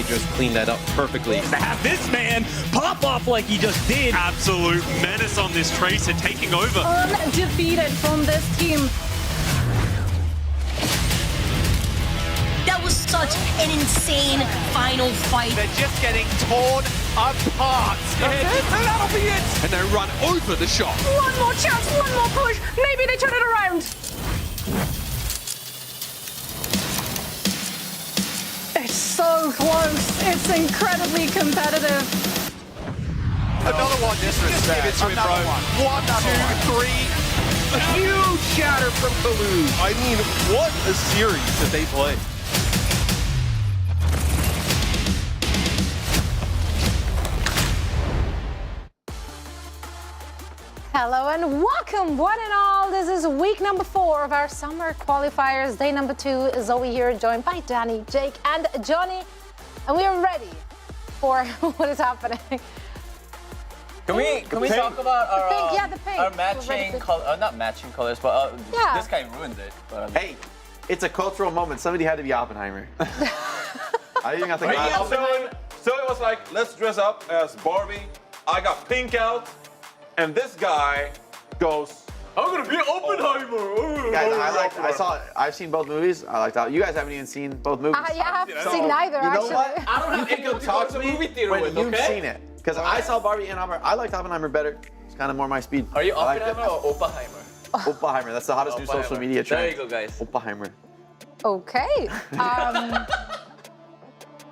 just clean that up perfectly. To have this man pop off like he just did. Absolute menace on this Tracer, taking over. Undefeated from this team. That was such an insane final fight. They're just getting torn apart. And that'll be it. And they run over the shot. One more chance, one more push. Maybe they turn it around. It's so close. It's incredibly competitive. Another one. Disrespect. Give it to him, bro. 1, 2, 3. A huge shatter from Toulouse. I mean, what a series that they play. Hello and welcome, one and all. This is week number 4 of our summer qualifiers. Day number 2. Zoe here, joined by Danny, Jake, and Johnny. And we are ready for what is happening. Can we talk about our, the pink. our matching color, not matching colors, but Yeah. this guy ruined it. But, Hey, it's a cultural moment. Somebody had to be Oppenheimer. I didn't have to think So it was like, let's dress up as Barbie. I got pink out, and this guy goes, I'm gonna be Oppenheimer. Guys, I've seen both movies. I liked that. You guys haven't even seen both movies. I have seen neither, You know actually. what? I don't have You can talk to me when you've seen it. Because I saw Barbie and Oppenheimer. I liked Oppenheimer better. It's kind of more my speed. Are you I liked it. Oppenheimer or Oppenheimer? Oppenheimer. That's the hottest new social Oppenheimer. media trend. There you go, guys. Oppenheimer. Okay.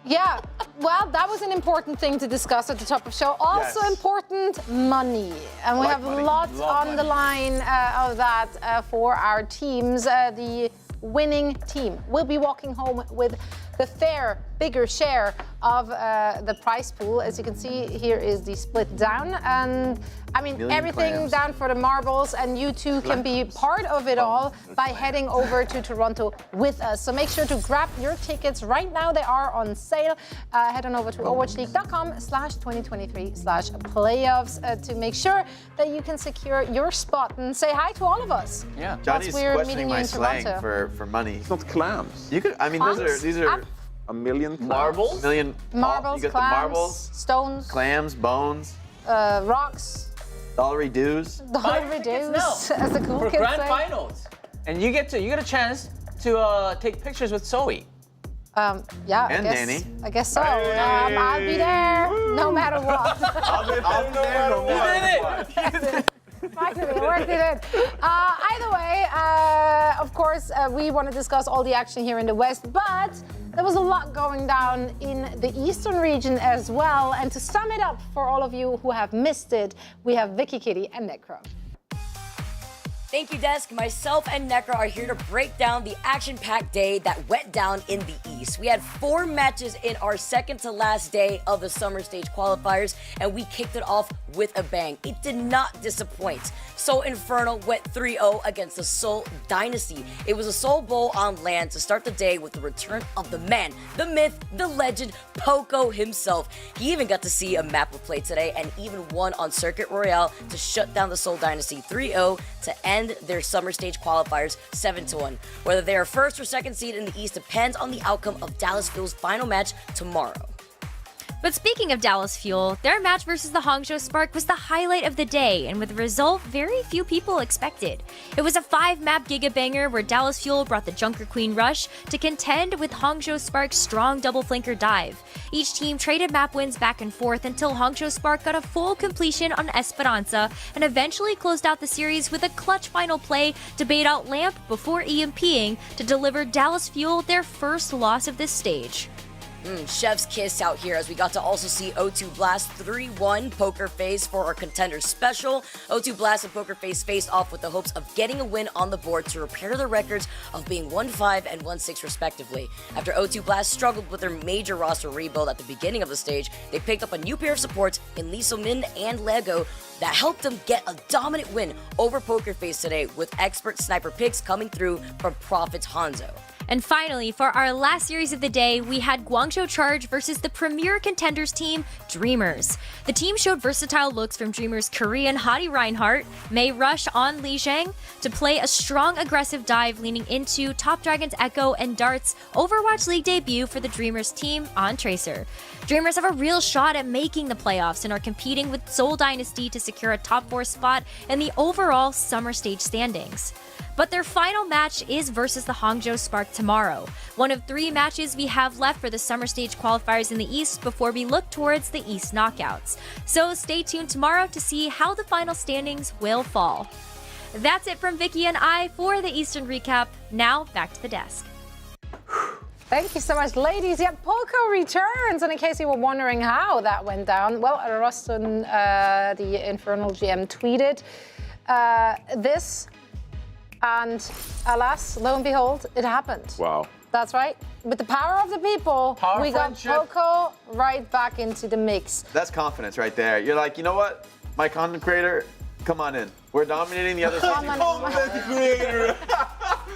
Yeah, well, that was an important thing to discuss at the top of the show. Also Yes. important, money. And we Like have money. lots Love on the line of that for our teams. The winning team will be walking home with the fair, bigger share of the prize pool. As you can see, here is the split down. And I mean, Million everything clams. down for the marbles, and you two can be part of it all by heading over to Toronto with us. So make sure to grab your tickets right now. They are on sale. Head on over to overwatchleague.com/2023/playoffs to make sure that you can secure your spot and say hi to all of us. Yeah. Johnny's we're questioning meeting you my in slang Toronto. for money. It's not clams. You could. I mean, Clams? these are A million clams. Marbles? million. Marbles, You got clams, the marbles, stones, clams, bones, rocks, dollary dues. dollar tickets reduce, now as the cool for kids grand say. finals, and you get a chance to take pictures with Zoe. Yeah, And I guess, Danny. I guess so. I'll be there no matter what. I'll be there no matter what. Finally, worked it in. Either way, of course, we want to discuss all the action here in the West, but there was a lot going down in the Eastern region as well. And to sum it up for all of you who have missed it, we have Vicky, Kitty, and Necro. Thank you, Desk. Myself and Necro are here to break down the action-packed day that went down in the East. We had 4 matches in our second to last day of the summer stage qualifiers, and we kicked it off with a bang. It did not disappoint. Seoul Infernal went 3-0 against the Seoul Dynasty. It was a Seoul Bowl on land to start the day with the return of the man, the myth, the legend, Poco himself. He even got to see a map of play today and even won on Circuit Royale to shut down the Seoul Dynasty 3-0 to end their summer stage qualifiers 7-1. Whether they are first or second seed in the East depends on the outcome of Dallas Fuel's final match tomorrow. But speaking of Dallas Fuel, their match versus the Hangzhou Spark was the highlight of the day, and with a result very few people expected. It was a 5-map gigabanger where Dallas Fuel brought the Junker Queen rush to contend with Hangzhou Spark's strong double flanker dive. Each team traded map wins back and forth until Hangzhou Spark got a full completion on Esperanza and eventually closed out the series with a clutch final play to bait out Lamp before EMPing to deliver Dallas Fuel their first loss of this stage. Chef's kiss out here as we got to also see O2 Blast 3-1 Poker Face for our Contender Special. O2 Blast and Poker Face faced off with the hopes of getting a win on the board to repair their records of being 1-5 and 1-6 respectively. After O2 Blast struggled with their major roster rebuild at the beginning of the stage, they picked up a new pair of supports in Lee So-min and Lego that helped them get a dominant win over Poker Face today with expert sniper picks coming through from Profits Hanzo. And finally, for our last series of the day, we had Guangzhou Charge versus the premier contenders team, Dreamers. The team showed versatile looks from Dreamers' Korean Hottie Reinhardt, Mei Rush on Li Zhang, to play a strong aggressive dive leaning into Top Dragon's Echo and Dart's Overwatch League debut for the Dreamers team on Tracer. Dreamers have a real shot at making the playoffs and are competing with Seoul Dynasty to secure a top 4 spot in the overall summer stage standings. But their final match is versus the Hangzhou Spark tomorrow, one of 3 matches we have left for the summer stage qualifiers in the East before we look towards the East knockouts. So stay tuned tomorrow to see how the final standings will fall. That's it from Vicky and I for the Eastern recap. Now back to the desk. Thank you so much, ladies. Yeah, Poco returns. And in case you were wondering how that went down, well, Ruston, the Infernal GM, tweeted this. And alas, lo and behold, it happened. Wow. That's right. With the power of the people, we got Poco right back into the mix. That's confidence right there. You're like, you know what? My content creator, come on in. We're dominating the other side. Content creator.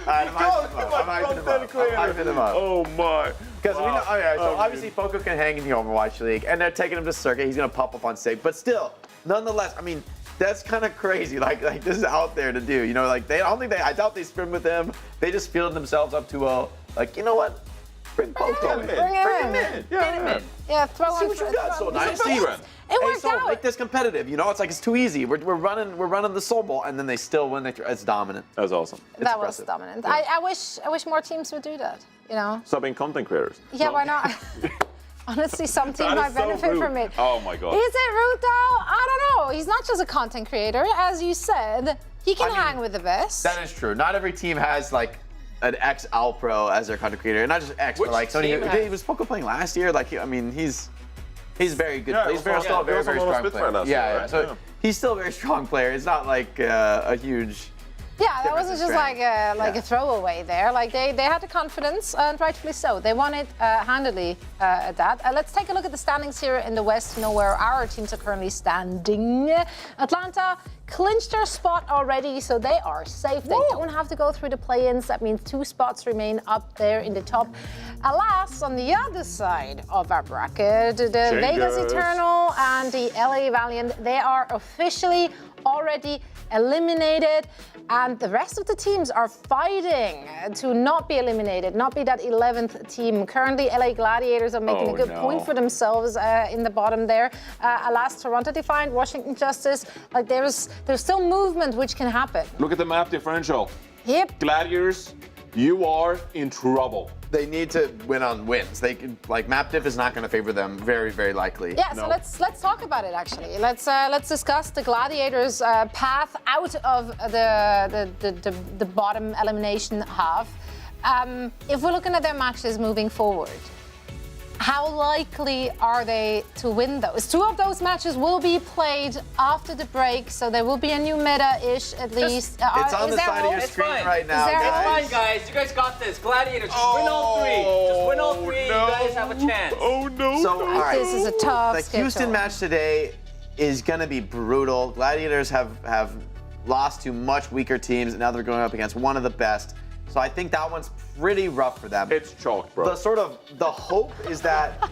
I'm hyping him up. Oh my. Because we know, so obviously Poco can hang in the Overwatch League, and they're taking him to circuit. He's gonna pop up on stage, but still, nonetheless, I mean, that's kind of crazy. Like this is out there to do. You know, like I doubt they scrimmed with him. They just fielded themselves up too well. Like, you know what? Bring Poco in. Bring him in. Yeah, throw See him. what you got, so nice. It worked out. Make this competitive. You know, it's like it's too easy. We're running the Soul Ball, and then they still win. It's dominant. That's awesome. That was dominant. Yeah. I wish more teams would do that. You know. Stop being content creators. Yeah, why not? Honestly, some team might benefit from it. Oh my God. Is it rude though? I don't know. He's not just a content creator, as you said. He can hang with the best. That is true. Not every team has like an ex-Al-Pro as their content creator, and not just ex, but like Sony. He was Poco playing last year. Like, I mean, he's very good. Yeah, he's very strong player. Yeah, so he's still a very strong player. It's not like a huge. Yeah, that wasn't just like a throwaway there. Like they had the confidence, and rightfully so. They won it handily at that. Let's take a look at the standings here in the West to know where our teams are currently standing. Atlanta clinched their spot already, so they are safe. They don't have to go through the play-ins. That means 2 spots remain up there in the top. Alas, on the other side of our bracket, the Vegas Eternal and the LA Valiant, they are officially already eliminated, and the rest of the teams are fighting to not be eliminated, not be that 11th team. Currently, LA Gladiators are making a good point for themselves in the bottom there. Alas, Toronto Defiant, Washington Justice, like there's still movement which can happen. Look at the map differential. Yep. Gladiators, you are in trouble. They need to win on wins. They can, like, map diff is not going to favor them very, very likely. Yeah, so let's talk about it actually. Let's discuss the Gladiators' path out of the bottom elimination half. If we're looking at their matches moving forward, how likely are they to win those? 2 of those matches will be played after the break, so there will be a new meta-ish at least. It's on the side of your screen right now. It's fine, guys. You guys got this. Gladiators, just win all 3. Just win all 3. No. You guys have a chance. Oh no. So, all right. This is a tough The schedule. Houston match today is going to be brutal. Gladiators have lost to much weaker teams, and now they're going up against one of the best. So I think that one's pretty rough for them. It's chalk, bro. The hope is that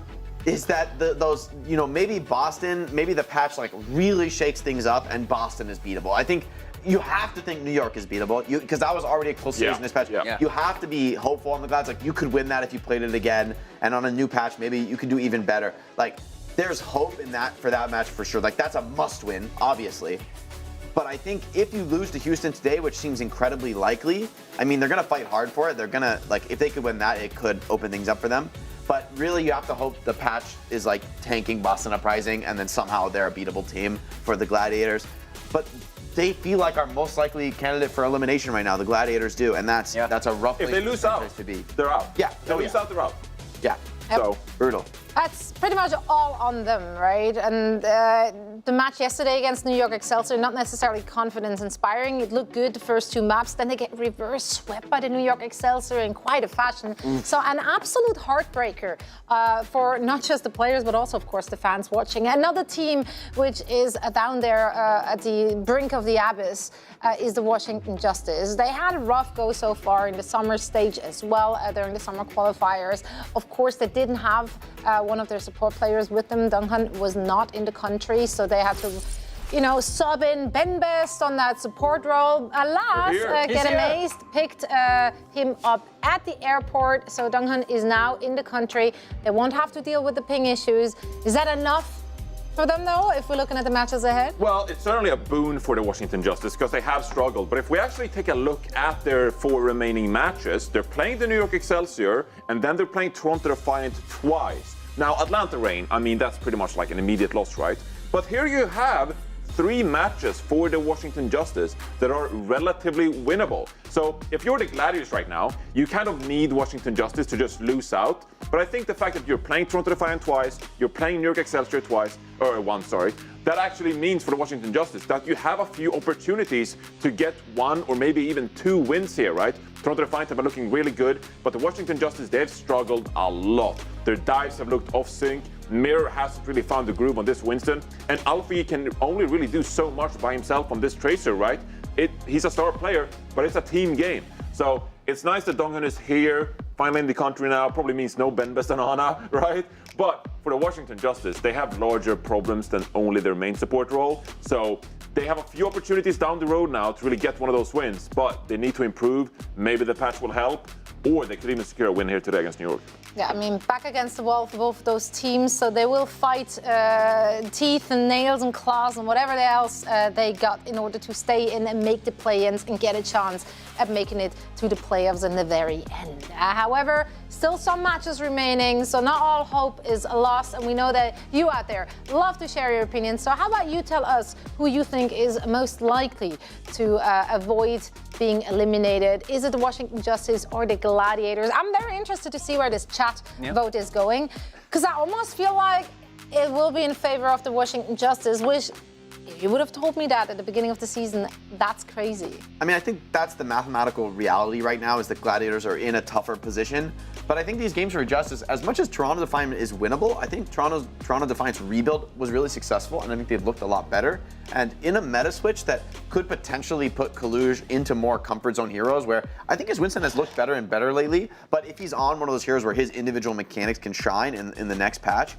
those, you know, maybe Boston, maybe the patch like really shakes things up and Boston is beatable. I think you have to think New York is beatable because that was already a close series in this patch. Yeah. You have to be hopeful on the Glads. Like, you could win that if you played it again, and on a new patch maybe you could do even better. Like, there's hope in that for that match for sure. Like, that's a must win, obviously. But I think if you lose to Houston today, which seems incredibly likely, I mean, they're going to fight hard for it. They're going to, like, if they could win that, it could open things up for them. But really, you have to hope the patch is, like, tanking Boston Uprising, and then somehow they're a beatable team for the Gladiators. But they feel like our most likely candidate for elimination right now. The Gladiators do, and that's a rough place if they lose out, to be. They're out. Yeah. If they lose out, they're out. Yeah. Yep. So brutal. That's pretty much all on them, right? And The match yesterday against New York Excelsior, not necessarily confidence-inspiring. It looked good the first two maps, then they get reverse swept by the New York Excelsior in quite a fashion. So an absolute heartbreaker for not just the players, but also, of course, the fans watching. Another team which is down there at the brink of the abyss is the Washington Justice. They had a rough go so far in the summer stage as well during the summer qualifiers. Of course, they didn't have one of their support players with them. Duncan was not in the country, so they had to, you know, sub in Ben Best on that support role. Alas, get amazed, picked him up at the airport. So Duncan is now in the country. They won't have to deal with the ping issues. Is that enough for them, though, if we're looking at the matches ahead? Well, it's certainly a boon for the Washington Justice because they have struggled. But if we actually take a look at their 4 remaining matches, they're playing the New York Excelsior, and then they're playing Toronto Defiant twice. Now, Atlanta Reign, I mean, that's pretty much like an immediate loss, right? But here you have 3 matches for the Washington Justice that are relatively winnable. So if you're the Gladiators right now, you kind of need Washington Justice to just lose out. But I think the fact that you're playing Toronto Defiant twice, you're playing New York Excelsior once, that actually means for the Washington Justice that you have a few opportunities to get 1 or maybe even 2 wins here, right? Toronto Defiant have been looking really good, but the Washington Justice, they've struggled a lot. Their dives have looked off sync. Mirror hasn't really found the groove on this Winston, and Alfie can only really do so much by himself on this Tracer, right? He's a star player, but it's a team game. So it's nice that Dongan is here, finally in the country now. Probably means no Ben Best and Ana, right? But for the Washington Justice, they have larger problems than only their main support role. So they have a few opportunities down the road now to really get one of those wins, but they need to improve. Maybe the patch will help, or they could even secure a win here today against New York. Yeah, I mean, back against the wall for both of those teams, so they will fight teeth and nails and claws and whatever else they got in order to stay in and make the play-ins and get a chance at making it to the playoffs in the very end. However, still some matches remaining, so not all hope is lost, and we know that you out there love to share your opinions. So how about you tell us who you think is most likely to avoid being eliminated? Is it the Washington Justice or the Gladiators? I'm very interested to see where this chat vote is going, because I almost feel like it will be in favor of the Washington Justice, which, if you would have told me that at the beginning of the season, that's crazy. I mean, I think that's the mathematical reality right now, is that Gladiators are in a tougher position. But I think these games for Justice, as much as Toronto Defiant is winnable, I think Toronto Defiant's rebuild was really successful, and I think they've looked a lot better. And in a meta switch that could potentially put Kaluj into more comfort zone heroes, where I think his Winston has looked better and better lately, but if he's on one of those heroes where his individual mechanics can shine in the next patch,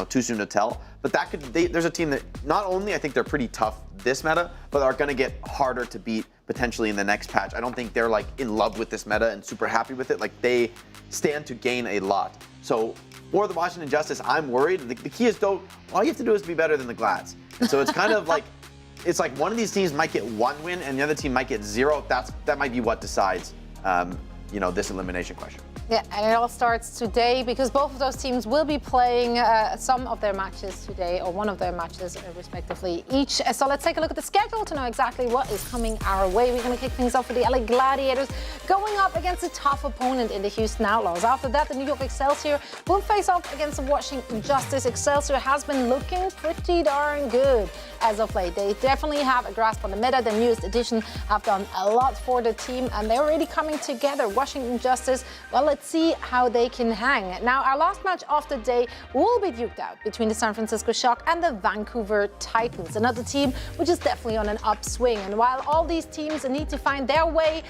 too soon to tell. But there's a team that not only I think they're pretty tough this meta, but are going to get harder to beat potentially in the next patch. I don't think they're like in love with this meta and super happy with it. Like, they stand to gain a lot. So for the Washington Justice, I'm worried. The key is, though, all you have to do is be better than the Glads. And so it's kind of like, it's like one of these teams might get 1 win and the other team might get 0. That might be what decides, this elimination question. Yeah, and it all starts today because both of those teams will be playing some of their matches today, or one of their matches respectively each. So let's take a look at the schedule to know exactly what is coming our way. We're going to kick things off with the LA Gladiators going up against a tough opponent in the Houston Outlaws. After that, the New York Excelsior will face off against the Washington Justice. Excelsior has been looking pretty darn good as of late. They definitely have a grasp on the meta. The newest edition have done a lot for the team, and they're really coming together. Washington Justice, well, let's see how they can hang. Now, our last match of the day will be duked out between the San Francisco Shock and the Vancouver Titans, another team which is definitely on an upswing. And while all these teams need to find their way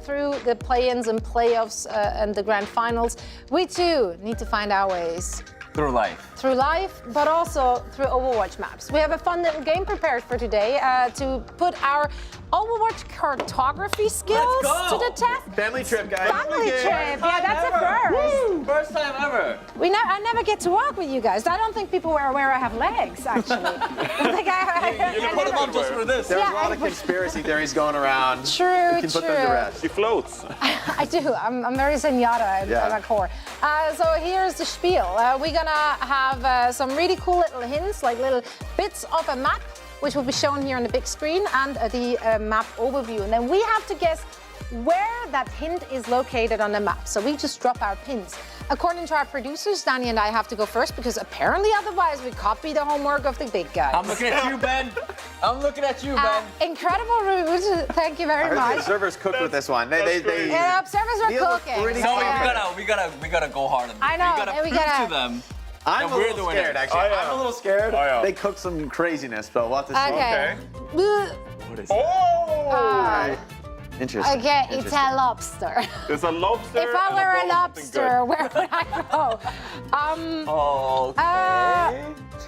through the play-ins and playoffs and the grand finals, we too need to find our ways. Through life. Through life, but also through Overwatch maps. We have a fun little game prepared for today to put our Overwatch cartography skills to the test. Family trip, guys. Family trip. Yeah, that's a first. Woo! First time ever. I never get to walk with you guys. I don't think people are aware I have legs, actually. You can put them on just for this. There's a lot of conspiracy theories going around. True, we can put them to rest. She floats. I do. I'm very zenyatta at my core. So here's the spiel. We're gonna have some really cool little hints, like little bits of a map, which will be shown here on the big screen, and the map overview. And then we have to guess where that hint is located on the map. So we just drop our pins. According to our producers, Danny and I have to go first because apparently otherwise we copy the homework of the big guys. I'm looking at you, Ben. I'm looking at you, Ben. Incredible rude. Thank you very The much. observers cooked with this one. Yeah, observers were Neil looked cooking. pretty No, fair. we gotta go hard on them. I know, We gotta and we prove gotta- to them. I'm And a we're little the scared, winners. actually. Oh, yeah. I'm a little scared. Oh, yeah. They cooked some craziness, but we'll have to see. Okay. Oh! Interesting. Okay, it's Interesting. a lobster. There's a lobster. If I and were a bowl of something lobster, where would I go? Okay.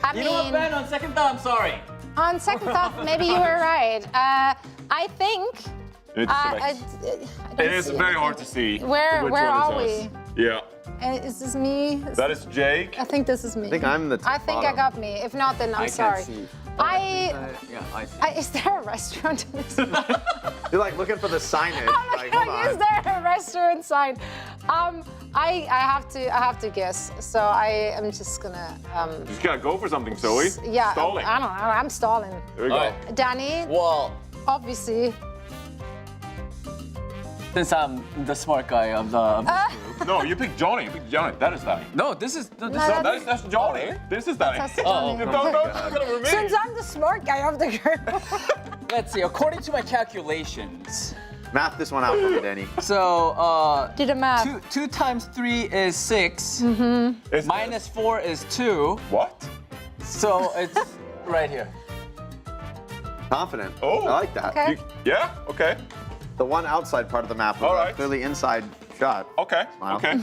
I You know what, mean, Ben? On second thought, I'm sorry. on second thought, maybe you were right. I think. good. I don't It is see very anything. hard to see. Where which are one is we? us. Yeah. Is this me? That is Jake. I think this is me. I think I'm the I think I bottom. got me. If not, then I'm I sorry. can't see. I I see. is there a restaurant in this? You're like looking for the signage. Oh my like, hold God, on. is there a restaurant sign? I have to guess. So I am just gonna Just gotta go for something, Zoe. yeah. Stalling. I don't know. I'm stalling. There we go. Alright. Danny, Well, obviously. since I'm the smart guy of the group. No, you picked Johnny. You picked Johnny. That is Danny. No, this is. No, That's Johnny. This is Danny. That's Oh, Johnny. Don't me. Since I'm the smart guy of the group. Let's see. According to my calculations, Math this one out for me, Danny. so Do the math. 2 times 3 is 6. It's Minus 4 is 2. What? So it's right here. Confident. Oh. I like that. Okay. Yeah? Okay. The one outside part of the map was All right. clearly inside shot. Okay. Smile. Okay.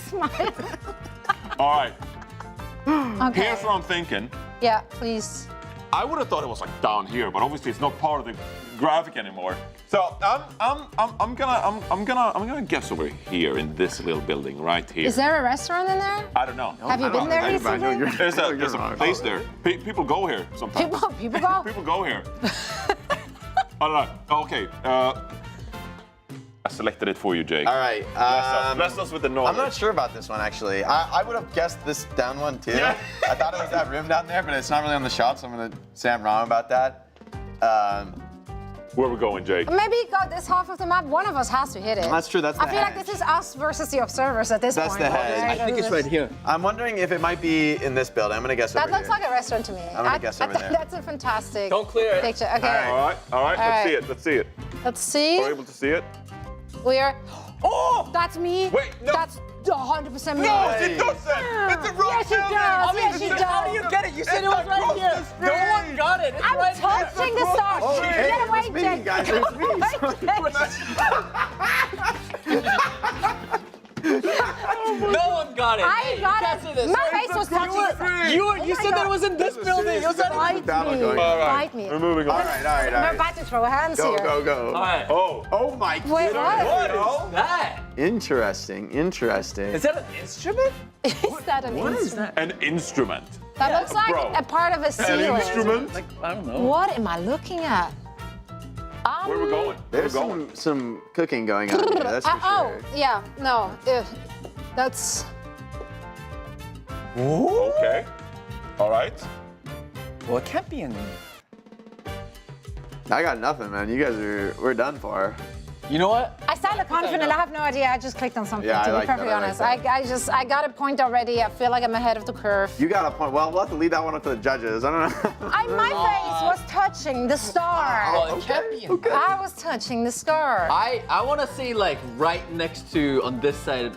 Smile. All right. Okay. Here's what I'm thinking. Yeah, please. I would have thought it was like down here, but obviously it's not part of the graphic anymore. So I'm gonna guess over here in this little building right here. Is there a restaurant in there? I don't know. Have you been there recently? There's a place there. People go here sometimes. People go. People go here. I don't know. Okay. I selected it for you, Jake. All right. Bless us with the knowledge. I'm not sure about this one, actually. I would have guessed this down one, too. Yeah. I thought it was that room down there, but it's not really on the shot, so I'm going to say I'm wrong about that. Where we going, Jake? Maybe go this half of the map. One of us has to hit it. That's true. That's the I feel like hedge. this is us versus the observers at this That's point. the hedge. Right? I think it's right here. I'm wondering if it might be in this building. I'm going to guess That over looks here. like a restaurant to me. I'm gonna guess over think there. That's a fantastic Don't clear it. picture. Okay, All right. Let's right. see it. Let's see it. let's see. Are we able to see it? We're. Oh! That's me. Wait, no. That's 100% me. No, she doesn't. It's a wrong Yes, she building. does. Yes, she How do you does. get it? You said it was right here. No one got it. It's I'm right touching the star. Oh, hey, Get it away, was me, Jake. guys. It was me. No one got it. I got it. My face was touching. You said that it was in this building. You said Bite battle me. going on. Bite me. We're moving on. All right. We're about to throw hands Go, here. go, go. All right. Oh. Oh, my Wait, goodness. what? What is that? Interesting. Is that an instrument? Is that an What is instrument? that? An instrument. That looks like Bro. a part of a An ceiling. instrument? Like, I don't know. What am I looking at? Where we going? Where we There's going? some cooking going on here, that's for Oh, sure. yeah, no. That's. Okay. All right. Well, it can't be in. I got nothing, man. You guys we're done for. You know what? I sounded confident. I have no idea. I just clicked on something, Yeah, I to be like that, perfectly I like honest. that. I got a point already. I feel like I'm ahead of the curve. You got a point. Well, we'll have to leave that one up to the judges. I don't know. My face was touching the star. Well, it can't be in. I was touching the star. I want to say like right next to on this side.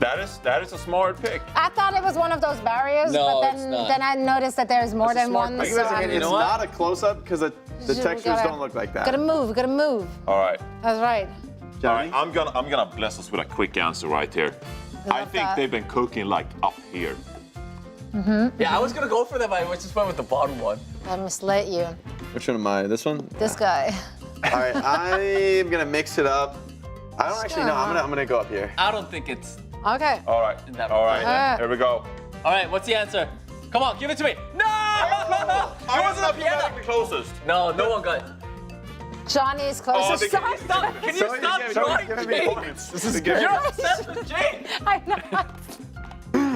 That is a smart pick. I thought it was one of those barriers, No, but it's then not. then I noticed that there's more That's a than smart one. pick. You guys so are I'm- getting, it's know what? not a close-up because the We textures gotta- don't look like that. Gotta move. All right. That's right. All right. I'm gonna bless us with a quick answer right here. I Love think that. they've been cooking like up here. Yeah, I was gonna go for that, but I just went with the bottom one. I misled you. Which one am I? This one? This guy. All right, I'm gonna mix it up. I don't actually know. I'm gonna go up here. I don't think it's. Okay. All right. That All right. Ah. Here we go. All right, what's the answer? Come on, give it to me. No! I was the closest. No, no one got it. Johnny's closest. they Stop. Stop! Can you stop Zoe's drawing giving me Jake? points. This is good. You're obsessed with Jake. I'm not.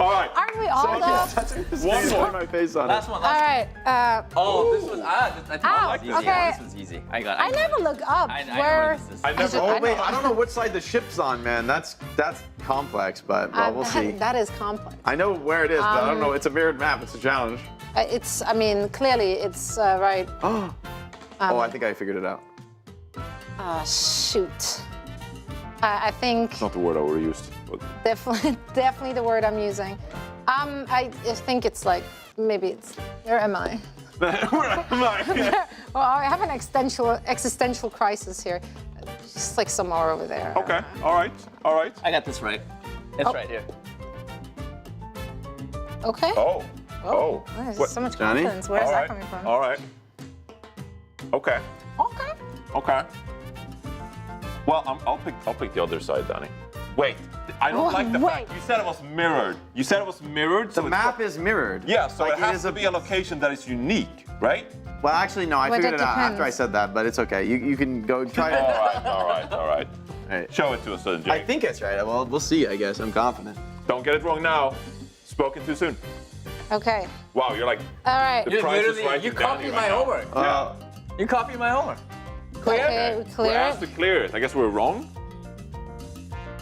All right. Aren't we all though? One more. My face on Last it. one. All Last right. Oh, this was I think Ow, this was easy. okay. This was easy. I got. I never look up I know where. what this is. I never. Oh wait, I don't know which side the ship's on, man. That's complex, but well, we'll see. That is complex. I know where it is, but I don't know. It's a mirrored map. It's a challenge. I mean, clearly it's right. Oh, I think I figured it out. Shoot. I think It's not the word I would have used. But definitely the word I'm using. I think it's like maybe it's. Where am I? where am I? Well, I have an existential crisis here. Just like somewhere over there. Okay. All right. All right. I got this right. It's right here. Okay. Oh. Oh. There's What- so much Johnny? confidence. Where's All that right. coming from? All right. Okay. Okay. Okay. Well, I'll pick the other side, Danny. Wait, I don't like the fact you said it was mirrored. You said it was mirrored. The map is mirrored. Yeah, so Like, it has to be a location that is unique, right? Well, actually, no. I Well, figured it that out after I depends. said that, but it's okay. You can go try it. All right. All right. Show it to us, then, Jake. I think it's right. Well, we'll see. I guess I'm confident. Don't get it wrong now. Spoken too soon. Okay. Wow, you're like All right. the price is right. You to Danny copied right my now. homework. Yeah. You copied my homework. Clear? Okay, we We're clear asked it. to clear it. I guess we're wrong.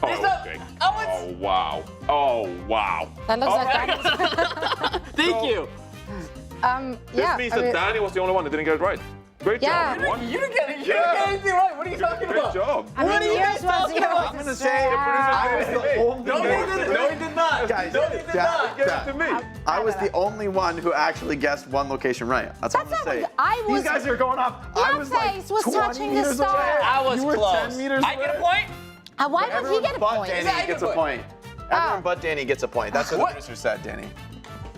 Oh, okay. Oh wow. Oh wow. That looks like that. Thank you. This Yeah. means I that mean, Danny was the only one that didn't get it right. Great Yeah. job, everyone. You didn't get anything right. What are you talking Great about? job. I mean, What are you yours guys talking about? I'm gonna say I was the only No, he didn't. No, he did not. Guys, no, he did not. Get it to me. I was the only one who actually guessed one location right. That's all I'm That's gonna not say. what I was- These guys are going up. I Your was like face was 20 touching the meters star. away. I was You were close. 10 meters I get a away. point? Why did he Everyone get a but point? Danny Yeah, I get gets a a point. Everyone but Danny gets a point. That's what the What? producer said, Danny.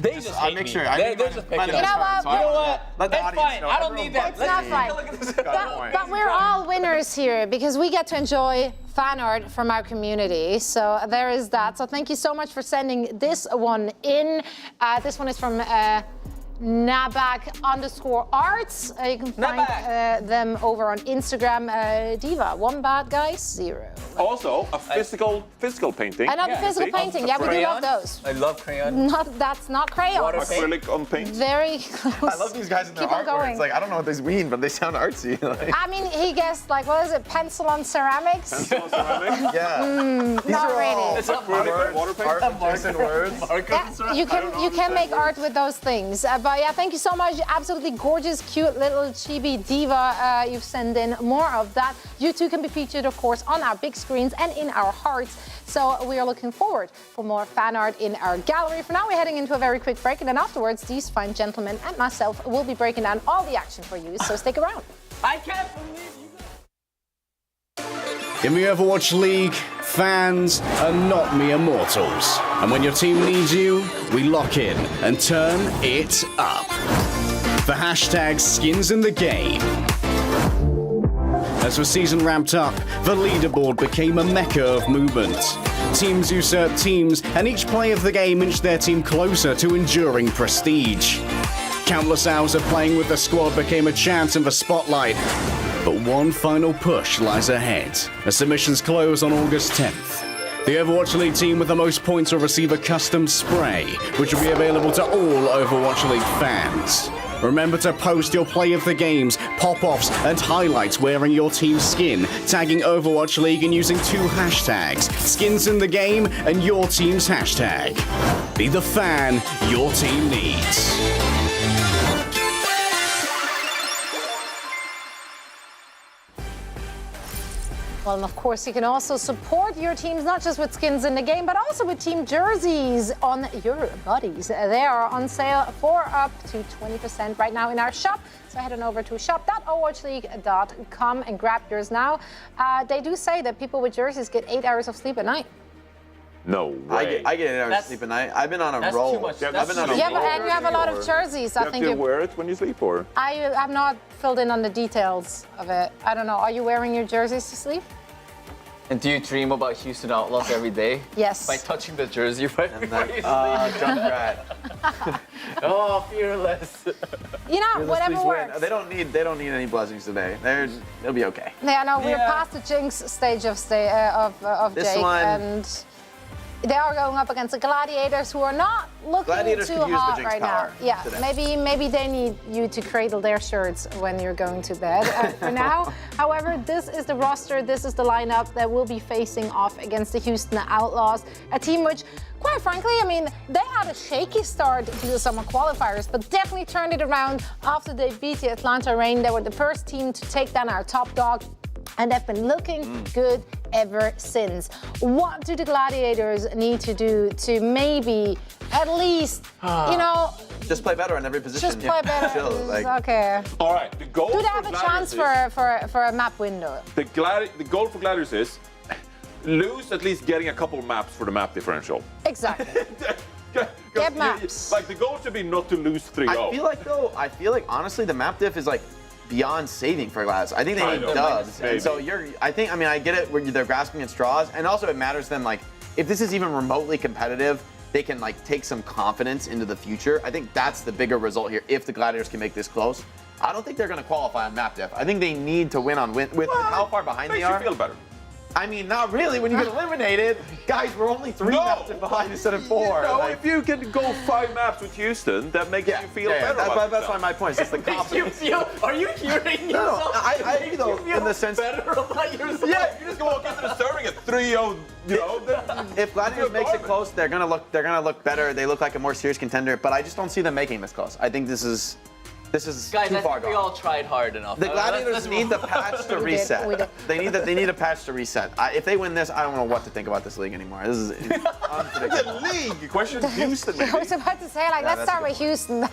They just I'll hate make me. sure. They're just picking mine on is You know hard, what? so I You know don't- what? Let the It's audience fine. know. I don't Everyone need that. but It's not Danny fine. Look at this. got a point. But we're all winners here because we get to enjoy fan art from our community. So there is that. So thank you so much for sending this one in. This one is from Nabak_arts. You can find them over on Instagram. Diva, 1 bad guy, 0. Also, a physical painting. Another physical see? painting. Yeah, we do love those. I love crayon. That's not crayons. Water paint. Acrylic on paint. Very close. I love these guys in their Keep on artwork. going. It's like, I don't know what these mean, but they sound artsy. Like, I mean, he guessed, like, what is it, pencil on ceramics? Pencil ceramic. yeah. These Not are all really. It's not Acrylic water paint. art-adjacent words. Yeah, you can make art with those things. But yeah, thank you so much. Absolutely gorgeous, cute little chibi diva. You've sent in more of that. You too can be featured, of course, on our big screens and in our hearts. So we are looking forward for more fan art in our gallery. For now, we're heading into a very quick break, and then afterwards, these fine gentlemen and myself will be breaking down all the action for you. So stick around. I can't believe you. In the Overwatch League, fans are not mere mortals. And when your team needs you, we lock in and turn it up. The hashtag skins in the game. As the season ramped up, the leaderboard became a mecca of movement. Teams usurped teams, and each play of the game inched their team closer to enduring prestige. Countless hours of playing with the squad became a chance in the spotlight. But one final push lies ahead as submissions close on August 10th. The Overwatch League team with the most points will receive a custom spray, which will be available to all Overwatch League fans. Remember to post your play of the games, pop-offs, and highlights wearing your team's skin, tagging Overwatch League and using 2 hashtags, skins in the game and your team's hashtag. Be the fan your team needs. Well, and of course, you can also support your teams, not just with skins in the game, but also with team jerseys on your bodies. They are on sale for up to 20% right now in our shop. So head on over to shop.overwatchleague.com and grab yours now. They do say that people with jerseys get 8 hours of sleep a night. No way. I get 8 hours of sleep at night. I've been on a That's roll. too much. Yeah, I've been on a Yeah, roll. and you have a lot of jerseys. I You think have to wear it when you sleep, or? I'm not filled in on the details of it. I don't know. Are you wearing your jerseys to sleep? And do you dream about Houston Outlaws every day? Yes. By touching the jersey right before you sleep? Junkrat. Oh, fearless. You know, whatever Please win. works. They don't need any blessings today. They'll be okay. Yeah, no, we're Yeah. past the jinx stage of This Jake, one- and They are going up against the Gladiators, who are not looking Gladiators too could use the hot Jinx right power now. Yeah, today. maybe they need you to cradle their shirts when you're going to bed. For now, however, this is the roster, this is the lineup that will be facing off against the Houston Outlaws, a team which, quite frankly, I mean, they had a shaky start to the summer qualifiers, but definitely turned it around after they beat the Atlanta Reign. They were the first team to take down our top dog, and they've been looking good ever since. What do the Gladiators need to do to maybe at least, just play better in every position? just play better? Chill, like- Okay. All right, the goal Do they for have a Gladiators chance is- for a map window? The goal for Gladiators is lose at least getting a couple maps for the map differential. Exactly. Get maps. Like the goal should be not to lose 3-0. I feel like honestly the map diff is like beyond saving for Gladiators. I think they Kind need of, dubs. maybe. And so I get it where they're grasping at straws, and also it matters to them, like, if this is even remotely competitive, they can like take some confidence into the future. I think that's the bigger result here if the Gladiators can make this close. I don't think they're going to qualify on map diff. I think they need to win on with how far behind they Makes you are. feel better. I mean, not really when you get eliminated. Guys, we're only 3 maps behind instead of 4. No, Like- if you can go 5 maps with Houston, that makes you feel better. That's why my point is just the confidence. Are you hearing No, yourself? I agree though, in the sense. Better about yourself? Yeah, if you just go walk into the starting at 3-0, then If Gladiators makes it close, they're gonna look better. They look like a more serious contender, but I just don't see them making this close. I think this is Guys, too I far think we gone. all tried hard enough. The Gladiators Let's need the move patch to We did, reset. we did. They need a patch to reset. If they win this, I don't know what to think about this league anymore. This is unpredictable. the league question Houston. I was about to say, like, let's that's start a with Houston.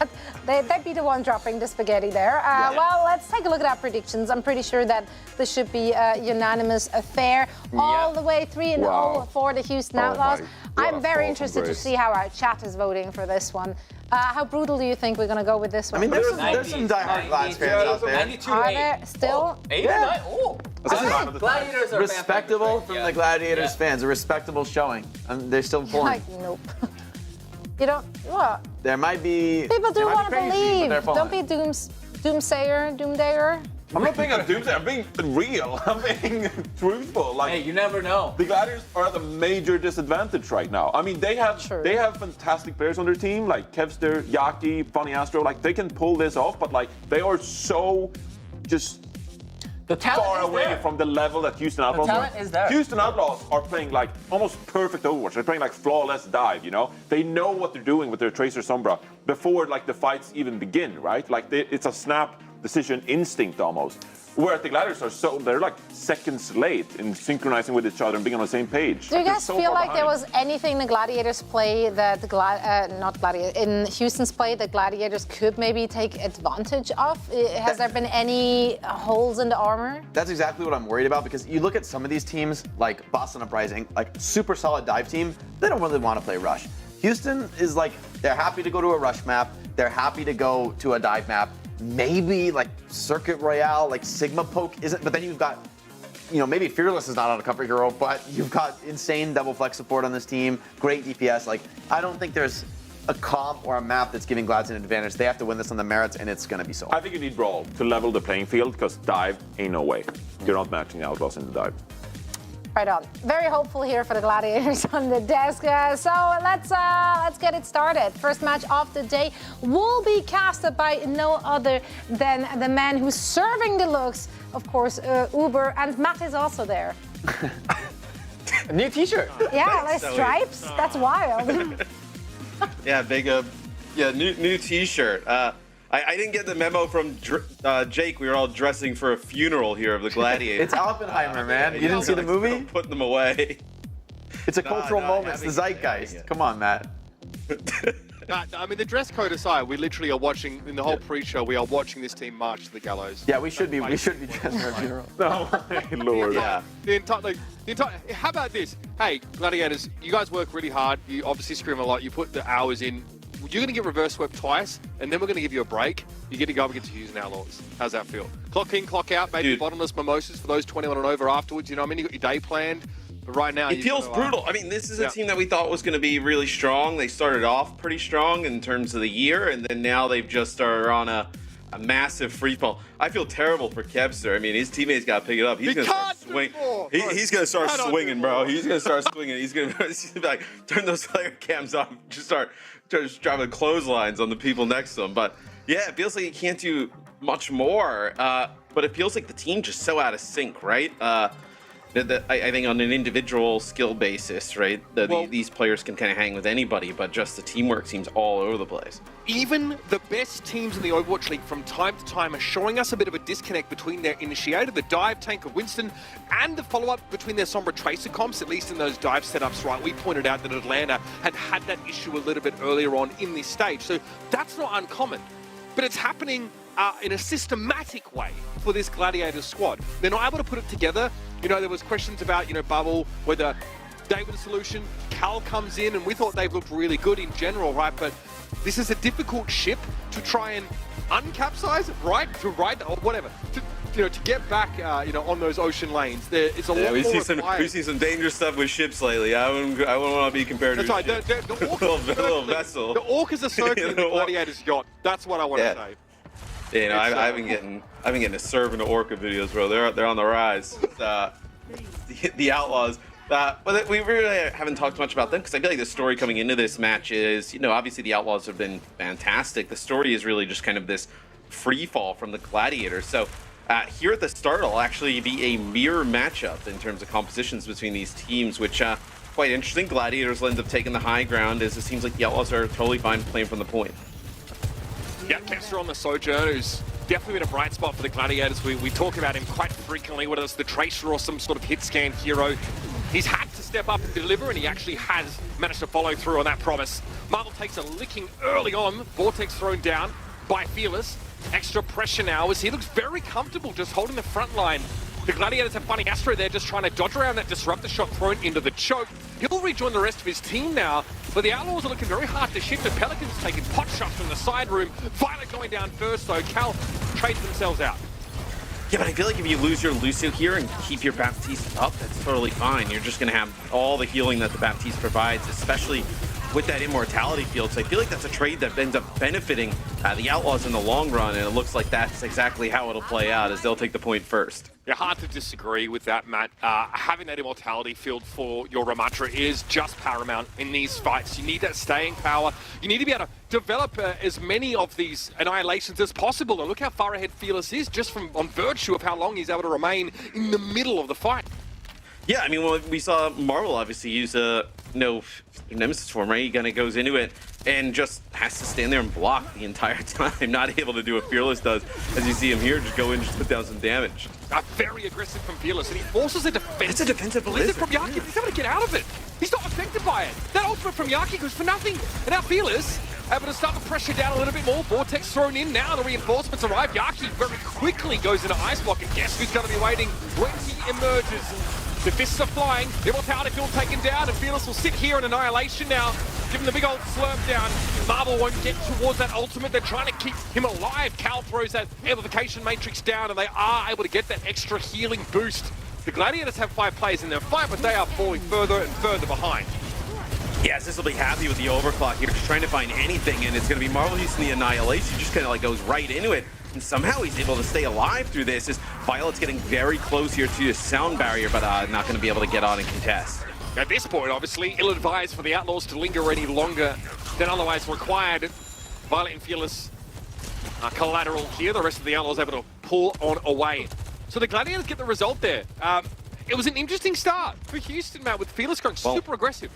They'd be the one dropping the spaghetti there. Well, let's take a look at our predictions. I'm pretty sure that this should be a unanimous affair. All the way 3-0 Wow. for the Houston Oh Outlaws. my I'm God, very awesome interested to race. see how our chat is voting for this one. How brutal do you think we're going to go with this one? I mean, there's some diehard Glads fans out there. 92 Are there still? 8 or 9? Oh. This is Gladiators are respectable from the Gladiators fans. A respectable showing. They're still pulling. Like, nope. You don't, what? There might be. People do they might want to be crazy, but believe. they're Don't pulling. be doomsayer. I'm not being a doomsday. I'm being real. I'm being truthful. Like, Hey, you never know. the Gladiators are at a major disadvantage right now. I mean, they have True. fantastic players on their team, like Kevster, Yaki, Funny Astro. Like, they can pull this off, but like they are so just The talent far is away there. from the level that Houston Outlaws talent are. is there. Houston Outlaws are playing like almost perfect Overwatch. They're playing like flawless dive, you know? They know what they're doing with their Tracer Sombra before like the fights even begin, right? Like it's a snap decision instinct almost. Whereas the Gladiators they're like seconds late in synchronizing with each other and being on the same page. Do you Like, they're guys so feel far like there behind. was anything the Gladiators play that in Houston's play the Gladiators could maybe take advantage of? Has there been any holes in the armor? That's exactly what I'm worried about, because you look at some of these teams like Boston Uprising, like super solid dive team, they don't really want to play rush. Houston is like, they're happy to go to a rush map, they're happy to go to a dive map, maybe like Circuit Royale, like Sigma Poke isn't, but then you've got, maybe Fearless is not on a comfort hero, but you've got insane double flex support on this team, great DPS. Like, I don't think there's a comp or a map that's giving Glads an advantage. They have to win this on the merits, and it's going to be so. I think you need Brawl to level the playing field, because dive ain't no way. You're not matching the Outlaws in the dive. Right on. Very hopeful here for the Gladiators on the desk. So let's get it started. First match of the day will be casted by no other than the man who's serving the looks, of course, Uber, and Matt is also there. A new t-shirt. Yeah, like stripes. That's wild. Yeah, big new T-shirt. I didn't get the memo from Jake. We were all dressing for a funeral here of the Gladiators. It's Oppenheimer, man. You didn't see the movie? Putting them away. It's a cultural moment. It's the zeitgeist. Come on, Matt. I mean, the dress code aside, we literally are watching, in the whole pre-show, we are watching this team march to the gallows. Yeah, we should be dressed for a funeral. No, my lord. Yeah. The entire, how about this? Hey, Gladiators, you guys work really hard. You obviously scream a lot. You put the hours in. You're going to get reverse swept twice, and then we're going to give you a break. You get to go up against Houston Outlaws. How's that feel? Clock in, clock out, maybe bottomless mimosas for those 21 and over afterwards. You know what I mean? You got your day planned. But right now, It feels brutal. I mean, this is a team that we thought was going to be really strong. They started off pretty strong in terms of the year, and then now they've just are on a a massive free fall. I feel terrible for Kevster. I mean, his teammates got to pick it up. He's going to start swing. He's going to start swinging, bro. He's going to start swinging. He's going to like turn those player cams off. Just start driving clotheslines on the people next to him. But yeah, it feels like he can't do much more. But it feels like the team just so out of sync, right? I think on an individual skill basis, right, these players can kind of hang with anybody, but just the teamwork seems all over the place. Even the best teams in the Overwatch League from time to time are showing us a bit of a disconnect between their initiator, the dive tank of Winston, and the follow-up between their Sombra Tracer comps, at least in those dive setups, right? We pointed out that Atlanta had that issue a little bit earlier on in this stage, so that's not uncommon. But it's happening in a systematic way for this Gladiators squad. They're not able to put it together. You know, there was questions about, Bubble, whether they were the solution. Cal comes in, and we thought they've looked really good in general, right? But this is a difficult ship to try and uncapsize, right? To ride, or whatever. To get back, on those ocean lanes. There is a lot more required. We see some dangerous stuff with ships lately. I wouldn't want to be compared to right. The little vessel. The Orcas are circling the Gladiators yacht. That's what I want to say. Yeah, I've been getting a servant Orca videos, bro. They're on the rise. The Outlaws. But we really haven't talked much about them because I feel like the story coming into this match is, obviously the Outlaws have been fantastic. The story is really just kind of this free fall from the Gladiators. So here at the start, it'll actually be a mirror matchup in terms of compositions between these teams, which quite interesting. Gladiators will end up taking the high ground as it seems like the Outlaws are totally fine playing from the point. Yeah, Kevster on the Sojourn, who's definitely been a bright spot for the Gladiators. We talk about him quite frequently, whether it's the Tracer or some sort of hit scan hero. He's had to step up and deliver, and he actually has managed to follow through on that promise. Marvel takes a licking early on. Vortex thrown down by Fearless. Extra pressure now as he looks very comfortable just holding the front line. The Gladiators have Bunny Astro there just trying to dodge around that disruptor shot thrown into the choke. He'll rejoin the rest of his team now, but the Outlaws are looking very hard to shift. The Pelicans taking pot shots from the side room. Violet going down first, though. Cal trades themselves out. Yeah, but I feel like if you lose your Lucio here and keep your Baptiste up, that's totally fine. You're just going to have all the healing that the Baptiste provides, especially with that immortality field. So I feel like that's a trade that ends up benefiting the Outlaws in the long run, and it looks like that's exactly how it'll play out, as they'll take the point first. Yeah, hard to disagree with that, Matt. Having that immortality field for your Ramatra is just paramount in these fights. You need that staying power. You need to be able to develop as many of these annihilations as possible. And look how far ahead Fearless is, just on virtue of how long he's able to remain in the middle of the fight. Yeah, I mean, well, we saw Marvel obviously use Nemesis form, right? He kind of goes into it and just has to stand there and block the entire time, not able to do what Fearless does. As you see him here, just go in, just put down some damage. Very aggressive from Fearless, and he forces a defense. It's a defensive blizzard from Yaki. He's able to get out of it. He's not affected by it. That ultimate from Yaki goes for nothing. And now Fearless able to start the pressure down a little bit more. Vortex thrown in now. The reinforcements arrive. Yaki very quickly goes into Ice Block, and guess who's going to be waiting when he emerges? The fists are flying, the immortality field taken down, and Fearless will sit here in Annihilation now. Give him the big old slurp down. Marvel won't get towards that ultimate. They're trying to keep him alive. Cal throws that amplification matrix down, and they are able to get that extra healing boost. The Gladiators have 5 players in their fight, but they are falling further and further behind. Yes, this will be happy with the overclock here, just trying to find anything, and it's going to be Marvel using the Annihilation, just kind of like goes right into it. And somehow he's able to stay alive through this, as Violet's getting very close here to his sound barrier, but not going to be able to get on and contest. At this point, obviously, ill-advised for the Outlaws to linger any longer than otherwise required. Violet and Fearless are collateral here. The rest of the Outlaws able to pull on away. So the Gladiators get the result there. It was an interesting start for Houston, Matt, with Fearless going super aggressive.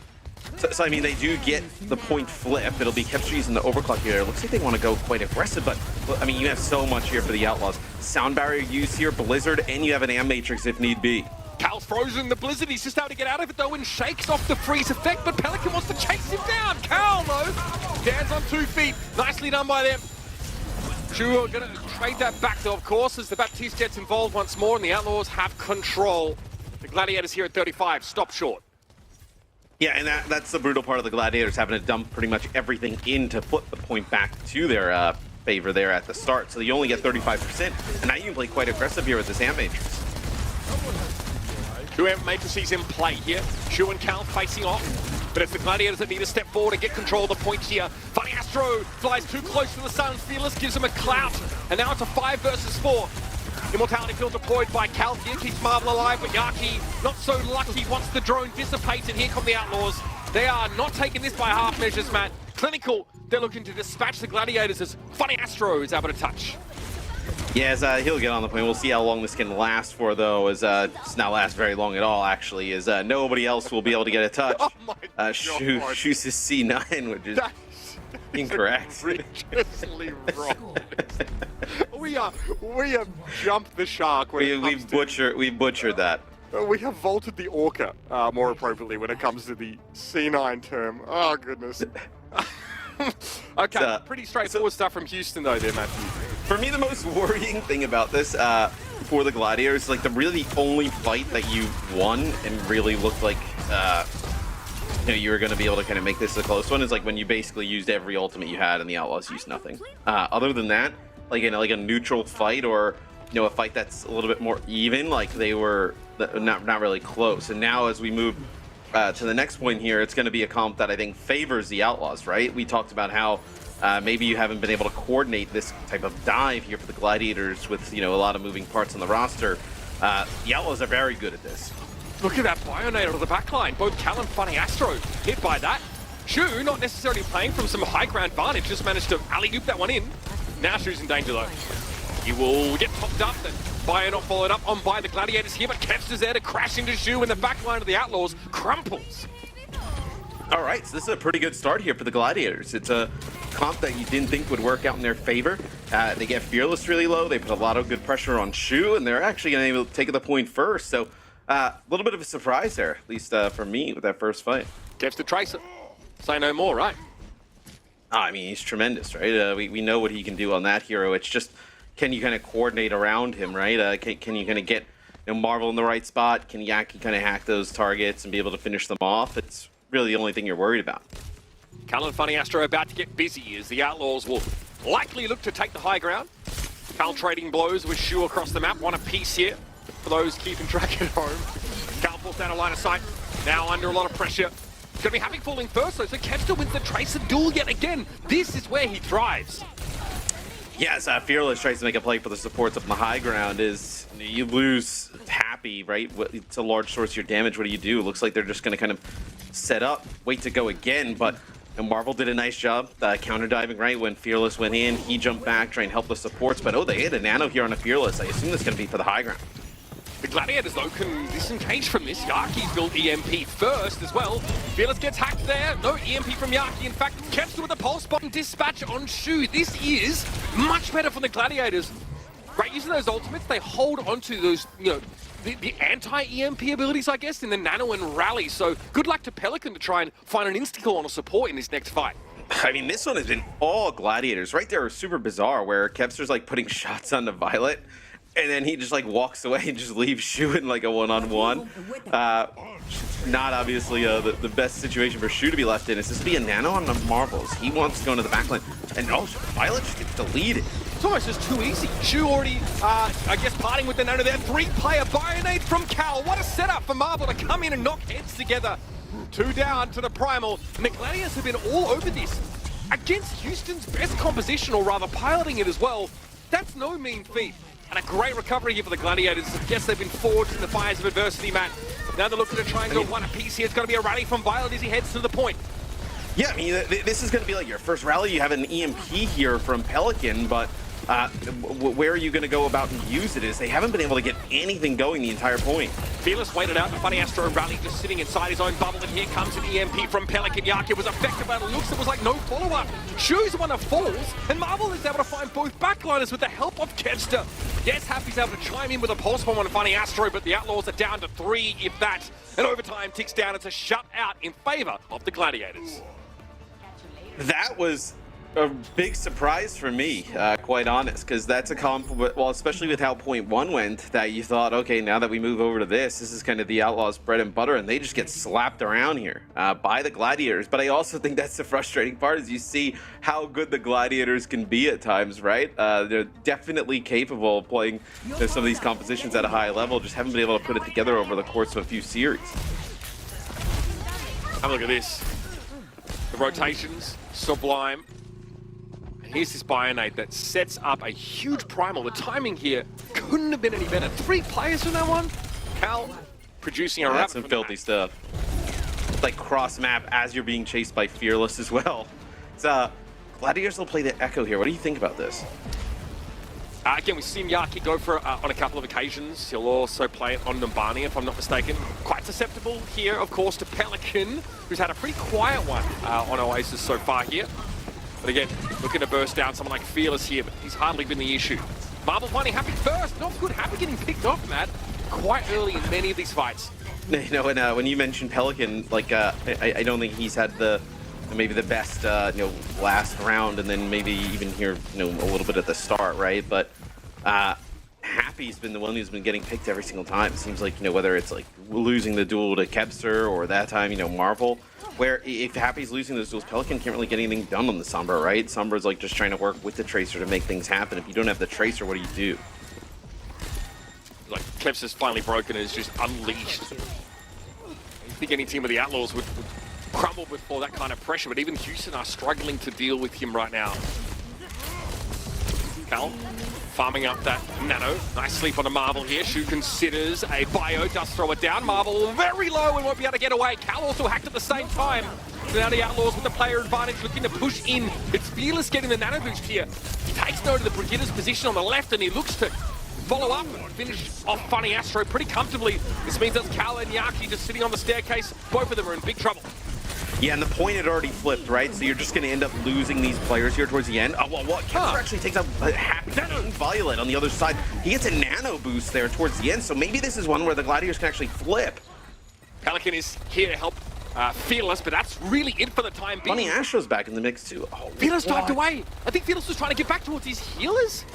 So, I mean, they do get the point flip. It'll be Kevster using the overclock here. It looks like they want to go quite aggressive, but, I mean, you have so much here for the Outlaws. Sound barrier use here, Blizzard, and you have an Am Matrix if need be. Cal's frozen the Blizzard. He's just able to get out of it, though, and shakes off the freeze effect, but Pelican wants to chase him down. Cal, though, stands on 2 feet. Nicely done by them. Chu are going to trade that back, though, of course, as the Baptiste gets involved once more, and the Outlaws have control. The Gladiators here at 35, stop short. Yeah, and that's the brutal part of the Gladiators, having to dump pretty much everything in to put the point back to their favor there at the start. So you only get 35%, and now you can play quite aggressive here with this Amp Matrix. 2 Amp Matrices in play here. Chu and Cal facing off. But it's the Gladiators that need to step forward and get control of the point here. Funny Astro flies too close to the sun. Fearless gives him a clout. And now it's a 5 versus 4. Immortality field deployed by Cal here, keeps Marvel alive, but Yaki not so lucky once the drone dissipates, and here come the Outlaws. They are not taking this by half measures, Matt. Clinical, they're looking to dispatch the Gladiators as Funny Astro is able to touch. Yeah, as he'll get on the point. We'll see how long this can last for, though, as it's not last very long at all, actually, as nobody else will be able to get a touch. Oh my God. Shoots his C9, which is incorrect. Ridiculously wrong. We have jumped the shark when it comes we butchered that. We have vaulted the orca, more appropriately, when it comes to the C9 term. Oh, goodness. Okay, pretty straightforward stuff from Houston, though, there, Matthew. For me, the most worrying thing about this for the Gladiators, like the only fight that you won and really looked like you were going to be able to kind of make this a close one is like when you basically used every ultimate you had and the Outlaws used nothing. Other than that, like in like a neutral fight or a fight that's a little bit more even, like they were not really close. And now as we move to the next point here, it's going to be a comp that I think favors the Outlaws, right? We talked about how maybe you haven't been able to coordinate this type of dive here for the Gladiators with a lot of moving parts on the roster. The Outlaws are very good at this. Look at that Bionator to the backline. Both Cal and Funny Astro hit by that. Shu not necessarily playing from some high ground vantage, just managed to alley-oop that one in. Now Shu's in danger though. He will get popped up, and Bio not followed up on by the Gladiators here, but Kevs is there to crash into Shu, and the backline of the Outlaws crumples. All right, so this is a pretty good start here for the Gladiators. It's a comp that you didn't think would work out in their favor. They get Fearless really low. They put a lot of good pressure on Shu, and they're actually going to be able to take the point first. So a little bit of a surprise there, at least for me, with that first fight. Kevs the Tracer. Say no more, right? I mean, he's tremendous, right? We know what he can do on that hero. It's just, can you kind of coordinate around him, right? Can you kind of get Marvel in the right spot? Can Yaki kind of hack those targets and be able to finish them off? It's really the only thing you're worried about. Cal and Funny Astro about to get busy as the Outlaws will likely look to take the high ground. Cal trading blows with Shu across the map, one apiece here for those keeping track at home. Cal pulls down a line of sight, now under a lot of pressure. He's going to be happy falling first though, so Kevster wins the Tracer duel yet again. This is where he thrives. Yes, Fearless tries to make a play for the supports up on the high ground. Is you lose Happy, right? It's a large source of your damage. What do? It looks like they're just going to kind of set up, wait to go again, but Marvel did a nice job counter diving, right? When Fearless went in, he jumped back, trying to help the supports, but they hit a nano here on a Fearless. I assume that's going to be for the high ground. The Gladiators, though, can disengage from this. Yaki's built EMP first as well. Fearless gets hacked there. No EMP from Yaki. In fact, Kevster with a pulse bomb dispatch on Shu. This is much better for the Gladiators. Right, using those ultimates, they hold onto those, the anti-EMP abilities, I guess, in the Nano and Rally. So good luck to Pelican to try and find an insta-kill on a support in this next fight. I mean, this one has been all Gladiators. Right there, super bizarre, where Kevster's like putting shots on the Violet, and then he just like walks away and just leaves Shu in like a one-on-one. Not obviously the best situation for Shu to be left in. It's just be a nano on the Marvels. He wants to go into the backline, and Violet just gets deleted. It's almost just too easy. Shu already, I guess, parting with the nano there. 3-player Bionade from Cal. What a setup for Marvel to come in and knock heads together. 2 down to the Primal. And the Gladiators have been all over this. Against Houston's best composition, or rather piloting it as well. That's no mean feat. And a great recovery here for the Gladiators. I guess they've been forged in the fires of adversity, Matt. Now they're looking to try and go one apiece here. It's going to be a rally from Violet as he heads to the point. Yeah, I mean, this is going to be like your first rally. You have an EMP here from Pelican, but where are you going to go about and use it? They haven't been able to get anything going the entire point. Fearless waited out the Funny Astro Rally, just sitting inside his own bubble, and here comes an EMP from Pelican. Yaki was effective by the looks. It was like no follow-up. Shu's the one that falls, and Marvel is able to find both backliners with the help of Kevster. Yes, Happy's able to chime in with a pulse bomb on Funny Astro, but the Outlaws are down to 3, if that. And overtime ticks down. It's a shutout in favor of the Gladiators. That was a big surprise for me, quite honest, because that's a comp, well, especially with how point 1 went, that you thought, okay, now that we move over to this is kind of the Outlaws' bread and butter, and they just get slapped around here by the Gladiators. But I also think that's the frustrating part, is you see how good the Gladiators can be at times, right? They're definitely capable of playing some of these compositions at a high level, just haven't been able to put it together over the course of a few series. Have a look at this. The rotations, sublime. And here's this Bionade that sets up a huge primal. The timing here couldn't have been any better. 3 players in that one. Cal producing a That's some filthy stuff. Like cross map as you're being chased by Fearless as well. It's Gladiators will play the Echo here. What do you think about this? Again, we've seen Yaki go for on a couple of occasions. He'll also play it on Numbani, if I'm not mistaken. Quite susceptible here, of course, to Pelican, who's had a pretty quiet one on Oasis so far here. But again, looking to burst down someone like Fearless here, but he's hardly been the issue. Marvel finding Happy first. Not good. Happy getting picked off, Matt, quite early in many of these fights. You know, when you mentioned Pelican, like I don't think he's had maybe the best last round, and then maybe even here a little bit at the start, right? But Happy's been the one who's been getting picked every single time. It seems like whether it's like losing the duel to Kebster or that time Marvel, where if Happy's losing those duels, Pelican can't really get anything done on the Sombra, right? Sombra's like just trying to work with the Tracer to make things happen. If you don't have the Tracer, what do you do? Like Kebster's finally broken and is just unleashed. I think any team of the Outlaws would crumble before that kind of pressure, but even Houston are struggling to deal with him right now. Cal farming up that nano. Nice sleep on a Marvel here. Shu considers a bio, does throw it down. Marvel very low and won't be able to get away. Cal also hacked at the same time. So now the Outlaws with the player advantage looking to push in. It's Fearless getting the nano boost here. He takes note of the Brigitte's position on the left and he looks to follow up and finish off Funny Astro pretty comfortably. This means that's Cal and Yaki just sitting on the staircase. Both of them are in big trouble. Yeah, and the point had already flipped, right? So you're just going to end up losing these players here towards the end. Oh, well, what? Kemper actually takes out Happy and Violet on the other side. He gets a nano boost there towards the end, so maybe this is one where the Gladiators can actually flip. Pelican is here to help Fearless, but that's really it for the time being. Funny Astro's back in the mix, too. Oh, Fearless dived away. I think Fearless was trying to get back towards his healers,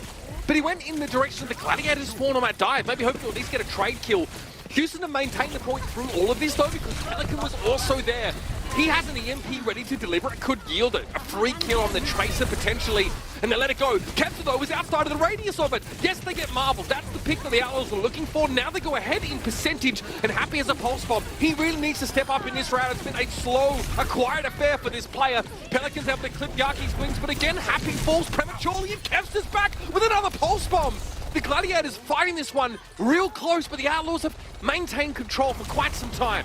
but he went in the direction of the Gladiators spawn on that dive. Maybe hoping to at least get a trade kill. Houston to maintain the point through all of this, though, because Pelican was also there. He has an EMP ready to deliver. It could yield it. A free kill on the Tracer, potentially. And they let it go. Kemper, though, was outside of the radius of it. Yes, they get Marvel. That's the pick that the Outlaws were looking for. Now they go ahead in percentage. And Happy as a pulse bomb. He really needs to step up in this round. It's been a slow, a quiet affair for this player. Pelicans able to clip Yaki's wings. But again, Happy falls prematurely. And Kemper's back with another pulse bomb. The Gladiators fighting this one real close. But the Outlaws have maintained control for quite some time.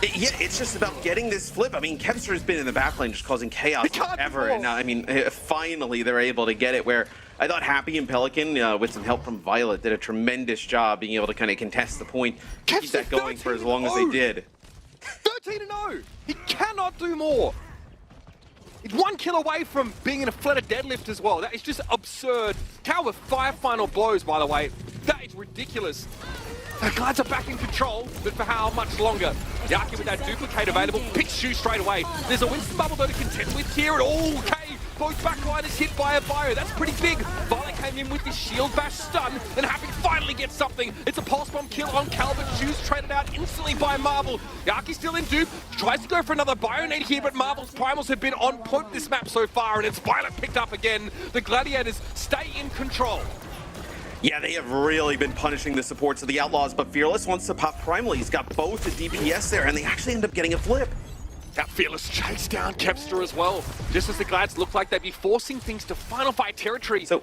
Yeah, it's just about getting this flip. I mean, Kebster has been in the backline just causing chaos forever. And now, I mean, finally they're able to get it where I thought Happy and Pelican, with some help from Violet, did a tremendous job being able to kind of contest the point, keep that going for as long as they did. 13-0! He cannot do more. He's 1 kill away from being in a flatter deadlift as well. That is just absurd. Cal with 5 final blows, by the way. That is ridiculous. The Glads are back in control, but for how much longer? Yaki with that duplicate available, picks Shu straight away. There's a Winston bubble though to contend with here, and okay, both backliners hit by a bio. That's pretty big. Violet came in with this shield bash stun, and Happy finally gets something. It's a pulse bomb kill on Calvin. Shu's traded out instantly by Marvel. Yaki still in dupe, tries to go for another Bionade here, but Marvel's primals have been on point this map so far, and it's Violet picked up again. The Gladiators stay in control. Yeah, they have really been punishing the supports of the Outlaws, but Fearless wants to pop Primal. He's got both the DPS there, and they actually end up getting a flip. That Fearless chased down Kebster as well, just as the Glads look like they'd be forcing things to final fight territory. So,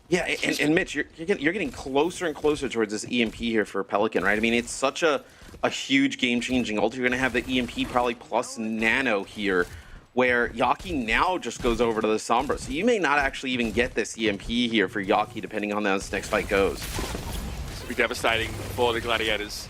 yeah, and Mitch, you're getting closer and closer towards this EMP here for Pelican, right? I mean, it's such a huge game-changing ult. You're going to have the EMP probably plus Nano here, where Yaki now just goes over to the Sombra. So you may not actually even get this EMP here for Yaki, depending on how this next fight goes. This will be devastating for the Gladiators.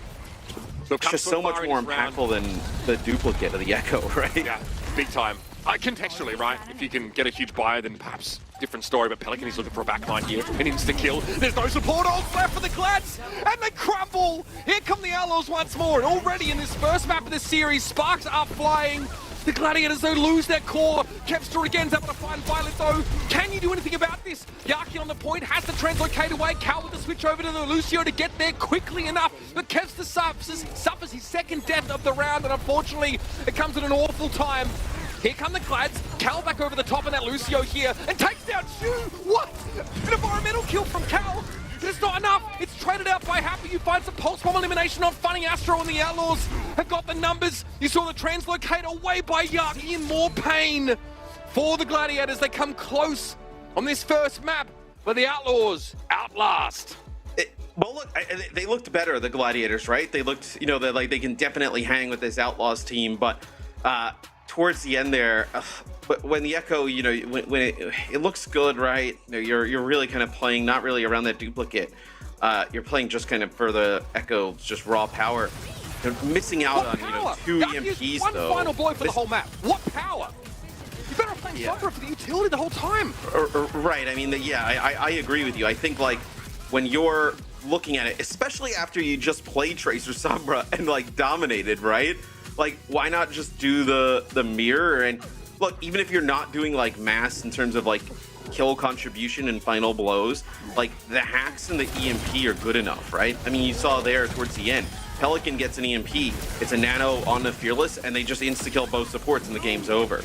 It's just so much more impactful than the duplicate of the Echo, right? Yeah, big time. Contextually, right? If you can get a huge buyer, then perhaps different story, but Pelican is looking for a backline here. An insta-kill. There's no support ults left for the Glads, and they crumble! Here come the Outlaws once more, and already in this first map of the series, sparks are flying. The Gladiators, though, lose their core. Kebster again is able to find Violet, though. Can you do anything about this? Yaki on the point, has to translocate away. Cal with the switch over to the Lucio to get there quickly enough. But Kebster suffers his second death of the round, and unfortunately, it comes at an awful time. Here come the Glads. Cal back over the top of that Lucio here, and takes down Shu. What? An environmental kill from Cal. But it's not enough. It's traded out by Happy. You find some pulse bomb elimination on Funny Astro, and the Outlaws have got the numbers. You saw the translocate away by Yaki, and more pain for the Gladiators. They come close on this first map, but the Outlaws outlast. Well, look, they looked better, the Gladiators, right? They looked, you know, like they can definitely hang with this Outlaws team, but towards the end there, but when the Echo, you know, when it looks good, right? You know, you're really kind of playing not really around that duplicate. You're playing just kind of for the Echo, just raw power. They're missing out on, you know, 2 EMPs one though. Final blow for the whole map. What power? You better play Sombra for the utility the whole time. Right. I mean, I agree with you. I think like when you're looking at it, especially after you just played Tracer Sombra and like dominated, right? Like, why not just do the mirror? And look, even if you're not doing like mass in terms of like kill contribution and final blows, like the hacks and the EMP are good enough, right? I mean, you saw there towards the end, Pelican gets an EMP, it's a nano on the Fearless, and they just insta-kill both supports and the game's over.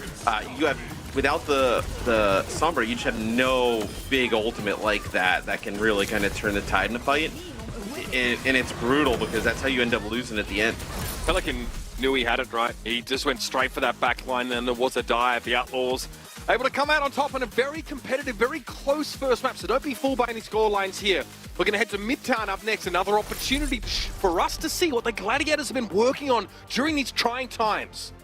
You have, without the Sombra, you just have no big ultimate like that can really kind of turn the tide in a fight. And it's brutal because that's how you end up losing at the end. Pelican knew he had it right. He just went straight for that back line, and there was a dive. The Outlaws able to come out on top in a very competitive, very close first map, so don't be fooled by any score lines here. We're going to head to Midtown up next, another opportunity for us to see what the Gladiators have been working on during these trying times.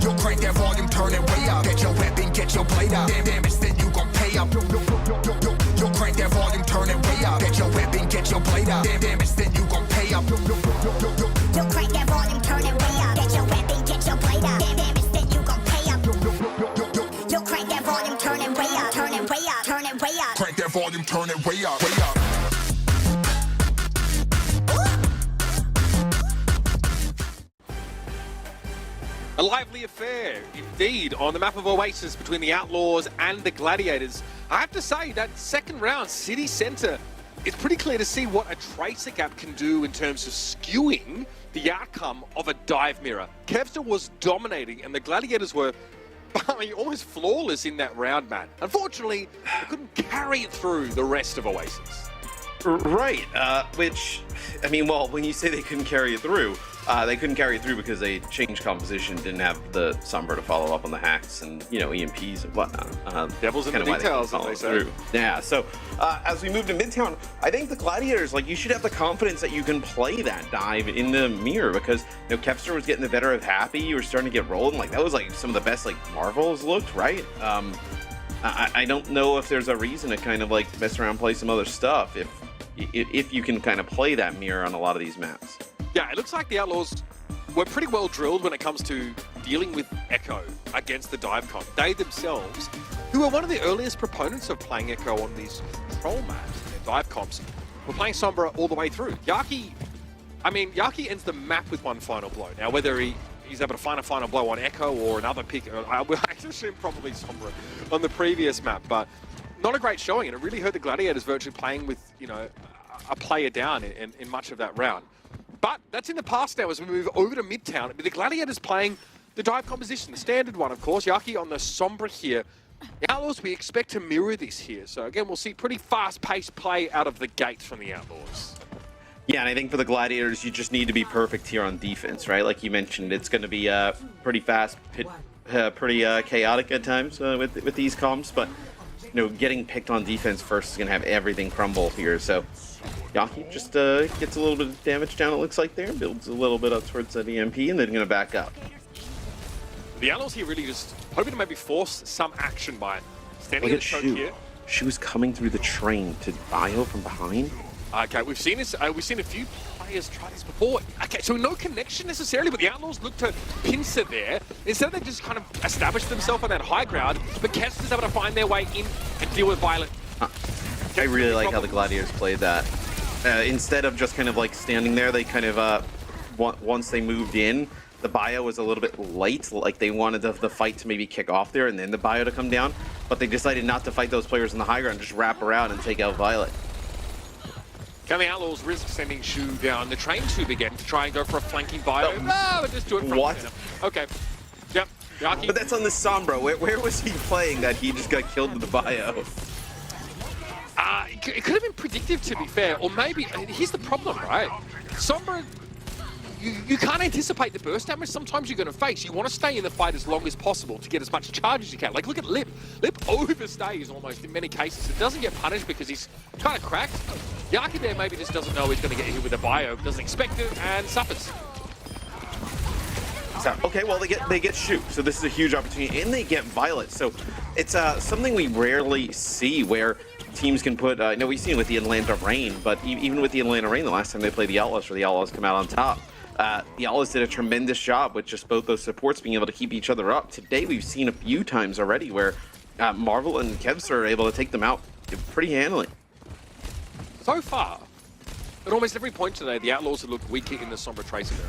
Yo, crank that volume, turn it way up. Get your weapon, get your blade. radar. Damage, then you gon' pay up. Yo, crank that volume, turn it way up. Get your weapon, get your blade out. Damage, then you gon' pay up. Yo, crank that volume, turn it way up. Get your weapon, get your blade out. Damage, then you gon' pay up. Yo, crank that volume, turn it way up. Turn it way up. Turn it way up. Crank that volume, turn it way up. Way up. A lively affair, indeed, on the map of Oasis between the Outlaws and the Gladiators. I have to say, that second round, City Centre, it's pretty clear to see what a Tracer Gap can do in terms of skewing the outcome of a dive mirror. Kevster was dominating, and the Gladiators were almost flawless in that round, Matt. Unfortunately, they couldn't carry it through the rest of Oasis. Right, which, I mean, well, when you say they couldn't carry it through because they changed composition, didn't have the Sombra to follow up on the hacks and, you know, EMPs and whatnot. Devil's in the details, as they say. Yeah, so as we move to Midtown, I think the Gladiators, like, you should have the confidence that you can play that dive in the mirror because, you know, Kevster was getting the better of Happy. You were starting to get rolling. Like, that was, like, some of the best, like, Marvels looked, right? I don't know if there's a reason to kind of, like, mess around, play some other stuff if you can kind of play that mirror on a lot of these maps. Yeah, it looks like the Outlaws were pretty well drilled when it comes to dealing with Echo against the dive comp. They themselves, who were one of the earliest proponents of playing Echo on these control maps and their dive comps, were playing Sombra all the way through. Yaki ends the map with one final blow. Now, whether he's able to find a final blow on Echo or another pick, I assume probably Sombra on the previous map, but not a great showing, and it really hurt the Gladiators virtually playing with, you know, a player down in much of that round. But that's in the past now as we move over to Midtown. The Gladiators playing the dive composition, the standard one, of course. Yaki on the Sombra here. The Outlaws, we expect to mirror this here. So again, we'll see pretty fast-paced play out of the gates from the Outlaws. Yeah, and I think for the Gladiators, you just need to be perfect here on defense, right? Like you mentioned, it's going to be pretty fast, pretty chaotic at times with these comps, but you know, getting picked on defense first is going to have everything crumble here. So Yaki just gets a little bit of damage down, it looks like there, builds a little bit up towards that EMP, and then going to back up. The Outlaws here really just hoping to maybe force some action by standing in the choke here. She was coming through the train to bio from behind. Okay, we've seen this. We've seen a few players try this before. Okay, so no connection necessarily, but the Outlaws look to pincer there. Instead, they just kind of establish themselves on that high ground, but Kester's able to find their way in and deal with Violet. I really like how the Gladiators played that. Instead of just kind of like standing there, they kind of, once they moved in, the bio was a little bit late. Like they wanted the fight to maybe kick off there and then the bio to come down, but they decided not to fight those players in the high ground, just wrap around and take out Violet. Can the Outlaws risk sending Shu down the train tube again to try and go for a flanking bio? No, but just do it from what? Okay. Yep. Yaki. But that's on the Sombra. Where was he playing that he just got killed with the bio? It could have been predictive, to be fair, or maybe here's the problem, right? Sombra, you can't anticipate the burst damage sometimes you're going to face. You want to stay in the fight as long as possible to get as much charge as you can. Like, look at Lip. Lip overstays almost in many cases. It doesn't get punished because he's kind of cracked. Yaki there maybe just doesn't know he's going to get hit with a bio, doesn't expect it, and suffers. Okay, well they get Shu, so this is a huge opportunity, and they get Violet. So it's something we rarely see where teams can put. No, we've seen it with the Atlanta Reign, but even with the Atlanta Reign, the last time they played the Outlaws, where the Outlaws come out on top, the Outlaws did a tremendous job with just both those supports being able to keep each other up. Today, we've seen a few times already where Marvel and Kevster are able to take them out pretty handily. So far, at almost every point today, the Outlaws have looked weaker in the Sombra Tracer mirror.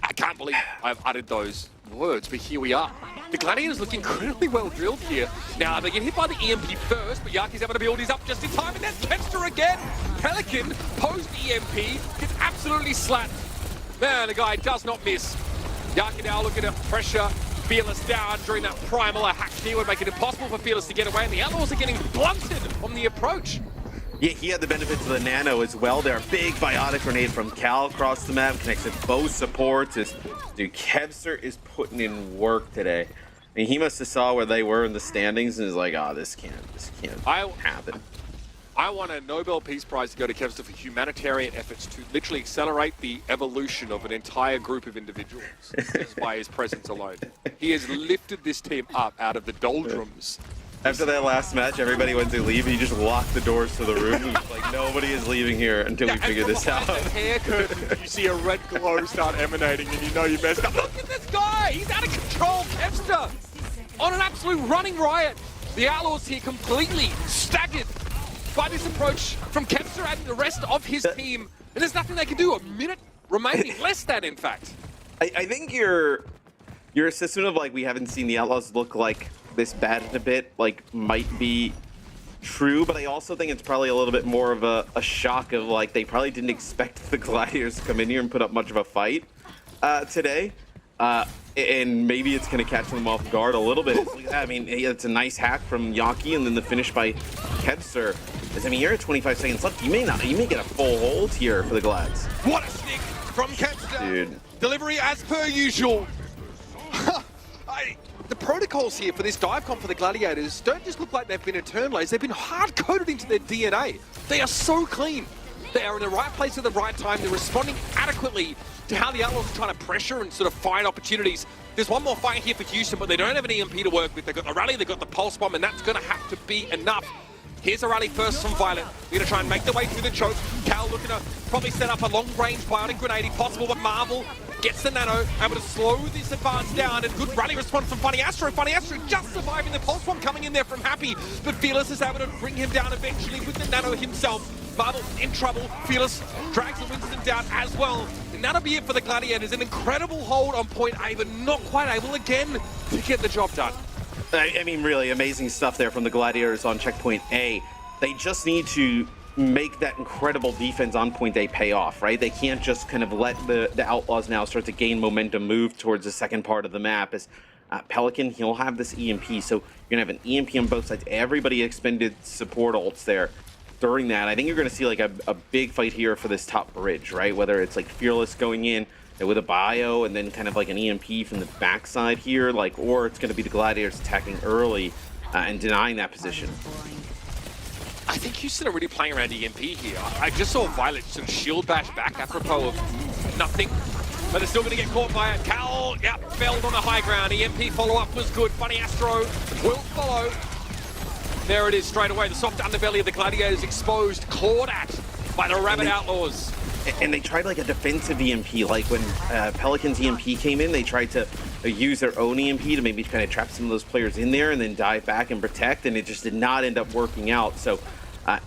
I can't believe I've uttered those words, but here we are. The Gladiators look incredibly well drilled here. Now, they get hit by the EMP first, but Yaki's able to build his up just in time, and that's Kevster again! Pelican, post-EMP, gets absolutely slapped. Man, the guy does not miss. Yaki now looking at pressure. Fearless down during that primal. A hack here would make it impossible for Fearless to get away, and the Outlaws are getting blunted on the approach. Yeah, he had the benefits of the nano as well there. Big biotic grenade from Cal across the map, connects with both supports. Dude, Kevster is putting in work today. I mean, he must have saw where they were in the standings and is like, oh, this can't happen. I want a Nobel Peace Prize to go to Kevster for humanitarian efforts to literally accelerate the evolution of an entire group of individuals just by his presence alone. He has lifted this team up out of the doldrums. After that last match, everybody went to leave. He just locked the doors to the room. He was like, nobody is leaving here until we figure this out. The hair curtain, you see a red glow start emanating, and you know you messed up. Look at this guy! He's out of control, Kevster! On an absolute running riot. The Outlaws here completely staggered by this approach from Kevster and the rest of his team. And there's nothing they can do. A minute remaining, less than, in fact. I think your assessment of like we haven't seen the Outlaws look like this bad in a bit like might be true, but I also think it's probably a little bit more of a shock of like they probably didn't expect the Gladiators to come in here and put up much of a fight today. And maybe it's going to catch them off guard a little bit. I mean, it's a nice hack from Yaki, and then the finish by Kevster. I mean, you're at 25 seconds left. You may get a full hold here for the Glads. What a sneak from Kevster. Dude. Delivery as per usual. The protocols here for this dive comp for the Gladiators don't just look like they've been internalized, they've been hard-coded into their DNA. They are so clean. They are in the right place at the right time. They're responding adequately to how the Outlaws are trying to pressure and sort of find opportunities. There's one more fight here for Houston, but they don't have an EMP to work with. They've got the rally, they've got the pulse bomb, and that's going to have to be enough. Here's a rally first from Violet. They're going to try and make their way through the choke. Cal looking to probably set up a long-range bionic grenade if possible, but Marvel gets the nano, able to slow this advance down, and good rally response from Funny Astro. Funny Astro just surviving the pulse bomb coming in there from Happy, but Fearless is able to bring him down eventually with the nano himself. Marvel in trouble. Fearless drags the Winston down as well. And that'll be it for the Gladiators. An incredible hold on point A, but not quite able again to get the job done. I mean, really amazing stuff there from the Gladiators on checkpoint A. They just need to make that incredible defense on point A pay off, right? They can't just kind of let the Outlaws now start to gain momentum, move towards the second part of the map. As Pelican, he'll have this EMP, so you're gonna have an EMP on both sides. Everybody expended support ults there during that. I think you're gonna see like a big fight here for this top bridge, right? Whether it's like Fearless going in with a bio and then kind of like an EMP from the backside here, like, or it's gonna be the Gladiators attacking early and denying that position. I think Houston are really playing around EMP here. I just saw Violet sort of shield bash back apropos of nothing, but they're still going to get caught by it. Cal, yep, failed on the high ground. EMP follow-up was good. Funny Astro will follow. There it is straight away. The soft underbelly of the Gladiators exposed, clawed at by the Rabbit Outlaws. And they tried like a defensive EMP, like when Pelican's EMP came in, they tried to use their own EMP to maybe kind of trap some of those players in there and then dive back and protect, and it just did not end up working out. So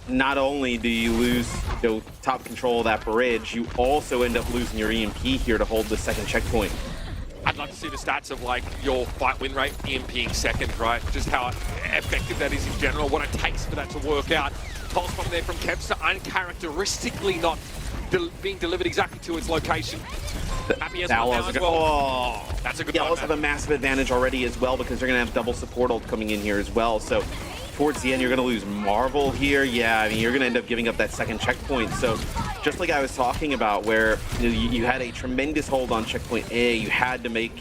not only do you lose top control of that bridge, you also end up losing your EMP here to hold the second checkpoint. I'd love to see the stats of like your fight win rate, EMPing second, right? Just how effective that is in general, what it takes for that to work out. Pulse bomb there from Kevster, uncharacteristically not being delivered exactly to its location. Happy as well now as well. That's a good The Outlaws have a massive advantage already as well because they're going to have double support ult coming in here as well. So towards the end, you're going to lose Marvel here. Yeah, I mean, you're going to end up giving up that second checkpoint. So just like I was talking about, where you had a tremendous hold on checkpoint A, you had to make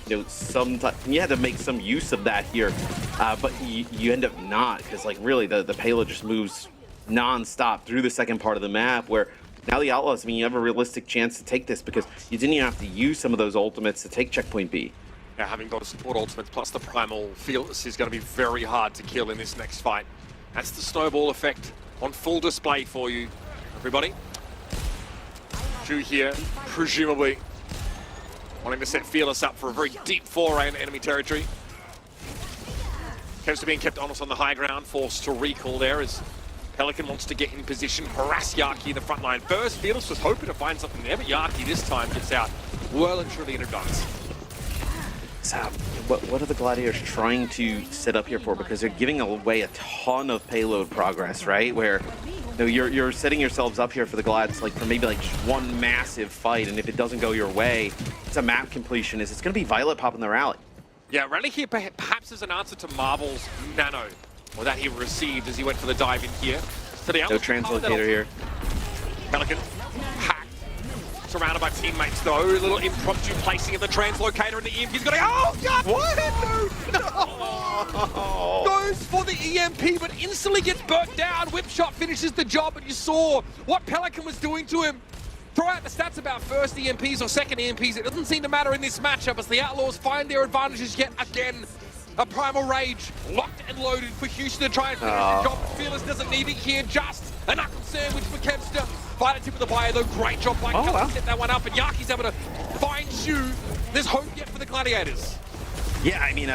some use of that here, but you end up not, because like really the payload just moves non-stop through the second part of the map, where now the Outlaws, I mean, you have a realistic chance to take this because you didn't even have to use some of those ultimates to take checkpoint B. Now, having got a support ultimate plus the primal, Fearless is going to be very hard to kill in this next fight. That's the snowball effect on full display for you, everybody. Ju here, presumably wanting to set Fearless up for a very deep foray into enemy territory. Kevster being kept honest on the high ground, forced to recall there as Pelican wants to get in position, harass Yaki in the front line first. Fearless was hoping to find something there, but Yaki this time gets out well and truly in advance. So, what are the Gladiators trying to set up here for? Because they're giving away a ton of payload progress, right? Where you're setting yourselves up here for the Glads, like for maybe like just one massive fight, and if it doesn't go your way, it's a map completion. It's going to be Violet popping the rally. Yeah, rally here perhaps as an answer to Marvel's nano, or that he received as he went for the dive in here. So the no translocator here. Pelican hacked, surrounded by teammates though. A little impromptu placing of the translocator, and the EMP's going, oh god, what? No! Goes for the EMP, but instantly gets burnt down. Whip shot finishes the job, but you saw what Pelican was doing to him. Throw out the stats about first EMPs or second EMPs. It doesn't seem to matter in this matchup as the Outlaws find their advantages yet again. A Primal Rage locked and loaded for Houston to try and finish the job. Fearless doesn't need it here. Just a knuckle sandwich for Kempster. Fight a tip of the bio though. Great job by Kel to set that one up. And Yaki's able to find Shu. There's hope yet for the Gladiators. Yeah, I mean,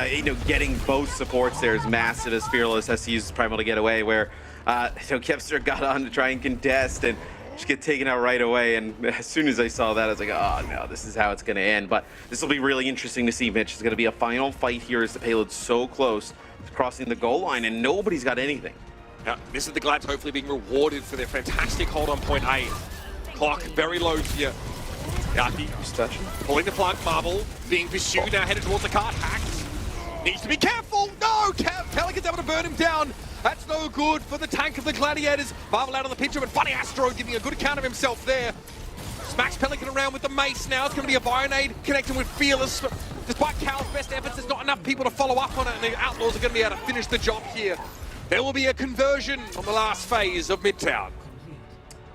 getting both supports there is massive as Fearless has to use his Primal to get away, where Kempster got on to try and contest and just get taken out right away. And as soon as I saw that, I was like, oh no, this is how it's going to end. But this will be really interesting to see, Mitch. It's going to be a final fight here as the payload's so close to crossing the goal line and nobody's got anything. Yeah, this is the Glads hopefully being rewarded for their fantastic hold on point A. Clock very low here. Yaki pulling the plug, Marvel being pursued, now headed towards the cart. Hacked. Needs to be careful. No, Pelican's able to burn him down. That's no good for the tank of the Gladiators. Marvel out of the picture, but Funny Astro giving a good account of himself there. Smacks Pelican around with the mace now. It's going to be a Bionade connecting with Fearless. Despite Cal's best efforts, there's not enough people to follow up on it, and the Outlaws are going to be able to finish the job here. There will be a conversion on the last phase of Midtown.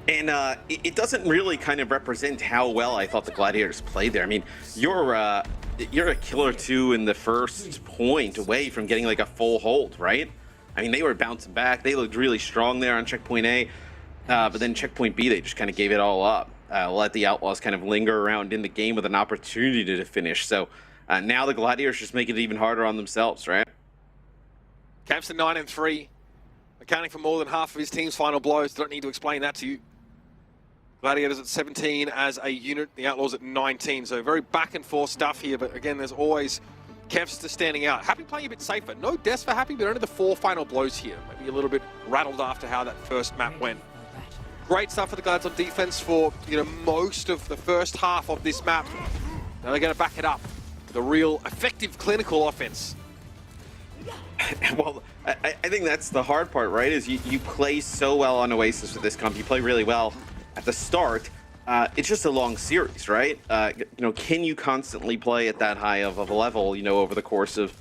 And it doesn't really kind of represent how well I thought the Gladiators played there. I mean, you're a kill or two in the first point away from getting like a full hold, right? I mean, they were bouncing back. They looked really strong there on checkpoint A. But then checkpoint B, they just kind of gave it all up. Let the Outlaws kind of linger around in the game with an opportunity to finish. So now the Gladiators just make it even harder on themselves, right? Caps at 9-3, accounting for more than half of his team's final blows. Don't need to explain that to you. Gladiators at 17 as a unit, the Outlaws at 19. So very back and forth stuff here, but again, there's always Kevster standing out. Happy playing a bit safer. No deaths for Happy, but only the 4 final blows here. Maybe a little bit rattled after how that first map went. Great stuff for the Glads on defense for most of the first half of this map. Now they're going to back it up with a real effective clinical offense. Well, I think that's the hard part, right? Is you play so well on Oasis with this comp. You play really well at the start. It's just a long series, right? Can you constantly play at that high of a level, over the course of,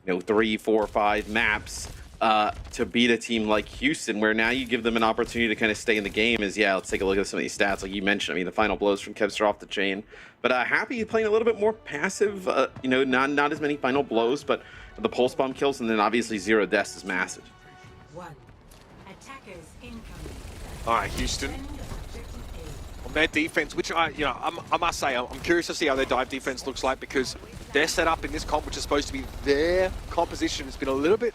3, 4, 5 maps to beat a team like Houston, where now you give them an opportunity to kind of stay in the game? Let's take a look at some of these stats. Like you mentioned, I mean, the final blows from Kevster off the chain. But Happy playing a little bit more passive, not as many final blows, but the pulse bomb kills, and then obviously 0 deaths is massive. All right, Houston. On their defense, which I must say, I'm curious to see how their dive defense looks like, because their setup in this comp, which is supposed to be their composition, has been a little bit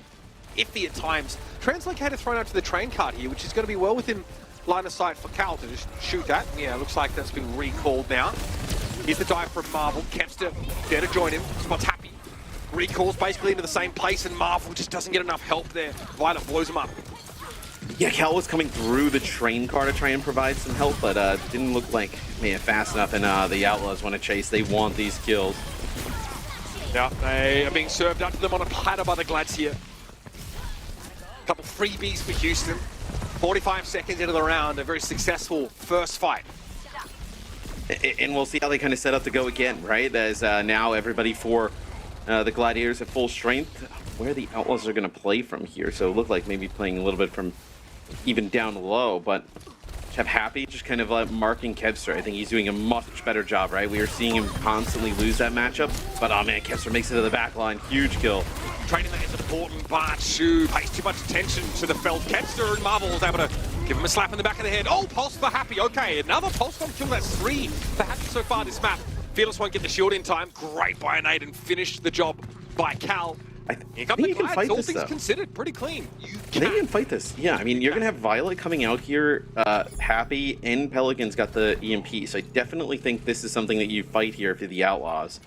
iffy at times. Translocator thrown out to the train cart here, which is going to be well within line of sight for Cal to just shoot that. Yeah, looks like that's been recalled now. Here's the dive from Marvel. Kempster there to join him. Spot's Happy. Recalls basically into the same place, and Marvel just doesn't get enough help there. Violet blows him up. Yeah, Cal was coming through the train car to try and provide some help, but didn't look like fast enough, and the Outlaws want to chase. They want these kills. Yeah, they are being served up to them on a platter by the Glads here. Couple freebies for Houston. 45 seconds into the round, a very successful first fight. And we'll see how they kind of set up to go again, right? As now everybody for the Gladiators at full strength. Where the Outlaws are going to play from here. So it looked like maybe playing a little bit from even down low, but have Happy just kind of marking Kevster. I think he's doing a much better job, right? We are seeing him constantly lose that matchup, but oh man, Kevster makes it to the back line. Huge kill. Training that is important, but Shu pays too much attention to the felt. Kevster and Marvel is able to give him a slap in the back of the head. Oh, pulse for Happy. Okay, another pulse bomb kill. That's 3 for Happy so far this map. Fearless won't get the shield in time. Great Bionade and finish the job by Cal. I think you can fight all this, things though. Considered, pretty clean. I think you can fight this. Yeah, I mean, you're going to have Violet coming out here. Happy and Pelican's got the EMP, so I definitely think this is something that you fight here for the Outlaws.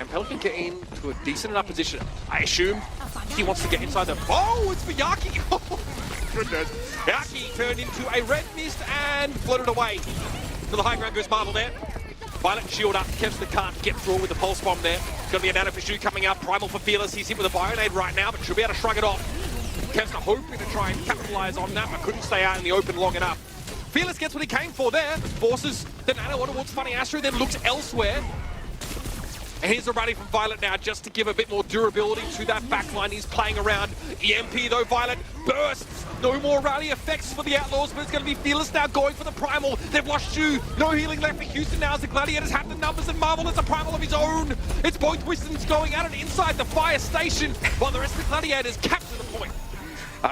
And Pelican get into a decent enough position. I assume he wants to get inside the... Oh, it's for Yaki! Oh, my goodness. Yaki turned into a red mist and floated away. To the high ground goes Marvel there. Violet shield up, Kevster can't get through with the pulse bomb there. It's going to be a nano for Shu coming up. Primal for Fearless. He's hit with a Bionade right now, but should be able to shrug it off. Kevster hoping to try and capitalize on that, but couldn't stay out in the open long enough. Fearless gets what he came for there. Forces the nano towards Funny Astro, then looks elsewhere. And here's a rally from Violet now just to give a bit more durability to that backline. He's playing around. EMP though, Violet bursts. No more rally effects for the Outlaws, but it's going to be Fearless now going for the Primal. They've lost Shu. No healing left for Houston now as the Gladiators have the numbers, and Marvel has a Primal of his own. It's both Wistons going at it inside the fire station, while the rest of the Gladiators capture the point.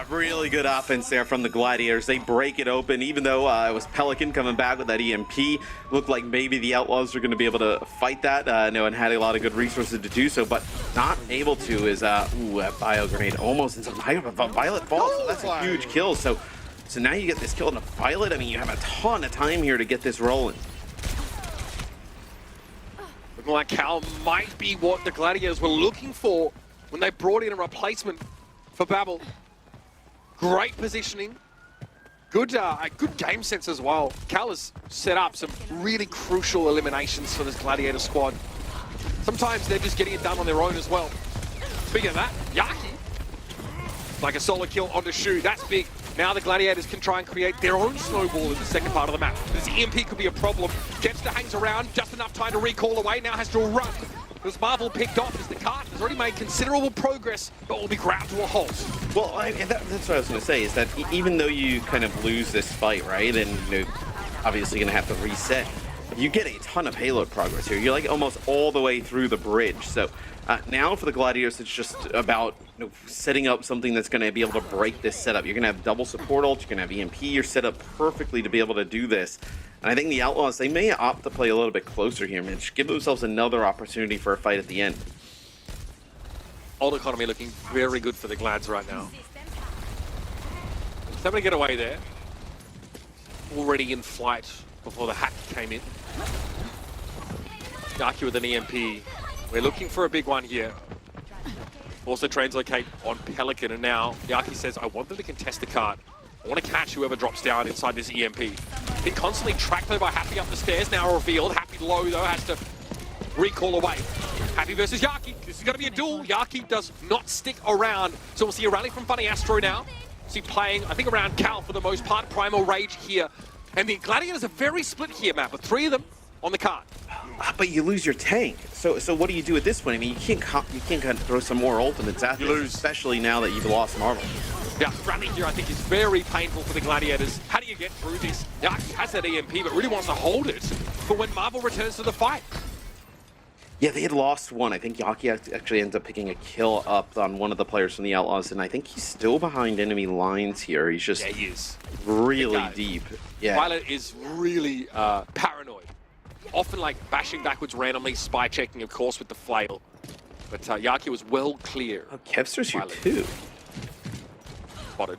Really good offense there from the Gladiators. They break it open, even though it was Pelican coming back with that EMP. Looked like maybe the Outlaws are going to be able to fight that. No one had a lot of good resources to do so, but not able to is, a bio grenade almost into Violet falls. So that's a huge kill. So now you get this kill into Violet. I mean, you have a ton of time here to get this rolling. Looking like Cal might be what the Gladiators were looking for when they brought in a replacement for Babel. Great positioning, good game sense as well. Cal has set up some really crucial eliminations for this Gladiator squad. Sometimes they're just getting it done on their own as well. Speaking of that, Yaki, like a solo kill onto Shu, that's big. Now the Gladiators can try and create their own snowball in the second part of the map. This EMP could be a problem. Jester hangs around, just enough time to recall away, now has to run. Because Marvel picked off as the cart has already made considerable progress, but will be ground to a halt. Well, that's what I was going to say, is that even though you kind of lose this fight, right, and you're obviously going to have to reset, you get a ton of payload progress here. You're like almost all the way through the bridge. So now for the Gladiators, it's just about setting up something that's going to be able to break this setup. You're going to have double support ult, you're going to have EMP, you're set up perfectly to be able to do this. And I think the Outlaws, they may opt to play a little bit closer here, Mitch. Give themselves another opportunity for a fight at the end. Old economy looking very good for the Glads right now. Somebody to get away there. Already in flight before the hack came in. Yaki with an EMP. We're looking for a big one here. Also translocate on Pelican, and now Yaki says, I want them to contest the cart. I want to catch whoever drops down inside this EMP. Been constantly tracked though by Happy up the stairs, now revealed. Happy low though, has to recall away. Happy versus Yaki. This is going to be a duel. Yaki does not stick around. So we'll see a rally from Funny Astro now. See playing, I think, around Cal for the most part. Primal Rage here. And the Gladiators are very split here, Matt, with 3 of them on the cart. But you lose your tank. So what do you do at this point? I mean, you can't kind of throw some more ultimates at them, especially now that you've lost Marvel. Yeah, rally here I think is very painful for the Gladiators. How do you get through this? Yaki has that EMP, but really wants to hold it for when Marvel returns to the fight. Yeah, they had lost one. I think Yaki actually ends up picking a kill up on one of the players from the Outlaws, and I think he's still behind enemy lines here. He's just he is. Really deep. Yeah. Violet is really paranoid. Often like bashing backwards randomly, spy checking, of course, with the flail. But Yaki was well clear. Oh, Kevster's here too. Spotted.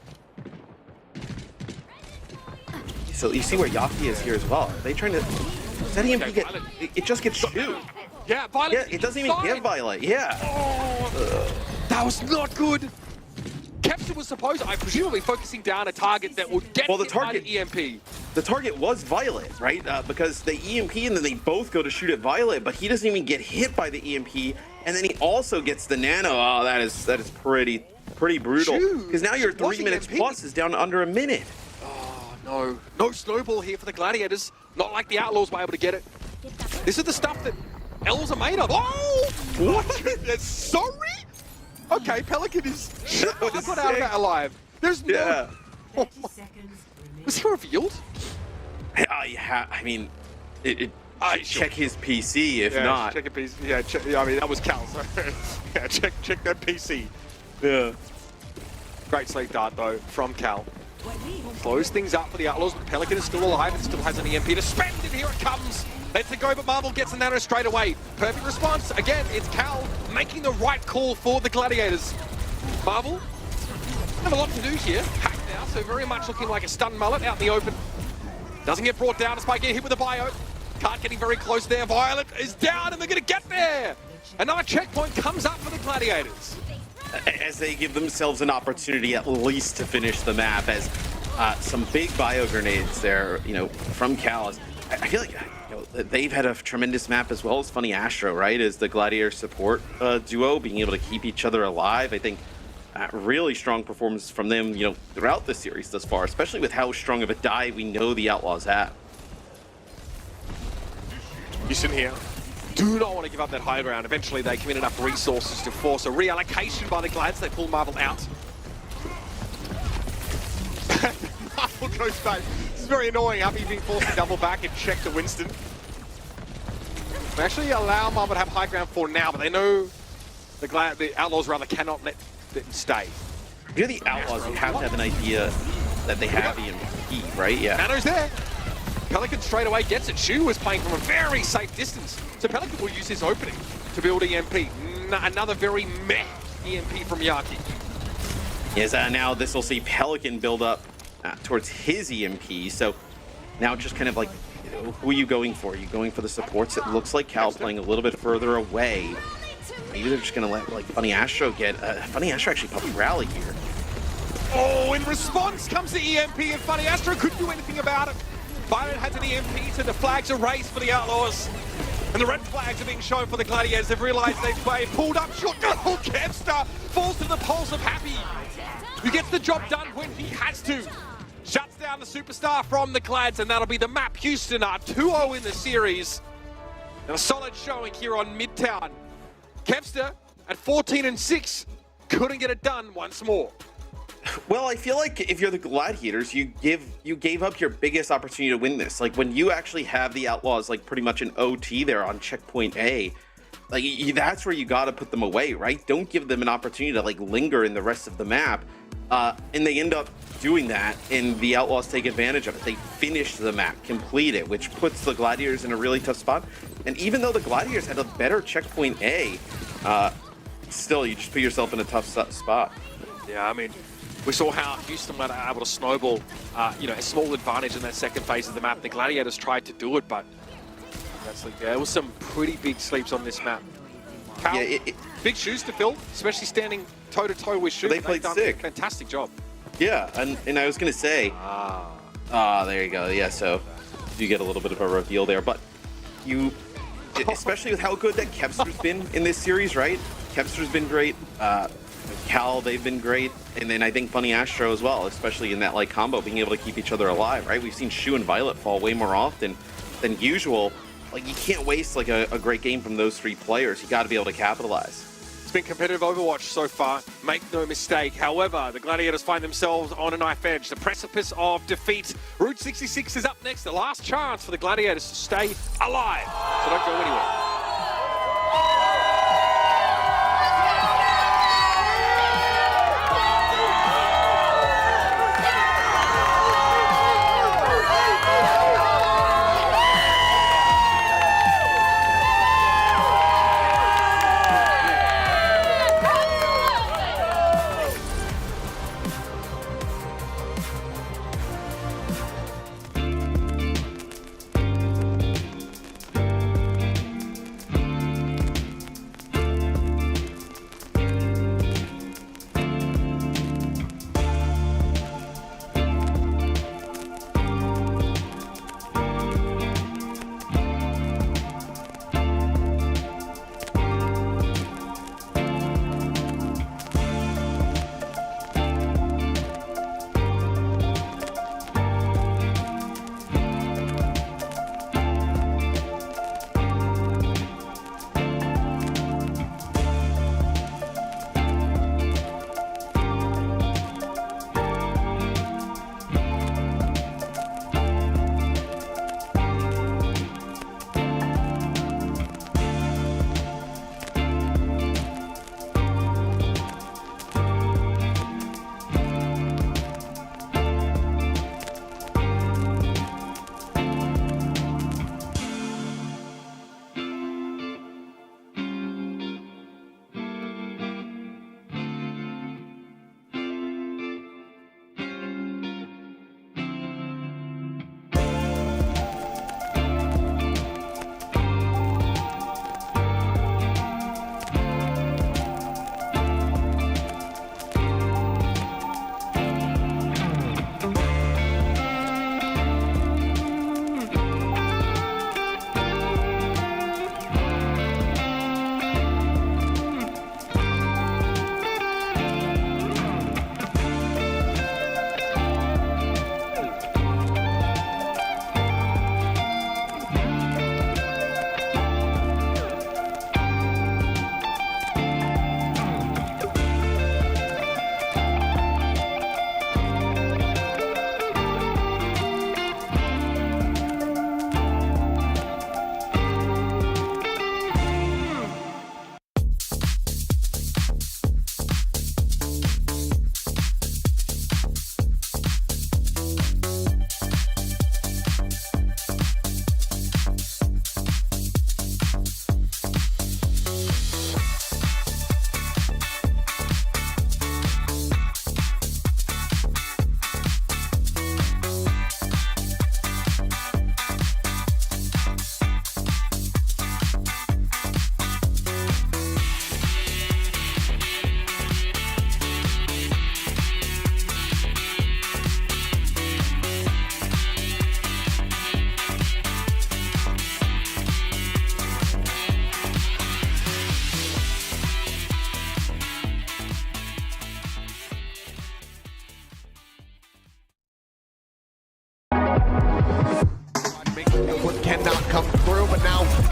So you see where Yaki is here as well. Are they trying to... Does that EMP get... It just gets shoot. Yeah, Violet. Yeah, it doesn't even get Violet. Yeah. That was not good. Kevster was supposed, I presumably focusing down a target that would get hit by the EMP. The target was Violet, right? Because the EMP and then they both go to shoot at Violet, but he doesn't even get hit by the EMP, and then he also gets the nano. Oh, that is pretty brutal. Because now your 3 minutes plus is down to under a minute. Oh no snowball here for the Gladiators. Not like the Outlaws were able to get it. This is the stuff that elves are made of. Oh, what? Sorry. Okay, Pelican is... I got out of that alive. There's no... Yeah. Oh, was he revealed? I mean, check his PC if not. Check a PC. Yeah, I mean, that was Cal, so... yeah, check that PC. Yeah. Great sleep dart, though, from Cal. Close things up for the Outlaws, but Pelican is still alive and still has an EMP to spend, and here it comes. Lets it go, but Marvel gets the nano straight away. Perfect response. Again, it's Cal making the right call for the Gladiators. Marvel have a lot to do here. Hacked now, so very much looking like a stun mullet out in the open. Doesn't get brought down despite getting hit with a bio. Cart getting very close there. Violet is down, and they're going to get there. Another checkpoint comes up for the Gladiators. As they give themselves an opportunity at least to finish the map, as some big bio grenades there, from Cal. I feel like they've had a tremendous map as well as Funny Astro, right? As the Gladiator support duo, being able to keep each other alive. I think really strong performance from them, throughout the series thus far, especially with how strong of a dive we know the Outlaws have. Houston here. do not want to give up that high ground. Eventually, they commit enough resources to force a reallocation by the Glads. They pull Marvel out. Marvel goes back. This is very annoying. Happy being forced to double back and check to Winston. They actually allow Marvel to have high ground for now, but they know the Outlaws rather cannot let them stay. If you're the Outlaws, you have to have an idea that they have EMP, right? Yeah. Nano's there. Pelican straight away gets it. Shu is playing from a very safe distance. So Pelican will use his opening to build EMP. Another very meh EMP from Yaki. Yes, now this will see Pelican build up towards his EMP. So now just kind of like, who are you going for? Are you going for the supports? It looks like Cal playing a little bit further away. Maybe they're just going to let like Funny Astro get... Funny Astro actually probably rally here. Oh, in response comes the EMP, and Funny Astro couldn't do anything about it. Byron has an EMP, so the flags are raised for the Outlaws. And the red flags are being shown for the Gladiators. They've realized they've played, pulled up, shot. Oh, Kevstar falls to the pulse of Happy, who gets the job done when he has to. Shuts down the superstar from the Glads, and that'll be the map. Houston are 2-0 in the series. And a solid showing here on Midtown. Kevster at 14-6 couldn't get it done once more. Well, I feel like if you're the Gladiators, you gave up your biggest opportunity to win this. Like when you actually have the Outlaws like pretty much an OT there on checkpoint A, like that's where you got to put them away, right? Don't give them an opportunity to like linger in the rest of the map. And they end up doing that, and the Outlaws take advantage of it. They finish the map, complete it, which puts the Gladiators in a really tough spot. And even though the Gladiators had a better checkpoint A, still you just put yourself in a tough spot. Yeah, I mean, we saw how Houston were able to snowball, a small advantage in that second phase of the map. The Gladiators tried to do it, but there was some pretty big sleeps on this map. Cal, yeah, big shoes to fill, especially standing toe-to-toe with Shu. They played sick. Fantastic job. Yeah, and I was going to say, there you go. Yeah, so you get a little bit of a reveal there, but you, especially with how good that Kevster's been in this series, right? Kevster's been great. Cal, they've been great, and then I think Funny Astro as well, especially in that like combo, being able to keep each other alive, right? We've seen Shu and Violet fall way more often than usual. Like you can't waste like a great game from those three players. You got to be able to capitalize. It's been competitive Overwatch so far, make no mistake. However, the Gladiators find themselves on a knife edge, the precipice of defeat. Route 66 is up next, the last chance for the Gladiators to stay alive. So don't go anywhere.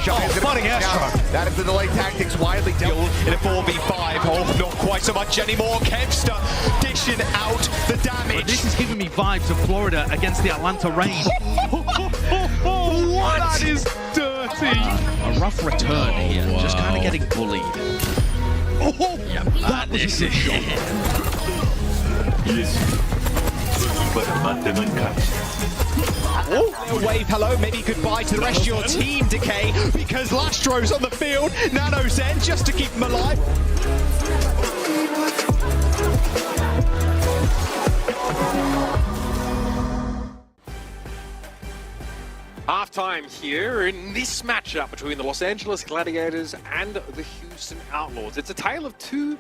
Fighting Astro. That is the delayed tactics widely dealt in a 4v5. Oh, not quite so much anymore. Kevster dishing out the damage. This is giving me vibes of Florida against the Atlanta Rain. What? That is dirty. A rough return here, just kind of getting bullied. Yeah, that was a good shot. Oh, wave hello, maybe goodbye to the rest of your team, Decay, because Lastro's on the field. Nano Zen just to keep him alive. Halftime here in this matchup between the Los Angeles Gladiators and the Houston Outlaws. It's a tale of two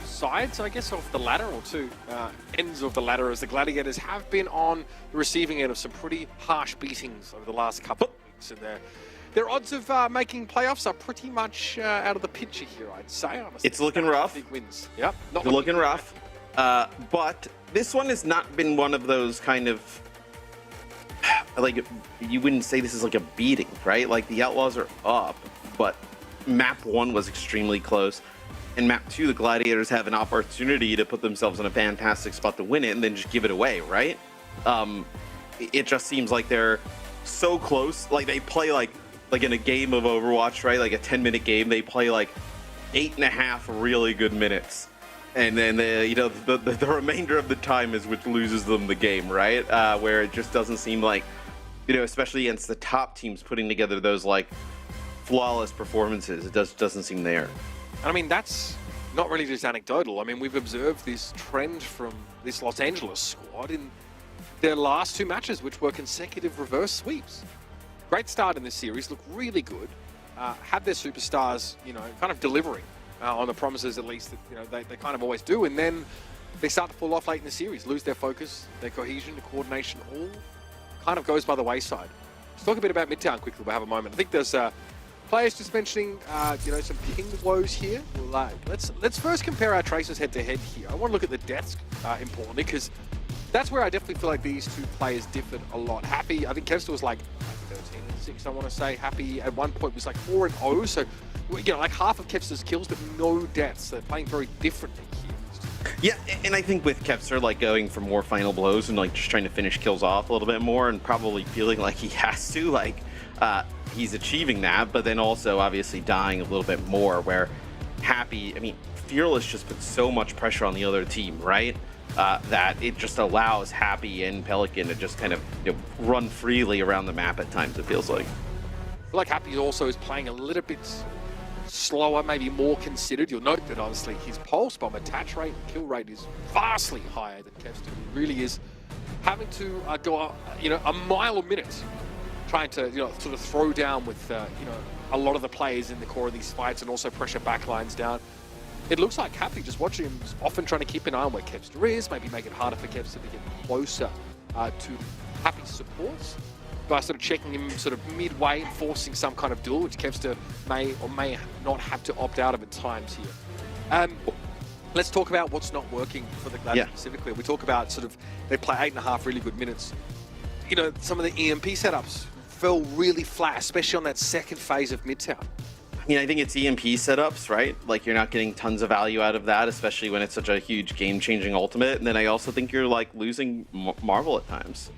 sides, I guess, of the ladder, or two ends of the ladder, as the Gladiators have been on the receiving end of some pretty harsh beatings over the last couple of weeks, and their odds of making playoffs are pretty much out of the picture here, I'd say. Honestly. It's looking rough. Big wins. Yep. Not looking rough. But this one has not been one of those kind of, like, you wouldn't say this is like a beating, right? Like, the Outlaws are up, but map 1 was extremely close. In map 2, the Gladiators have an opportunity to put themselves in a fantastic spot to win it and then just give it away, right? It just seems like they're so close. Like, they play like in a game of Overwatch, right? Like a 10-minute game, they play like 8.5 really good minutes. And then the remainder of the time is which loses them the game, right? Where it just doesn't seem like, especially against the top teams, putting together those like flawless performances. It doesn't seem there. I mean, that's not really just anecdotal. I mean, we've observed this trend from this Los Angeles squad in their last 2 matches, which were consecutive reverse sweeps. Great start in this series, look really good. Had their superstars, kind of delivering on the promises, at least, that, they kind of always do. And then they start to fall off late in the series, lose their focus, their cohesion, their coordination, all kind of goes by the wayside. Let's talk a bit about Midtown quickly. We'll have a moment. I think there's players just mentioning, some ping woes here. Well, let's first compare our traces head-to-head here. I want to look at the deaths importantly, because that's where I definitely feel like these two players differed a lot. Happy, I think Kevster was like 13-6, I want to say. Happy at one point was like 4-0, so like half of Kevster's kills, but no deaths. They're playing very differently here. Yeah, and I think with Kevster, like, going for more final blows and like just trying to finish kills off a little bit more, and probably feeling like he has to, like, he's achieving that, but then also obviously dying a little bit more, where Happy, I mean, Fearless just puts so much pressure on the other team, right? That it just allows Happy and Pelican to just kind of run freely around the map at times, it feels like. I feel like Happy also is playing a little bit slower, maybe more considered. You'll note that obviously his pulse bomb attach rate and kill rate is vastly higher than Kevster. He really is having to go a mile a minute, trying to sort of throw down with a lot of the players in the core of these fights, and also pressure backlines down. It looks like Happy, just watching him, is often trying to keep an eye on where Kevster is, maybe make it harder for Kevster to get closer to Happy's supports by sort of checking him sort of midway and forcing some kind of duel, which Kevster may or may not have to opt out of at times here. Let's talk about what's not working for the Gladiators specifically. We talk about sort of, they play 8.5 really good minutes. Some of the EMP setups fell really flat, especially on that second phase of Midtown. I mean, I think it's EMP setups, right? Like, you're not getting tons of value out of that, especially when it's such a huge game-changing ultimate. And then I also think you're, like, losing Marvel at times.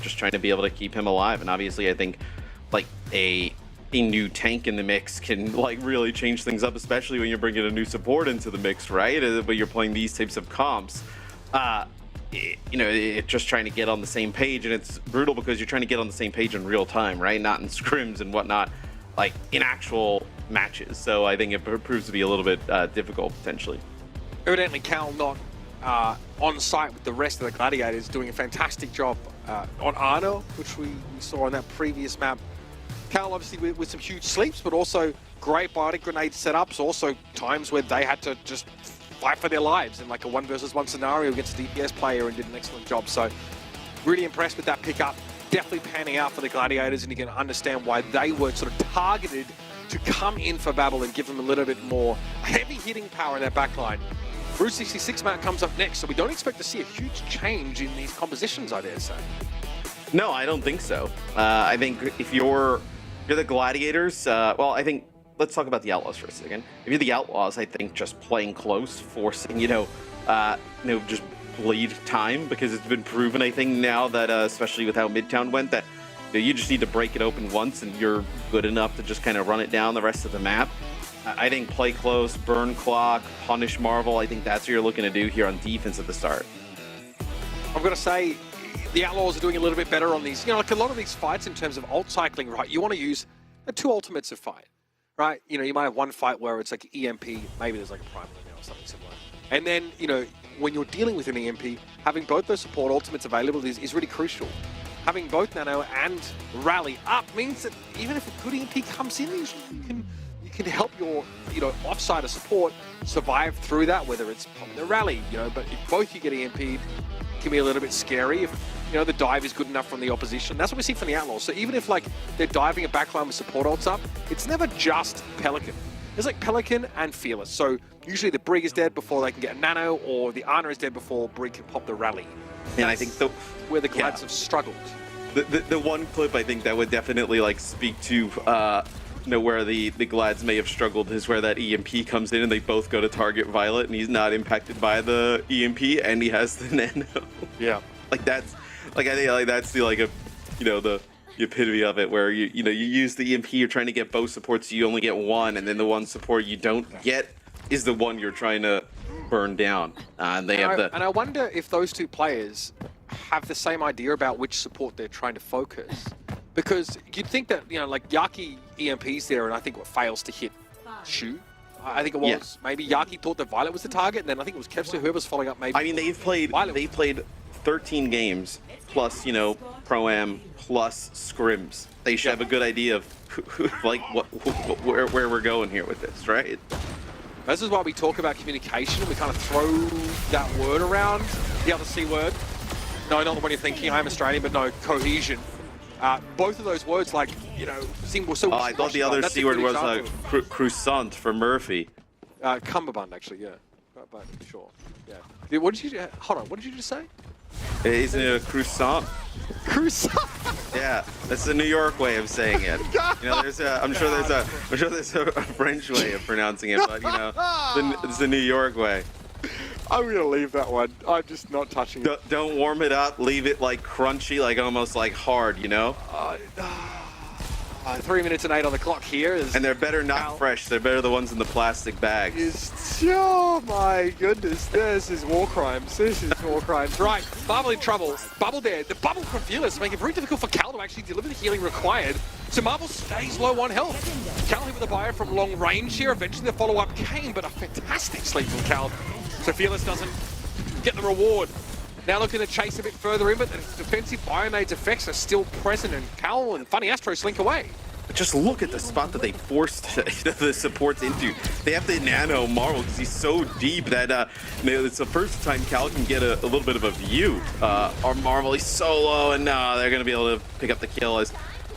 Just trying to be able to keep him alive. And obviously, I think, like, a new tank in the mix can, like, really change things up, especially when you're bringing a new support into the mix, right? But you're playing these types of comps. It's just trying to get on the same page. And it's brutal because you're trying to get on the same page in real time, right? Not in scrims and whatnot, like, in actual matches. So I think it proves to be a little bit difficult potentially. Evidently Cal not on site with the rest of the Gladiators, doing a fantastic job on Arno, which we saw on that previous map. Cal obviously with some huge sleeps, but also great biotic grenade setups, also times where they had to just fight for their lives in like a 1 versus 1 scenario against a DPS player, and did an excellent job. So really impressed with that pickup. Definitely panning out for the Gladiators, and you can understand why they were sort of targeted to come in for Babel and give them a little bit more heavy hitting power in their backline. Route 66 map comes up next, so we don't expect to see a huge change in these compositions, I dare say. No, I don't think so. I think if you're you're the Gladiators, well, I think let's talk about the Outlaws for a second. If you're the Outlaws, I think just playing close, forcing, just bleed time, because it's been proven, I think, now that, especially with how Midtown went, that you just need to break it open once and you're good enough to just kind of run it down the rest of the map. I think play close, burn clock, punish Marvel. I think that's what you're looking to do here on defense at the start. I'm going to say the Outlaws are doing a little bit better on these. Like a lot of these fights in terms of ult cycling, right? You want to use the 2 ultimates of fight, right? You might have one fight where it's like EMP, maybe there's like a primal in there or something similar. And then, when you're dealing with an EMP, having both those support ultimates available is really crucial. Having both Nano and Rally up means that even if a good EMP comes in, you can help your offsider support survive through that, whether it's popping the Rally, but if both you get EMP'd, it can be a little bit scary if the dive is good enough from the opposition. That's what we see from the Outlaws. So even if they're diving a backline with support ults up, it's never just Pelican. There's like Pelican and Fearless. So usually the Brig is dead before they can get a Nano, or the Ana is dead before Brig can pop the Rally. And I think where the Glads have struggled. The one clip I think that would definitely speak to where the Glads may have struggled is where that EMP comes in and they both go to target Violet and he's not impacted by the EMP and he has the Nano. Yeah. I think that's the epitome of it, where you use the EMP, you're trying to get both supports, you only get one, and then the one support you don't get is the one you're trying to burn down. And I wonder if those two players have the same idea about which support they're trying to focus, because you'd think that Yaki EMP's there, and I think what fails to hit Shu. I think it was maybe Yaki thought that Violet was the target, and then I think it was Kevster whoever's following up. Maybe. I mean, they've played 13 games plus pro-am plus scrims. They should have a good idea of where we're going here with this, right? This is why we talk about communication. We kind of throw that word around, the other C word. No, not the one you're thinking. I'm Australian, but no, cohesion. Both of those words, seem so. I thought the other C word was croissant for Murphy. Cumberbund, actually, yeah. But sure, yeah. What did you? Hold on. What did you just say? Isn't it a croissant? Croissant. Yeah, that's the New York way of saying it. I'm sure there's a French way of pronouncing it, but it's the New York way. I'm gonna leave that one. I'm just not touching it. Don't warm it up. Leave it crunchy, almost hard. 3 minutes and 8 on the clock here. And they're better not fresh. They're better the ones in the plastic bags. Oh my goodness, this is war crimes. Right, Bubble in trouble. Bubble there. The bubble from Fearless make it very difficult for Cal to actually deliver the healing required. So Marvel stays low on health. Cal hit with a buyer from long range here. Eventually the follow-up came, but a fantastic sleep from Cal. So Fearless doesn't get the reward. Now looking to chase a bit further in, but the defensive Bionade's effects are still present, and Cal and Funny Astro slink away. Just look at the spot that they forced the supports into. They have the Nano Marvel because he's so deep that it's the first time Cal can get a little bit of a view. Our Marvel, he's so low, and they're going to be able to pick up the kill.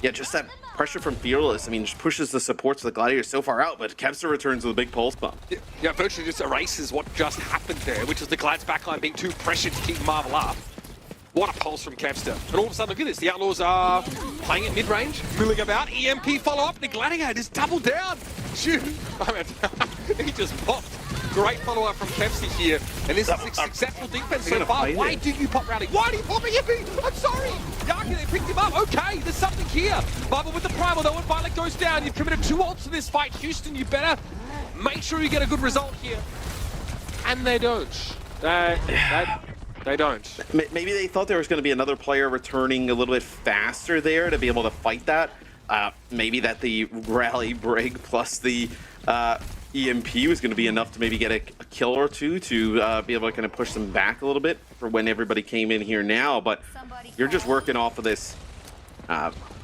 Just that pressure from Fearless, just pushes the supports of the Gladiators so far out, but Kevster returns with a big pulse bomb. Yeah, virtually just erases what just happened there, which was the Glad's backline being too pressured to keep Marvel up. What a pulse from Kevster. And all of a sudden, look at this. The Outlaws are playing at mid-range, milling about. EMP follow-up. The Gladiators double down. Shoot. He just popped. Great follow-up from Kevster here. And this is successful defense so far. Why do you pop Rally? Why do you pop EMP? I'm sorry. Yaki, they picked him up. Okay, there's something here. Bubble with the primal, though, when Violet goes down. You've committed 2 ults to this fight. Houston, you better make sure you get a good result here. And they don't. They don't. Maybe they thought there was going to be another player returning a little bit faster there to be able to fight that. Maybe that the Rally Brig plus the EMP was going to be enough to maybe get a kill or two to be able to kind of push them back a little bit for when everybody came in here now. But you're just working off of this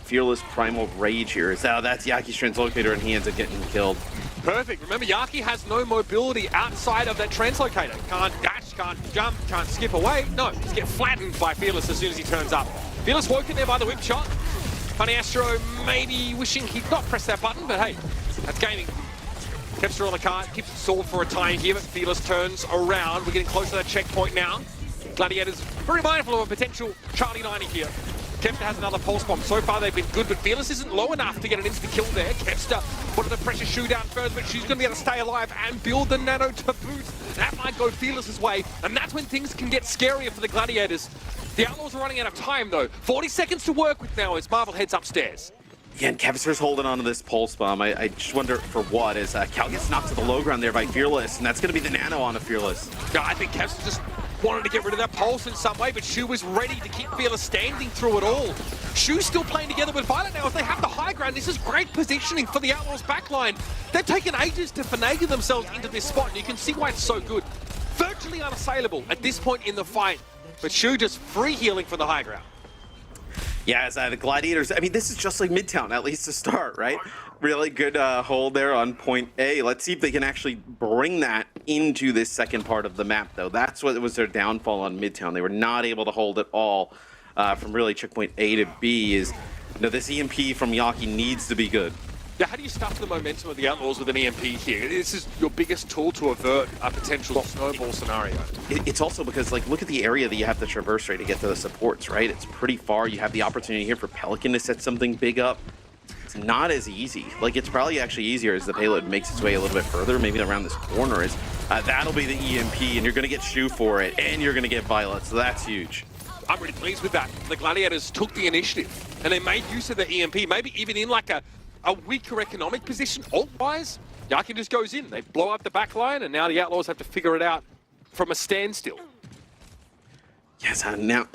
Fearless Primal Rage here. So that's Yaki's Translocator, and he ends up getting killed. Perfect. Remember, Yaki has no mobility outside of that Translocator. Can't dash, can't jump, can't skip away. No, just get flattened by Fearless as soon as he turns up. Fearless woken there by the whip shot. Funny Astro maybe wishing he'd not pressed that button, but hey, that's gaming. Kevster on the cart, keeps it stalled for a time here, but Fearless turns around. We're getting close to that checkpoint now. Gladiators very mindful of a potential Charlie 90 here. Kepster has another pulse bomb. So far they've been good, but Fearless isn't low enough to get an instant kill there. Kepster putting the pressure shoe down further, but she's going to be able to stay alive and build the nano to boot. That might go Fearless's way, and that's when things can get scarier for the Gladiators. The Outlaws are running out of time though. 40 seconds to work with now as Marvel heads upstairs. Yeah, and Kepster's holding on to this pulse bomb. I just wonder for what, as Cal gets knocked to the low ground there by Fearless, and that's going to be the nano on a Fearless. Yeah, I think Kepster just wanted to get rid of that pulse in some way, but Shu was ready to keep Fearless standing through it all. Shu's still playing together with Violet now. If they have the high ground, this is great positioning for the Outlaws backline. They've taken ages to finagle themselves into this spot, and you can see why it's so good. Virtually unassailable at this point in the fight, but Shu just free healing for the high ground. Yeah, as the Gladiators, I mean, this is just like Midtown, at least to start, right? Really good hold there on point A. Let's see if they can actually bring that into this second part of the map, though. That's what was their downfall on Midtown. They were not able to hold it all from really checkpoint A to B. This EMP from Yaki needs to be good. Yeah, how do you stop the momentum of the Outlaws with an EMP here? This is your biggest tool to avert a potential snowball scenario. It's also because, like, look at the area that you have to traverse, right, to get to the supports, right? It's pretty far. You have the opportunity here for Pelican to set something big up. It's not as easy. Like, it's probably actually easier as the payload makes its way a little bit further, maybe around this corner. That'll be the EMP, and you're going to get Shu for it, and you're going to get Violet, so that's huge. I'm really pleased with that. The Gladiators took the initiative, and they made use of the EMP, maybe even in like a weaker economic position, ult-wise. Yaki just goes in. They blow up the back line, and now the Outlaws have to figure it out from a standstill. Yes, now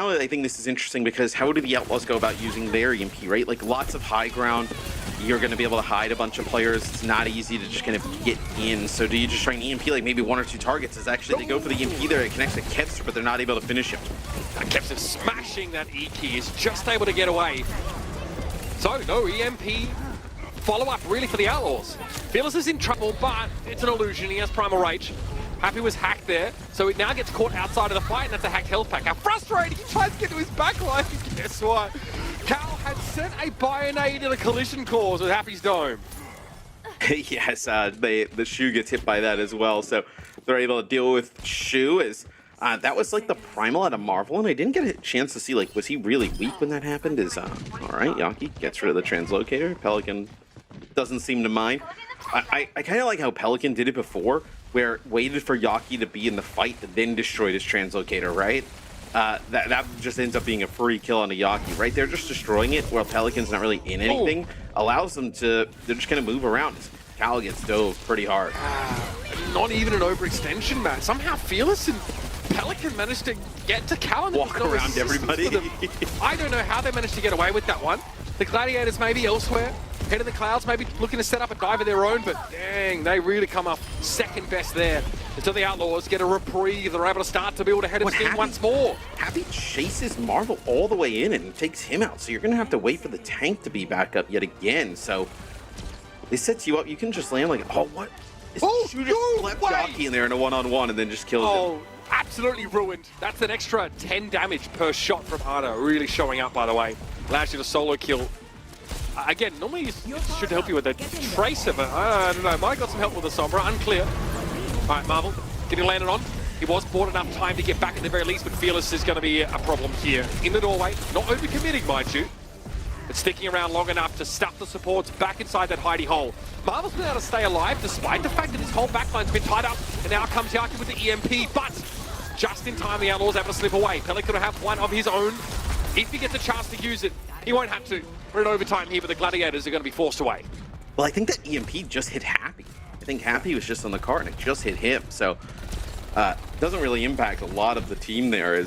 I think this is interesting because how do the Outlaws go about using their EMP, right? Like, lots of high ground. You're going to be able to hide a bunch of players. It's not easy to just kind of get in. So do you just try and EMP like maybe one or two targets? As actually they go for the EMP there, it connects to Kepster, but they're not able to finish him. And Kepster smashing that E key is just able to get away. So, no EMP follow-up really for the Outlaws. Fearless is in trouble, but it's an illusion. He has Primal Rage. Happy was hacked there, so it now gets caught outside of the fight, and that's a hacked health pack. How frustrating! He tries to get to his backline. Guess what? Cal had sent a Bionade in a collision cause with Happy's Dome. Yes, the Shu gets hit by that as well, so they're able to deal with Shu as... that was like the primal out of Marvel, and I didn't get a chance to see, like, was he really weak when that happened? All right, Yaki gets rid of the translocator. Pelican doesn't seem to mind. I kind of like how Pelican did it before, where waited for Yaki to be in the fight and then destroyed his translocator, right? That just ends up being a free kill on a Yaki, right? They're just destroying it while Pelican's not really in anything. Allows them to, they're just kind of move around. Cal gets dove pretty hard. Not even an overextension, man. Somehow Fearless and Pelican managed to get to Cal and walk around everybody. I don't know how they managed to get away with that one. The Gladiators maybe elsewhere, head in the clouds, maybe looking to set up a dive of their own, but dang, they really come up second best there. Until the Outlaws get a reprieve, they're able to start to build ahead of steam once more. Happy chases Marvel all the way in and takes him out, so you're going to have to wait for the tank to be back up yet again. So this sets you up. You can just land like, oh, what? Shu just left Yaki in there in a one-on-one and then just kills him. Absolutely ruined. That's an extra 10 damage per shot from Ana, really showing up, by the way. Allows you to solo kill. Again, normally it should help you with a Tracer, but I don't know. Might got some help with the Sombra, unclear. All right, Marvel, getting landed on. He was bought enough time to get back at the very least, but Fearless is going to be a problem here. In the doorway, not overcommitting, mind you, but sticking around long enough to stuff the supports back inside that hidey hole. Marvel's been able to stay alive despite the fact that his whole backline's been tied up, and now comes Yaki with the EMP, but just in time the Outlaws able to slip away. Pelican will have one of his own. If he gets a chance to use it, he won't have to. We're in overtime here, but the Gladiators are going to be forced away. Well, I think that EMP just hit Happy. I think Happy was just on the cart and it just hit him, so doesn't really impact a lot of the team there.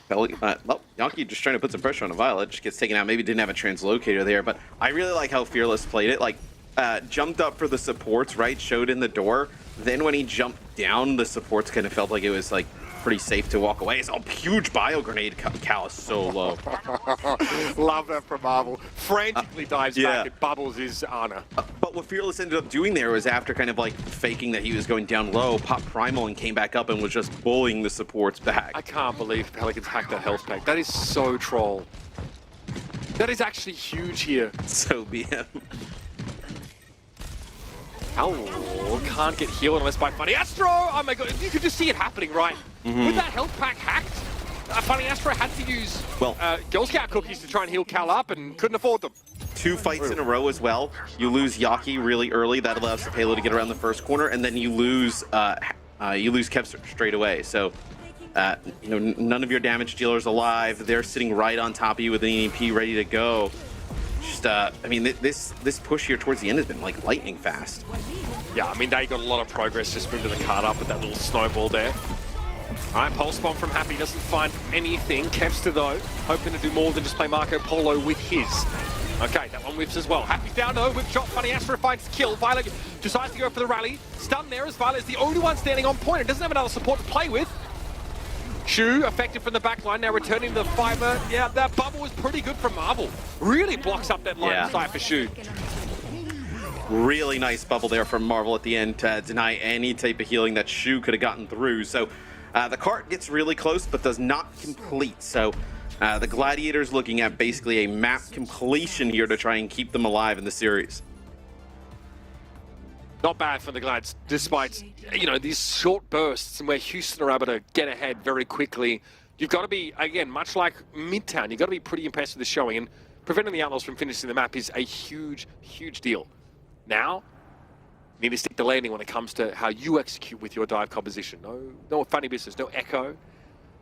Yaki just trying to put some pressure on a Violet, just gets taken out. Maybe didn't have a translocator there, but I really like how Fearless played it. Like, jumped up for the supports, right? Showed in the door. Then when he jumped down, the supports kind of felt like it was like pretty safe to walk away. It's a huge bio grenade. Cal is so low. Love that from Marvel. Frantically dives back and bubbles his Ana. But what Fearless ended up doing there was after kind of like faking that he was going down low, popped Primal and came back up and was just bullying the supports back. I can't believe Pelican's hacked that health pack. That is so troll. That is actually huge here. So BM. Oh, can't get healed unless by Funny Astro! Oh my god, you could just see it happening, right? With that health pack hacked, Funny Astro had to use Girl Scout cookies to try and heal Cal up and couldn't afford them. 2 fights in a row as well. You lose Yaki really early. That allows the payload to get around the first corner, and then you lose Kevster straight away. So, you know, none of your damage dealers alive. They're sitting right on top of you with an EMP ready to go. Just, I mean, this push here towards the end has been like lightning fast. Yeah, I mean, they got a lot of progress just moving the card up with that little snowball there. All right, Pulse Bomb from Happy doesn't find anything. Kevster, though, hoping to do more than just play Marco Polo with his. Okay, that one whips as well. Happy's down, though. Whip shot. Funny Astro finds the kill. Violet decides to go for the rally. Stun there as Violet is the only one standing on point and doesn't have another support to play with. Shu, effective from the back line, now returning to the fiber. Yeah, that bubble was pretty good from Marvel. Really blocks up that line of sight for Shu. Really nice bubble there from Marvel at the end to deny any type of healing that Shu could have gotten through. So the cart gets really close, but does not complete. So the Gladiators looking at basically a map completion here to try and keep them alive in the series. Not bad for the Glads, despite, you know, these short bursts and where Houston are able to get ahead very quickly. You've got to be, again, much like Midtown, you've got to be pretty impressed with the showing, and preventing the Outlaws from finishing the map is a huge, huge deal. Now, you need to stick the landing when it comes to how you execute with your dive composition. No funny business, no echo.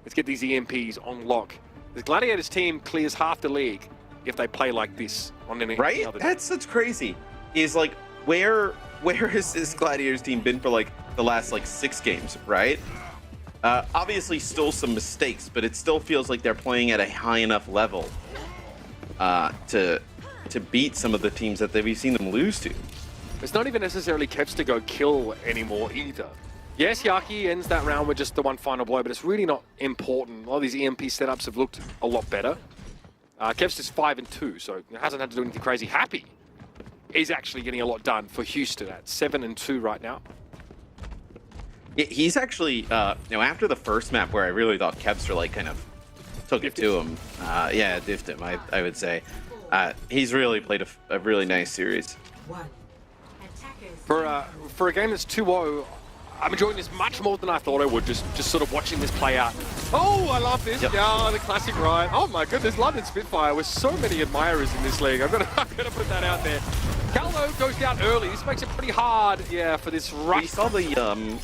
Let's get these EMPs on lock. The Gladiators team clears half the league if they play like this on any other day. That's crazy. Is like, where has this Gladiators team been for like the last like 6 games, right? Obviously still some mistakes, but it still feels like they're playing at a high enough level to beat some of the teams that we've seen them lose to. It's not even necessarily Kevs to go kill anymore either. Yes, Yaki ends that round with just the one final blow, but it's really not important. A lot of these EMP setups have looked a lot better. Kevs is 5-2, so it hasn't had to do anything crazy. Happy is actually getting a lot done for Houston at 7-2 right now. He's actually, you know, after the first map where I really thought Kevster like kind of took it to him, yeah, diffed him, I would say. He's really played a really nice series. For a game that's 2-0, I'm enjoying this much more than I thought I would, just sort of watching this play out. Oh, I love this. Yep. Yeah, the classic ride. Oh my goodness, London Spitfire with so many admirers in this league. I'm gonna put that out there. Caldo goes down early. This makes it pretty hard, yeah, for this rush. We saw the,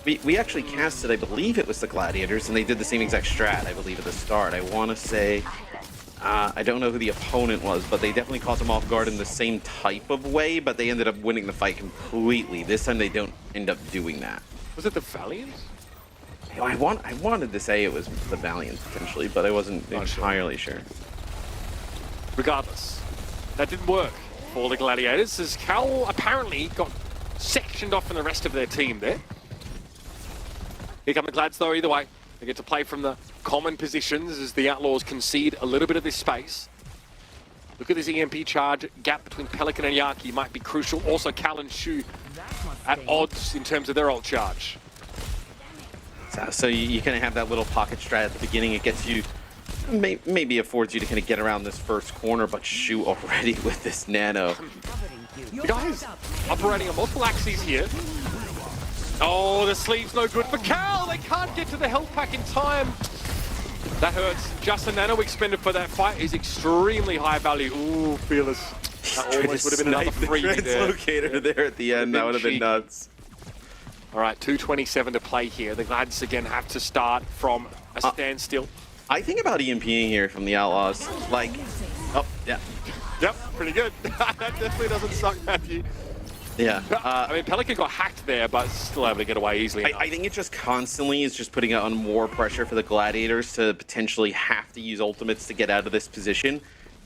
we actually casted, I believe it was the Gladiators, and they did the same exact strat, I believe, at the start. I want to say, I don't know who the opponent was, but they definitely caught them off guard in the same type of way, but they ended up winning the fight completely. This time they don't end up doing that. Was it the Valiants? You know, I wanted to say it was the Valiants, potentially, but I wasn't entirely sure. Regardless, that didn't work for the Gladiators, as Cal apparently got sectioned off from the rest of their team there. Here come the Glads, though, either way. They get to play from the common positions as the Outlaws concede a little bit of this space. Look at this EMP charge. Gap between Pelican and Yaki might be crucial. Also, Cal and Shu at odds in terms of their ult charge. So you kind of have that little pocket strat at the beginning. It gets you, maybe affords you to kind of get around this first corner, but Shu already with this nano. The guys operating on multiple axes here. Oh, the sleeve's no good for Cal. They can't get to the health pack in time. That hurts. Just a nano expended for that fight is extremely high value. Ooh, Fearless. That almost would have been another free translocator there at the end. That would have been nuts. All right, 2:27 to play here. The Glads again have to start from a standstill. I think about EMPing here from the Outlaws. Like, oh, yeah. Yep, pretty good. That definitely doesn't suck, Matthew. Yeah. I mean, Pelican got hacked there, but still able to get away easily. I think it just constantly is just putting on more pressure for the Gladiators to potentially have to use ultimates to get out of this position.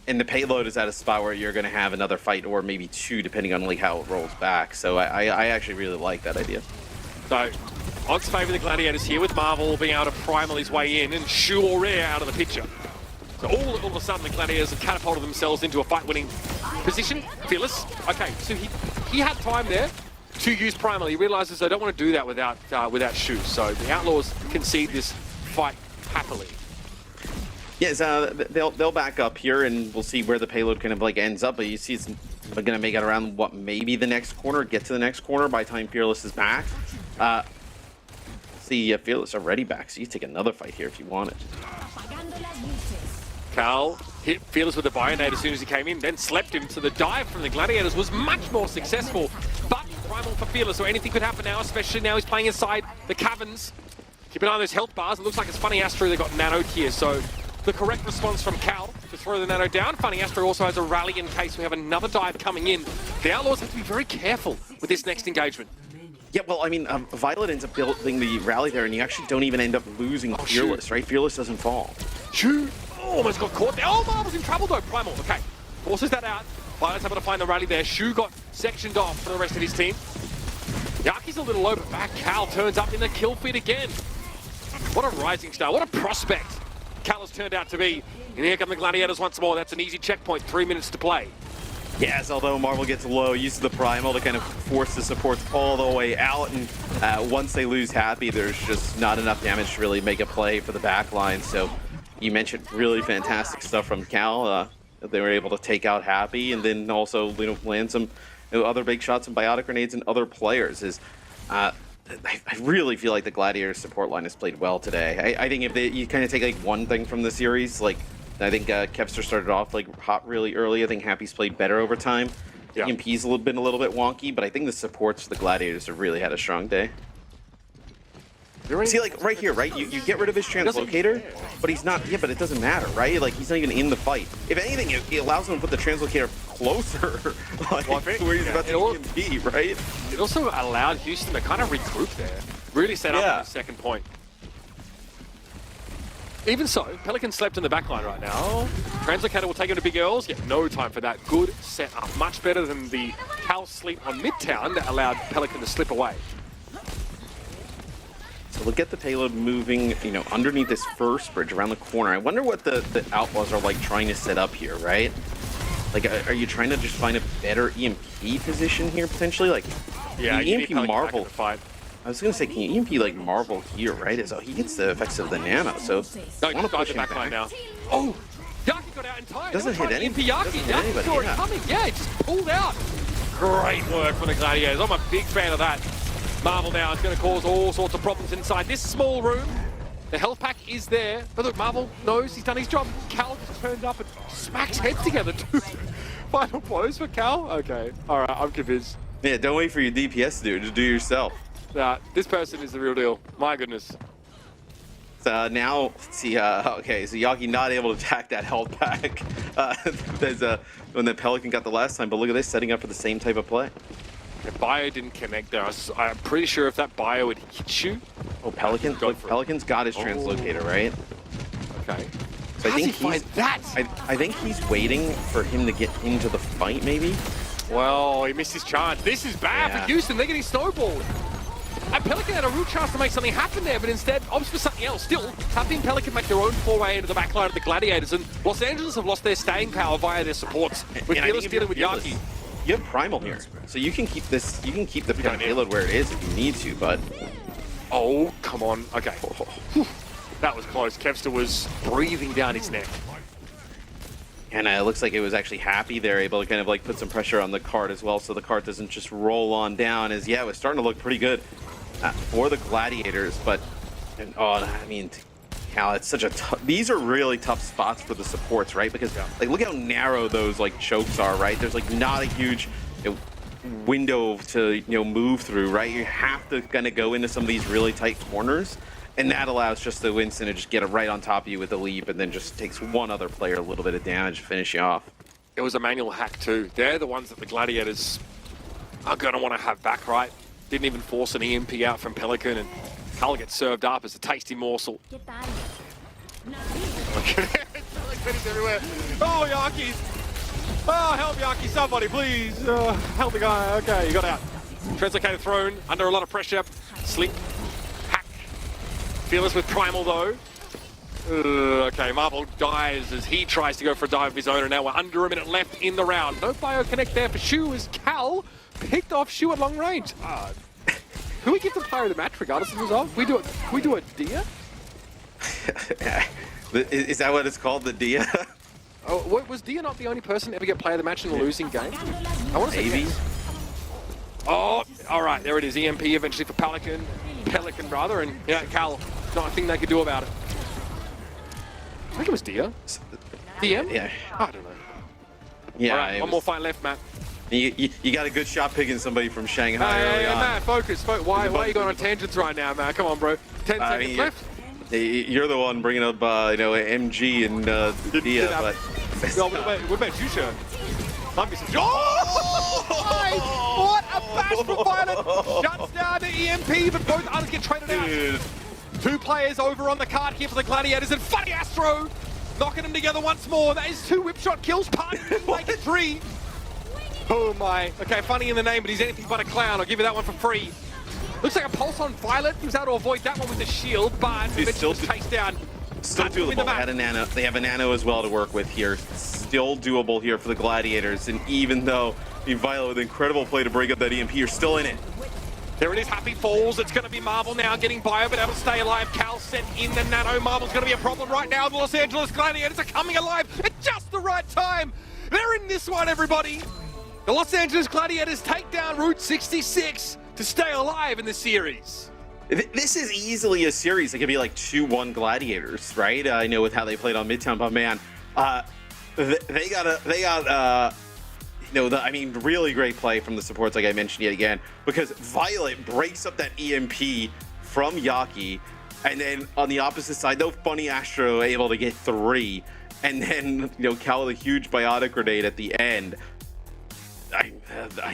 And the payload is at a spot where you're going to have another fight or maybe 2, depending on like how it rolls back. So I actually really like that idea. So, odds favour the Gladiators here with Marvel being able to primal his way in and Shu already out of the picture. So all of a sudden the Gladiators have catapulted themselves into a fight-winning position. Fearless. Okay, so he had time there to use primal. He realizes they don't want to do that without Shu. So the Outlaws concede this fight happily. Yes, they'll back up here, and we'll see where the payload kind of like ends up. But you see, it's going to make it around what maybe the next corner, get to the next corner by the time Fearless is back. See, Fearless already back, so you take another fight here if you want it. Cal hit Fearless with the Bionade as soon as he came in, then slept him, so the dive from the Gladiators was much more successful. But Primal for Fearless, so anything could happen now, especially now he's playing inside the caverns. Keep an eye on those health bars. It looks like it's Funny Astro that got nanoed here, so the correct response from Cal to throw the nano down. Funny Astro also has a rally in case we have another dive coming in. The Outlaws have to be very careful with this next engagement. Yeah, well, I mean, Violet ends up building the rally there, and you actually don't even end up losing Fearless, right? Fearless doesn't fall. Shoot! Almost got caught there. Oh, Marvel's in trouble though. Primal, okay. Forces that out. Violet's able to find the rally there. Shu got sectioned off for the rest of his team. Yaki's a little low, but back Cal turns up in the kill feed again. What a rising star. What a prospect Cal has turned out to be. And here come the Gladiators once more. That's an easy checkpoint. 3 minutes to play. Yes, although Marvel gets low, uses the Primal to kind of force the supports all the way out, and once they lose Happy, there's just not enough damage to really make a play for the back line. So you mentioned really fantastic stuff from Cal. They were able to take out Happy, and then also land some other big shots and biotic grenades and other players. I really feel like the Gladiators support line has played well today. I think if you kind of take like one thing from the series, like I think Kevster started off like hot really early. I think Happy's played better over time. Yeah. EMP's been a little bit wonky, but I think the supports for the Gladiators have really had a strong day. See, like right here, right? You get rid of his translocator, but he's not. Yeah, but it doesn't matter, right? Like he's not even in the fight. If anything, it allows him to put the translocator closer, like where he's about to EMP, right? It also allowed Houston to kind of regroup there, really set up on the second point. Even so, Pelican slept in the backline right now. Translocator will take him to Big Earls. Yeah, no time for that. Good setup. Much better than the Cal sleep on Midtown that allowed Pelican to slip away. So we'll get the payload moving, underneath this first bridge around the corner. I wonder what the Outlaws are like trying to set up here, right? Like, are you trying to just find a better EMP position here potentially? Like, yeah, EMP Marvel. I was gonna say, can you EMP like Marvel here, right? So he gets the effects of the nano. So no, he's got the back line now. Oh, Yaki got out in time. Doesn't hit anybody. Yaki saw it coming. Yeah, it just pulled out. Great work from the Gladiators. I'm a big fan of that. Marvel now is going to cause all sorts of problems inside this small room. The health pack is there, but look, Marvel knows he's done his job. Cal just turned up and smacks heads together too. Final blows for Cal? Okay, all right, I'm convinced. Yeah, don't wait for your DPS to do it, just do it yourself. This person is the real deal. My goodness. So now, let's see, okay, so Yaki not able to attack that health pack when the Pelican got the last time, but look at this, setting up for the same type of play. The bio didn't connect there. I'm pretty sure if that bio would hit you. Oh, Pelican's got his translocator, right? Okay. So How does he find that? I think he's waiting for him to get into the fight, maybe? Well, he missed his chance. This is bad for Houston. They're getting snowballed. And Pelican had a real chance to make something happen there, but instead opts for something else. Still, Happy and Pelican make their own foray into the backline of the Gladiators, and Los Angeles have lost their staying power via their supports. With Fearless dealing with Yaki. You have Primal here, so you can keep this. You can keep the payload where it is if you need to, but oh, come on. Okay, that was close. Kevster was breathing down his neck, and it looks like it was actually Happy. They're able to kind of like put some pressure on the cart as well, so the cart doesn't just roll on down. As it was starting to look pretty good for the Gladiators, but I mean. Cal, it's such a these are really tough spots for the supports, right? Because like look how narrow those like chokes are, right? There's like not a huge window to move through, right? You have to kind of go into some of these really tight corners, and that allows just the Winston to just get it right on top of you with the leap, and then just takes one other player a little bit of damage to finish you off. It was a manual hack too. They're the ones that the Gladiators are going to want to have back, right? Didn't even force an EMP out from Pelican, and Cal gets served up as a tasty morsel. Everywhere. Oh, Yaki! Oh, help Yaki, somebody, please! Help the guy. Okay, he got out. Translocator thrown, under a lot of pressure. Sleep. Hack. Fearless with Primal, though. Okay, Marvel dies as he tries to go for a dive of his own, and now we're under a minute left in the round. No bio connect there for Shu as Cal picked off Shu at long range. Who we give the player of the match regardless of the result? We do a Dia? Is that what it's called, the Dia? Oh, was Dia not the only person to ever get player of the match in a losing game? I want to say maybe. yes. Oh, all right, there it is. EMP eventually for Pelican. Pelican rather, and yeah, Cal, nothing they could do about it. I think it was Dia. DM? Yeah. I don't know. Yeah. All right, one more fight left, Matt. You got a good shot picking somebody from Shanghai early on. Matt, focus. Why are you going on tangents right now, Matt? Come on, bro. 10 seconds left. You're the one bringing up, MG and Dia, but... No, what about you, Sean? Oh! What a bash for Violet! Shuts down the EMP, but both others get traded out. 2 players over on the card here for the Gladiators, and Funny Astro knocking them together once more. That is 2 whip shot kills, Party make it 3. Oh my. Okay, Funny in the name, but he's anything but a clown. I'll give you that one for free. Looks like a pulse on Violet. He was able to avoid that one with the shield, but eventually was chased down. Still doable. They have a nano as well to work with here. Still doable here for the Gladiators. And even though Violet with incredible play to break up that EMP, you're still in it. There it is, Happy Falls. It's going to be Marvel now getting by, but able to stay alive. Cal sent in the nano. Marvel's going to be a problem right now. The Los Angeles Gladiators are coming alive at just the right time. They're in this one, everybody. The Los Angeles Gladiators take down Route 66 to stay alive in the series. This is easily a series that could be like 2-1 Gladiators, right? I know with how they played on Midtown, but man, they got really great play from the supports, like I mentioned yet again, because Violet breaks up that EMP from Yaki, and then on the opposite side, though, Funny Astro able to get 3, and then Cal with a huge biotic grenade at the end.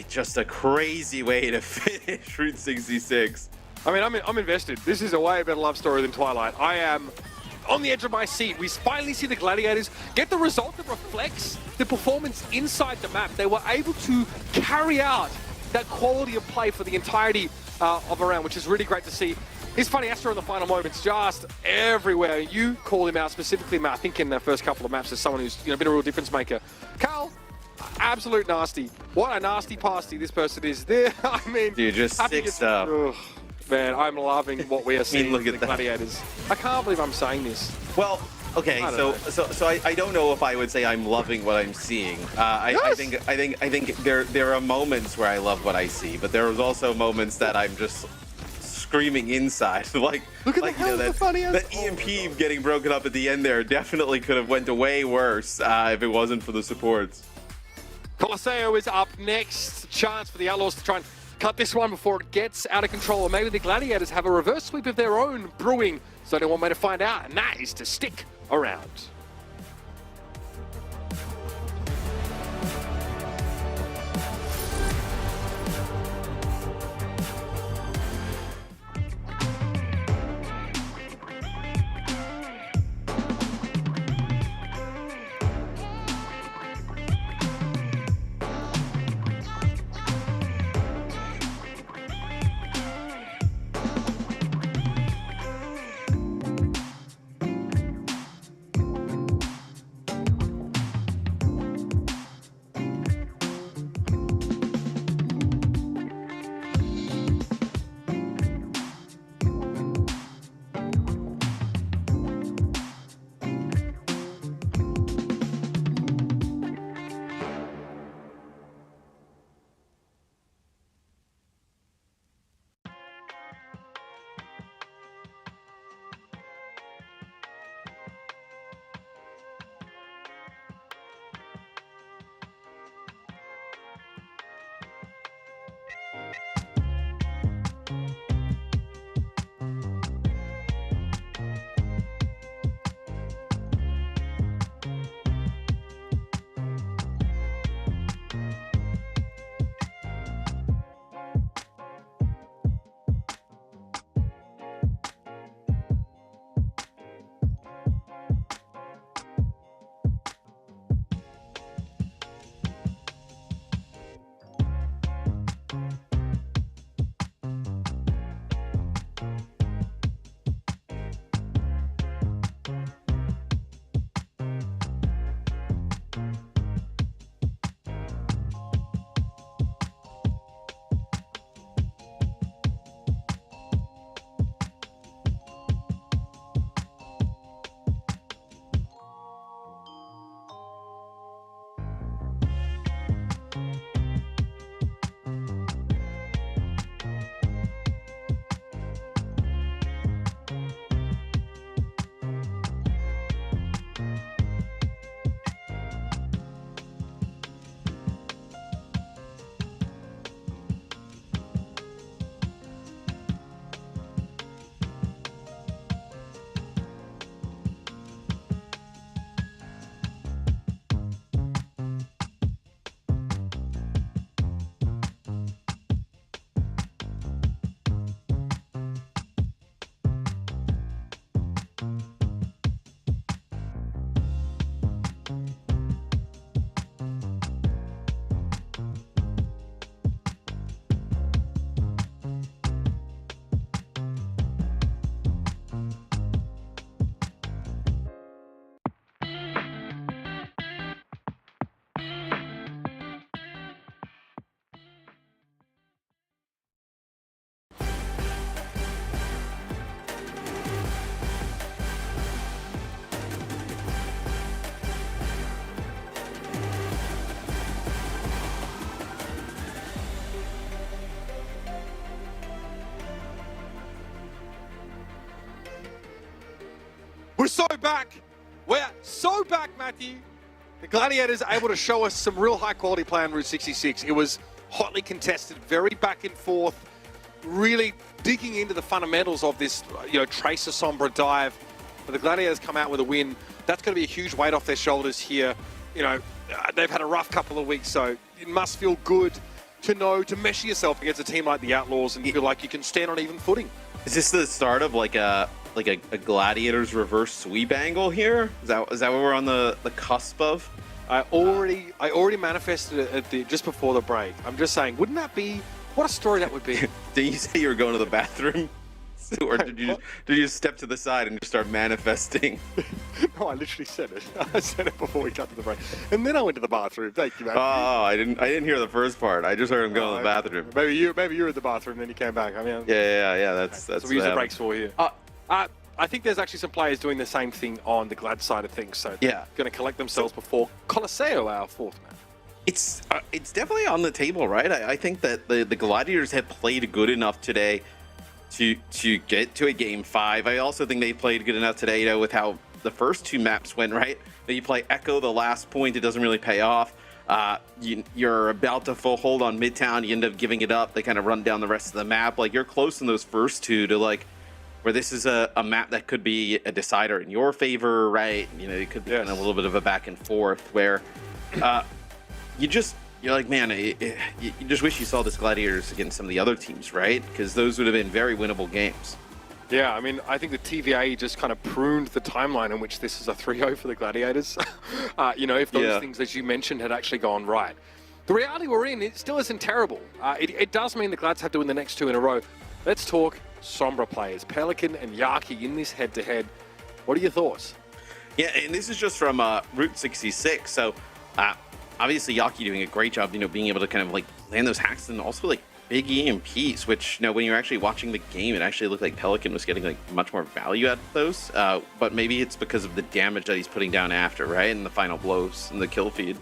Just a crazy way to finish Route 66. I mean, I'm invested. This is a way better love story than Twilight. I am on the edge of my seat. We finally see the Gladiators get the result that reflects the performance inside the map. They were able to carry out that quality of play for the entirety of a round, which is really great to see. He's Funny Astro in the final moments, just everywhere. You call him out specifically, Matt, I think in the first couple of maps as someone who's been a real difference maker. Carl, absolute nasty. What a nasty pasty this person is. There, I mean, dude, just sick stuff. Man, I'm loving what we are seeing with the Gladiators. I can't believe I'm saying this. Well, okay, so I don't know if I would say I'm loving what I'm seeing. I think there are moments where I love what I see, but there was also moments that I'm just screaming inside. Look at that EMP getting broken up at the end there definitely could have went way worse if it wasn't for the supports. Colosseo is up next. Chance for the Outlaws to try and cut this one before it gets out of control, or maybe the Gladiators have a reverse sweep of their own brewing. So only one way to find out, and that is to stick around. We're so back. We're so back, Matthew. The Gladiators are able to show us some real high-quality play on Route 66. It was hotly contested, very back and forth, really digging into the fundamentals of this, Tracer Sombra dive. But the Gladiators come out with a win. That's going to be a huge weight off their shoulders here. They've had a rough couple of weeks, so it must feel good to know to measure yourself against a team like the Outlaws and feel like you can stand on even footing. Is this the start of like a Gladiators reverse sweep angle here? Is that what we're on the cusp of? I already manifested it just before the break. I'm just saying, wouldn't that be what a story that would be? Did you say you were going to the bathroom? Or did you just step to the side and just start manifesting? No, I literally said it. I said it before we got to the break, and then I went to the bathroom. Thank you, man. Oh, I didn't hear the first part. I just heard him go to the bathroom. Maybe you were at the bathroom, and then you came back. I mean, yeah. That's so we use the breaks for you. I think there's actually some players doing the same thing on the Glad side of things. So they're going to collect themselves before Colosseo, our fourth match. It's definitely on the table, right? I think that the Gladiators have played good enough today to get to a game 5. I also think they played good enough today, with how the first 2 maps went, right? That you play Echo the last point, it doesn't really pay off. You're about to full hold on Midtown, you end up giving it up. They kind of run down the rest of the map. Like, you're close in those first 2 to where this is a map that could be a decider in your favor, right? It could be kind of a little bit of a back and forth where you're like, man, you just wish you saw this Gladiators against some of the other teams, right? Because those would have been very winnable games. Yeah, I mean, I think the TVA just kind of pruned the timeline in which this is a 3-0 for the Gladiators. If those things that you mentioned had actually gone right. The reality we're in, it still isn't terrible. It does mean the Glads have to win the next 2 in a row. Let's talk Sombra players. Pelican and Yaki in this head-to-head. What are your thoughts? Yeah, and this is just from Route 66. So, obviously, Yaki doing a great job, being able to kind of land those hacks and also big EMPs, which when you're actually watching the game, it actually looked like Pelican was getting much more value out of those. But maybe it's because of the damage that he's putting down after, right? And the final blows and the kill feed.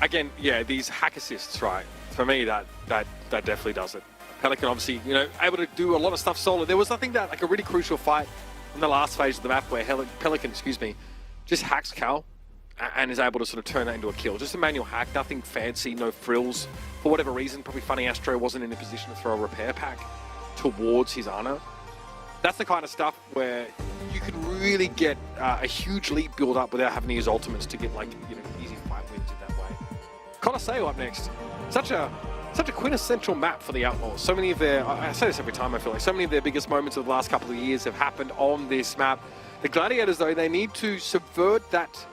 Again, these hack assists, right? For me, that definitely does it. Pelican obviously, able to do a lot of stuff solo. There was, I think, a really crucial fight in the last phase of the map where Pelican, just hacks Cal and is able to sort of turn that into a kill. Just a manual hack, nothing fancy, no frills. For whatever reason, probably Funny Astro wasn't in a position to throw a repair pack towards his Ana. That's the kind of stuff where you can really get a huge lead build up without having to use ultimates to get easy fight wins in that way. Colosseo up next. Such a quintessential map for the Outlaws. So many of their, I say this every time, I feel like so many of their biggest moments of the last couple of years have happened on this map. The Gladiators, though, they need to subvert that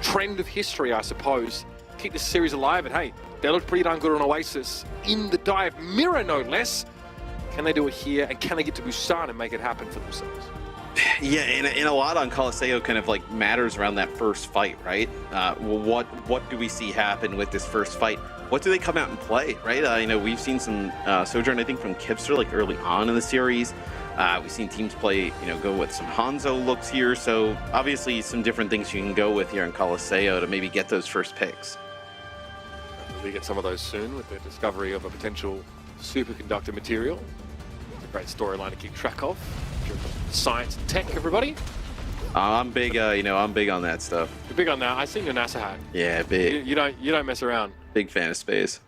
trend of history, I suppose. Keep this series alive, and hey, they looked pretty darn good on Oasis in the dive mirror, no less. Can they do it here, and can they get to Busan and make it happen for themselves? Yeah, and a lot on Colosseo kind of matters around that first fight, right? What do we see happen with this first fight? What do they come out and play, right? We've seen some Sojourn, I think, from Kipster early on in the series. We've seen teams play, go with some Hanzo looks here. So obviously some different things you can go with here in Colosseo to maybe get those first picks. We get some of those soon with the discovery of a potential superconductor material. It's a great storyline to keep track of. Science and tech, everybody. I'm big, I'm big on that stuff. You're big on that. I seen your NASA hat. Yeah, big. You don't mess around. Big fan of space.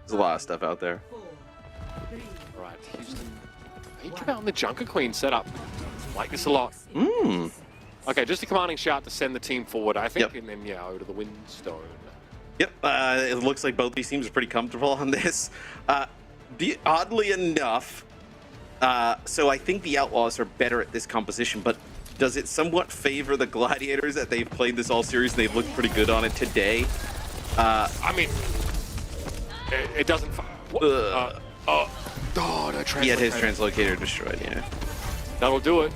There's a lot of stuff out there. Right, Houston. He came out on the Junker Queen setup. Like this a lot. Okay, just a commanding shout to send the team forward, I think, and then over to the Windstone. Yep, it looks like both these teams are pretty comfortable on this. Oddly enough, so I think the Outlaws are better at this composition, but does it somewhat favor the Gladiators that they've played this all series and they've looked pretty good on it today? I mean, it doesn't. No translocator. He had his translocator destroyed, yeah. That'll do it.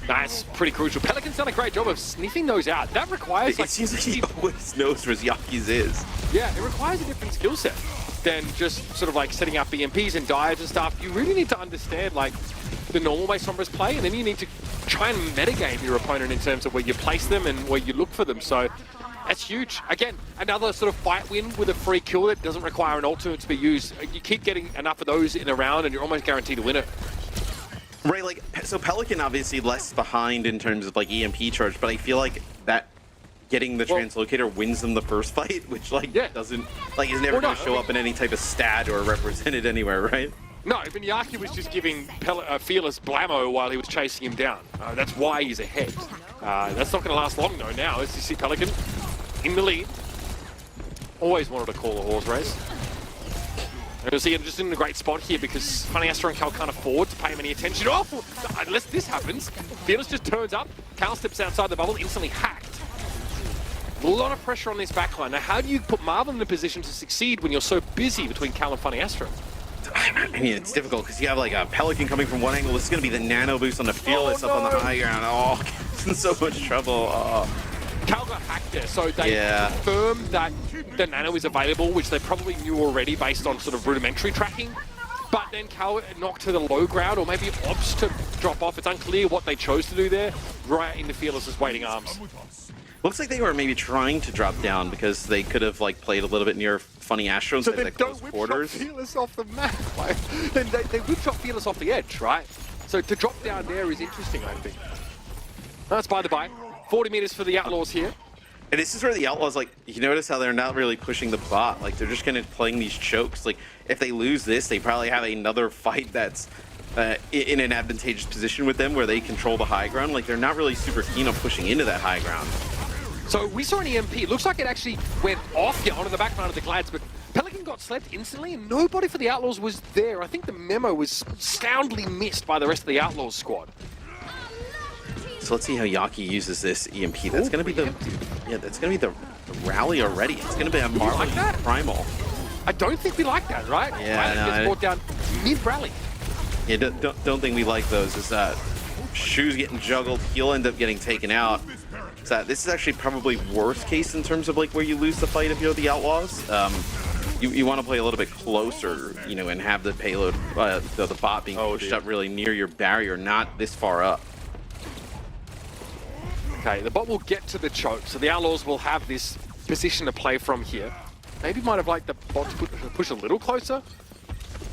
That's pretty crucial. Pelican's done a great job of sniffing those out. That requires it seems like he always knows where Yaki's is. Yeah, it requires a different skill set than just sort of setting up EMPs and dives and stuff. You really need to understand the normal way Sombra's play, and then you need to try and metagame your opponent in terms of where you place them and where you look for them. So that's huge. Again, another sort of fight win with a free kill that doesn't require an ultimate to be used. You keep getting enough of those in a round and you're almost guaranteed to win it. Right, like, so Pelican obviously less behind in terms of like EMP charge, but I feel like that getting the translocator wins them the first fight, which like doesn't, like, is never going to show up in any type of stat or represented anywhere, right? No, Vinyaki was just giving Fearless blammo while he was chasing him down. That's why he's ahead. That's not going to last long though now, as you see Pelican in the lead. Always wanted to call a horse race. And you'll see him just in a great spot here because Funny Astro and Cal can't afford to pay him any attention. Oh, unless this happens, Fearless just turns up, Cal steps outside the bubble, instantly hacked. A lot of pressure on this backline. Now, how do you put Marvel in a position to succeed when you're so busy between Cal and Funny Astro? I mean, it's difficult because you have like a Pelican coming from one angle. This is going to be the nano boost on the Fearless up on the high ground. Oh, it's in so much trouble. Oh. Cal got hacked there, so they confirmed that the nano is available, which they probably knew already based on sort of rudimentary tracking. But then Cal knocked to the low ground, or maybe opts to drop off. It's unclear what they chose to do there, right into Fearless's waiting arms. Looks like they were maybe trying to drop down because they could have like played a little bit near Funny Astro instead of like close quarters. So they don't whip shot Fearless off the map, right? Then they whip shot Fearless off the edge, right? So to drop down there is interesting, I think. That's by the by. 40 meters for the Outlaws here. And this is where the Outlaws, like, you notice how they're not really pushing the bot. Like, they're just kind of playing these chokes. Like, if they lose this, they probably have another fight that's in an advantageous position with them where they control the high ground. Like, they're not really super keen on pushing into that high ground. So we saw an EMP. It looks like it actually went off here onto the background of the Glads, but Pelican got slept instantly and nobody for the Outlaws was there. I think the memo was soundly missed by the rest of the Outlaws squad. So let's see how Yaki uses this EMP. That's going to be the that's going to be the rally already. It's going to be a Marvel primal. I don't think we like that, right? Yeah, no, gets brought down mid-rally. Yeah, don't think we like those. Is that Shu's getting juggled? He'll end up getting taken out. So this is actually probably worst case in terms of like where you lose the fight if you're the Outlaws. You want to play a little bit closer, you know, and have the payload, the bot being pushed up really near your barrier, not this far up. Okay, the bot will get to the choke, so the Outlaws will have this position to play from here. Maybe might have liked the bot to push a little closer,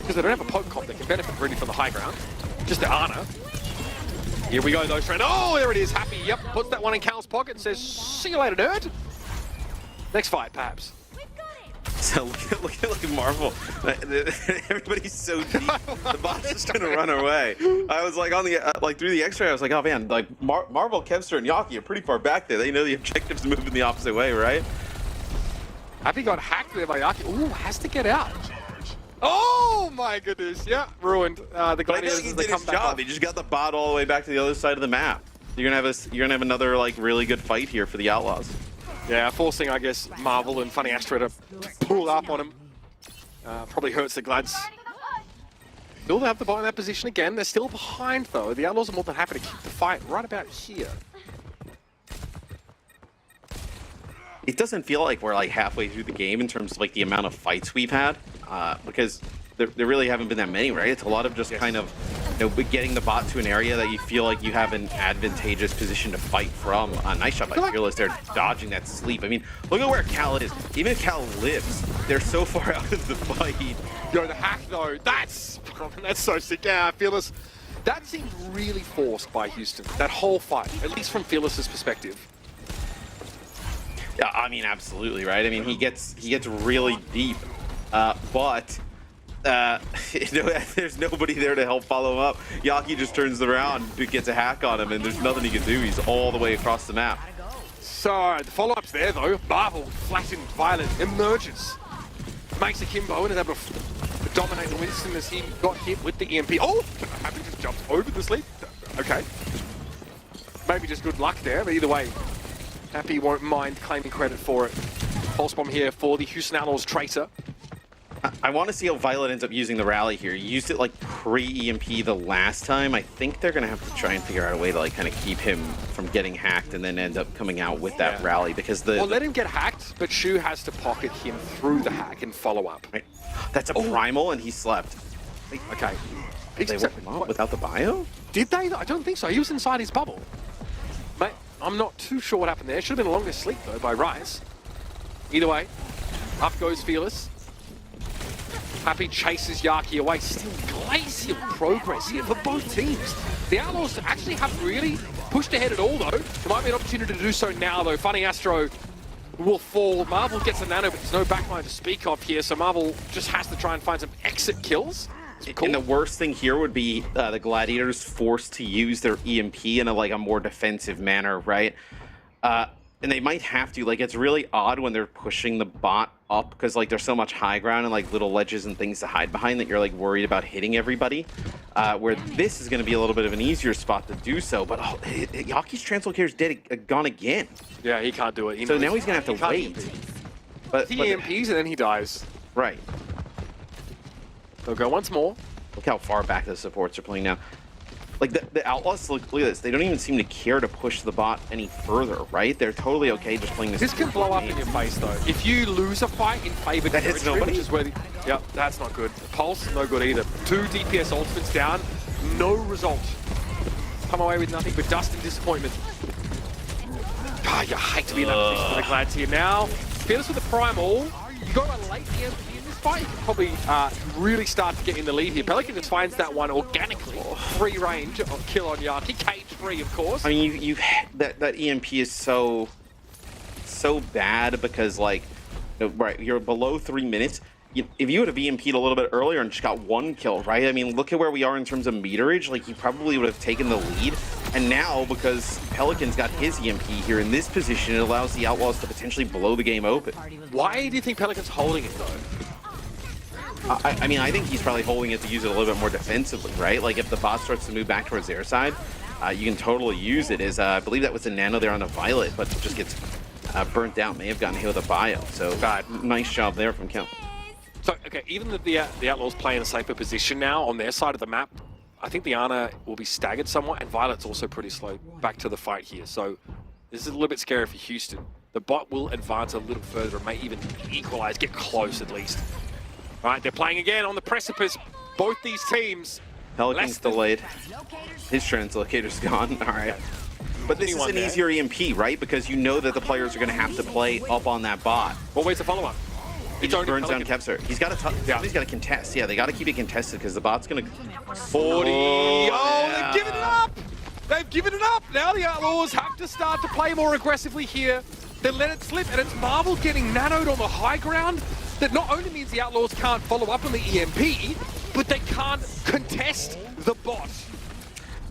because they don't have a poke comp that can benefit really from the high ground. Just the Ana. Here we go though, Trent. Oh, there it is, Happy. Yep, puts that one in Cal's pocket and says, see you later, nerd. Next fight, perhaps. So look at Marvel. Everybody's so deep. The bot's just gonna run away. I was like on the like through the X-ray. I was like, oh man, like Marvel, Kevster, and Yaki are pretty far back there. They know the objectives moving the opposite way, right? Happy got hacked there by Yaki. Ooh, has to get out. Oh my goodness! Yeah, ruined. The Gladiators. He did his job. He just got the bot all the way back to the other side of the map. You're gonna have another like really good fight here for the Outlaws. Yeah, forcing, I guess, Marvel and Funny Astro to pull up on him. Probably hurts the Glads. Still have the ball in that position again. They're still behind, though. The Outlaws are more than happy to keep the fight right about here. It doesn't feel like we're like halfway through the game in terms of like the amount of fights we've had, because there really haven't been that many, right? It's a lot of just kind of, you know, getting the bot to an area that you feel like you have an advantageous position to fight from. Nice shot by Fearless. They're dodging that sleep. I mean, look at where Cal is. Even if Cal lives, they're so far out of the fight. Yo, the hack though, that's so sick. Yeah, Fearless. That seemed really forced by Houston. That whole fight, at least from Fearless's perspective. Yeah, I mean, absolutely, right? I mean, he gets really deep, but you know, there's nobody there to help follow him up. Yaki just turns around, gets a hack on him, and there's nothing he can do. He's all the way across the map. So the follow-up's there though. Marvel, flattened, Violet emerges, makes a Kimbo and is able to dominate the Winston as he got hit with the EMP. Oh, Happy just jumps over the sleep. Okay, maybe just good luck there, but either way, Happy won't mind claiming credit for it. Pulse bomb here for the Houston Outlaws Tracer. I want to see how Violet ends up using the rally here. You used it like pre-EMP the last time. I think they're going to have to try and figure out a way to like kind of keep him from getting hacked and then end up coming out with that rally, because Well, let him get hacked, but Shu has to pocket him through the hack and follow up. Right. That's a primal and he slept. Okay. Did they whip him out without the bio? Did they? I don't think so. He was inside his bubble. Mate, I'm not too sure what happened there. Should have been a longer sleep though by Rise. Either way, up goes Fearless. Happy chases Yaki away. Still glacial progress here for both teams. The Outlaws actually haven't really pushed ahead at all, though. There might be an opportunity to do so now, though. Funny Astro will fall. Marvel gets a nano, but there's no backline to speak of here, so Marvel just has to try and find some exit kills. Cool. And the worst thing here would be the Gladiators forced to use their EMP in a more defensive manner, right? And they might have to. It's really odd when they're pushing the bot up because there's so much high ground and little ledges and things to hide behind that you're worried about hitting everybody. Where this is going to be a little bit of an easier spot to do so. But Yaki's translocator's gone again. Yeah, he can't do it. So now he's going to have to wait. But he EMPs and then he dies. Right. They'll go once more. Look how far back the supports are playing now. The Outlaws, look at this. They don't even seem to care to push the bot any further, right? They're totally okay just playing this. This can blow up in your face, though. If you lose a fight in favored territory, which is where yep, that's not good. Pulse, no good either. 2 DPS ultimates down, no result. Come away with nothing but dust and disappointment. God, you hate to be in that position for the Glads here now. Fearless with the primal. You got a late EMP in this fight. You can probably really start to get in the lead here. Pelican just finds that one organically. Free range of kill on Yaki. Cage free, of course. I mean, that EMP is so bad because right, you're below 3 minutes. If you would have EMP'd a little bit earlier and just got 1 kill, right? I mean, look at where we are in terms of meterage. You probably would have taken the lead. And now, because Pelican's got his EMP here in this position, it allows the Outlaws to potentially blow the game open. Why do you think Pelican's holding it, though? I mean, I think he's probably holding it to use it a little bit more defensively, right? If the bot starts to move back towards their side, you can totally use it. I believe that was the nano there on a Violet, but it just gets burnt out. May have gotten hit with a bio. So, nice job there from Kel. So, okay, even the Outlaws play in a safer position now on their side of the map, I think the Ana will be staggered somewhat, and Violet's also pretty slow back to the fight here. So this is a little bit scary for Houston. The bot will advance a little further and may even equalize, get close at least. All right, they're playing again on the precipice. Both these teams. Pelican's delayed. His translocator's gone. All right. But this is an easier EMP, right? Because you know that the players are going to have to play up on that bot. What way's the follow-up? He just burns down Kepser. He's got to contest. Yeah, they got to keep it contested because the bot's going to... 40. Oh, they've given it up. They've given it up. Now the Outlaws have to start to play more aggressively here. They let it slip, and it's Marvel getting nanoed on the high ground. That not only means the Outlaws can't follow up on the EMP, but they can't contest the bot.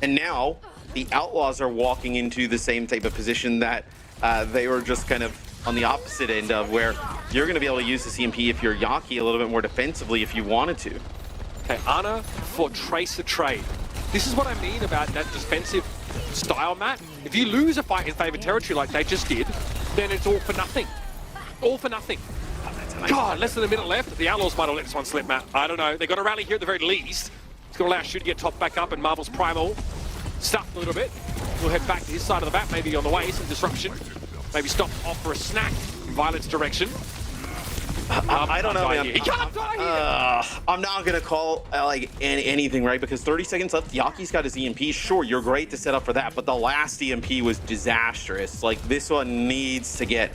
And now the Outlaws are walking into the same type of position that they were just kind of on the opposite end of, where you're going to be able to use the EMP if you're Yaki a little bit more defensively if you wanted to. Okay, Ana for Tracer Trade. This is what I mean about that defensive style, Matt. If you lose a fight in favored territory like they just did, then it's all for nothing. All for nothing. God, less than a minute left. The Outlaws might have let this one slip, Matt. I don't know. They've got a rally here at the very least. It's going to allow Shu to get topped back up, and Marvel's Primal stuffed a little bit. We'll head back to his side of the map, maybe on the way, some disruption. Maybe stop off for a snack in Violet's direction. I don't know, man. He can't die here! I'm not going to call anything, right? Because 30 seconds left, Yaki's got his EMP. Sure, you're great to set up for that, but the last EMP was disastrous. This one needs to get,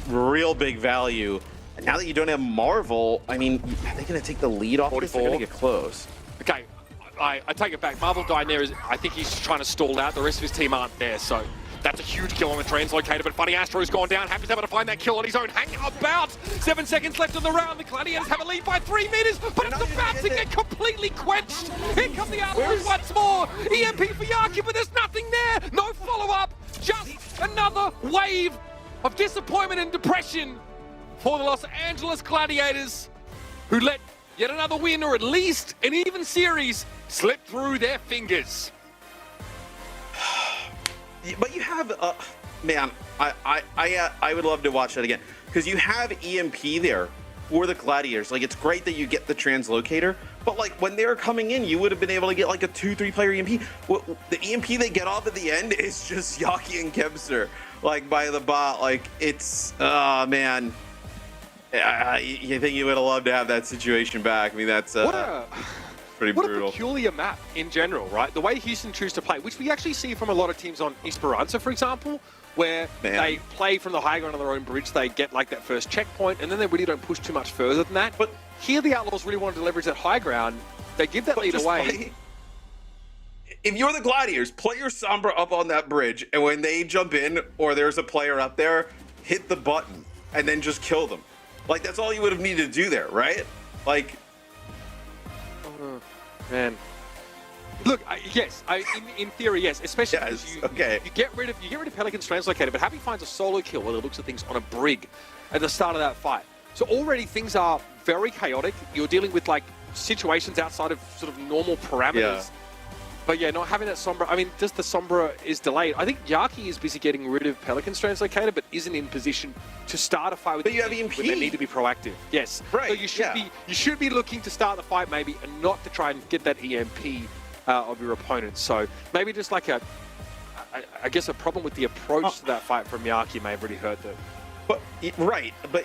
real big value. And now that you don't have Marvel, I mean, are they going to take the lead off this? They're going to get close. Okay, I take it back. Marvel dying there I think he's trying to stall out. The rest of his team aren't there, so... That's a huge kill on the translocator, but Funny Astro's gone down. Happy's able to find that kill on his own. Hanging about. 7 seconds left in the round. The Gladiators have a lead by 3 meters, but it's about to get completely quenched. Here come the Outlaws once more. EMP for Yaki, but there's nothing there. No follow-up. Just another wave of disappointment and depression for the Los Angeles Gladiators, who let yet another win, or at least an even series, slip through their fingers. But you have, man, I would love to watch that again, because you have EMP there for the Gladiators. It's great that you get the translocator, but when they're coming in, you would have been able to get a 2-3 player EMP. Well, the EMP they get off at the end is just Yaki and Kepser, by the bot. It's, man, you think you would have loved to have that situation back. I mean, that's pretty brutal. What a peculiar map in general, right? The way Houston choose to play, which we actually see from a lot of teams on Esperanza, for example, where they play from the high ground on their own bridge, they get that first checkpoint, and then they really don't push too much further than that. But here the Outlaws really wanted to leverage that high ground. They give that lead away. If you're the Gladiators, play your Sombra up on that bridge, and when they jump in or there's a player up there, hit the button and then just kill them. Like, that's all you would have needed to do there, right? Like, man. Look, yes, in theory, yes. Especially because you get rid of Pelican's Translocator, but Happy finds a solo kill while he looks at things on a brig at the start of that fight. So already things are very chaotic. You're dealing with like situations outside of sort of normal parameters. Yeah. But yeah, not having that Sombra, I mean, just the Sombra is delayed. I think Yaki is busy getting rid of Pelican's Translocator, but isn't in position to start a fight with. But you have EMP. They need to be proactive. Yes. Right. So you should be looking to start the fight maybe, and not to try and get that EMP of your opponent. So maybe just like I guess a problem with the approach to that fight from Yaki may have really hurt them. But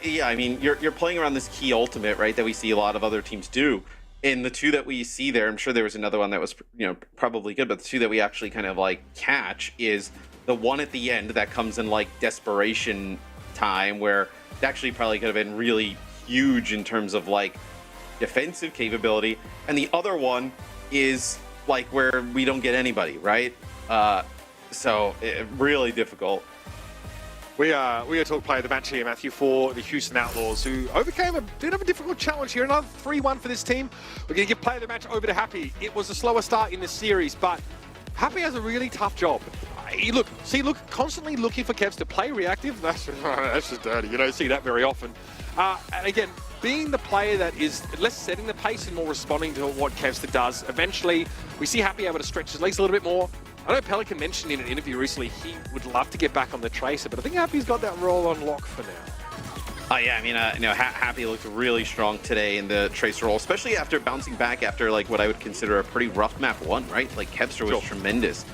yeah, I mean, you're playing around this key ultimate, right? That we see a lot of other teams do. And the two that we see there, I'm sure there was another one that was, probably good, but the two that we actually kind of like catch is the one at the end that comes in like desperation time, where it actually probably could have been really huge in terms of like defensive capability, and the other one is like where we don't get anybody, right? So really difficult. We are talking player of the match here, Matthew, for the Houston Outlaws, who overcame a bit of a difficult challenge here. Another 3-1 for this team. We're going to give player of the match over to Happy. It was a slower start in this series, but Happy has a really tough job. Look, constantly looking for Kevs to play reactive. That's just dirty. You don't see that very often. And again, being the player that is less setting the pace and more responding to what Kevster does, eventually we see Happy able to stretch his legs a little bit more. I know Pelican mentioned in an interview recently he would love to get back on the Tracer, but I think Happy's got that role on lock for now. Oh yeah, I mean, Happy looked really strong today in the Tracer role, especially after bouncing back after like what I would consider a pretty rough map 1, right? Like Kevster was tremendous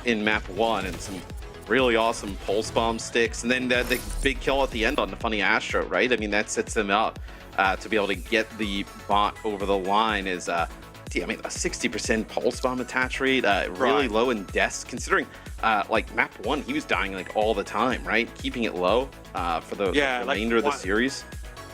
in map 1, and some really awesome pulse bomb sticks, and then the big kill at the end on the Funny Astro, right? I mean, that sets them up to be able to get the bot over the line. Is I mean, a 60% pulse bomb attach rate, really low in deaths, considering like map 1, he was dying like all the time, right? Keeping it low for the remainder of the series.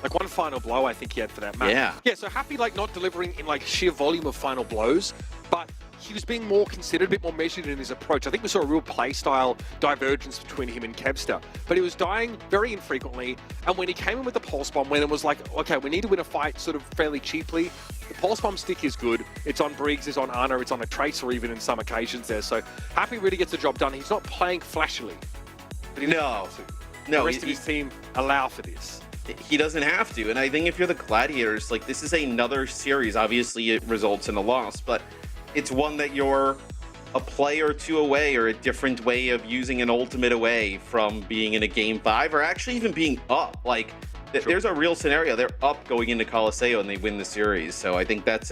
Like one final blow I think he had for that map. Yeah, so Happy like not delivering in like sheer volume of final blows, but he was being more considered, a bit more measured in his approach. I think we saw a real play style divergence between him and Kevster, but he was dying very infrequently. And when he came in with the pulse bomb, when it was like, okay, we need to win a fight sort of fairly cheaply, the pulse bomb stick is good. It's on Briggs, it's on Ana, it's on a Tracer even in some occasions there. So Happy really gets the job done. He's not playing flashily. But the rest of his team allow for this. He doesn't have to. And I think if you're the Gladiators, like this is another series. Obviously it results in a loss, but it's one that you're a play or two away, or a different way of using an ultimate away from being in a game 5, or actually even being up. Like there's a real scenario. They're up going into Colosseo and they win the series. So I think that's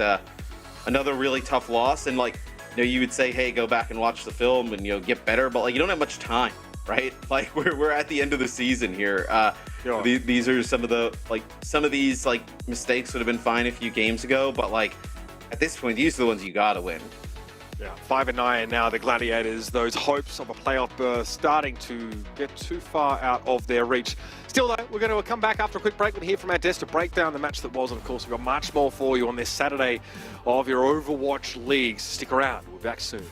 another really tough loss. And like, you would say, hey, go back and watch the film and get better, but like you don't have much time, right? Like we're at the end of the season here. These are some of these mistakes would have been fine a few games ago, but like at this point, these are the ones you gotta win. Yeah, 5-9 now. The Gladiators, those hopes of a playoff berth starting to get too far out of their reach. Still though, we're going to come back after a quick break. We're here from our desk to break down the match that was, and of course we've got much more for you on this Saturday of your Overwatch leagues. Stick around, we'll be back soon.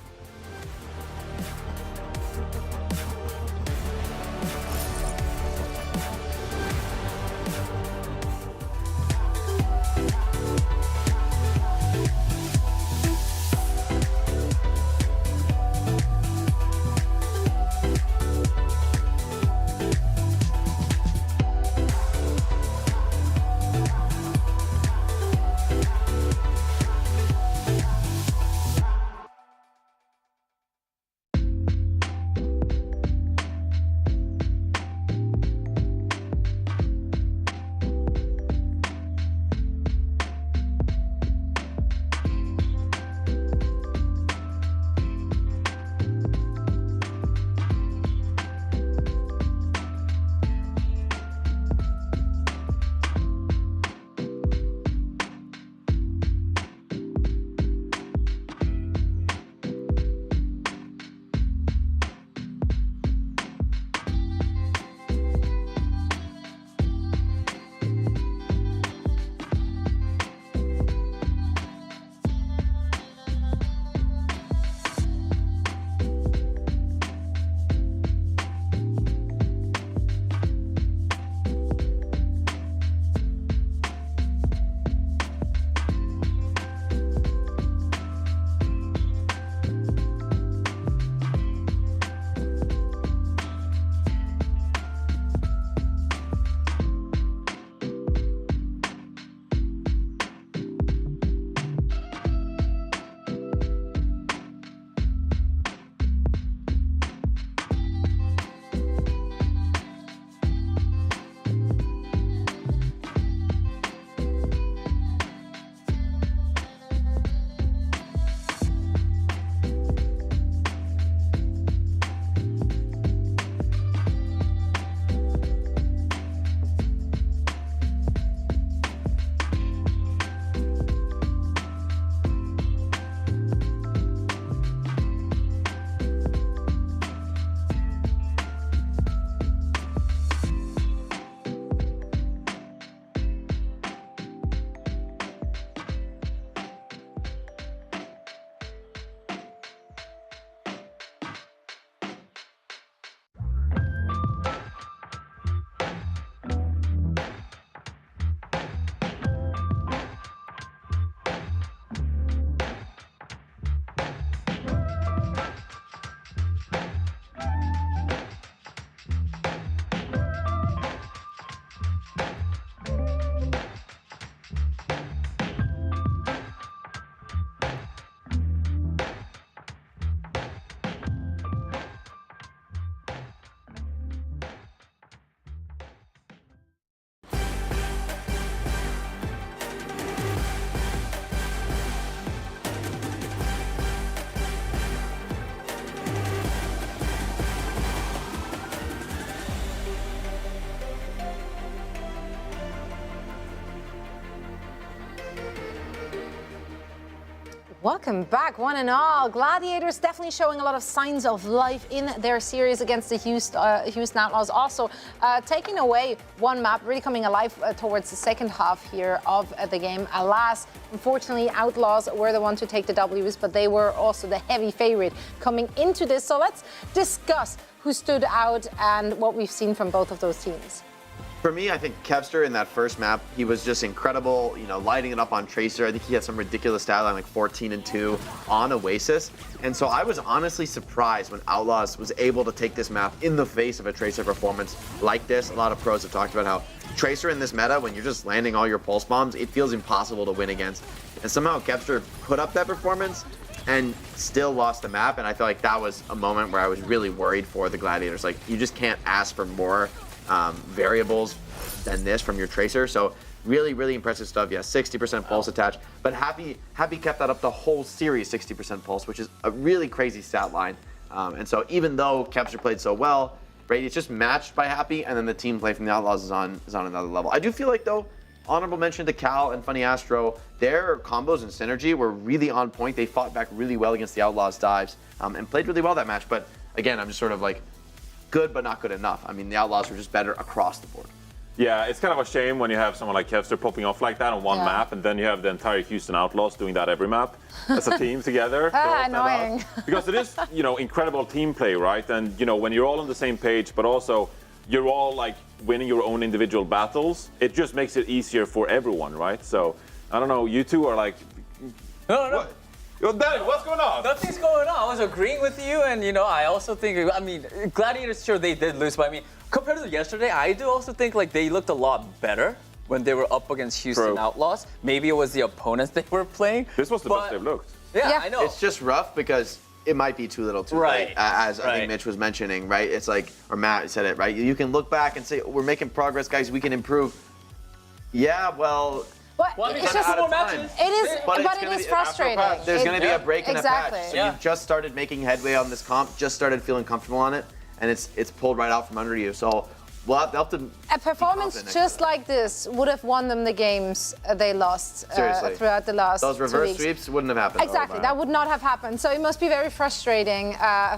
Welcome back, one and all. Gladiators definitely showing a lot of signs of life in their series against the Houston Outlaws. Also taking away one map, really coming alive towards the second half here of the game. Alas, unfortunately, Outlaws were the one to take the Ws, but they were also the heavy favorite coming into this. So let's discuss who stood out and what we've seen from both of those teams. For me, I think Kevster in that first map, he was just incredible, you know, lighting it up on Tracer. I think he had some ridiculous stat line, like 14-2 on Oasis. And so I was honestly surprised when Outlaws was able to take this map in the face of a Tracer performance like this. A lot of pros have talked about how Tracer in this meta, when you're just landing all your pulse bombs, it feels impossible to win against. And somehow Kevster put up that performance and still lost the map. And I feel like that was a moment where I was really worried for the Gladiators. Like, you just can't ask for more variables than this from your Tracer. So really, really impressive stuff. Yeah, 60% pulse attach, but Happy kept that up the whole series, 60% pulse, which is a really crazy stat line. And so even though Kevster played so well, right, it's just matched by Happy, and then the team play from the Outlaws is on another level. I do feel like, though, honorable mention to Cal and Funny Astro, their combos and synergy were really on point. They fought back really well against the Outlaws dives and played really well that match. But again, I'm just sort of like, good, but not good enough. I mean, the Outlaws were just better across the board. Yeah, it's kind of a shame when you have someone like Kevster popping off like that on one map, and then you have the entire Houston Outlaws doing that every map as a team together. Annoying. Because it is, you know, incredible team play, right? And, you know, when you're all on the same page, but also you're all like winning your own individual battles, it just makes it easier for everyone, right? So, I don't know, you two are like... No. What? Yo, Danny, what's going on? Nothing's going on. I was agreeing with you, and you know, I also think, I mean, Gladiators, sure, they did lose, but I mean, compared to yesterday, I do also think like they looked a lot better when they were up against Houston Outlaws. Maybe it was the opponents they were playing. This was the best they've looked. Yeah, I know. It's just rough because it might be too little too late, as I think Mitch was mentioning, right? It's like, or Matt said it, right? You can look back and say, we're making progress, guys, we can improve. Yeah, well... Well, it's just more matches. It is, but it is frustrating. There's going to be a break in a exactly. patch. So you've just started making headway on this comp, just started feeling comfortable on it, and it's pulled right out from under you. So they'll have to. A performance just like this would have won them the games they lost throughout the last 2 weeks. Those reverse sweeps wouldn't have happened. Exactly, that would not have happened. So it must be very frustrating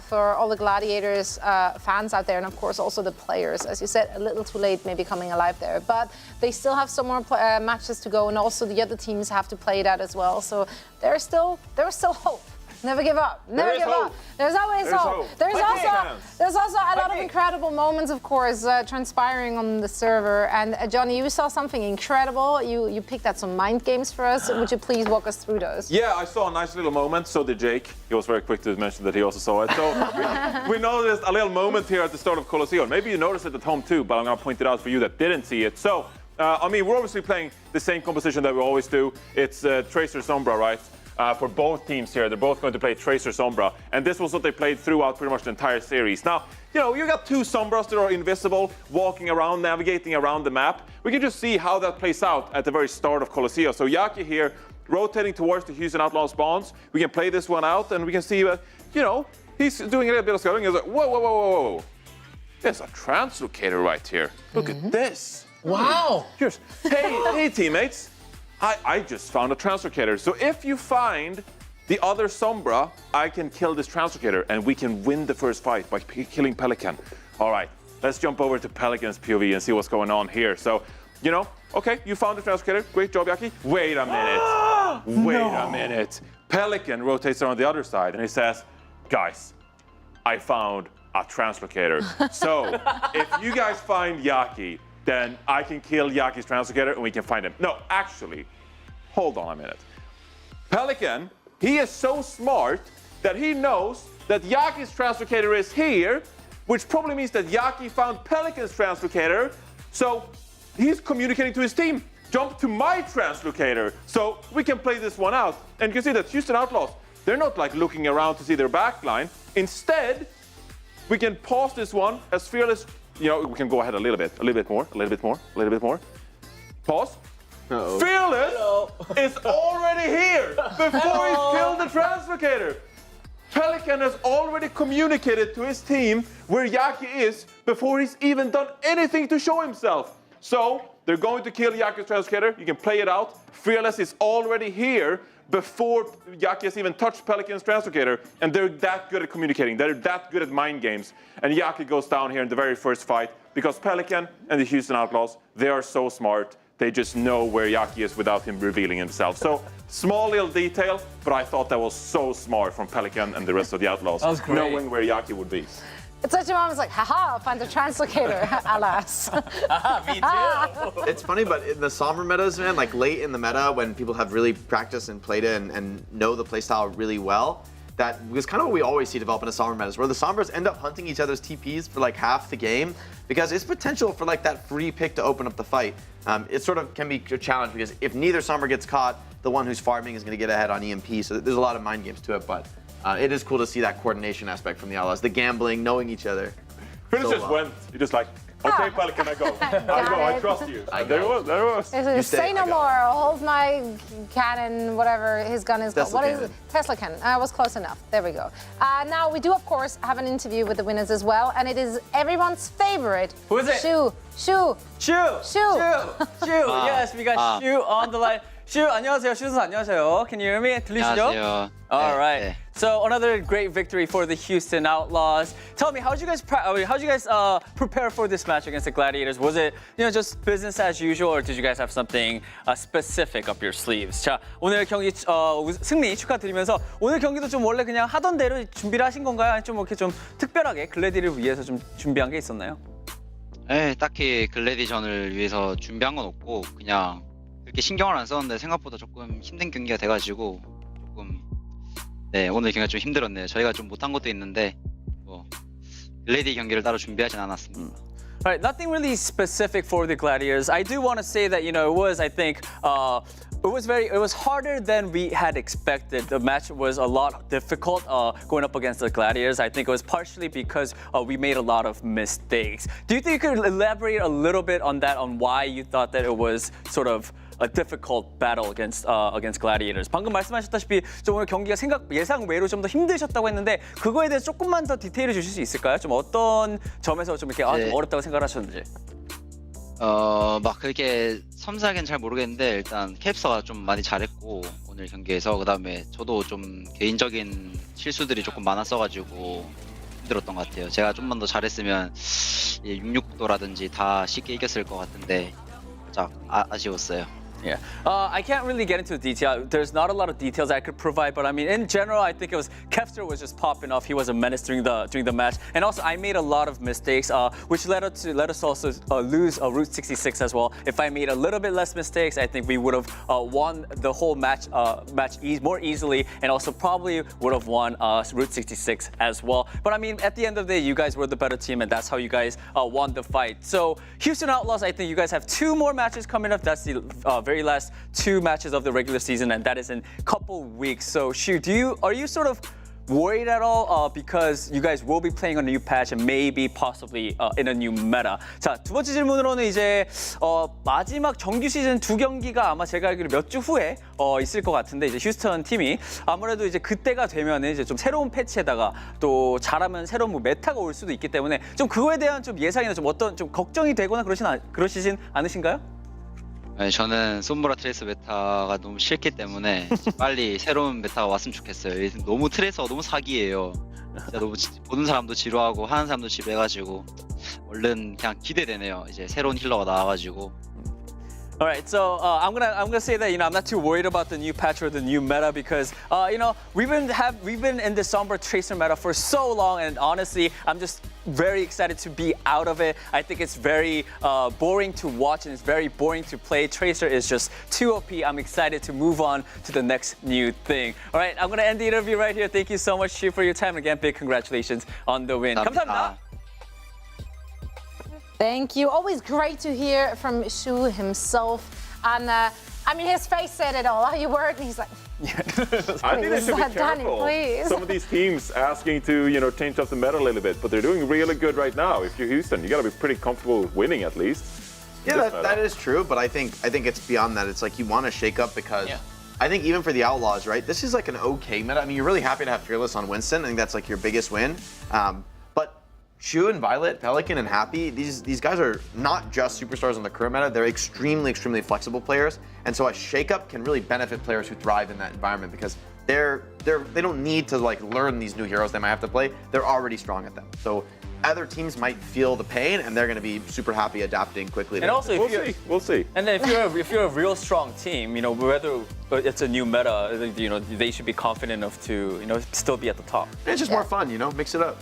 for all the Gladiators fans out there, and of course also the players. As you said, a little too late, maybe coming alive there, but they still have some more matches to go, and also the other teams have to play that as well. So there's still hope. Never give up. Never give up. There's always hope. There's also a lot of incredible moments, of course, transpiring on the server. And Johnny, you saw something incredible. You picked out some mind games for us. Would you please walk us through those? Yeah, I saw a nice little moment. So did Jake. He was very quick to mention that he also saw it. So we noticed a little moment here at the start of Colosseo. Maybe you noticed it at home too, but I'm going to point it out for you that didn't see it. So, I mean, we're obviously playing the same composition that we always do. It's Tracer Sombra, right? For both teams here, they're both going to play Tracer Sombra, and this was what they played throughout pretty much the entire series. Now, you know, you got two Sombras that are invisible, walking around, navigating around the map. We can just see how that plays out at the very start of Colosseo. So Yaki here, rotating towards the Houston Outlaws spawns. We can play this one out, and we can see, you know, he's doing a little bit of scouting. He's like, whoa. There's a translocator right here. Look at this. Wow. Cheers. Hey, teammates. I just found a translocator. So if you find the other Sombra, I can kill this translocator and we can win the first fight by killing Pelican. All right, let's jump over to Pelican's POV and see what's going on here. So, you know, okay, you found the translocator. Great job, Yaki. Wait a minute. Wait a minute. Pelican rotates around the other side and he says, guys, I found a translocator. So if you guys find Yaki, then I can kill Yaki's translocator and we can find him. No, actually, hold on a minute. Pelican, he is so smart that he knows that Yaki's translocator is here, which probably means that Yaki found Pelican's translocator. So he's communicating to his team, jump to my translocator so we can play this one out. And you can see that Houston Outlaws, they're not like looking around to see their backline. Instead, we can pause this one as Fearless. You know, we can go ahead a little bit more. Pause. Uh-oh. Fearless is already here before he's killed the translocator. Pelican has already communicated to his team where Yaki is before he's even done anything to show himself. So they're going to kill Yaki's translocator. You can play it out. Fearless is already here, before Yaki has even touched Pelican's Translocator, and they're that good at communicating. They're that good at mind games. And Yaki goes down here in the very first fight because Pelican and the Houston Outlaws, they are so smart. They just know where Yaki is without him revealing himself. So, small little detail, but I thought that was so smart from Pelican and the rest of the Outlaws, That was great. knowing where Yaki would be. It's such a moment, it's like, haha, find the translocator, alas. Me too. It's funny, but in the Sombra metas, man, like late in the meta when people have really practiced and played it and know the playstyle really well, that was kind of what we always see develop in the Sombra metas, where the Sombras end up hunting each other's TPs for like half the game because it's potential for like that free pick to open up the fight. It sort of can be a challenge because if neither Sombra gets caught, the one who's farming is going to get ahead on EMP. So there's a lot of mind games to it, but it is cool to see that coordination aspect from the Outlaws, the gambling, knowing each other. Chris just went. He just like, okay, Pelican, I go. I trust you. There it was. Say no more, hold my cannon, whatever his gun is called. Tesla What is cannon. it? Tesla cannon. I was close enough. There we go. Now, we do, of course, have an interview with the winners as well, and it is everyone's favorite. Who is it? Shu. Shu. Yes, we got Shu on the line. Shu, 안녕하세요. 슈 선수 안녕하세요. Can you hear me? 들리시죠? 안녕하세요. All right. 네. So another great victory for the Houston Outlaws. Tell me, how'd you guys prepare for this match against the Gladiators? Was it just business as usual, or did you guys have something specific up your sleeves? 자, 오늘 경기 승리 축하드리면서 오늘 경기도 좀 원래 그냥 하던 대로 준비를 하신 건가요? 아니면 좀 이렇게 좀 특별하게 글래디를 위해서 좀 준비한 게 있었나요? 네, 딱히 글래디전을 위해서 준비한 건 없고 그냥 그렇게 신경을 안 썼는데 생각보다 조금 힘든 경기가 돼가지고 조금 네 오늘 경기가 좀 힘들었네요. 저희가 좀 못한 것도 있는데 뭐 글래디 경기를 따로 준비하진 않았습니다. All right, nothing really specific for the Gladiators. I do want to say that it was, I think, it was harder than we had expected. The match was a lot difficult going up against the Gladiators. I think it was partially because we made a lot of mistakes. Do you think you could elaborate a little bit on that, on why you thought that it was sort of a difficult battle against Gladiators? 방금 말씀하셨다시피 좀 오늘 경기가 예상 외로 좀 더 힘드셨다고 했는데 그거에 대해서 조금만 더 디테일을 주실 수 있을까요? 좀 어떤 점에서 좀 이렇게 좀 어렵다고 생각하셨는지. 막 그렇게 섬세하게는 잘 모르겠는데 일단 캡서가 좀 많이 잘했고 오늘 경기에서 그다음에 저도 좀 개인적인 실수들이 조금 많았어가지고 힘들었던 것 같아요. 제가 좀만 더 잘했으면 66도라든지 다 쉽게 이겼을 것 같은데 살짝 아쉬웠어요. Yeah. I can't really get into the detail. There's not a lot of details I could provide, but I mean, in general, I think it was Kevster was just popping off. He was a menace during the match, and also I made a lot of mistakes, which led us also lose Route 66 as well. If I made a little bit less mistakes, I think we would have won the whole match more easily, and also probably would have won Route 66 as well. But I mean, at the end of the day, you guys were the better team, and that's how you guys won the fight. So Houston Outlaws, I think you guys have 2 more matches coming up. That's the very last 2 matches of the regular season, and that is in a couple weeks. So, Shu, are you sort of worried at all because you guys will be playing on a new patch and maybe possibly in a new meta? 자, 두 번째 질문으로는 이제 마지막 정규 시즌 2경기가 아마 제가 알기로 몇 주 후에 있을 것 같은데 이제 휴스턴 팀이 아무래도 이제 그때가 되면은 이제 좀 새로운 패치에다가 또 잘하면 새로운 뭐 메타가 올 수도 있기 때문에 좀 그거에 대한 좀 예상이나 좀 어떤 좀 걱정이 되거나 그러시진 않으신가요? 네, 저는 솜브라 트레이서 메타가 너무 싫기 때문에 빨리 새로운 메타가 왔으면 좋겠어요. 너무 트레이서가 너무 사기예요. 진짜 너무 보는 사람도 지루하고 하는 사람도 지루해가지고 얼른 그냥 기대되네요. 이제 새로운 힐러가 나와가지고. All right, so I'm gonna say that I'm not too worried about the new patch or the new meta because we've been in the Sombra Tracer meta for so long, and honestly, I'm just very excited to be out of it. I think it's very boring to watch and it's very boring to play. Tracer is just too OP. I'm excited to move on to the next new thing. All right, I'm gonna end the interview right here. Thank you so much, Shu, for your time. Again, big congratulations on the win. 감사합니다. Thank you. Always great to hear from Shu himself. And I mean, his face said it all. Are you worried? And he's like, I think they should be careful. Please. Some of these teams asking to change up the meta a little bit, but they're doing really good right now. If you're Houston, you got to be pretty comfortable winning at least. Yeah, that is true, but I think it's beyond that. It's like you want to shake up because I think even for the Outlaws, right? This is like an okay meta. I mean, you're really happy to have Fearless on Winston. I think that's like your biggest win. But Shu and Violet, Pelican and Happy, these guys are not just superstars on the current meta, they're extremely flexible players. And so a shakeup can really benefit players who thrive in that environment because they don't need to like learn these new heroes they might have to play. They're already strong at them. So other teams might feel the pain and they're going to be super happy adapting quickly. And also, we'll see. And then if you're a real strong team, whether it's a new meta, they should be confident enough to still be at the top. And it's just more fun, mix it up.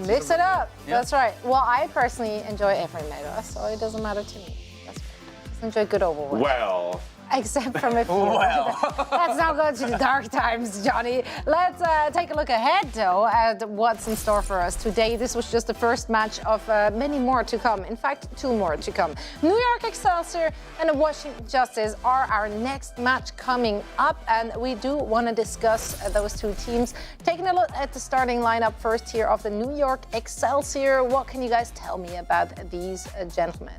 Mix it up. Yeah. That's right. Well, I personally enjoy every meta, so it doesn't matter to me. That's right. Just enjoy good Overwatch. Well. Except from a few. Let's now go to the dark times, Johnny. Let's take a look ahead, though, at what's in store for us today. This was just the first match of many more to come. In fact, 2 more to come. New York Excelsior and the Washington Justice are our next match coming up, and we do want to discuss those 2 teams. Taking a look at the starting lineup first here of the New York Excelsior. What can you guys tell me about these gentlemen?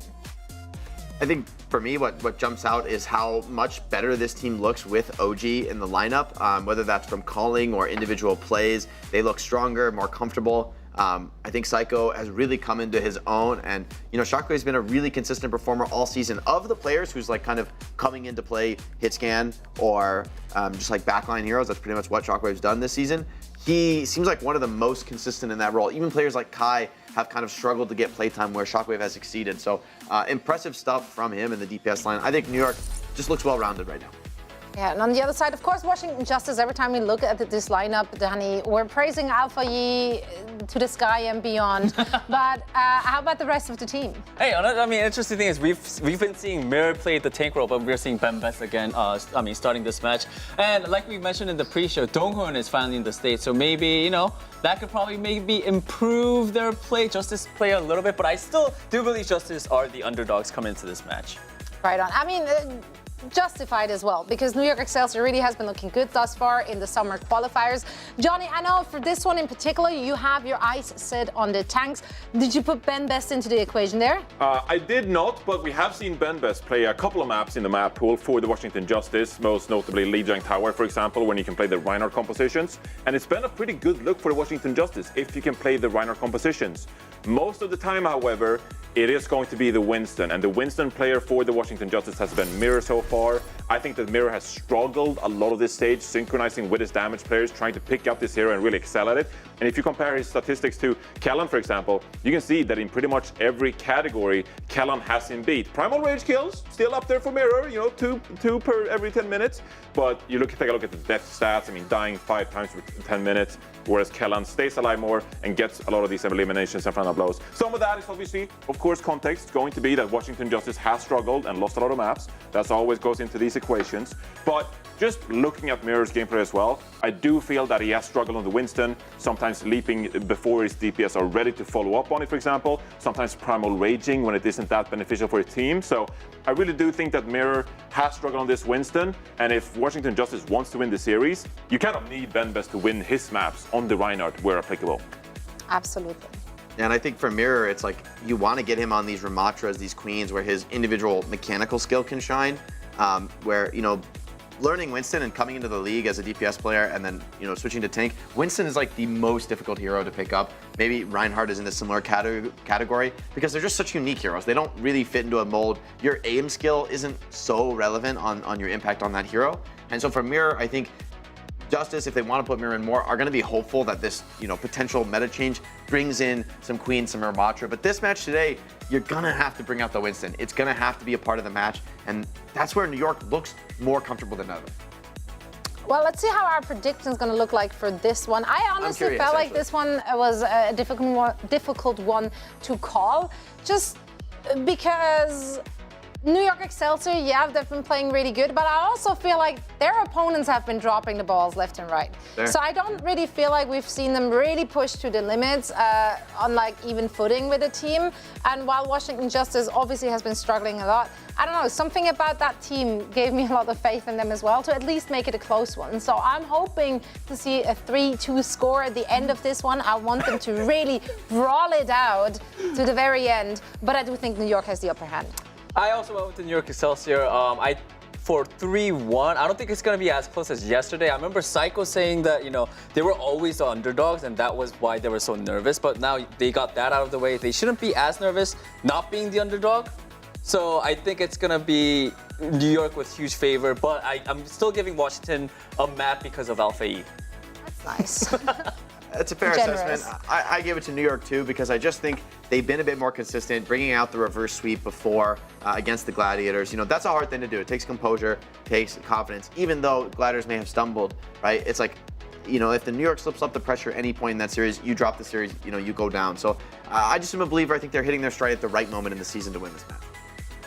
I think for me, what jumps out is how much better this team looks with OG in the lineup, whether that's from calling or individual plays. They look stronger, more comfortable. I think Psycho has really come into his own, and Shockwave's been a really consistent performer all season. Of the players who's like kind of coming into play hit scan or just like backline heroes, that's pretty much what Shockwave's done this season. He seems like one of the most consistent in that role. Even players like Kai have kind of struggled to get playtime where Shockwave has succeeded. So impressive stuff from him in the DPS line. I think New York just looks well-rounded right now. Yeah, and on the other side, of course, Washington Justice, every time we look at this lineup, Danny, we're praising Alpha Yi to the sky and beyond. But how about the rest of the team? Hey, interesting thing is we've been seeing Mirror play the tank role, but we're seeing Bembeth again, starting this match. And like we mentioned in the pre-show, Donghun is finally in the state, so maybe, that could probably maybe improve their play, Justice play a little bit, but I still do believe Justice are the underdogs coming into this match. Right on. Justified as well, because New York Excelsior really has been looking good thus far in the summer qualifiers. Johnny, I know for this one in particular, you have your eyes set on the tanks. Did you put Ben Best into the equation there? I did not, but we have seen Ben Best play a couple of maps in the map pool for the Washington Justice, most notably Lijiang Tower, for example, when you can play the Reinhardt compositions. And it's been a pretty good look for the Washington Justice if you can play the Reinhardt compositions. Most of the time, however, it is going to be the Winston, and the Winston player for the Washington Justice has been Mirror so far. I think that Mirror has struggled a lot of this stage, synchronizing with his damage players, trying to pick up this hero and really excel at it. And if you compare his statistics to Kellan, for example, you can see that in pretty much every category, Kellan has him beat. Primal Rage kills, still up there for Mirror, two per every 10 minutes. But take a look at the death stats, dying 5 times for 10 minutes, whereas Kellan stays alive more and gets a lot of these eliminations and front blows. Some of that is obviously, of course, context going to be that Washington Justice has struggled and lost a lot of maps. That always goes into these equations. But just looking at Mirror's gameplay as well, I do feel that he has struggled on the Winston, sometimes leaping before his DPS are ready to follow up on it, for example, sometimes primal raging when it isn't that beneficial for a team. So I really do think that Mirror has struggled on this Winston, and if Washington Justice wants to win the series, you kind of need Ben Best to win his maps on the Reinhardt where applicable. Absolutely. And I think for Mirror, it's like you want to get him on these Ramatras, these Queens, where his individual mechanical skill can shine, where, learning Winston and coming into the league as a DPS player and then, switching to tank, Winston is like the most difficult hero to pick up. Maybe Reinhardt is in a similar category because they're just such unique heroes. They don't really fit into a mold. Your aim skill isn't so relevant on your impact on that hero. And so for Mirror, I think Justice, if they want to put Mirror in more, are going to be hopeful that this, potential meta change brings in some Queen, some Ramatra. But this match today, you're going to have to bring out the Winston. It's going to have to be a part of the match. And that's where New York looks more comfortable than ever. Well, let's see how our prediction is going to look like for this one. I honestly felt like this one was a difficult one to call, just because New York Excelsior, they've been playing really good, but I also feel like their opponents have been dropping the balls left and right. There. So I don't really feel like we've seen them really push to the limits on even footing with the team. And while Washington Justice obviously has been struggling a lot, I don't know, something about that team gave me a lot of faith in them as well to at least make it a close one. So I'm hoping to see a 3-2 score at the end of this one. I want them to really brawl it out to the very end, but I do think New York has the upper hand. I also went with the New York Excelsior. I for 3-1. I don't think it's going to be as close as yesterday. I remember Psycho saying that, they were always the underdogs and that was why they were so nervous. But now they got that out of the way. They shouldn't be as nervous not being the underdog. So I think it's going to be New York with huge favor. But I'm still giving Washington a map because of Alpha E. That's nice. That's a fair assessment. I give it to New York too because I just think they've been a bit more consistent, bringing out the reverse sweep before against the Gladiators. That's a hard thing to do. It takes composure, takes confidence. Even though Gladiators may have stumbled, right? It's like, if the New York slips up the pressure at any point in that series, you drop the series, you go down. So I just am a believer. I think they're hitting their stride at the right moment in the season to win this match.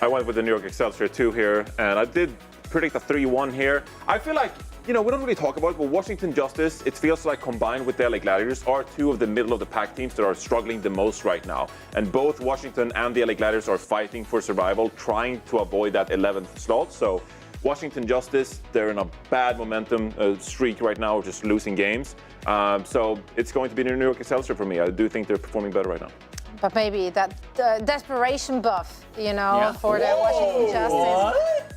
I went with the New York Excelsior 2 here, and I did predict a 3-1 here. I feel like, we don't really talk about it, but Washington Justice, it feels like combined with the LA Gladiators, are two of the middle of the pack teams that are struggling the most right now. And both Washington and the LA Gladiators are fighting for survival, trying to avoid that 11th slot. So Washington Justice, they're in a bad momentum streak right now, just losing games. So it's going to be the New York Excelsior for me. I do think they're performing better right now. But maybe that desperation buff, for the Washington Justice. What?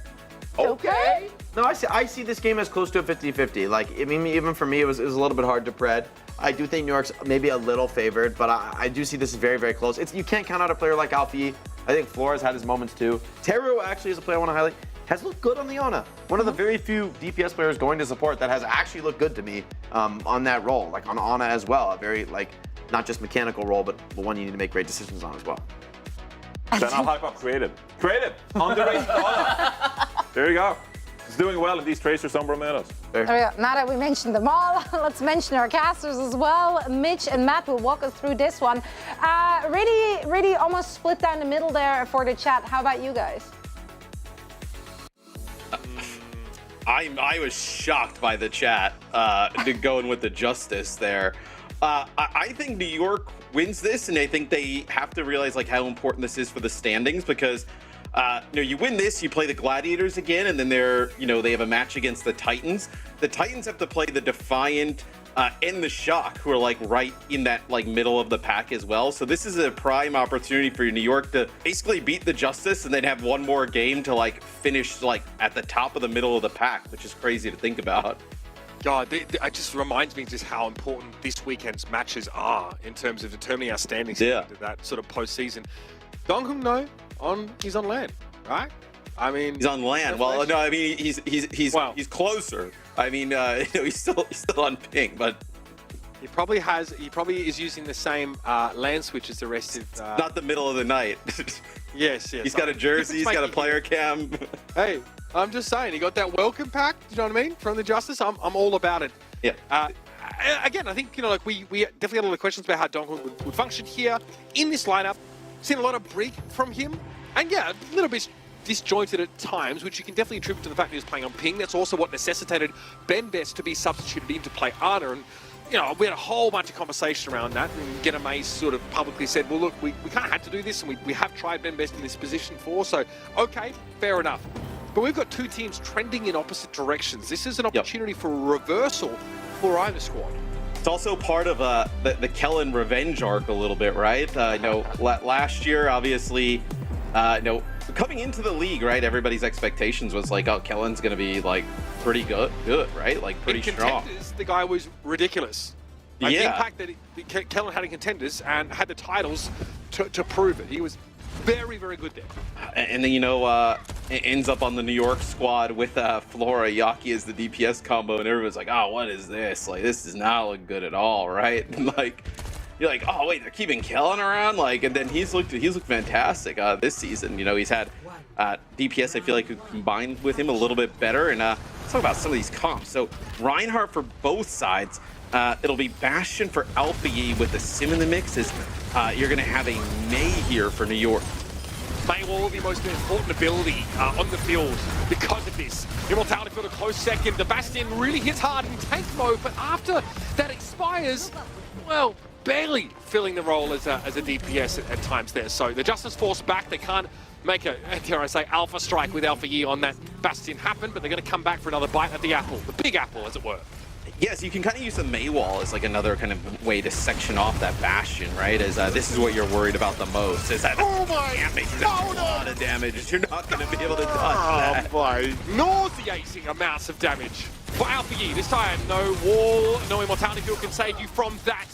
Okay. No, I see this game as close to a 50-50. Like, even for me, it was a little bit hard to pred. I do think New York's maybe a little favored, but I do see this as very, very close. You can't count out a player like Alfie. I think Flores had his moments too. Teru actually is a player I want to highlight. Has looked good on the Ana. One of the very few DPS players going to support that has actually looked good to me on that role, like on Ana as well. A very, not just mechanical role, but one you need to make great decisions on as well. Then I'll hype up Creative. Creative! Underrated Ana. There you go. He's doing well in these Tracer Sombra metas. There we go. Now that we mentioned them all, let's mention our casters as well. Mitch and Matt will walk us through this one. Really almost split down the middle there for the chat. How about you guys? I was shocked by the chat going with the Justice there. I think New York wins this, and I think they have to realize how important this is for the standings because you win this, you play the Gladiators again, and then they have a match against the Titans. The Titans have to play the Defiant and the Shock, who are right in that middle of the pack as well. So this is a prime opportunity for New York to basically beat the Justice and then have one more game to finish at the top of the middle of the pack, which is crazy to think about. God, it just reminds me just how important this weekend's matches are in terms of determining our standings into that sort of postseason. Donghung, no, he's on land, right? I mean, he's on land. Well, no, I mean he's closer. I mean, he's still on ping, but he probably is using the same land switch as the rest of. Not the middle of the night. Yes. He's got a jersey. He's got a player cam. Hey, I'm just saying, he got that welcome pack. You know what I mean? From the Justice, I'm all about it. Yeah. Again, I think we definitely had a lot of questions about how Donghung would function here in this lineup. Seen a lot of break from him, and a little bit disjointed at times, which you can definitely attribute to the fact that he was playing on ping. That's also what necessitated Ben Best to be substituted in to play Ana. And we had a whole bunch of conversation around that. And Genna Mace sort of publicly said, well, look, we kind of had to do this, and we have tried Ben Best in this position before. So, okay, fair enough. But we've got two teams trending in opposite directions. This is an opportunity for a reversal for either squad. It's also part of the Kellen revenge arc a little bit, right? Last year, obviously, coming into the league, right? Everybody's expectations was oh, Kellen's going to be pretty good, right? Pretty strong. The guy was ridiculous. The impact that Kellen had in Contenders and had the titles to prove it. He was very, very good there. And then, it ends up on the New York squad with Flora Yaki as the DPS combo, and everyone's like, oh, what is this? This does not look good at all, right? And you're like, oh, wait, they're keeping Kellen around? And then he's looked fantastic this season. He's had DPS, I feel like, combined with him a little bit better. And let's talk about some of these comps. So Reinhardt for both sides. It'll be Bastion for Alpha E with the Sim in the mix. You're going to have a Mei here for New York. Mei will be most important ability on the field because of this. Immortality for the close second. The Bastion really hits hard in tank mode, but after that expires, well, barely filling the role as a DPS at times there. So the Justice Force back. They can't make a, dare I say, alpha strike with Alpha E on that Bastion happen, but they're going to come back for another bite at the apple, the big apple, as it were. Yes, you can kind of use the Mei wall as like another kind of way to section off that bastion, right? As this is what you're worried about the most. Is that damage? That's a lot of damage. You're not going to be able to dodge that. My nauseating amounts of damage for Alpha Yi. This time, no wall, no immortality field can save you from that.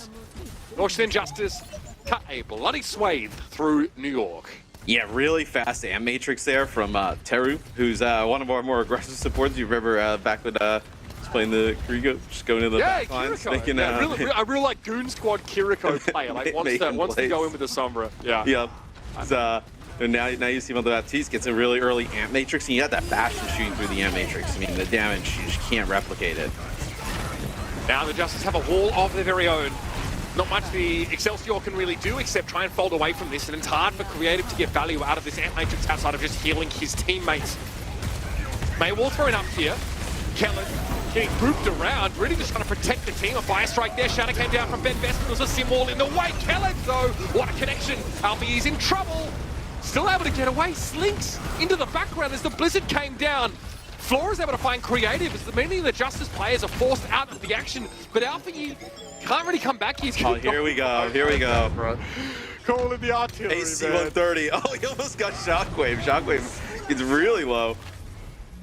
Washington Justice cut a bloody swathe through New York. Yeah, really fast amp matrix there from Teru, who's one of our more aggressive supports. You remember back when playing the Kiriko, just going in the back lines, making a real like Goon Squad Kiriko player, like wants to go in with the Sombra. Yeah. Yep. And now you see him on the Baptiste gets a really early amp matrix, and you have that bastion shooting through the amp matrix. I mean, the damage, you just can't replicate it. Now the Justice have a wall of their very own. Not much the Excelsior can really do except try and fold away from this, and it's hard for Creative to get value out of this amp matrix outside of just healing his teammates. Maywall throwing up here. Kellen getting grouped around, really just trying to protect the team. A fire strike there. Shadow came down from Ben Best. There was a sim wall in the way. Kellen, though, what a connection. Alfie is in trouble. Still able to get away. Slinks into the background as the Blizzard came down. Flora's able to find Creative as many of the Justice players are forced out of the action. But Alfie can't really come back. He's here we go. Here we go. Calling the artillery, AC-130. Oh, he almost got Shockwave. Shockwave is really low.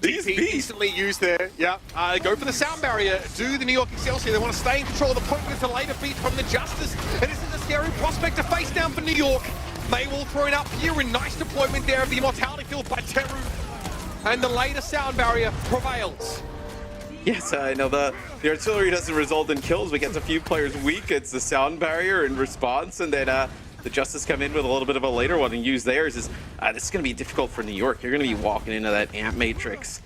TP decently used there. Yeah, go for the sound barrier. Do the New York Excelsior. They want to stay in control of the point with a later beat from the Justice. And this is a scary prospect to face down for New York. Maywall throwing up here in nice deployment there of the immortality field by Teru. And the later sound barrier prevails. Yes, I know the artillery doesn't result in kills, but gets a few players weak. It's the sound barrier in response, and then the Justice come in with a little bit of a later one and use theirs. This is going to be difficult for New York. You're going to be walking into that amp matrix.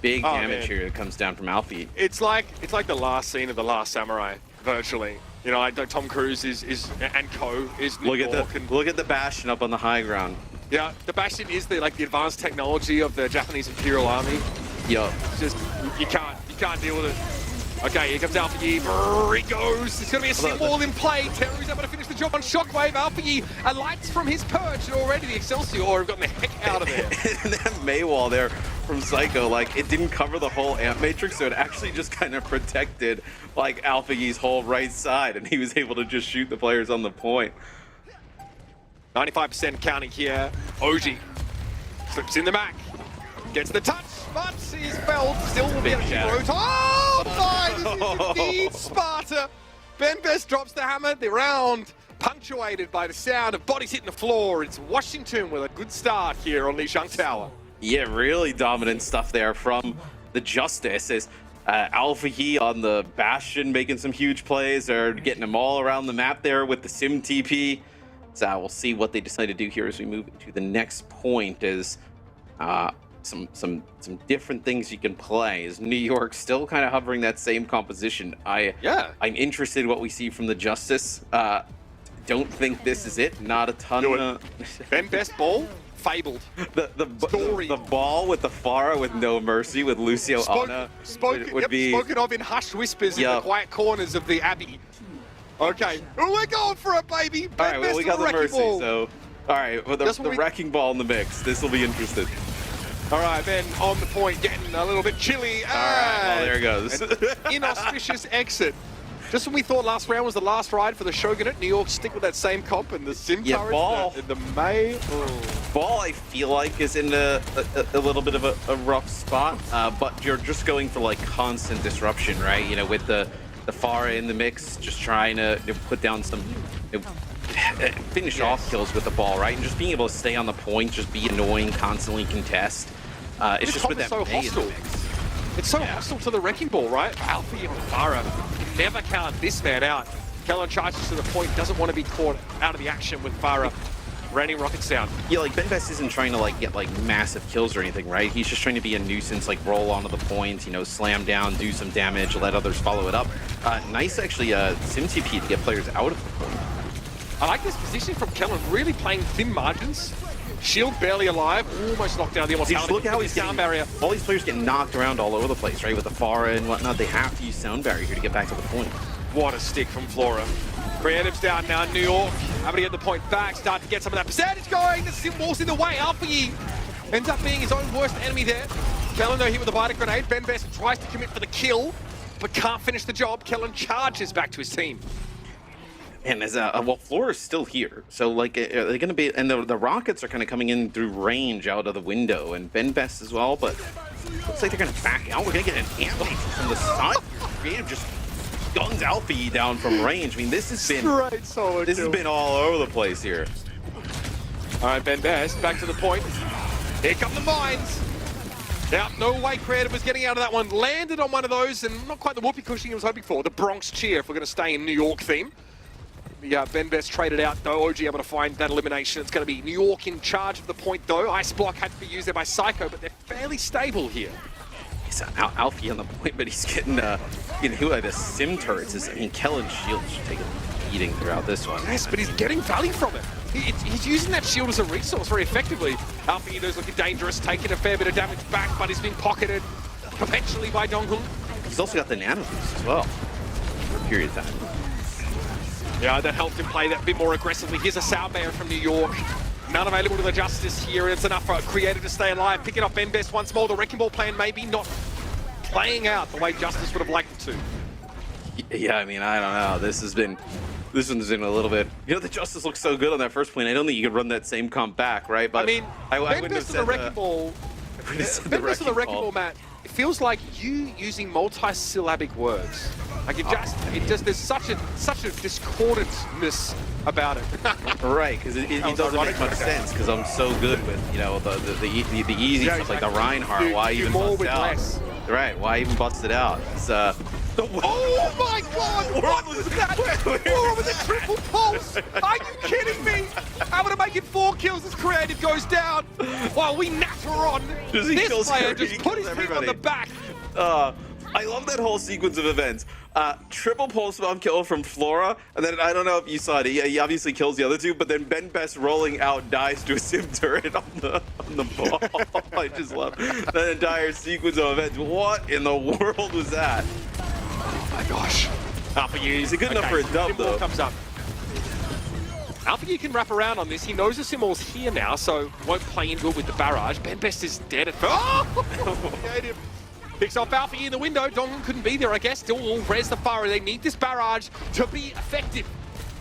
Big damage here that comes down from Alfie. It's like the last scene of The Last Samurai, virtually. You know, Tom Cruise and co is New York. Look at the Bastion up on the high ground. Yeah, the Bastion is the advanced technology of the Japanese Imperial Army. Yup. Just you can't deal with it. Okay, here comes Alpha Yi. Brrr, he goes. It's going to be a sim wall in play. Teru's able to finish the job on Shockwave. Alpha Yi alights from his perch, and already the Excelsior have gotten the heck out of there. And that Mei wall there from Psycho, like, it didn't cover the whole amp matrix, so it actually just kind of protected, like, Alpha Yi's whole right side, and he was able to just shoot the players on the point. 95% counting here. OG slips in the back. Gets the touch, but he's felled. Still will be able to keep. Oh my, this is indeed Sparta. Ben Best drops the hammer. The round punctuated by the sound of bodies hitting the floor. It's Washington with a good start here on Lishang Tower. Yeah, really dominant stuff there from the Justice. As Alpha Yi on the Bastion making some huge plays. They're getting them all around the map there with the Sim TP. So we'll see what they decide to do here as we move to the next point. Is some different things you can play. Is New York still kind of hovering that same composition? I'm interested in what we see from the Justice. Don't think this is it. Not a ton. Ben Best ball fabled. The ball with the Farah with no mercy with Lucio Ana would be spoken of in hushed whispers in the quiet corners of the Abbey. Okay, we're going for it, baby. All right, well, we got the mercy. So, all right, well, the wrecking ball in the mix. This will be interesting. All right, Ben on the point, getting a little bit chilly. All right, well, there it goes. Inauspicious exit. Just when we thought last round was the last ride for the Shogunate, New York stick with that same comp and the Sim Ball. In the May. Ball, I feel like, is in a little bit of a rough spot, but you're just going for like constant disruption, right? You know, with the Farah in the mix, just trying to put down some finish off kills with the ball, right? And just being able to stay on the point, just be annoying, constantly contest. It's just with that so hostile. It's so hostile to the wrecking ball, right? Alfie on Farah. Never count this man out. Kellen charges to the point, doesn't want to be caught out of the action with Farah. Raining rockets down. Yeah, like Ben Best isn't trying to like get like massive kills or anything, right? He's just trying to be a nuisance, like roll onto the point, you know, slam down, do some damage, let others follow it up. Nice actually Sim TP to get players out of the point. I like this position from Kellen, really playing thin margins. Shield barely alive, almost knocked down the immortality. Look how he's sound barrier. All these players get knocked around all over the place, right? With the Farah and whatnot, they have to use sound barrier here to get back to the point. What a stick from Flora. Creative's down now, New York. Able to get the point back, start to get some of that percentage going. The Sim wall's in the way. Alpha Yi ends up being his own worst enemy there. Kellen, though, hit with a Vita grenade. Ben Best tries to commit for the kill. but can't finish the job. Kellen charges back to his team. And as well, Flora's still here, so like they're gonna be, and the rockets are kind of coming in through range out of the window, and Ben Best as well. But looks like they're gonna back out. We're gonna get an ambush from the side. Creative just guns Alfie down from range. I mean, this has been has been all over the place here. All right, Ben Best back to the point. Here come the mines. Now, no way Creative was getting out of that one. Landed on one of those, and not quite the whoopee cushion he was hoping for. The Bronx cheer, if we're going to stay in New York theme. Yeah, Ben Best traded out, though. OG able to find that elimination. It's going to be New York in charge of the point, though. Ice block had to be used there by Psycho, but they're fairly stable here. He's Alfie on the point, but he's getting hit by the sim turrets. I mean, Kellen's shield should take a beating throughout this one. Yes, but he's getting value from it. He's using that shield as a resource very effectively. Alfie's looking dangerous, taking a fair bit of damage back, but he's being pocketed perpetually by Donghun. He's also got the nano boost as well for a period of time. Yeah, that helped him play that bit more aggressively. Here's a Sourbear from New York. None available to the Justice here. It's enough for Creative to stay alive. Picking up Ben Best once more. The Wrecking Ball plan maybe not playing out the way Justice would have liked it to. Yeah, I mean, I don't know. This one's been a little bit. You know, the Justice looks so good on that first plane. I don't think you could run that same comp back, right? But I mean, I Ben wouldn't have Best said on the Wrecking Ball. Ben Best on the Wrecking Ball, Matt. It feels like you using multi-syllabic words. Like there's such a discordantness about it. Right, because it doesn't make much sense. Because I'm so good with the easy stuff like the Reinhardt. Why even bust it out? Less. Right, why even bust it out? It's oh my God! What was that? Flora with a triple pulse! Are you kidding me? Able to make it 4 kills as Creative goes down while we natter on. This player just put his team on the back. I love that whole sequence of events. Triple pulse bomb kill from Flora, and then I don't know if you saw it. He obviously kills the other two, but then Ben Best rolling out dies to a sim turret on the ball. I just love that entire sequence of events. What in the world was that? Oh my gosh! Alpha-U, is it good enough for a dub though? Comes up. Alpha-U can wrap around on this. He knows the Simul's here now, so won't play in good with the barrage. Ben Best is dead at first. Oh! Picks off Alfie in the window. Donghun couldn't be there, I guess. Still all res the Fire. They need this barrage to be effective.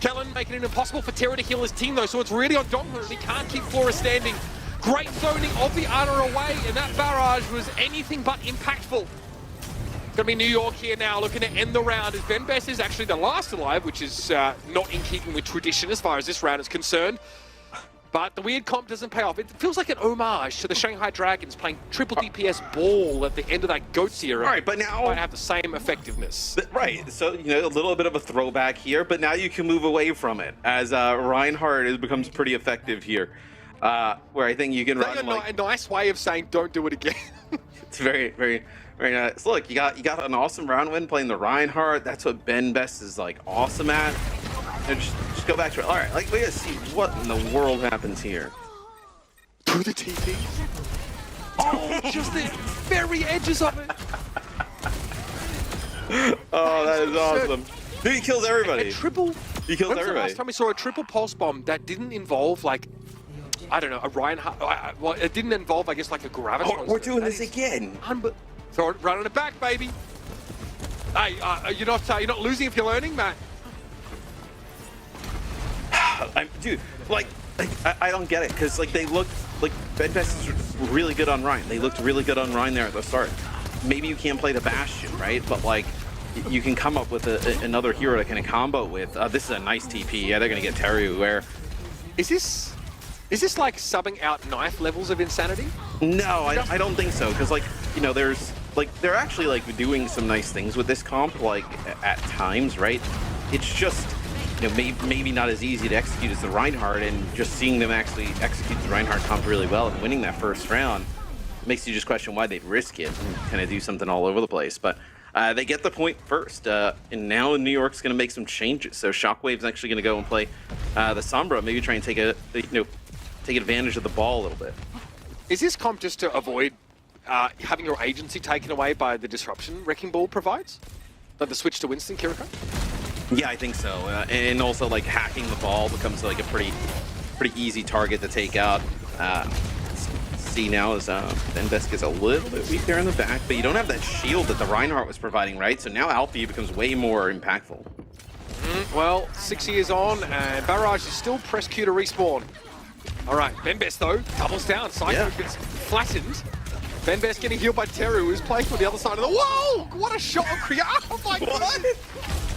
Kellen making it impossible for Terra to heal his team, though, so it's really on Donghun. He can't keep Flora standing. Great zoning of the Ana away, and that barrage was anything but impactful. It's going to be New York here now, looking to end the round, as Ben Best is actually the last alive, which is not in keeping with tradition as far as this round is concerned. But the weird comp doesn't pay off. It feels like an homage to the Shanghai Dragons playing triple DPS ball at the end of that GOATS era. Right, but now might have the same effectiveness. Right, so a little bit of a throwback here, but now you can move away from it as Reinhardt becomes pretty effective here, where I think you can run a nice way of saying don't do it again. It's very, very, very nice. Look, you got an awesome round win playing the Reinhardt. That's what Ben Best is like awesome at. And just go back to it. All right, like we gotta see what in the world happens here. Through the TP. Oh, just the very edges of it. Oh, that is awesome. Dude, he kills everybody. A triple. He kills when was everybody. the last time we saw a triple pulse bomb that didn't involve like, I don't know, a Reinhardt? Well, it didn't involve, I guess, like a Graviton. Oh, we're doing this again. Throw it, run on it back, baby. Hey, you're not losing if you're learning, Matt. Dude, I don't get it, because like they looked like Ben Best is really good on Ryan. They looked really good on Ryan there at the start. Maybe you can't play the Bastion, right? But like you can come up with another hero to kind of combo with. This is a nice TP. Yeah, they're gonna get Teru. Where is this like subbing out knife levels of insanity? No, I don't think so. Because there's they're actually like doing some nice things with this comp like at times, right? It's just. Maybe not as easy to execute as the Reinhardt, and just seeing them actually execute the Reinhardt comp really well and winning that first round makes you just question why they'd risk it and kind of do something all over the place. But they get the point first, and now New York's going to make some changes. So Shockwave's actually going to go and play the Sombra, maybe try and take advantage of the ball a little bit. Is this comp just to avoid having your agency taken away by the disruption Wrecking Ball provides? Like the switch to Winston, Kiriko? Yeah, I think so. And also, like, hacking the ball becomes, like, a pretty easy target to take out. see now is Benbest gets a little bit weak there in the back, but you don't have that shield that the Reinhardt was providing, right? So now Alfie becomes way more impactful. Well, 6 years on, and Barrage is still press Q to respawn. All right, Benbest though, doubles down. Psycho gets flattened. Benbest getting healed by Teru, who's playing for the other side of the... Whoa! What a shot on Creative! Oh my god!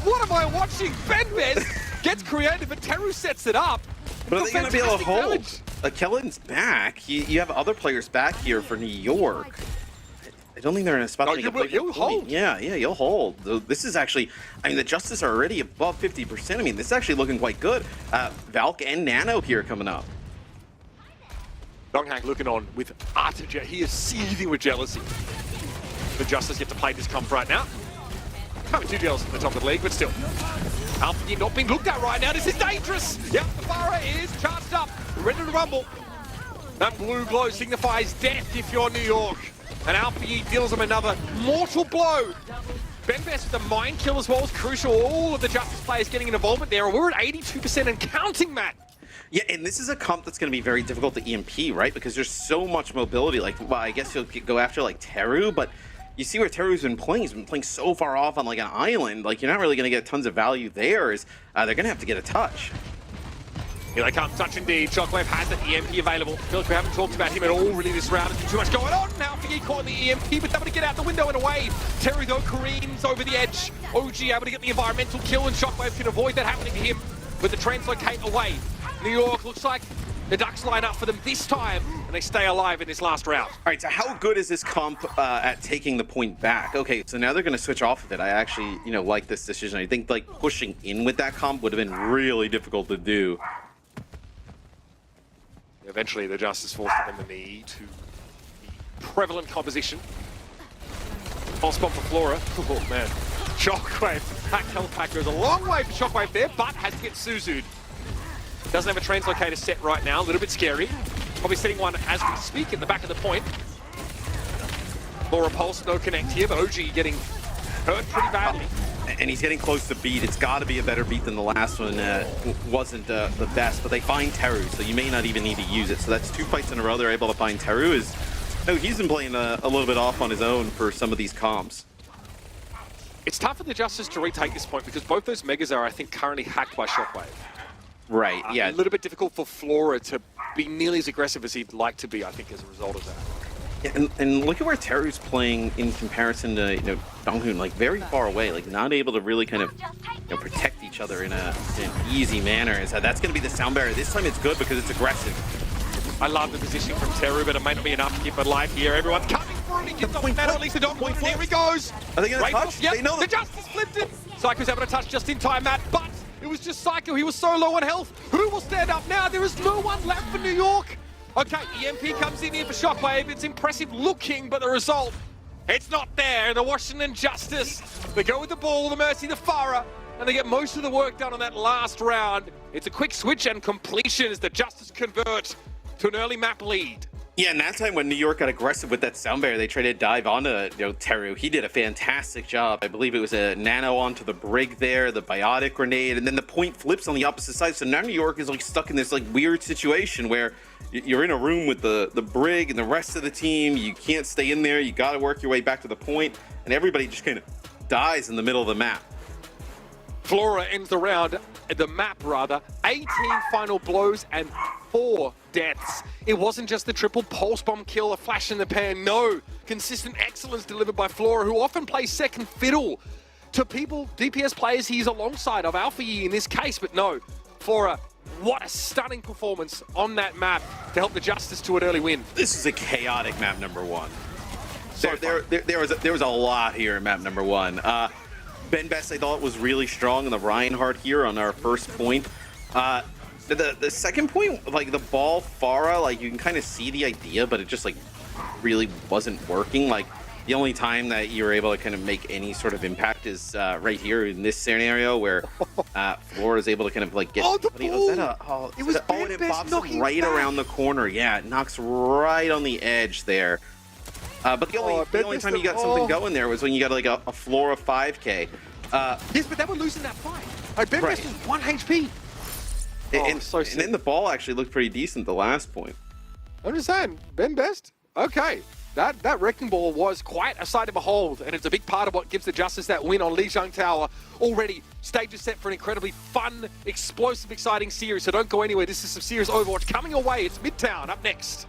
What am I watching? Benbest gets creative, but Teru sets it up. But are they going to be able to hold? Kellen's back. You have other players back here for New York. I don't think they're in a spot to play. He'll hold. Yeah, you'll hold. This is actually, I mean, the Justice are already above 50%. I mean, this is actually looking quite good. Valk and Nano here coming up. Donghak looking on with Artager. He is seething with jealousy. The Justice get to play this comp right now. Can't be too jealous at the top of the league, but still. Alpha not being looked at right now. This is dangerous. Yep, the Farah is charged up, ready to rumble. That blue glow signifies death if you're New York. And Alpha deals him another mortal blow. Benbest with the mind kill as well is crucial. All of the Justice players getting an involvement there. We're at 82% and counting, Matt. Yeah, and this is a comp that's going to be very difficult to EMP, right? Because there's so much mobility. Like, well, I guess you'll go after like Teru, but you see where Teru's been playing. He's been playing so far off on like an island. Like, you're not really going to get tons of value there. They're going to have to get a touch. Here they come, touch indeed. Shockwave has an EMP available. I feel like we haven't talked about him at all really this round. There's too much going on now. Figgy caught in the EMP, but able to get out the window and away. Teru though careens over the edge. OG able to get the environmental kill, and Shockwave can avoid that happening to him with the translocate away. New York looks like the Ducks line up for them this time, and they stay alive in this last round. All right, so how good is this comp at taking the point back? Okay, so now they're going to switch off of it. I actually, like this decision. I think like pushing in with that comp would have been really difficult to do. Eventually, the Justice forced them the knee to the prevalent composition. False bomb for Flora. Oh man, Shockwave. That health pack goes a long way for Shockwave there, but has to get Suzu'd. Doesn't have a translocator set right now, a little bit scary. Probably setting one as we speak in the back of the point. Flora Pulse, no connect here, but OG getting hurt pretty badly. And he's getting close to beat. It's got to be a better beat than the last one. Wasn't the best, but they find Teru, so you may not even need to use it. So that's 2 fights in a row they're able to find Teru. He's been playing a little bit off on his own for some of these comps. It's tough for the Justice to retake this point because both those Megas are, I think, currently hacked by Shockwave. Right, yeah. A little bit difficult for Flora to be nearly as aggressive as he'd like to be, I think, as a result of that. Yeah, and look at where Teru's playing in comparison to Donghoon, like very far away, like not able to really kind of protect each other in an easy manner. That's going to be the sound barrier. This time it's good because it's aggressive. I love the positioning from Teru, but it may not be enough to keep it alive here. Everyone's coming for him. He gets off Metal, at least the Donghoon, and here he goes. Are they going to touch? Yep, they know the Justice flipped it. Psycho's able to touch just in time, Matt, but it was just Psycho. He was so low on health. Who will stand up now? There is no one left for New York. Okay, EMP comes in here for Shockwave. It's impressive looking, but the result, it's not there. The Washington Justice, they go with the ball, the Mercy, the Farah, and they get most of the work done on that last round. It's a quick switch and completion as the Justice convert to an early map lead. Yeah, and that time when New York got aggressive with that sound barrier, they tried to dive onto Teru. He did a fantastic job. I believe it was a nano onto the brig there, the biotic grenade, and then the point flips on the opposite side. So now New York is like stuck in this like weird situation where you're in a room with the brig and the rest of the team. You can't stay in there. You got to work your way back to the point, and everybody just kind of dies in the middle of the map. Flora ends the round, the map rather, 18 final blows and 4 deaths. It wasn't just the triple pulse bomb kill, a flash in the pan. No, consistent excellence delivered by Flora, who often plays second fiddle to people, DPS players he's alongside of Alpha Yi in this case, but no, Flora, what a stunning performance on that map to help the Justice to an early win. This is a chaotic map number one. There was a lot here in map number one. Benbest, I thought, was really strong in the Reinhardt here on our first point. The second point, like the ball Farah, like you can kind of see the idea, but it just like really wasn't working. Like the only time that you were able to kind of make any sort of impact is right here in this scenario where Flora is able to kind of like get. Oh, the ball! It and it pops right around the corner. Yeah, it knocks right on the edge there. But the only time you got something going there was when you got like a Flora 5K. Yes, but they were losing that fight. Like, Benbest was 1 HP. And then the ball actually looked pretty decent the last point. I'm just saying, Ben Best, okay. That Wrecking Ball was quite a sight to behold, and it's a big part of what gives the Justice that win on Lijiang Tower. Already, stage is set for an incredibly fun, explosive, exciting series, so don't go anywhere. This is some serious Overwatch coming your way. It's Midtown up next.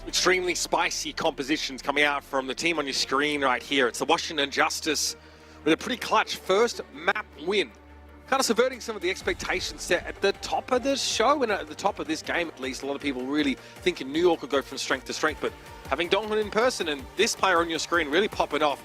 Extremely spicy compositions coming out from the team on your screen right here. It's the Washington Justice with a pretty clutch first map win. Kind of subverting some of the expectations set at the top of the show and at the top of this game at least. A lot of people really thinking New York could go from strength to strength, but having Donghun in person and this player on your screen really popping off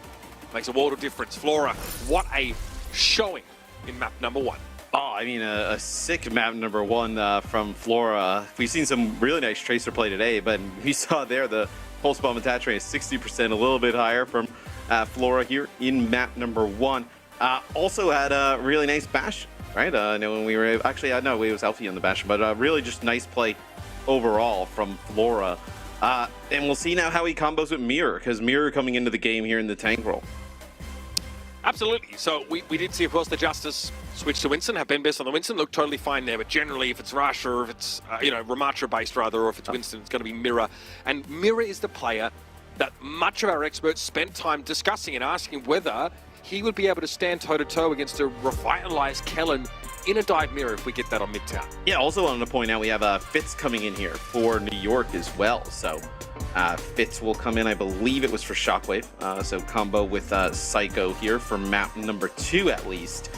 makes a world of difference. Flora, what a showing in map number 1. Oh, I mean, a sick map number 1 from Flora. We've seen some really nice Tracer play today, but we saw there the pulse bomb attach rate is 60%, a little bit higher from Flora here in map number 1. Also had a really nice bash, right? When we were actually, no, it was Alfie on the bash, but really just nice play overall from Flora. And we'll see now how he combos with Mirror, because Mirror coming into the game here in the tank role. Absolutely. So we did see, of course, the Justice switch to Winston, have Ben Best on the Winston, look totally fine there. But generally, if it's Rush or if it's, Ramatra-based rather, or if it's Winston, it's going to be Mirror. And Mirror is the player that much of our experts spent time discussing and asking whether he would be able to stand toe-to-toe against a revitalized Kellen in a dive mirror if we get that on Midtown. Yeah, also wanted to point out we have Fitz coming in here for New York as well. So Fitz will come in, I believe it was for Shockwave. So combo with Psycho here for map number 2 at least.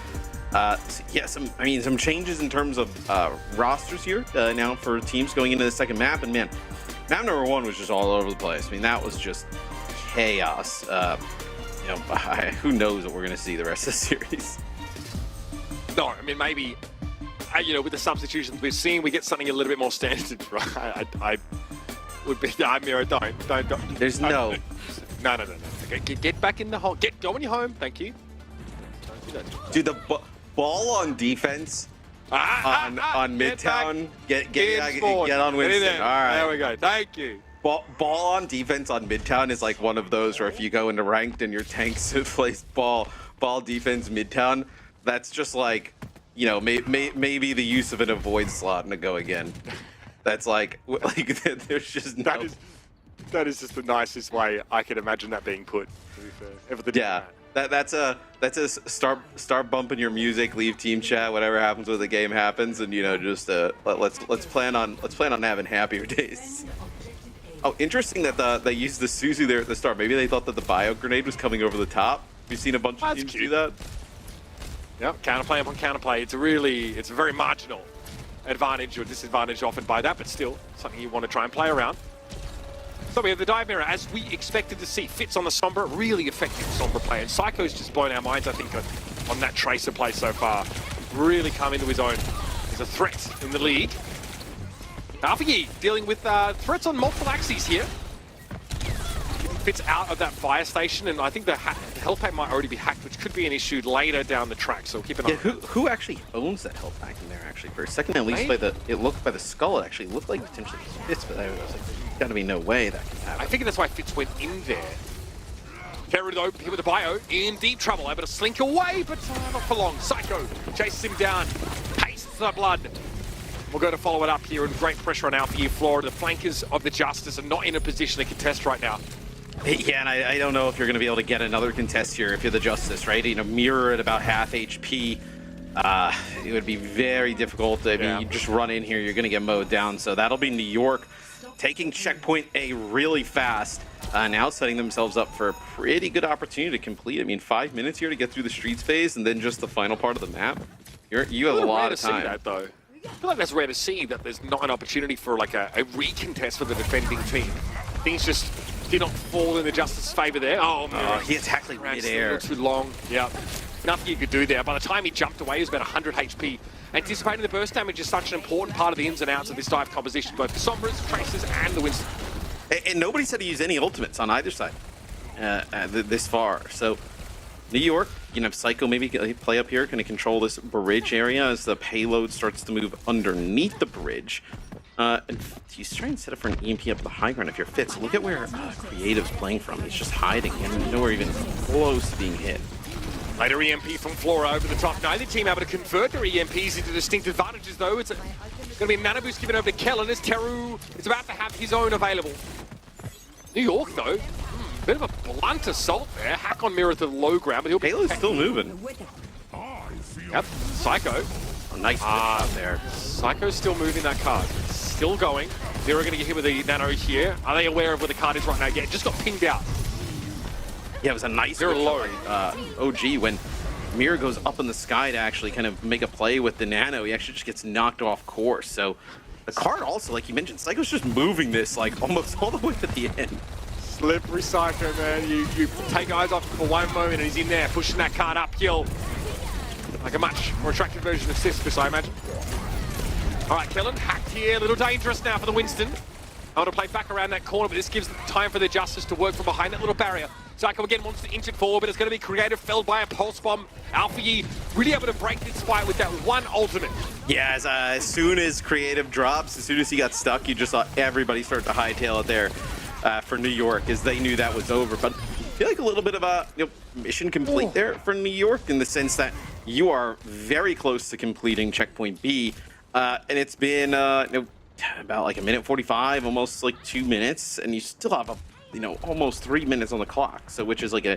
Yeah, some changes in terms of rosters here now for teams going into the second map. And man, map number 1 was just all over the place. I mean, that was just chaos. You know, who knows what we're going to see the rest of the series. No, I mean, maybe, you know, with the substitutions we're seeing, we get something a little bit more standard, right? I would be, I mean, don't. There's no. No. Okay, get back in the hole. Go when you're home. Thank you. Don't do that. Dude, the ball on defense on Midtown. Get on Winston. All right. There we go. Thank you. Ball on defense on Midtown is like one of those where if you go into ranked and your tanks plays ball defense Midtown, that's just like, you know, maybe the use of an avoid slot and a go again. That's like there's just no. That is just the nicest way I could imagine that being put. To be fair. That's a start bumping your music, leave team chat, whatever happens with the game happens, and you know just let's plan on having happier days. Oh, interesting that they used the Suzu there at the start. Maybe they thought that the bio grenade was coming over the top. We've seen a bunch of teams do that. Yep, counterplay upon counterplay. It's a very marginal advantage or disadvantage offered by that, but still something you want to try and play around. So we have the dive mirror, as we expected to see. Fitz on the Sombra, really effective Sombra play. And Psycho's just blown our minds, I think, on that Tracer play so far. Really come into his own. He's a threat in the league. Alpha dealing with threats on multiple axes here. Fitz out of that fire station, and I think the health pack might already be hacked, which could be an issue later down the track. So keep an eye. Yeah, who actually owns that health pack in there? Actually, for a second, at least it looked by the skull, it actually looked like potentially Fitz, but I was like, there's got to be no way that can happen. I think that's why Fitz went in there. Ferry though, here with the bio, in deep trouble, able to slink away, but not for long. Psycho chases him down, pastes the blood. We'll go to follow it up here, and great pressure on Alpha Florida. The flankers of the Justice are not in a position to contest right now. Yeah, and I don't know if you're going to be able to get another contest here if you're the Justice, right? You know, Mirror at about half HP. It would be very difficult. I mean, you just run in here, you're going to get mowed down. So that'll be New York taking checkpoint A really fast. Now setting themselves up for a pretty good opportunity to complete. I mean, 5 minutes here to get through the streets phase, and then just the final part of the map. You have a lot of time. See that, though. I feel like that's rare to see, that there's not an opportunity for like a recontest for the defending team. Things just did not fall in the Justice's favor there. Oh, man. He attacked like mid-air. Too long. Yeah. Nothing you could do there. By the time he jumped away, he was about 100 HP. Anticipating the burst damage is such an important part of the ins and outs of this dive composition, both the Sombras, Tracers, and the Winston. And nobody said to use any ultimates on either side this far. So New York, you can have Psycho maybe play up here, kind of control this bridge area as the payload starts to move underneath the bridge. And he's trying to set up for an EMP up the high ground if you're Fitz. Look at where Creative's playing from. He's just hiding and nowhere even close to being hit. Later EMP from Flora over the top. Neither team able to convert their EMPs into distinct advantages, though. It's going to be a mana boost given over to Kellen as Teru is about to have his own available. New York, though, bit of a blunt assault there. Hack on Mirror to the low ground, but he'll be... Halo's still moving. Yep, Psycho. Oh, nice out there. Psycho's still moving that card. Still going. Mirror going to get hit with the nano here. Are they aware of where the card is right now? Yeah, just got pinged out. Yeah, it was a nice low. OG when Mirror goes up in the sky to actually kind of make a play with the nano. He actually just gets knocked off course. So the card also, like you mentioned, Psycho's just moving this like almost all the way to the end. Slippery Psycho, man. You take eyes off for one moment and he's in there pushing that card uphill. Like a much more attractive version of Sisyphus, I imagine. All right, Kellen, hacked here. A little dangerous now for the Winston. I want to play back around that corner, but this gives them time for the Justice to work from behind that little barrier. Psycho again wants to inch it forward, but it's going to be Creative felled by a pulse bomb. Alpha Yi really able to break this fight with that one ultimate. Yeah, as soon as Creative drops, as soon as he got stuck, you just saw everybody start to hightail it there for New York, as they knew that was over. But I feel like a little bit of a mission complete there for New York, in the sense that you are very close to completing checkpoint B, and it's been about like a minute 45, almost like 2 minutes, and you still have almost 3 minutes on the clock. So which is like a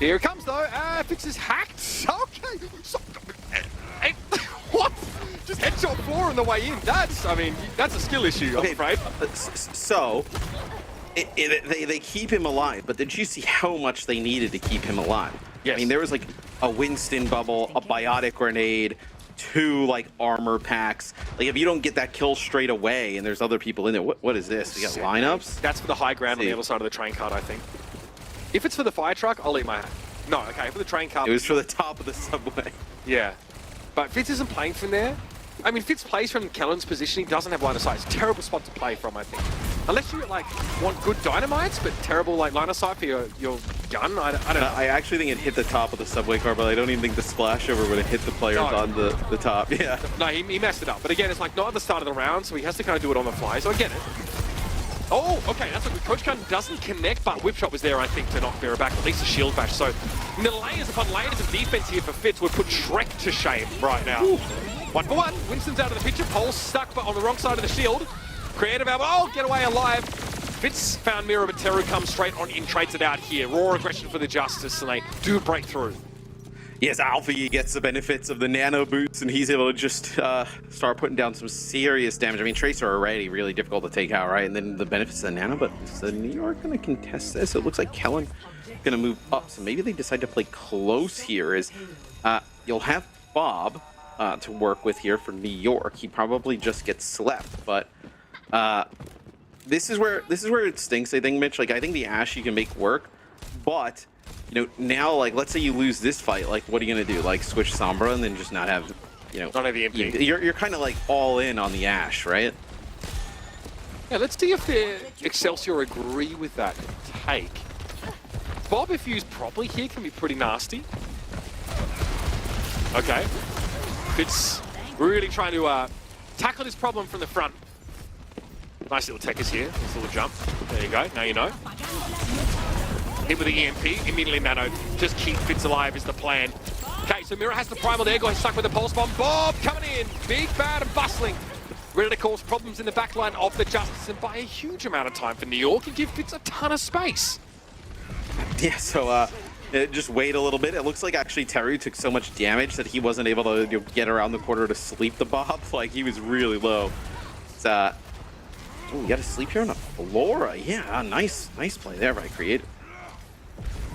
Here it comes though. Fitz is hacked. Okay. Hey, what? Just headshot floor on the way in. That's a skill issue, I'm afraid. So, they keep him alive, but did you see how much they needed to keep him alive? Yes. I mean, there was like a Winston bubble, a biotic grenade, 2 like armor packs. Like if you don't get that kill straight away, and there's other people in there, what is this? We got lineups. That's for the high ground on the other side of the train cart, I think. If it's for the fire truck, I'll eat my hat. No, okay, for the train cart. It was for the top of the subway. Yeah, but Fitz isn't playing from there. I mean, Fitz plays from Kellen's position. He doesn't have line of sight. It's a terrible spot to play from, I think. Unless you like want good dynamites, but terrible like line of sight for your gun. I don't know. I actually think it hit the top of the subway car, but I don't even think the splash over would have hit the players on the top. Yeah. No, he messed it up. But again, it's like not at the start of the round, so he has to kind of do it on the fly. So I get it. Oh, okay, that's a good. Coach Gun doesn't connect, but Whip Shot was there, I think, to knock Vera back, at least a shield bash. So the layers upon layers of defense here for Fitz would put Shrek to shame right now. Ooh. 1 for 1. Winston's out of the picture. Pulse stuck but on the wrong side of the shield. Creative out. Oh, get away alive. Fitz found Mirror, but Teru comes straight on in, trades it out here. Raw aggression for the Justice, and they do break through. Yes, Alpha gets the benefits of the nano boots, and he's able to just start putting down some serious damage. I mean, Tracer already really difficult to take out, right? And then the benefits of the nano, but is the New York going to contest this? It looks like Kellen going to move up, so maybe they decide to play close here. You'll have Bob to work with here for New York. He probably just gets slept, but this is where it stinks, I think, Mitch. Like, I think the Ashe you can make work, but you know, now, like, let's say you lose this fight, like, what are you gonna do? Like, switch Sombra and then just not have, you know, not have the MP. You're kind of like all in on the Ashe, right? Yeah, let's see if the Excelsior agree with that take. Bob, if used properly here, can be pretty nasty. Okay. Fitz really trying to tackle this problem from the front. Nice little tech is here. Nice little jump. There you go. Now you know. Hit with the EMP. Immediately nano. Just keep Fitz alive is the plan. Okay, so Mirror has the primal there. Got stuck with the pulse bomb. Bob coming in. Big, bad, and bustling. Ready to cause problems in the backline of the Justice, and by a huge amount of time for New York and give Fitz a ton of space. Yeah, so just wait a little bit. It looks like actually Teru took so much damage that he wasn't able to get around the corner to sleep the Bob. Like, he was really low. It's, oh, you got to sleep here on the floor. Yeah, nice play there by Creative.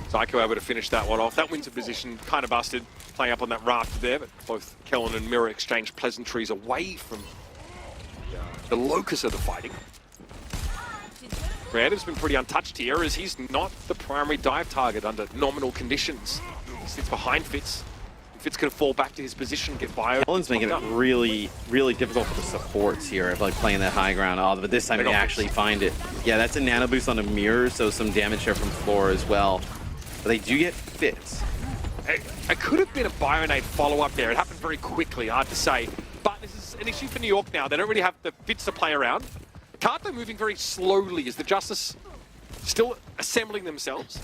Psycho able to finish that one off. That wins a position, kind of busted, playing up on that raft there, but both Kellen and Mirror exchange pleasantries away from the locus of the fighting. Creative's been pretty untouched here, as he's not the primary dive target under nominal conditions. He sits behind Fitz. Fitz can fall back to his position, get bio. Kellen's making it really, really difficult for the supports here, of like playing that high ground. Oh, but this time they actually find it. Yeah, that's a nano boost on a mirror, so some damage there from floor as well. But they do get Fitz. It could have been a Bionade follow-up there. It happened very quickly, hard to say. But this is an issue for New York now. They don't really have the Fitz to play around. Carto moving very slowly. Is the Justice still assembling themselves?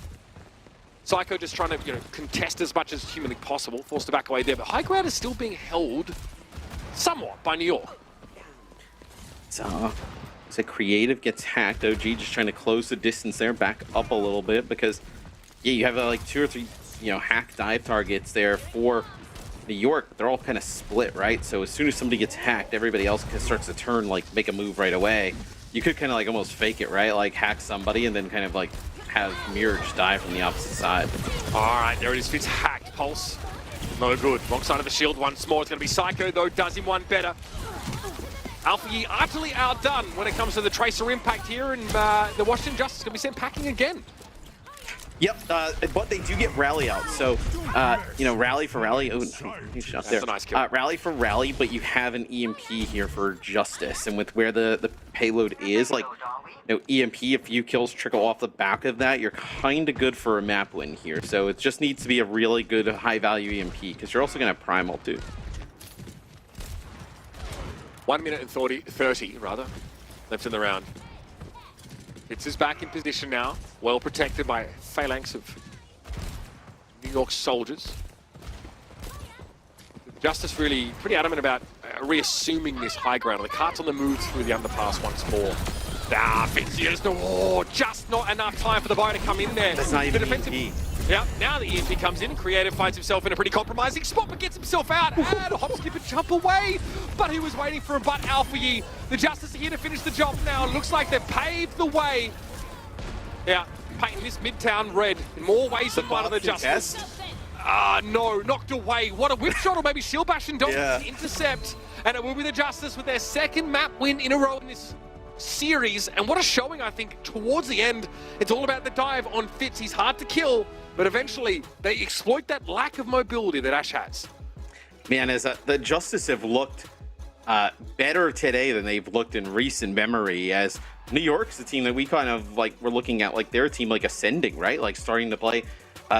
Psycho just trying to, contest as much as humanly possible. Forced to back away there. But high ground is still being held somewhat by New York. So Creative gets hacked. OG just trying to close the distance there, back up a little bit, because yeah, you have like 2 or 3 hack dive targets there for New York. They're all kind of split, right? So as soon as somebody gets hacked, everybody else starts to turn, like make a move right away. You could kind of like almost fake it, right? Like hack somebody and then kind of like have Mirror just die from the opposite side. All right, there it is. Fitz hacked. Pulse. No good. Wrong side of the shield once more. It's going to be Psycho, though. Does him one better. Alpha utterly outdone when it comes to the Tracer impact here, and the Washington Justice is going to be sent packing again. Yep, but they do get Rally out, so, Rally for Rally. Oh, he's shot there. That's a nice kill. Rally for Rally, but you have an EMP here for Justice, and with where the payload is, like, EMP, a few kills trickle off the back of that, you're kind of good for a map win here. So it just needs to be a really good high-value EMP, because you're also going to have Primal, too. 1 minute and 30 left in the round. Fitz is back in position now, well protected by phalanx of New York soldiers. Justice really pretty adamant about reassuming this high ground. The cart's on the move through the underpass once more. Fitz, just not enough time for the buy to come in there. That's not even EMP. Yep, now the EMP comes in, Creative finds himself in a pretty compromising spot, but gets himself out and hop, skip, and jump away. But he was waiting for him, but Alpha Yi, the Justice are here to finish the job now. It looks like they've paved the way. Yeah, painting this Midtown red in more ways than one of the Justice. No, knocked away. What a whip shot, or maybe shield bash and don't intercept. And it will be the Justice with their second map win in a row in this series. And what a showing, I think, towards the end. It's all about the dive on Fitz. He's hard to kill, but eventually they exploit that lack of mobility that Ash has. Man, as the Justice have looked better today than they've looked in recent memory, as New York's the team that we kind of like, we're looking at like their team like ascending, right? Like starting to play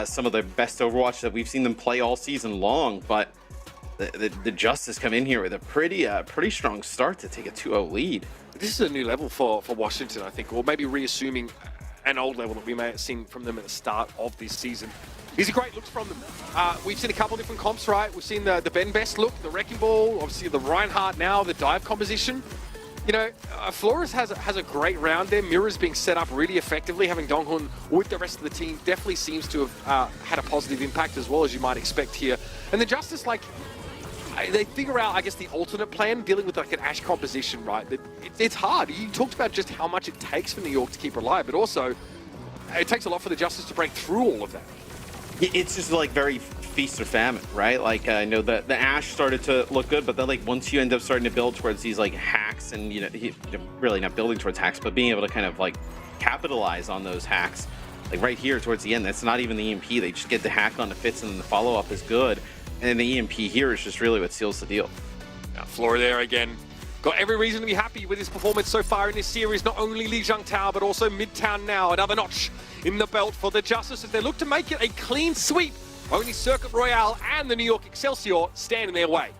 some of the best Overwatch that we've seen them play all season long. But the Justice come in here with a pretty strong start to take a 2-0 lead. This is a new level for Washington, I think, or maybe reassuming an old level that we may have seen from them at the start of this season. These are great looks from them. We've seen a couple different comps, right? We've seen the Ben Best look, the Wrecking Ball, obviously the Reinhardt now, the dive composition. You know, Flores has a great round there. Mirror's being set up really effectively. Having Donghun with the rest of the team definitely seems to have had a positive impact as well, as you might expect here. And the Justice, like, they figure out, I guess, the alternate plan, dealing with like an Ash composition, right? It's hard. You talked about just how much it takes for New York to keep alive, but also it takes a lot for the Justice to break through all of that. It's just like very feast or famine, right? Like I know that the Ash started to look good, but then like once you end up starting to build towards these like hacks, and you're really not building towards hacks, but being able to kind of like capitalize on those hacks, like right here towards the end, that's not even the EMP. They just get the hack on the Fitz, and then the follow up is good. And then the EMP here is just really what seals the deal. Now, Flora there again. Got every reason to be happy with his performance so far in this series. Not only Lijiang Tao, but also Midtown now. Another notch in the belt for the Justice as they look to make it a clean sweep. Only Circuit Royale and the New York Excelsior stand in their way.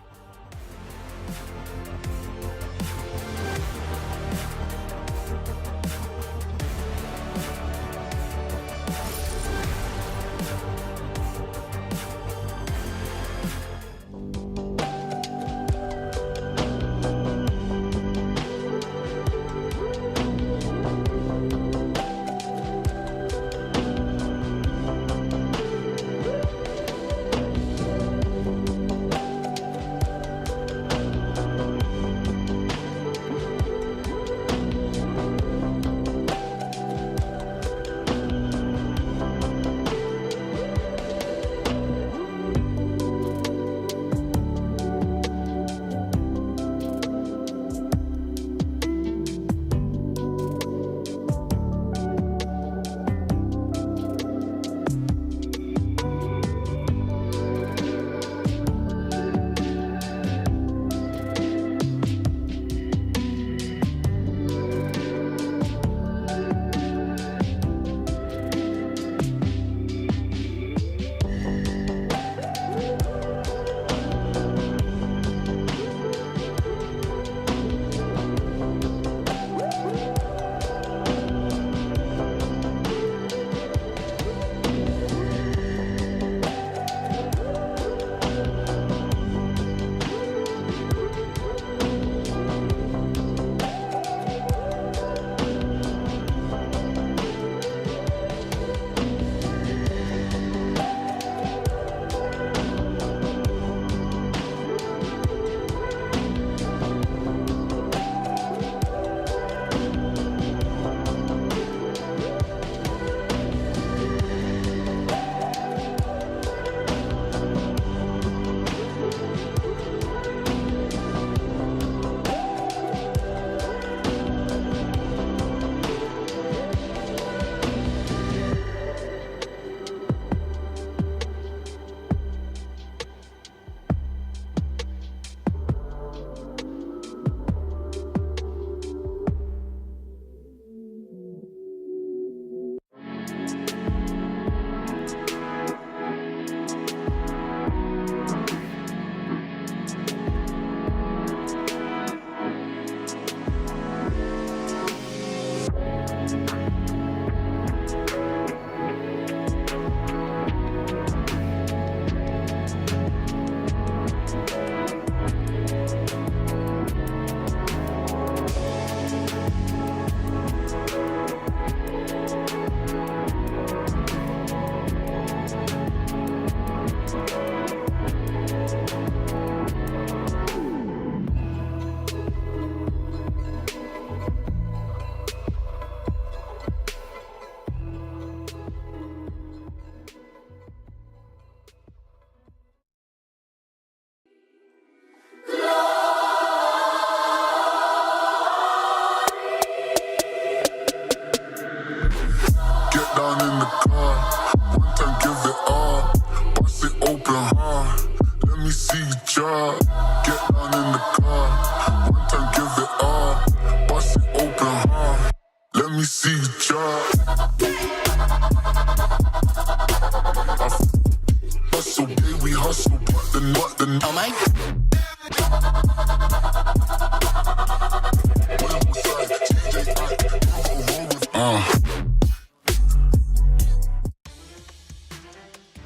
Oh my.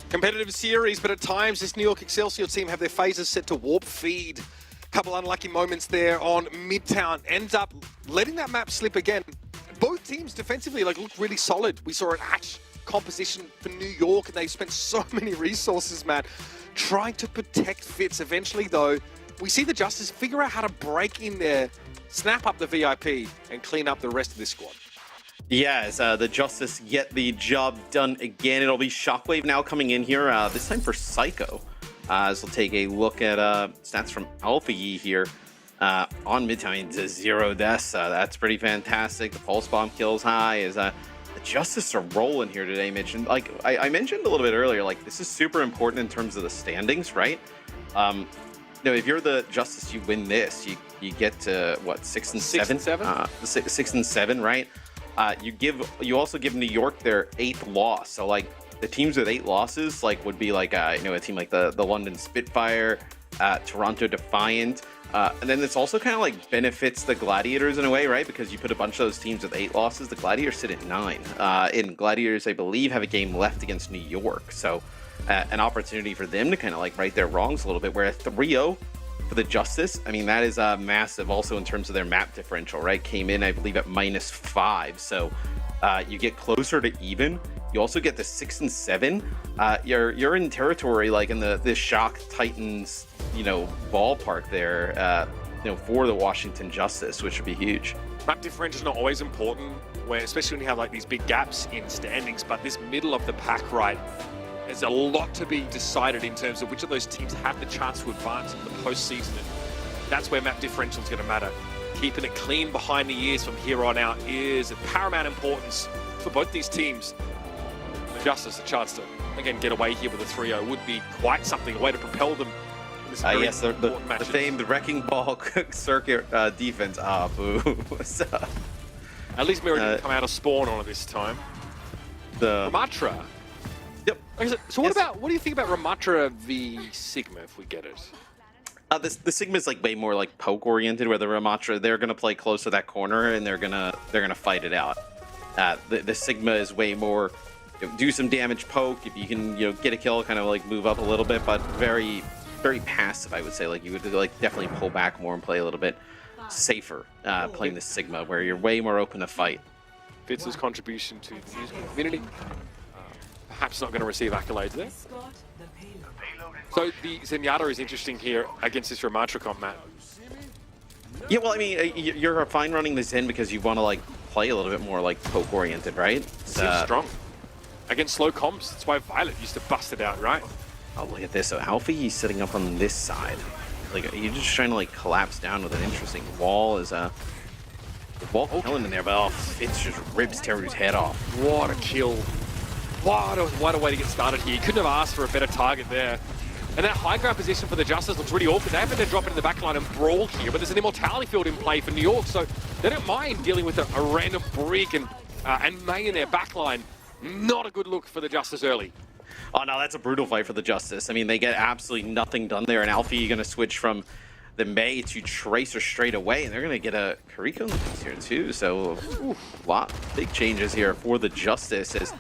Competitive series, but at times this New York Excelsior team have their phases set to warp feed. Couple unlucky moments there on Midtown. Ends up letting that map slip again. Both teams defensively looked really solid. We saw an Ash composition for New York, and they spent so many resources, Matt, trying to protect Fitz. Eventually, though, we see the Justice figure out how to break in there, snap up the VIP, and clean up the rest of this squad. Yes, the Justice get the job done again. It'll be Shockwave now coming in here, this time for Psycho. As we'll take a look at stats from Alpha Yi here. On Midtown to 0 deaths. That's pretty fantastic. The pulse bomb kills high. Is the Justice are rolling here today, Mitch. And like I mentioned a little bit earlier, like this is super important in terms of the standings, right? You know, if you're the Justice, you win this, you get to what, 6 and 7? 6 and 7, right? You also give New York their 8th loss. So like the teams with 8 losses, like would be like you know, a team like the London Spitfire, Toronto Defiant. And then this also kind of like benefits the Gladiators in a way, right? Because you put a bunch of those teams with 8 losses. The Gladiators sit at 9. And Gladiators, I believe, have a game left against New York. So an opportunity for them to kind of like right their wrongs a little bit. Whereas 3-0 for the Justice, I mean, that is massive also in terms of their map differential, right? Came in, I believe, at -5. So you get closer to even. You also get the 6 and 7. You're in territory like in the Shock Titans, you know, ballpark there, you know, for the Washington Justice, which would be huge. Map differential is not always important, where especially when you have like these big gaps in standings. But this middle of the pack, right, there's a lot to be decided in terms of which of those teams have the chance to advance in the postseason. And that's where map differential is going to matter. Keeping it clean behind the ears from here on out is of paramount importance for both these teams. The Justice, a chance to, again, get away here with a 3-0 would be quite something, a way to propel them in this very yes, the famed Wrecking Ball circuit defense. Ah, boo. At least Mirror didn't come out of spawn on it this time. The Ramatra. Yep. So what do you think about Ramatra v Sigma if we get it? The Sigma is like way more like poke oriented, where the Ramatra, they're gonna play close to that corner and they're gonna fight it out. The Sigma is way more, you know, do some damage, poke. If you can, you know, get a kill, kind of like move up a little bit, but very, very passive. I would say like you would like definitely pull back more and play a little bit safer playing the Sigma, where you're way more open to fight. Fitz's contribution to the musical community. Perhaps not going to receive accolades there. So the Zenyatta is interesting here against this Ramatra combat. Yeah, well, I mean, you're fine running the Zen because you want to like play a little bit more like poke oriented, right? Seems strong against slow comps. That's why Violet used to bust it out, right? Oh, look at this. So Alpha, he's sitting up on this side. Like you're just trying to like collapse down with an interesting wall. Is the wall killing in there, but oh, Fitz just rips Teru's head off. What a kill! What a way to get started here. You couldn't have asked for a better target there. And that high ground position for the Justice looks really awkward. They happen to drop it in the backline and brawl here, but there's an immortality field in play for New York, so they don't mind dealing with a random Brig and May in their backline. Not a good look for the Justice early. Oh no, that's a brutal fight for the Justice. I mean, they get absolutely nothing done there, and Alfie going to switch from the May to Tracer straight away, and they're going to get a Kariko in the piece here too. So, big changes here for the Justice. As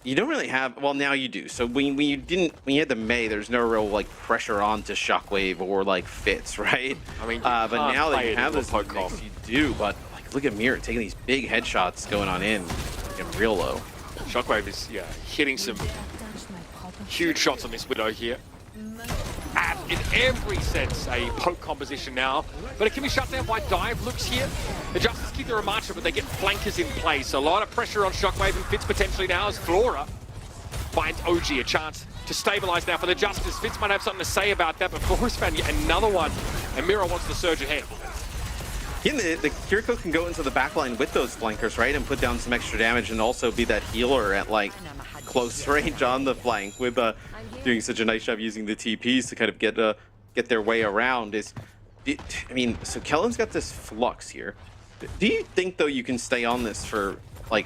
you don't really have, well, now you do. So when you had the May, there's no real like pressure on to Shockwave or like Fitz, right? I mean, but now that you have this mix, you do. But like, look at Mirror taking these big headshots going on in, getting real low. Shockwave is hitting some huge shots on this Widow here. And in every sense, a poke composition now, but it can be shut down by dive looks here. The Justice keep the Ramatra, but they get flankers in place. So a lot of pressure on Shockwave and Fitz potentially now as Flora finds OG a chance to stabilize now for the Justice. Fitz might have something to say about that, but Flora's found yet another one, and Miro wants to surge ahead. Yeah, the Kiriko can go into the backline with those flankers, right, and put down some extra damage and also be that healer at like close range on the flank with doing such a nice job using the TPs to kind of get their way around. I mean, so Kellen's got this flux here. Do you think though you can stay on this for like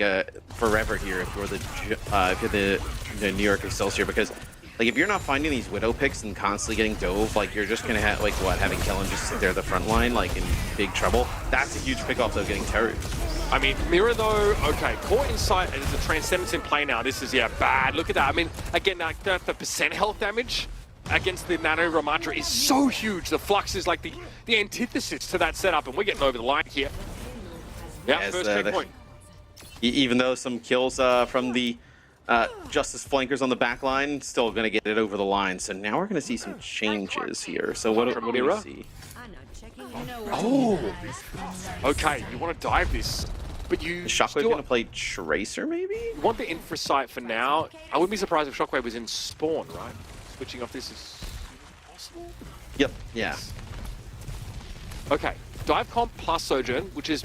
forever here if you're the New York Excelsior? Because like if you're not finding these Widow picks and constantly getting dove, like you're just gonna have like what, having Kellen just sit there at the front line, like in big trouble. That's a huge pick off though, getting Teru. I mean, Mira though, okay, caught inside, and there's a Transcendence in play now. This is, yeah, bad. Look at that. I mean, again, like the percent health damage against the Nano Ramatra is so huge. The Flux is like the antithesis to that setup, and we're getting over the line here. Yeah, Yes, first checkpoint. Even though some kills from the Justice flankers on the back line, still going to get it over the line. So now we're going to see some changes here. So what do we see? Oh, okay, you want to dive this, but you Shockwave going to play Tracer, maybe? You want the infra site for now. I wouldn't be surprised if Shockwave was in spawn, right? Switching off this is possible? Yep, yeah. Okay, dive comp plus Sojourn, which is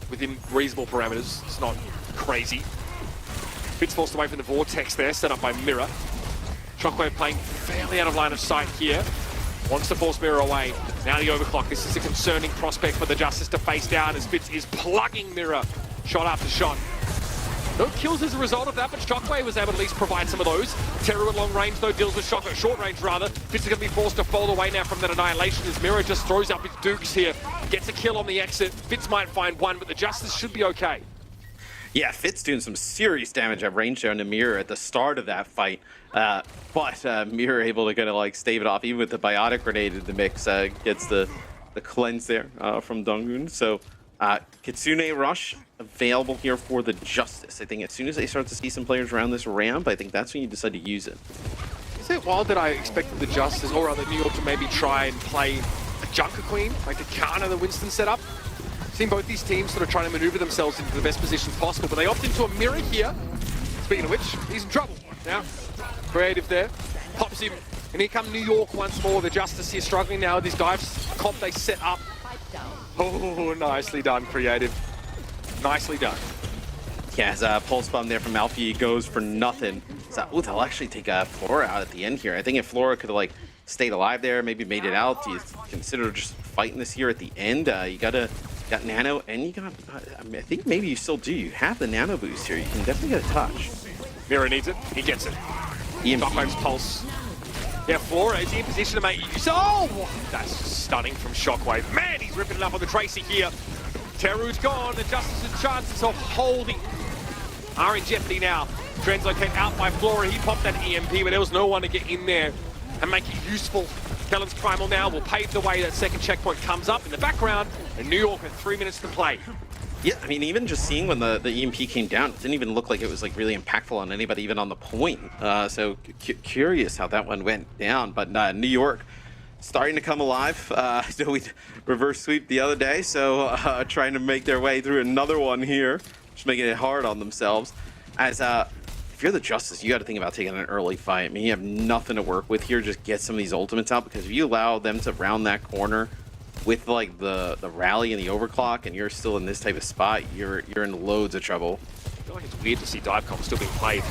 within reasonable parameters. It's not crazy. Fitz forced away from the Vortex there, set up by Mirror. Shockwave playing fairly out of line of sight here. Wants to force Mirror away. Now the overclock. This is a concerning prospect for the Justice to face down as Fitz is plugging Mirror shot after shot. No kills as a result of that, but Shockwave was able to at least provide some of those. Terror at long range, though, deals with Shockwave, short range rather. Fitz is going to be forced to fold away now from that annihilation as Mirror just throws up his dukes here. Gets a kill on the exit. Fitz might find one, but the Justice should be okay. Yeah, Fitz doing some serious damage at range there on the Mirror at the start of that fight. But Mirror able to kind of like stave it off, even with the Biotic Grenade in the mix. Gets the cleanse there from Dongun. So Kitsune Rush available here for the Justice. I think as soon as they start to see some players around this ramp, I think that's when you decide to use it. Is it wild that I expected the Justice, or rather New York, to maybe try and play a Junker Queen, like to counter the Winston setup? Seen both these teams sort of trying to maneuver themselves into the best positions possible, but they opt into a Mirror here. Speaking of which, he's in trouble now. Creative there, pops him, and here come New York once more. The Justice here struggling now with these dives. Comp they set up. Oh, nicely done, Creative. Nicely done. Yeah, as Pulse Bomb there from Alfie goes for nothing. So, ooh, they'll actually take Flora out at the end here. I think if Flora could have like stayed alive there, maybe made it out, do you consider just fighting this here at the end? You got Nano, and you got, I think maybe you still do. You have the Nano boost here. You can definitely get a touch. Mirror needs it. He gets it. Shockwave's Pulse. Yeah, Flora is in position to make use. Oh! That's stunning from Shockwave. Man, he's ripping it up on the Tracer here. Teru's gone. The Justice's chances of holding are in jeopardy now. Translocate out by Flora. He popped that EMP, but there was no one to get in there and make it useful. Kellen's Primal now will pave the way. That second checkpoint comes up in the background, and New York with 3 minutes to play. Yeah, I mean, even just seeing when the EMP came down, it didn't even look like it was like really impactful on anybody, even on the point. So curious how that one went down. But New York starting to come alive. So we reverse sweep the other day, so trying to make their way through another one here, just making it hard on themselves. As if you're the Justice, you got to think about taking an early fight. I mean, you have nothing to work with here. Just get some of these ultimates out, because if you allow them to round that corner with like the rally and the overclock, and you're still in this type of spot, you're in loads of trouble. I feel like it's weird to see dive comp still being played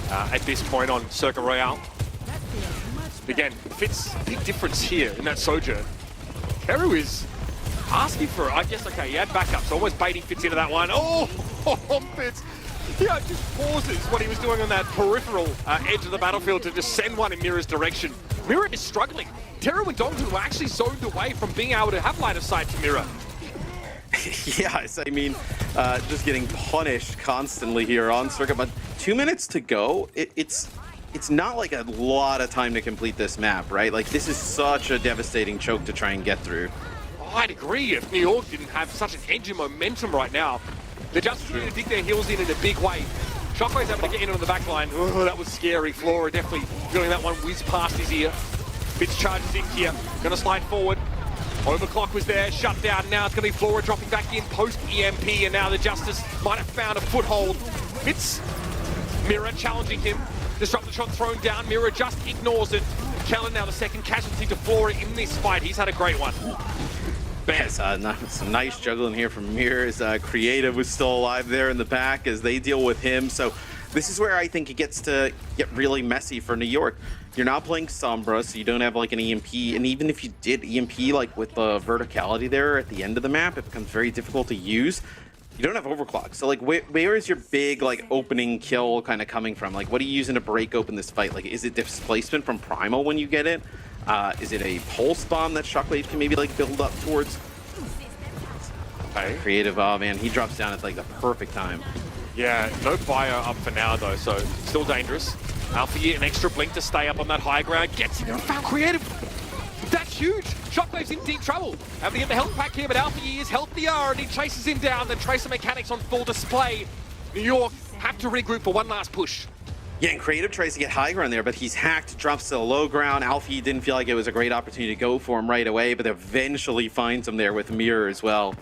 at this point on Circa Royale. Again, Fitz, big difference here in that Sojourn. Teru is asking for, I guess, okay, he had backups, almost baiting Fitz into that one. Oh, Fitz. Yeah, just pauses what he was doing on that peripheral edge of the battlefield to just send one in Mirror's direction. Mirror is struggling. Teru and Dongton were actually zoned away from being able to have line of sight to Mirror. Yeah, I mean, just getting punished constantly here on Circuit, but 2 minutes to go. It's not like a lot of time to complete this map, right? Like, this is such a devastating choke to try and get through. Oh, I'd agree if New York didn't have such an edge of momentum right now. The Justice need to dig their heels in a big way. Shockwave's able to get in on the back line. Oh, that was scary. Flora definitely feeling that one whiz past his ear. Fitz charges in here. Gonna slide forward. Overclock was there, shut down. Now it's gonna be Flora dropping back in post EMP, and now the Justice might have found a foothold. Fitz, Mirror challenging him. Disruptor shot thrown down. Mirror just ignores it. Kellen now the second casualty to Flora in this fight. He's had a great one. Yes, some nice juggling here from Mirrors. Creative was still alive there in the back as they deal with him. So this is where I think it gets to get really messy for New York. You're not playing Sombra, so you don't have like an EMP. And even if you did EMP like with the verticality there at the end of the map, it becomes very difficult to use. you don't have overclock. So like, where is your big like opening kill kind of coming from? Like, what are you using to break open this fight? Like, is it displacement from Primal when you get it? Is it a pulse bomb that Shockwave can maybe like build up towards? Okay. Creative, oh man, he drops down at like the perfect time. Yeah, no fire up for now though, so still dangerous. Alpha, an extra blink to stay up on that high ground. Gets him and found Creative. That's huge. Shockwave's in deep trouble. Having to get the health pack here, but Alpha is healthier and he chases him down. The Tracer mechanics on full display. New York have to regroup for one last push. Yeah, and Creative tries to get high ground there, but he's hacked, drops to the low ground. Alfie didn't feel like it was a great opportunity to go for him right away, but eventually finds him there with Mirror as well.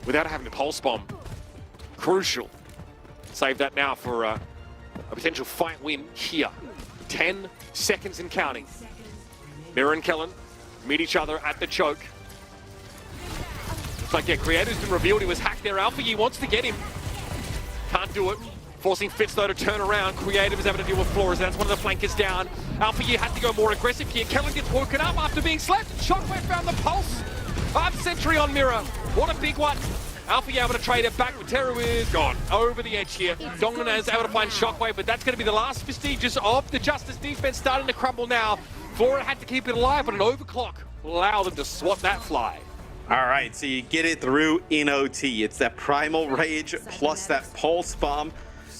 Without having to pulse bomb. Crucial. Save that now for a potential fight win here. 10 seconds and counting. Mirror and Kellen meet each other at the choke. Looks like, yeah, Creative's been revealed. He was hacked there. Alpha, he wants to get him. Can't do it. Forcing Fitz, though, to turn around. Creative is having to deal with Flores. That's one of the flankers down. Alpha has to go more aggressive here. Kellen gets woken up after being slapped. Shockwave found the pulse. 5 Sentry on Mirror. What a big one. Alpha able to trade it back, but Teru is gone. Over the edge here. Dongnan is able to find Shockwave, but that's going to be the last vestiges of the Justice defense starting to crumble now. Flora had to keep it alive, but an overclock will allow them to swat that fly. All right, so you get it through in OT. It's that Primal Rage plus that Pulse Bomb.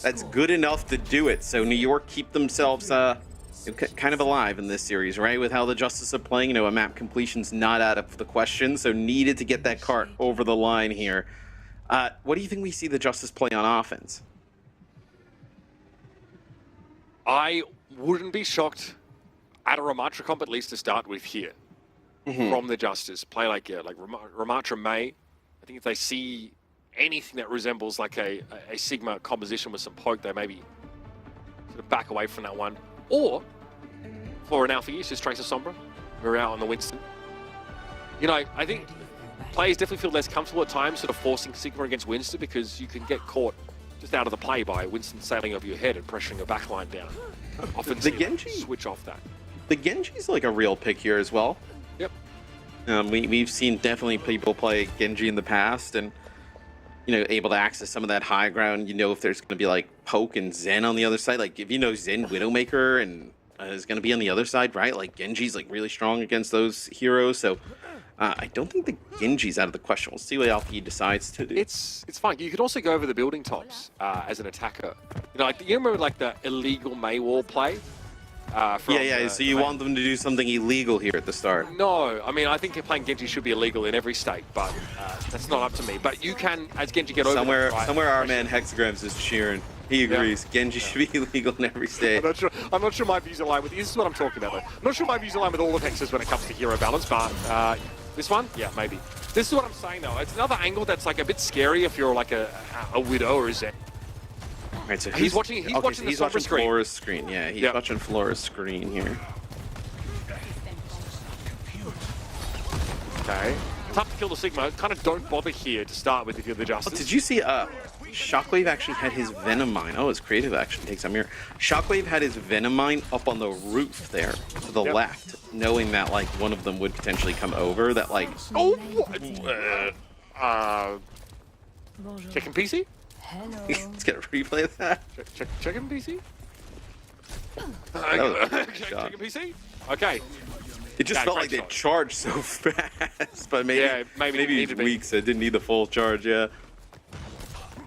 That's good enough to do it. So New York keep themselves kind of alive in this series, right? With how the Justice are playing, you know, a map completion's not out of the question, so needed to get that cart over the line here. What do you think we see the Justice play on offense? I wouldn't be shocked at a Ramatra comp at least to start with here. From the Justice. Play like Ramatra May. I think if they see anything that resembles like a Sigma composition with some poke, they maybe sort of back away from that one. Or, for an Alpha use, just Tracer Sombra. We're out on the Winston. You know, I think players definitely feel less comfortable at times sort of forcing Sigma against Winston because you can get caught just out of the play by Winston sailing over your head and pressuring your backline down. Often the Genji switch off that. The Genji's like a real pick here as well. Yep. We've seen definitely people play Genji in the past and, you know, able to access some of that high ground. You know, if there's going to be like Poke and Zen on the other side, like if you know Zen Widowmaker and is going to be on the other side, right? Like Genji's like really strong against those heroes. So I don't think the Genji's out of the question. We'll see what Alfie decides to do. It's fine. You could also go over the building tops as an attacker. You know, like you remember like the illegal May wall play? So you want them to do something illegal here at the start? No, I mean, I think playing Genji should be illegal in every state, but that's not up to me. But you can, as Genji, get over somewhere our man Hexagrams is cheering. He agrees. Yeah. Genji should be illegal in every state. I'm not sure my views align with this is what I'm talking about, though. I'm not sure my views align with all of Hexes when it comes to hero balance, but this one, yeah, maybe. This is what I'm saying, though. It's another angle that's like a bit scary if you're like a Widow or a Zen. Right, so he's watching Flora's screen. Yeah, he's watching Flora's screen here. Okay. Tough to kill the Sigma. Kind of don't bother here to start with if you're the Justice. Oh, did you see Shockwave actually had his Venom Mine? Oh, his creative action takes on Mirror. Shockwave had his Venom Mine up on the roof there to the left, knowing that like one of them would potentially come over. That like Chicken PC? Hello. Let's get a replay of that. Chicken PC? Chicken PC? Okay. It just felt like they charged so fast, but maybe weak, so it didn't need the full charge, yeah.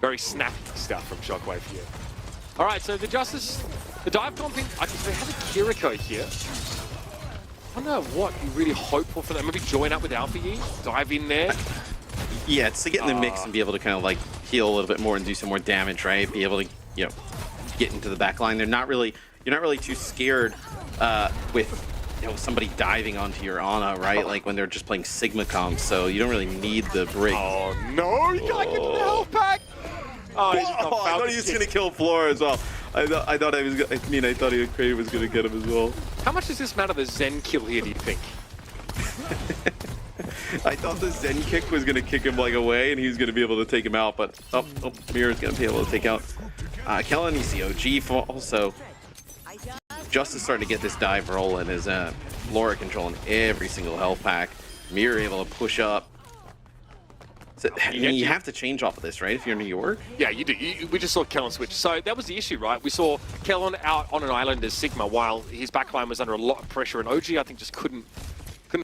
Very snappy stuff from Shockwave here. All right, so the Justice, the dive comping, they have a Kiriko here. I don't know what you really hope for them. Maybe join up with Alpha Yi, dive in there. Yeah, it's to get in the mix and be able to kind of like heal a little bit more and do some more damage, right? Be able to, you know, get into the back line. You're not really too scared with, you know, somebody diving onto your Ana, right? Like when they're just playing Sigma comp, so you don't really need the break. Oh no, you gotta get to the health pack! I thought he was gonna kill Flora as well. I thought Creative was gonna get him as well. How much does this matter, the Zen kill here, do you think? I thought the Zen kick was going to kick him like away and he was going to be able to take him out, but Mirror's going to be able to take out Kellen ECOG also. Justice starting to get this dive rolling as Flora controlling every single health pack. Mirror able to push up. So, I mean, you have to change off of this, right? If you're New York. Yeah, you do. We just saw Kellen switch. So that was the issue, right? We saw Kellen out on an island as Sigma while his backline was under a lot of pressure, and OG, I think, just couldn't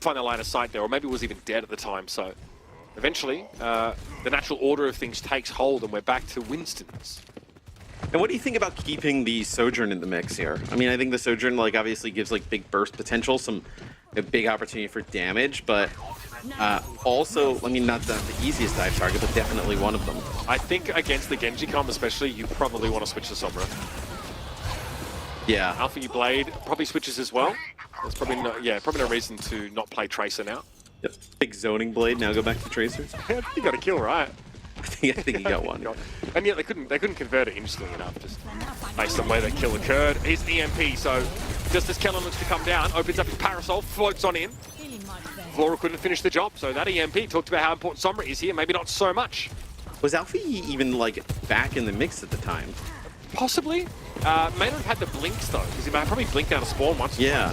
find the line of sight there, or maybe was even dead at the time. So eventually, the natural order of things takes hold, and we're back to Winston's. And what do you think about keeping the Sojourn in the mix here? I mean, I think the Sojourn, like, obviously gives, like, big burst potential, a big opportunity for damage, but also, I mean, not the easiest dive target, but definitely one of them. I think against the Genji comp especially, you probably want to switch to Sombra. Yeah. Alpha E Blade probably switches as well. There's probably no reason to not play Tracer now. Yep. Big zoning blade, now go back to Tracers. You got a kill, right? I think he got one. And yet they couldn't convert it instantly enough, just based on where the kill occurred. Here's EMP, so just as Kellen looks to come down, opens up his parasol, floats on in. Flora couldn't finish the job, so that EMP talked about how important Sombra is here, maybe not so much. Was Alpha even, like, back in the mix at the time? Possibly. May not have had the blinks, though, because he might probably blinked out of spawn once. Yeah.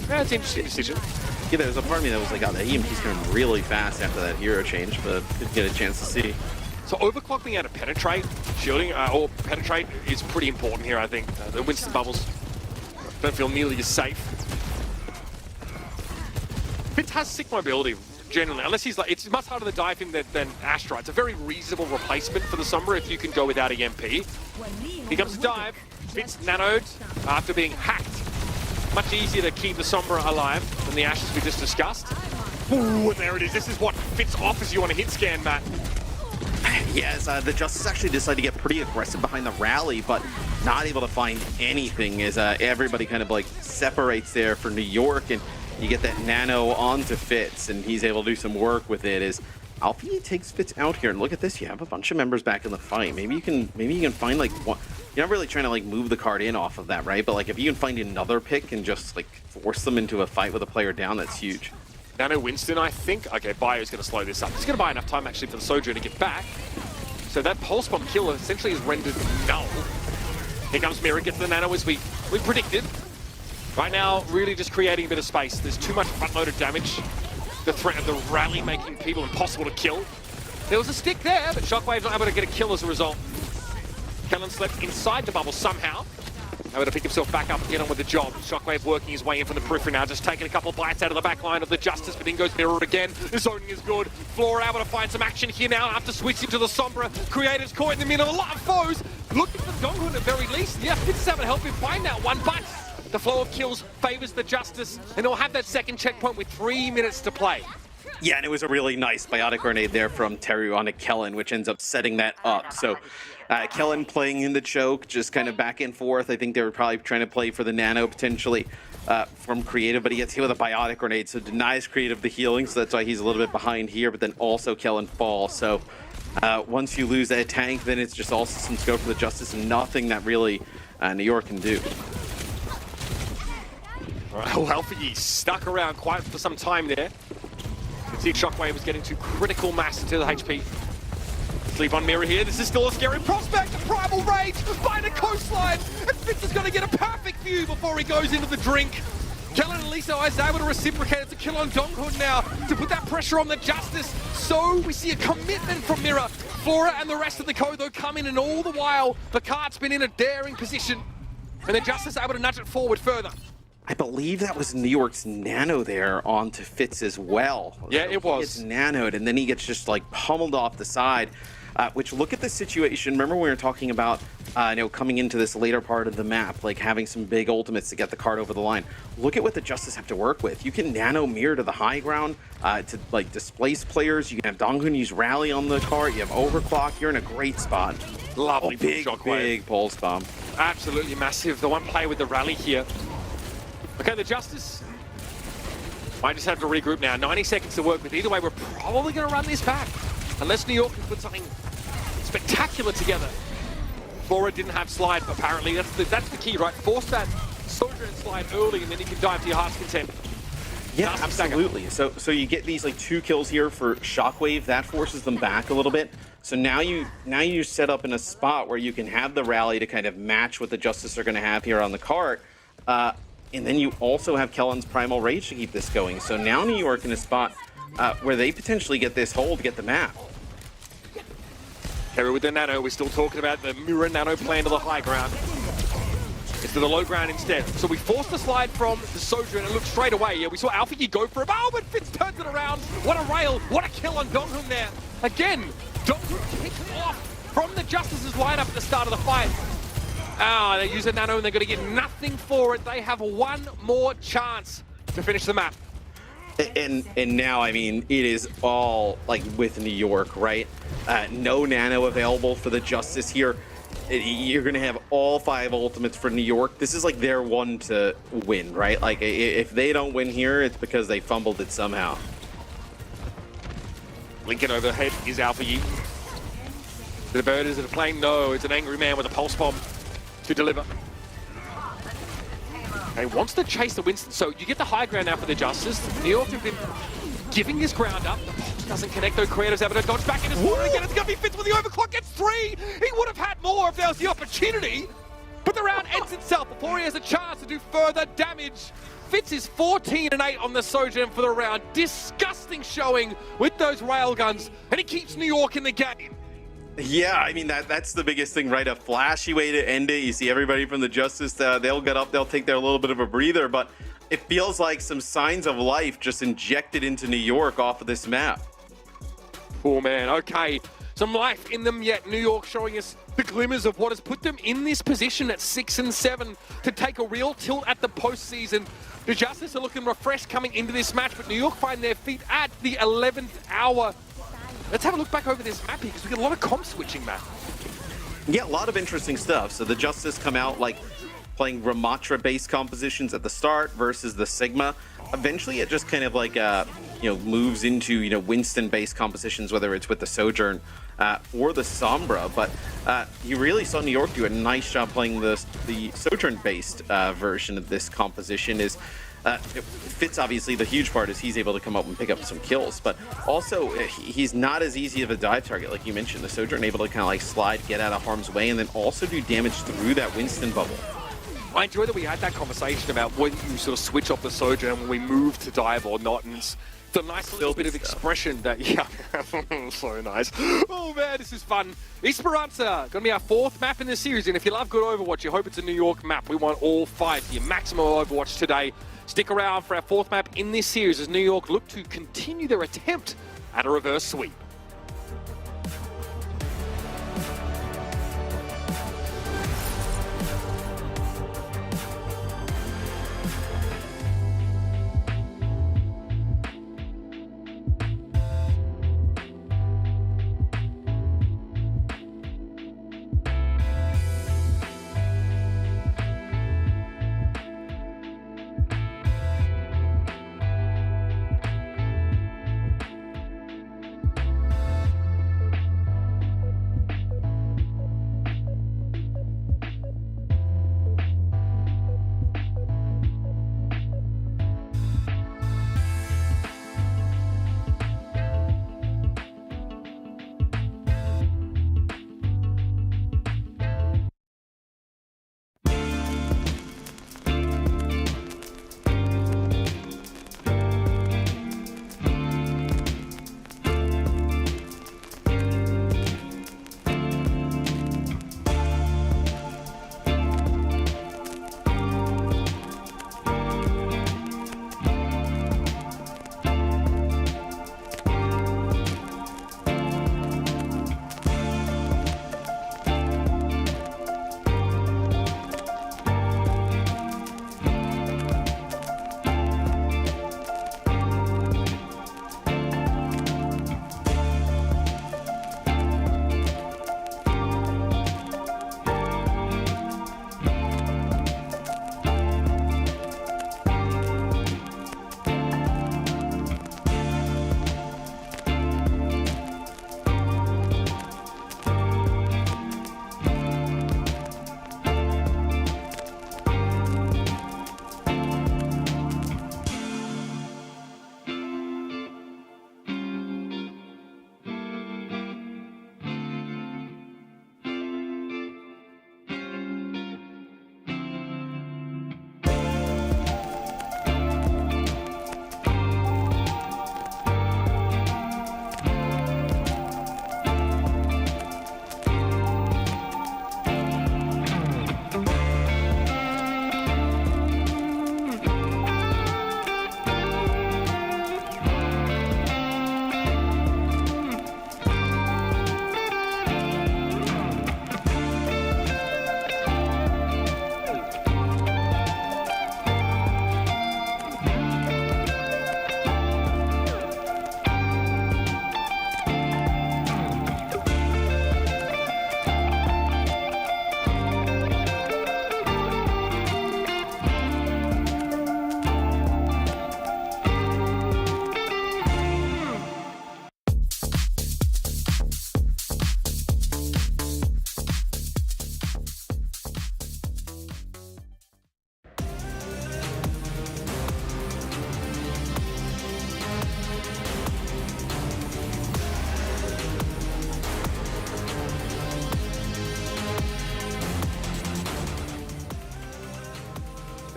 Yeah, it's an interesting decision. Yeah, there was a part of me that was like, oh, the EMP's going really fast after that hero change, but didn't get a chance to see. So overclock being able to penetrate, shielding, or penetrate is pretty important here, I think. The Winston bubbles don't feel nearly as safe. Fitz has sick mobility, generally, unless he's like, it's much harder to dive him than Astra. It's a very reasonable replacement for the Sombra if you can go without EMP. Here comes the dive. Fitz nanoed after being hacked. Much easier to keep the Sombra alive than the Ashes we just discussed. Ooh, and there it is. This is what Fitz offers you on a hit scan, Matt. Yes, the Justice actually decided to get pretty aggressive behind the rally, but not able to find anything as everybody kind of like separates there for New York, and you get that nano onto Fitz, and he's able to do some work with it as Alfie takes Fitz out here. And look at this, you have a bunch of members back in the fight. Maybe you can find like one. You're not really trying to like move the card in off of that, right? But like if you can find another pick and just like force them into a fight with a player down, that's huge. Nano Winston, I think. Okay, Bio's going to slow this up. He's going to buy enough time actually for the Sojourn to get back. So that pulse bomb kill essentially is rendered null. Here comes Mira, gets the nano as we predicted. Right now, really just creating a bit of space. There's too much front-loaded damage. The threat of the rally making people impossible to kill. There was a stick there, but Shockwave's not able to get a kill as a result. Kellen slept inside the bubble somehow. Able to pick himself back up and get on with the job. Shockwave working his way in from the periphery now, just taking a couple of bites out of the back line of the Justice, but in goes Mirror again. The zoning is good. Flora able to find some action here now after switching to the Sombra. Creators caught in the middle of a lot of foes. Looking for Donghun at very least. Yeah, Fitz is able to help him find that one, but the flow of kills favors the Justice, and he'll have that second checkpoint with 3 minutes to play. Yeah, and it was a really nice biotic grenade there from Teru onto Kellen, which ends up setting that up. So Kellen playing in the choke, just kind of back and forth. I think they were probably trying to play for the nano potentially from Creative, but he gets hit with a biotic grenade, so denies Creative the healing, so that's why he's a little bit behind here, but then also Kellen falls. So once you lose that tank, then it's just all systems go for the Justice, and nothing that really New York can do. All right, well, Alfie stuck around quite for some time there. You can see Shockwave was getting to critical mass into the HP. Sleep on Mirror here. This is still a scary prospect. A primal rage by the coastline. And Fitz is going to get a perfect view before he goes into the drink. Kellen and Lisa is able to reciprocate. It's a kill on Donghun now to put that pressure on the Justice. So we see a commitment from Mirror. Flora and the rest of the code though come in, and all the while the cart's been in a daring position. And the Justice able to nudge it forward further. I believe that was New York's nano there onto Fitz as well. Yeah, it was. He gets nanoed, and then he gets just like pummeled off the side. Which, look at the situation. Remember we were talking about, coming into this later part of the map, like having some big ultimates to get the card over the line. Look at what the Justice have to work with. You can nano mirror to the high ground to like displace players. You can have Donghun use rally on the card. You have overclock. You're in a great spot. Lovely big pulse bomb. Absolutely massive. The one play with the rally here. Okay, the Justice might just have to regroup now. 90 seconds to work with. Either way, we're probably going to run this back. Unless New York can put something spectacular together. Flora didn't have slide, apparently. That's the key, right? Force that Sojourn slide early, and then you can dive to your heart's content. Yeah, absolutely. So you get these like 2 kills here for Shockwave. That forces them back a little bit. So now you set up in a spot where you can have the rally to kind of match what the Justice are going to have here on the cart. And then you also have Kellen's Primal Rage to keep this going. So now New York in a spot where they potentially get this hold, get the map. Kerry with the nano. We're still talking about the mirror nano plan to the high ground. It's to the low ground instead. So we forced the slide from the Sojourn and looked straight away. Yeah, we saw Alfie go for it. Oh, but Fitz turns it around. What a rail. What a kill on Donghun there. Again, Donghun kicked off from the Justice's lineup at the start of the fight. They use a nano and they're going to get nothing for it. They have one more chance to finish the map. And now, I mean, it is all like with New York, right? No nano available for the Justice here. You're going to have all 5 ultimates for New York. This is like their one to win, right? Like, if they don't win here, it's because they fumbled it somehow. Lincoln overhead is Alpha Yi. The bird is it a plane? No, it's an angry man with a pulse bomb to deliver. He wants to chase the Winston, so you get the high ground now for the Justice. New York have been giving his ground up. The pulse doesn't connect, though. Creative's able to dodge back in his water again. It's going to be Fitz with the overclock. Gets 3. He would have had more if there was the opportunity. But the round ends itself before he has a chance to do further damage. Fitz is 14-8 on the Sojourn for the round. Disgusting showing with those railguns, and he keeps New York in the game. Yeah, I mean, that's the biggest thing, right? A flashy way to end it. You see everybody from the Justice, they'll get up, they'll take their little bit of a breather, but it feels like some signs of life just injected into New York off of this map. Oh, man, okay. Some life in them yet. New York showing us the glimmers of what has put them in this position at 6-7 to take a real tilt at the postseason. The Justice are looking refreshed coming into this match, but New York find their feet at the 11th hour. Let's have a look back over this map here, because we get a lot of comp switching, Matt. Yeah, a lot of interesting stuff. So the Justice come out like playing Ramatra-based compositions at the start versus the Sigma. Eventually, it just kind of like moves into Winston-based compositions, whether it's with the Sojourn or the Sombra. But you really saw New York do a nice job playing the Sojourn-based version of this composition. Fitz, obviously, the huge part is he's able to come up and pick up some kills, but also he's not as easy of a dive target, like you mentioned. The Sojourn able to kind of like slide, get out of harm's way, and then also do damage through that Winston bubble. I enjoy that we had that conversation about when you sort of switch off the Sojourn when we move to dive or not, and it's the nice little bit of expression that, yeah, so nice. Oh man, this is fun. Esperanza, gonna be our 4th map in this series, and if you love good Overwatch, you hope it's a New York map. We want all 5 here, maximum Overwatch today. Stick around for our 4th map in this series as New York look to continue their attempt at a reverse sweep.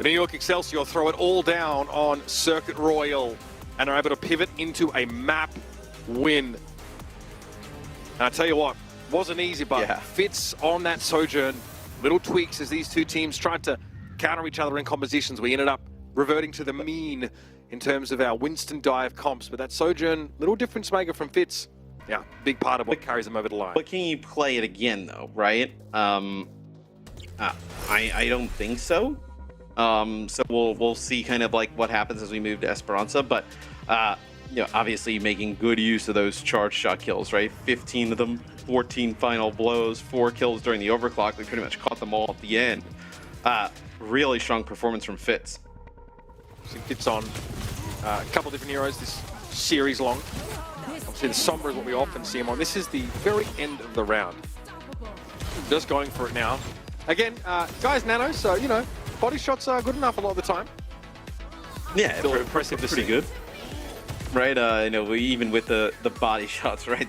The New York Excelsior throw it all down on Circuit Royal and are able to pivot into a map win. And I tell you what, wasn't easy, but Fitz on that Sojourn. Little tweaks as these two teams tried to counter each other in compositions. We ended up reverting to the mean in terms of our Winston dive comps, but that Sojourn, little difference maker from Fitz. Yeah, big part of what carries them over the line. But can you play it again, though, right? I don't think so. So we'll see kind of like what happens as we move to Esperanza, but you know, obviously making good use of those charge shot kills, right? 15 of them, 14 final blows, 4 kills during the overclock. We pretty much caught them all at the end. Really strong performance from Fitz. Fitz on a couple different heroes this series long. Obviously the Sombra is what we often see him on. This is the very end of the round. Just going for it now. Again, guy's nano, so you know, body shots are good enough a lot of the time. Yeah, still impressive to see. Pretty good. Right, you know, even with the body shots, right,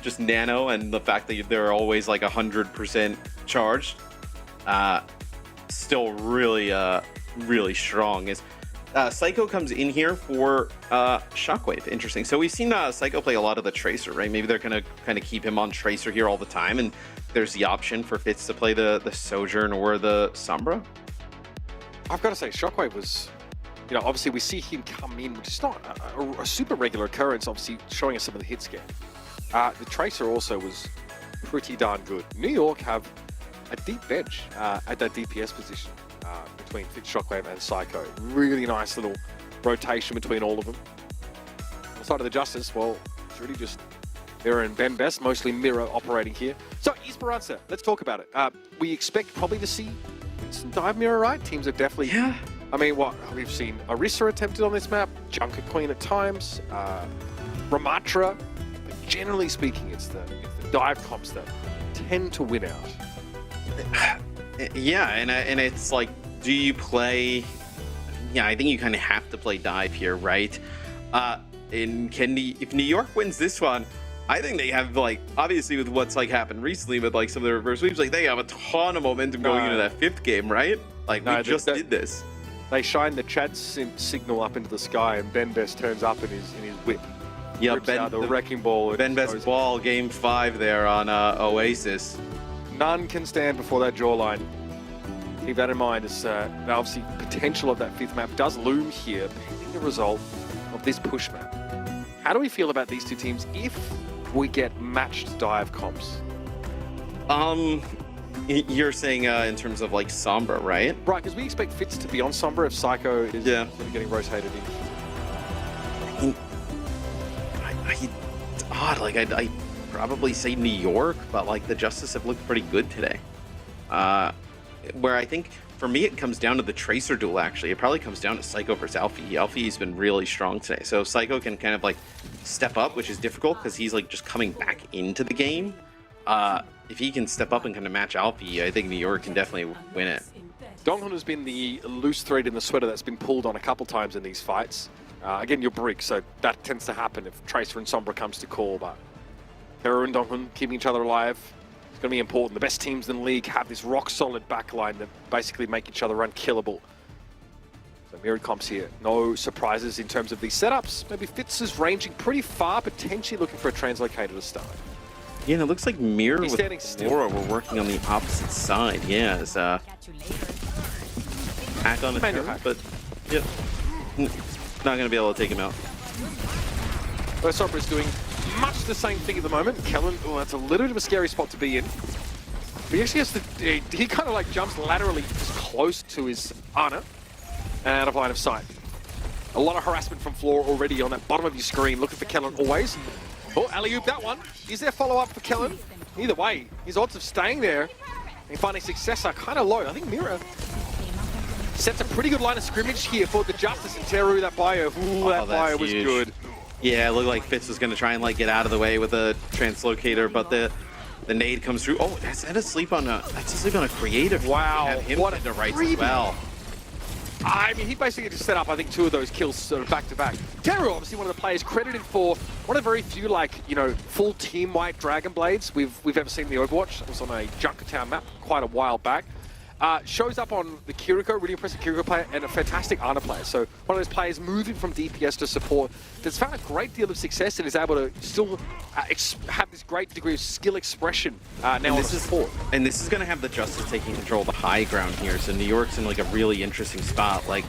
just nano and the fact that they're always like 100% charged, still really strong. Is Psycho comes in here for Shockwave. Interesting. So we've seen Psycho play a lot of the Tracer, right? Maybe they're gonna kind of keep him on Tracer here all the time, and there's the option for Fitz to play the Sojourn or the Sombra. I've got to say, Shockwave was, you know, obviously we see him come in, which is not a super regular occurrence, obviously showing us some of the hits game. The Tracer also was pretty darn good. New York have a deep bench at that DPS position between Fitz, Shockwave and Psycho. Really nice little rotation between all of them. On the side of the Justice, well, it's really just Mira and Ben Best, mostly Mira operating here. So Esperanza, let's talk about it. We expect probably to see some dive Mira, right? Teams are definitely... Yeah. I mean, what we've seen Orisa attempted on this map, Junker Queen at times, Ramatra. But generally speaking, it's the dive comps that tend to win out. Yeah, and it's like, do you play? Yeah, I think you kind of have to play dive here, right? If New York wins this one, I think they have, like, obviously with what's like happened recently with like some of the reverse sweeps, like they have a ton of momentum going into that 5th game, right? Like we just did this. They shine the Chad signal up into the sky, and Ben Best turns up in his whip. Yeah, the wrecking ball. Ben Best ball, game 5 there on Oasis. None can stand before that jawline. Keep that in mind, as obviously potential of that 5th map does loom here, pending the result of this push map. How do we feel about these two teams if we get matched dive comps? You're saying in terms of like Sombra, right? Right, because we expect Fitz to be on Sombra if Psycho is sort of getting rotated in. It's odd. Like I probably say New York, but like the Justice have looked pretty good today. Where I think for me it comes down to the Tracer duel. Actually, it probably comes down to Psycho versus Alfie. Alfie's been really strong today, so Psycho can kind of like step up, which is difficult because he's like just coming back into the game. If he can step up and kind of match Alfie, I think New York can definitely win it. Donghun has been the loose thread in the sweater that's been pulled on a couple times in these fights. Again, you're brick, so that tends to happen if Tracer and Sombra comes to call, but Teru and Donghun keeping each other alive. It's going to be important. The best teams in the league have this rock-solid backline that basically make each other unkillable. So mirrored comps here. No surprises in terms of these setups. Maybe Fitz is ranging pretty far, potentially looking for a translocator to start. Yeah, and it looks like Mirror with Laura were working on the opposite side. Yeah, it's hack on the turret, but yeah, not going to be able to take him out. West Summer is doing much the same thing at the moment. Kellen, oh, that's a little bit of a scary spot to be in. But he actually has to, he kind of like jumps laterally just close to his Ana and out of line of sight. A lot of harassment from Floor already on that bottom of your screen. Looking for Kellen always. Oh, alley-oop that one. Is there follow-up for Kellen? Either way, his odds of staying there and finding success are kind of low. I think Mira sets a pretty good line of scrimmage here for the Justice and Teru. That bio, ooh, that bio was good. Yeah, it looked like Fitz was going to try and like get out of the way with a translocator, but the nade comes through. Oh, that's asleep on a creative. Wow, have him what a the right freebie. as well. I mean, he basically just set up, I think, 2 of those kills sort of back-to-back. Teru, obviously one of the players credited for one of the very few, like, you know, full team-white Dragon Blades we've ever seen in the Overwatch. It was on a Junkertown map quite a while back. shows up on the Kiriko, really impressive Kiriko player, and a fantastic Ana player. So one of those players moving from DPS to support that's found a great deal of success and is able to still have this great degree of skill expression now on support. And this is going to have the Justice taking control of the high ground here. So New York's in like a really interesting spot. Like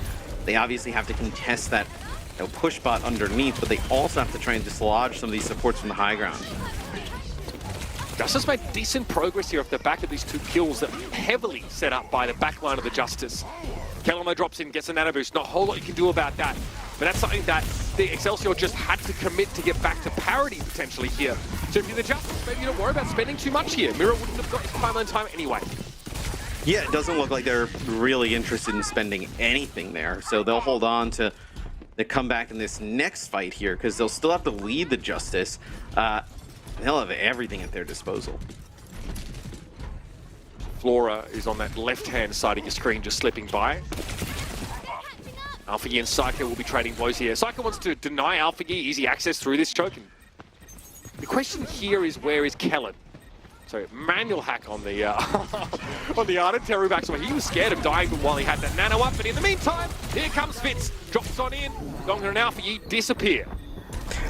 they obviously have to contest that push bot underneath, but they also have to try and dislodge some of these supports from the high ground. Justice made decent progress here off the back of these 2 kills that were heavily set up by the back line of the Justice. Kellermo drops in, gets a nano boost. Not a whole lot you can do about that. But that's something that the Excelsior just had to commit to get back to parity potentially here. So if you're the Justice, maybe you don't worry about spending too much here. Mira wouldn't have got his timeline time anyway. Yeah, it doesn't look like they're really interested in spending anything there. So they'll hold on to the comeback in this next fight here because they'll still have to lead the Justice. They'll have everything at their disposal. Flora is on that left-hand side of your screen, just slipping by. AlphaGee and Psycho will be trading blows here. Psycho wants to deny AlphaGee easy access through this choke. And the question here is, where is Kellen? So manual hack on the on the Arden. Teru back, so he was scared of dying while he had that nano up. But in the meantime, here comes Fitz. Drops on in. Donger and AlphaGee disappear.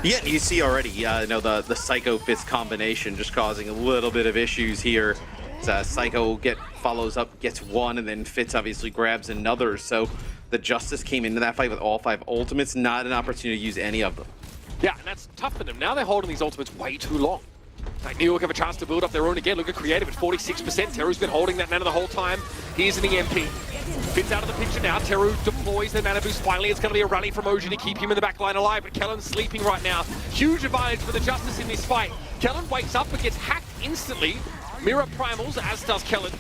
Yeah, you see already, the Psycho Fitz combination just causing a little bit of issues here. Psycho follows up, gets one, and then Fitz obviously grabs another. So the Justice came into that fight with all 5 ultimates, not an opportunity to use any of them. Yeah, and that's tough for them. Now they're holding these ultimates way too long. Like New York have a chance to build up their own again. Look at Creative at 46%. Teru's been holding that nano the whole time. Here's an EMP. Fitz out of the picture now. Teru deploys the nano boost. Finally, it's going to be a rally from Oji to keep him in the back line alive. But Kellen's sleeping right now. Huge advantage for the Justice in this fight. Kellen wakes up but gets hacked instantly. Mira primals, as does Kellen.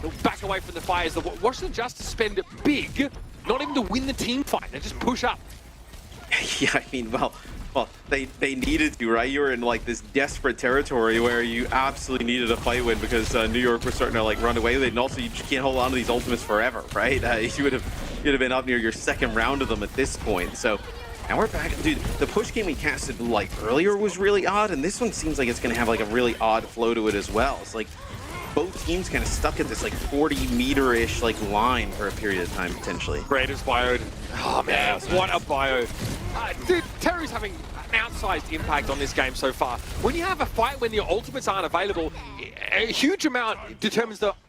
He'll back away from the fires. Watch the Justice spend big, not even to win the team fight. They just push up. Yeah, I mean, well, they needed to, right? You were in like this desperate territory where you absolutely needed a fight win because New York was starting to like run away with it, and also you just can't hold on to these ultimates forever, right? You would have been up near your second round of them at this point. So now we're back, dude. The push game we casted like earlier was really odd, and this one seems like it's gonna have like a really odd flow to it as well. It's like both teams kind of stuck at this like 40-meter-ish like line for a period of time potentially. Creative's bioed. Oh man, what a bio. Dude, Teru's having an outsized impact on this game so far. When you have a fight when your ultimates aren't available, a huge amount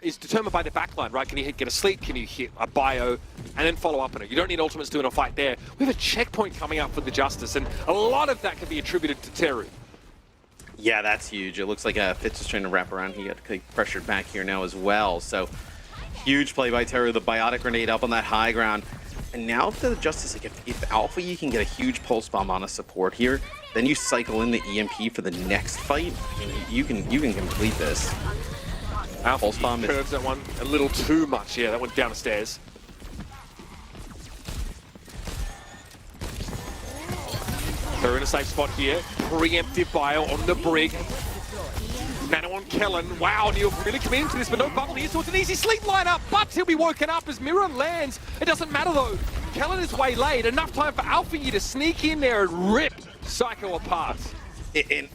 is determined by the backline, right? Can you get a sleep? Can you hit a bio? And then follow up on it. You don't need ultimates doing a fight there. We have a checkpoint coming up for the Justice, and a lot of that can be attributed to Teru. Yeah, that's huge. It looks like Fitz is trying to wrap around. He got pressured back here now as well. So huge play by Teru. The biotic grenade up on that high ground. And now for the Justice, like if AlphaGee can get a huge pulse bomb on a support here, then you cycle in the EMP for the next fight, and you can complete this. Pulse bomb curves that one a little too much. Yeah, that went down the stairs. They're in a safe spot here. Preemptive bio on the brig. Nano on Kellen. Wow, Neil really committing to this, but no bubble here, so it's an easy sleep lineup. But he'll be woken up as Mira lands. It doesn't matter though. Kellen is waylaid. Enough time for AlphaGee to sneak in there and rip Psycho apart.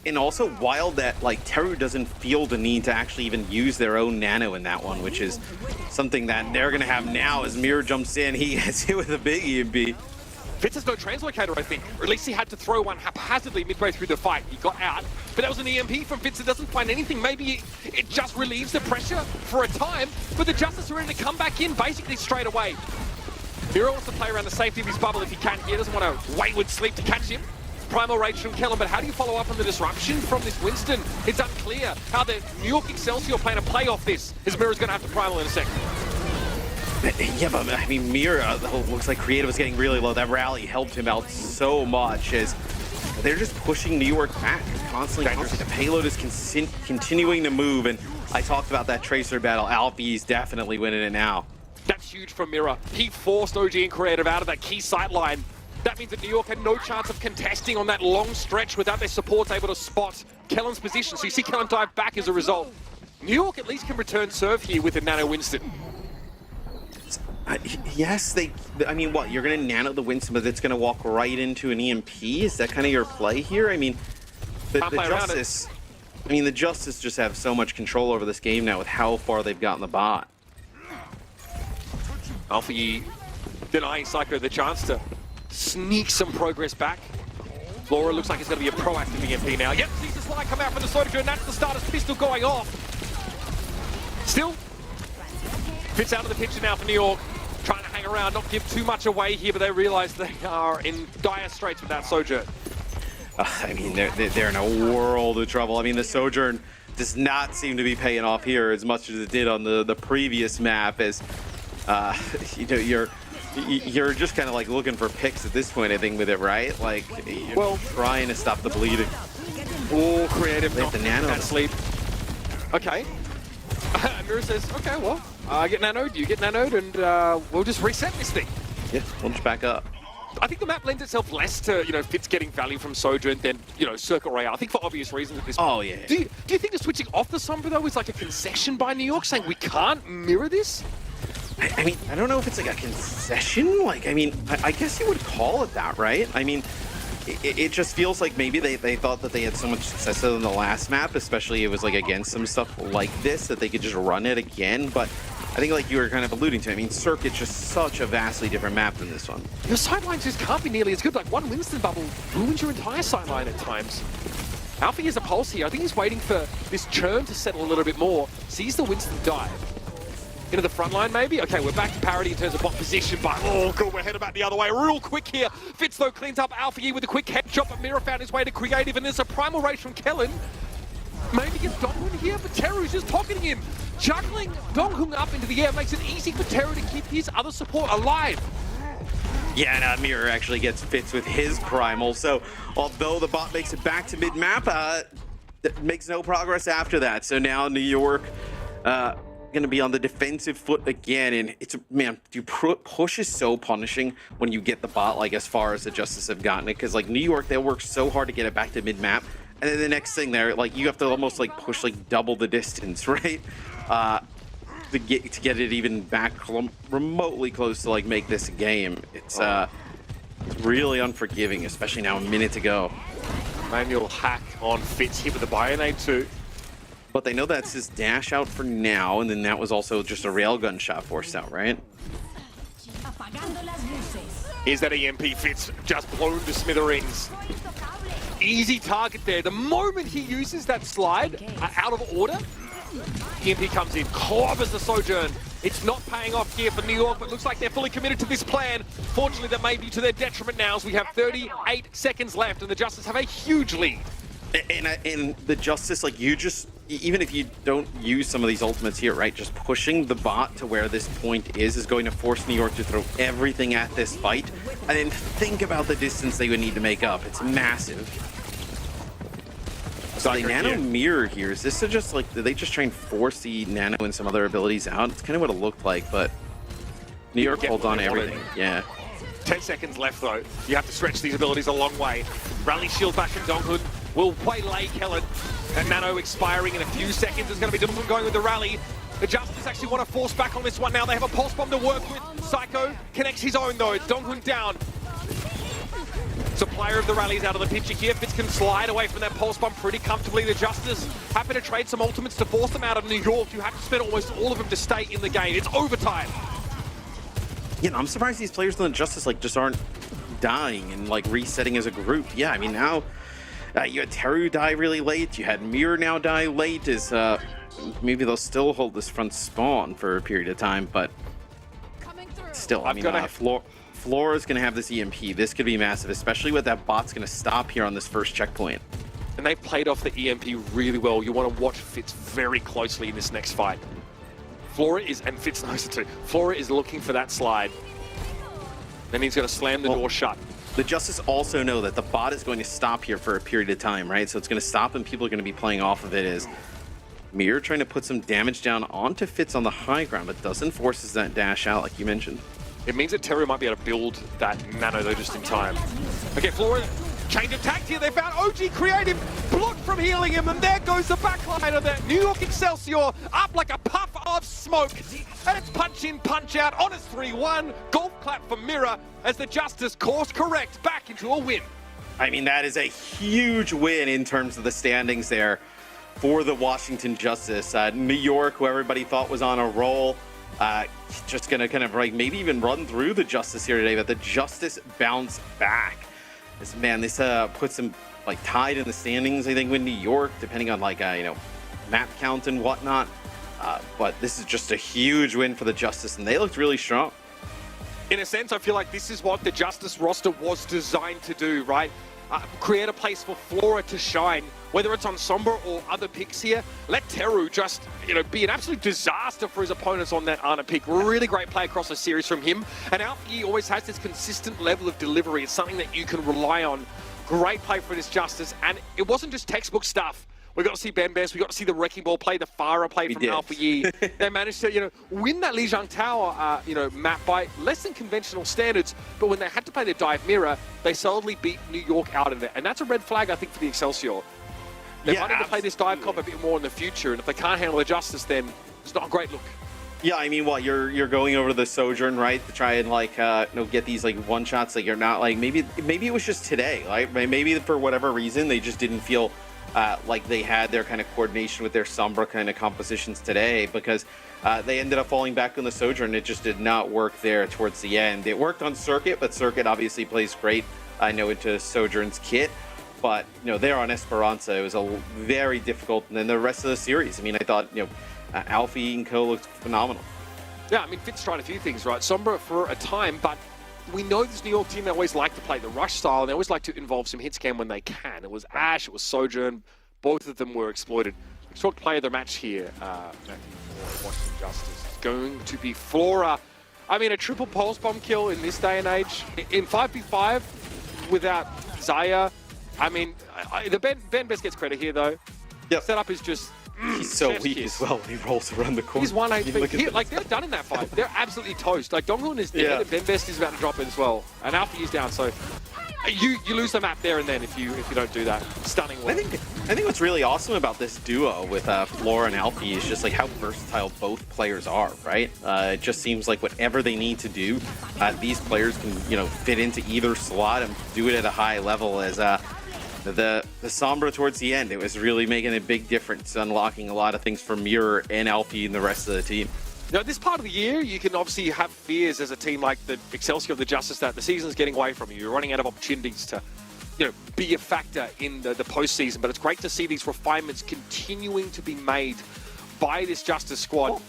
And also wild that like Teru doesn't feel the need to actually even use their own nano in that one, which is something that they're gonna have now as Mira jumps in. He gets hit with a big EMP. Fitz has no translocator, I think. Or at least he had to throw one haphazardly midway through the fight. He got out, but that was an EMP from Fitz that doesn't find anything. Maybe it just relieves the pressure for a time, but the Justice are ready to come back in basically straight away. Mira wants to play around the safety of his bubble if he can. He doesn't want a wayward sleep to catch him. Primal Rage from Kellen, but how do you follow up on the disruption from this Winston? It's unclear how the New York Excelsior plan to play off this, as Mira's going to have to primal in a second. Yeah, but I mean, Mira looks like Creative was getting really low. That rally helped him out so much as they're just pushing New York back constantly. The payload is continuing to move, and I talked about that Tracer battle. Alfie's definitely winning it now. That's huge from Mira. He forced OG and Creative out of that key sight line. That means that New York had no chance of contesting on that long stretch without their supports able to spot Kellen's position. So you see Kellen dive back as a result. New York at least can return serve here with a Nano Winston. Yes, I mean, what, you're going to nano the Winston, but it's going to walk right into an EMP? Is that kind of your play here? I mean, the Justice... I mean, the Justice just have so much control over this game now with how far they've gotten the bot. Alfie denying Psycho the chance to sneak some progress back. Flora looks like it's going to be a proactive EMP now. Yep, sees the slide come out from the Sojourn, and that's the starter's pistol going off. Still, Fitz out of the picture now for New York. Trying to hang around, not give too much away here, but they realize they are in dire straits with that Sojourn. I mean, they're in a world of trouble. I mean, the Sojourn does not seem to be paying off here as much as it did on the previous map. As you know, you're just kind of like looking for picks at this point, I think, with it, right? Like, you're trying to stop the bleeding. Oh, creative, not the nano sleep. Okay. Mira says, okay, well, I get nanoed, you get nanoed, and we'll just reset this thing. Yeah, we'll just back up. I think the map lends itself less to, Fitz getting value from Sojourn than, Circuit Royale. I think for obvious reasons at this point. Oh, yeah. Do you think the switching off the Sombra, though, is like a concession by New York, saying we can't mirror this? I mean, I don't know if it's like a concession. Like, I mean, I guess you would call it that, right? I mean, it just feels like maybe they thought that they had so much success in the last map, especially it was like against some stuff like this, that they could just run it again. But I think like you were kind of alluding to, I mean, Circuit's just such a vastly different map than this one. Your sidelines just can't be nearly as good. Like one Winston bubble ruins your entire sideline at times. Alfie has a pulse here. I think he's waiting for this churn to settle a little bit more. Sees the Winston dive. Into the front line, maybe? Okay, we're back to parity in terms of bot position, but oh, good, we're headed back the other way real quick here. Fitz, though, cleans up Alfie with a quick head drop, but Mira found his way to creative, and there's a primal rage from Kellen. Maybe gets Donghun here, but Teru's just pocketing him. Juggling Donghun up into the air makes it easy for Teru to keep his other support alive. Yeah, and Mira actually gets Fitz with his primal, so although the bot makes it back to mid-map, makes no progress after that. So now New York, going to be on the defensive foot again, and it's, man, push is so punishing when you get the bot, like, as far as the Justice have gotten it, because like New York, they'll work so hard to get it back to mid-map, and then the next thing there, like, you have to almost like push like double the distance, right, to get it even back remotely close to like make this a game. It's really unforgiving, especially now a minute to go. Manual hack on Fitz here with the Bionade too. But they know that's his dash out for now, and then that was also just a railgun shot forced out, right? Is that EMP Fitz just blown to smithereens? Easy target there. The moment he uses that slide out of order, EMP comes in, clobbers the Sojourn. It's not paying off here for New York, but looks like they're fully committed to this plan. Fortunately, that may be to their detriment now, as we have 38 seconds left, and the Justice have a huge lead. And the Justice, like, you just, even if you don't use some of these ultimates here, right, just pushing the bot to where this point is going to force New York to throw everything at this fight. And then think about the distance they would need to make up. It's massive. So they nano mirror here. Is this just like, did they just try and force the nano and some other abilities out? It's kind of what it looked like, but New York holds on to everything. Yeah. 10 seconds left though. You have to stretch these abilities a long way. Rally shield back from Donghun. Will waylay Kellen. And Nano expiring in a few seconds. It's going to be Donghun going with the rally. The Justice actually want to force back on this one now. They have a pulse bomb to work with. Psycho connects his own though. Donghun down. Supplier of the rally is out of the picture here. Fitz can slide away from that pulse bomb pretty comfortably. The Justice happy to trade some ultimates to force them out of New York. You have to spend almost all of them to stay in the game. It's overtime. You know, I'm surprised these players in the Justice like just aren't dying and like resetting as a group. Yeah, I mean now you had Teru die really late. You had Mirror now die late. Is maybe they'll still hold this front spawn for a period of time, but still, I mean, Flora's going to have this EMP. This could be massive, especially with that bot's going to stop here on this first checkpoint. And they've played off the EMP really well. You want to watch Fitz very closely in this next fight. Flora is, and Fitz knows it too, Flora is looking for that slide. Then he's going to slam the door shut. The Justice also know that the bot is going to stop here for a period of time, right? So it's going to stop and people are going to be playing off of it as Mirror trying to put some damage down onto Fitz on the high ground, but doesn't forces that dash out like you mentioned. It means that Teru might be able to build that nano though just in time. Okay, Flora, change of tact here. They found OG Creative blocked from healing him, and there goes the backline of that New York Excelsior up like a puff of smoke. And it's punch in, punch out on a 3-1. Golf clap for Mira as the Justice course correct back into a win. I mean, that is a huge win in terms of the standings there for the Washington Justice. New York, who everybody thought was on a roll, just gonna kind of like maybe even run through the Justice here today, but the Justice bounce back. This puts them like tied in the standings, I think, with New York, depending on like map count and whatnot. But this is just a huge win for the Justice, and they looked really strong. In a sense, I feel like this is what the Justice roster was designed to do, right? Create a place for Flora to shine, whether it's on Sombra or other picks here. Let Teru just, be an absolute disaster for his opponents on that Ana pick. Really great play across the series from him. And Alfie always has this consistent level of delivery. It's something that you can rely on. Great play for this Justice. And it wasn't just textbook stuff. We got to see Benbes, we got to see the Wrecking Ball play, the Farah play from Alpha Yi. They managed to, win that Lijiang Tower, map by less than conventional standards. But when they had to play their dive mirror, they solidly beat New York out of it. And that's a red flag, I think, for the Excelsior. They might have to play this dive comp a bit more in the future. And if they can't handle the Justice, then it's not a great look. Yeah, I mean, you're going over the Sojourn, right, to try and get these one shots. Like, you're not maybe it was just today, like maybe for whatever reason they just didn't feel like they had their kind of coordination with their Sombra kind of compositions today, because they ended up falling back on the Sojourn. It just did not work there towards the end. It worked on Circuit, but Circuit obviously plays great, into Sojourn's kit. But, there on Esperanza, it was a very difficult, and then the rest of the series. I mean, I thought, Alfie and co looked phenomenal. Yeah, I mean, Fitz tried a few things, right? Sombra for a time, but we know this New York team, they always like to play the rush style, and they always like to involve some hit scan when they can. It was Ash, it was Sojourn, both of them were exploited. Short play of the match here, for Washington Justice. It's going to be Flora. I mean, a triple pulse bomb kill in this day and age. In 5v5, without Zaya, I mean, the Ben Best gets credit here, though. Yep. Setup is just... He's so weak as well when he rolls around the corner. He's 1 HP. They're done in that fight. They're absolutely toast. Like, Donghorn is dead, and Ben Best is about to drop in as well. And Alfie is down, so you lose the map there and then if you don't do that. Stunning work. I think what's really awesome about this duo with Flora and Alfie is just like how versatile both players are, right? It just seems like whatever they need to do, these players can fit into either slot and do it at a high level. As the Sombra towards the end, it was really making a big difference, unlocking a lot of things for Mirror and Alfie and the rest of the team. Now, this part of the year, you can obviously have fears as a team like the Excelsior of the Justice that the season's getting away from you. You're running out of opportunities to, be a factor in the postseason. But it's great to see these refinements continuing to be made by this Justice squad.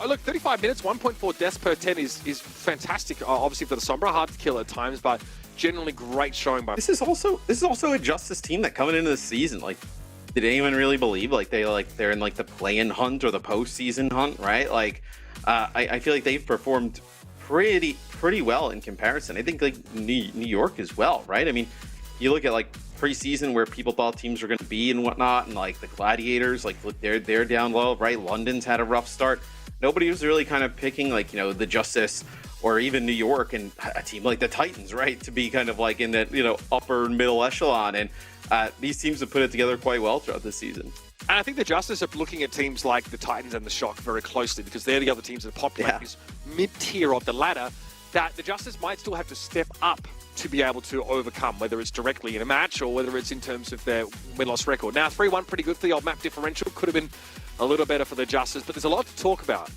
Look, 35 minutes, 1.4 deaths per 10 is fantastic. Obviously for the Sombra, hard to kill at times, but generally great showing by. This is also a Justice team that coming into the season, like, did anyone really believe they're in the play-in hunt or the postseason hunt, right? Like, I feel like they've performed pretty well in comparison. I think New York as well, right? I mean, you look at preseason where people thought teams were going to be and whatnot, and the Gladiators, look, they're down low, right? London's had a rough start. Nobody was really kind of picking the Justice or even New York and a team like the Titans, right, to be kind of in that upper middle echelon. And these teams have put it together quite well throughout the season. And I think the Justice are looking at teams like the Titans and the Shock very closely, because they're the other teams that populate this mid-tier of the ladder that the Justice might still have to step up to be able to overcome, whether it's directly in a match or whether it's in terms of their win-loss record. Now, 3-1, pretty good for the old map differential. Could have been a little better for the Justice, but there's a lot to talk about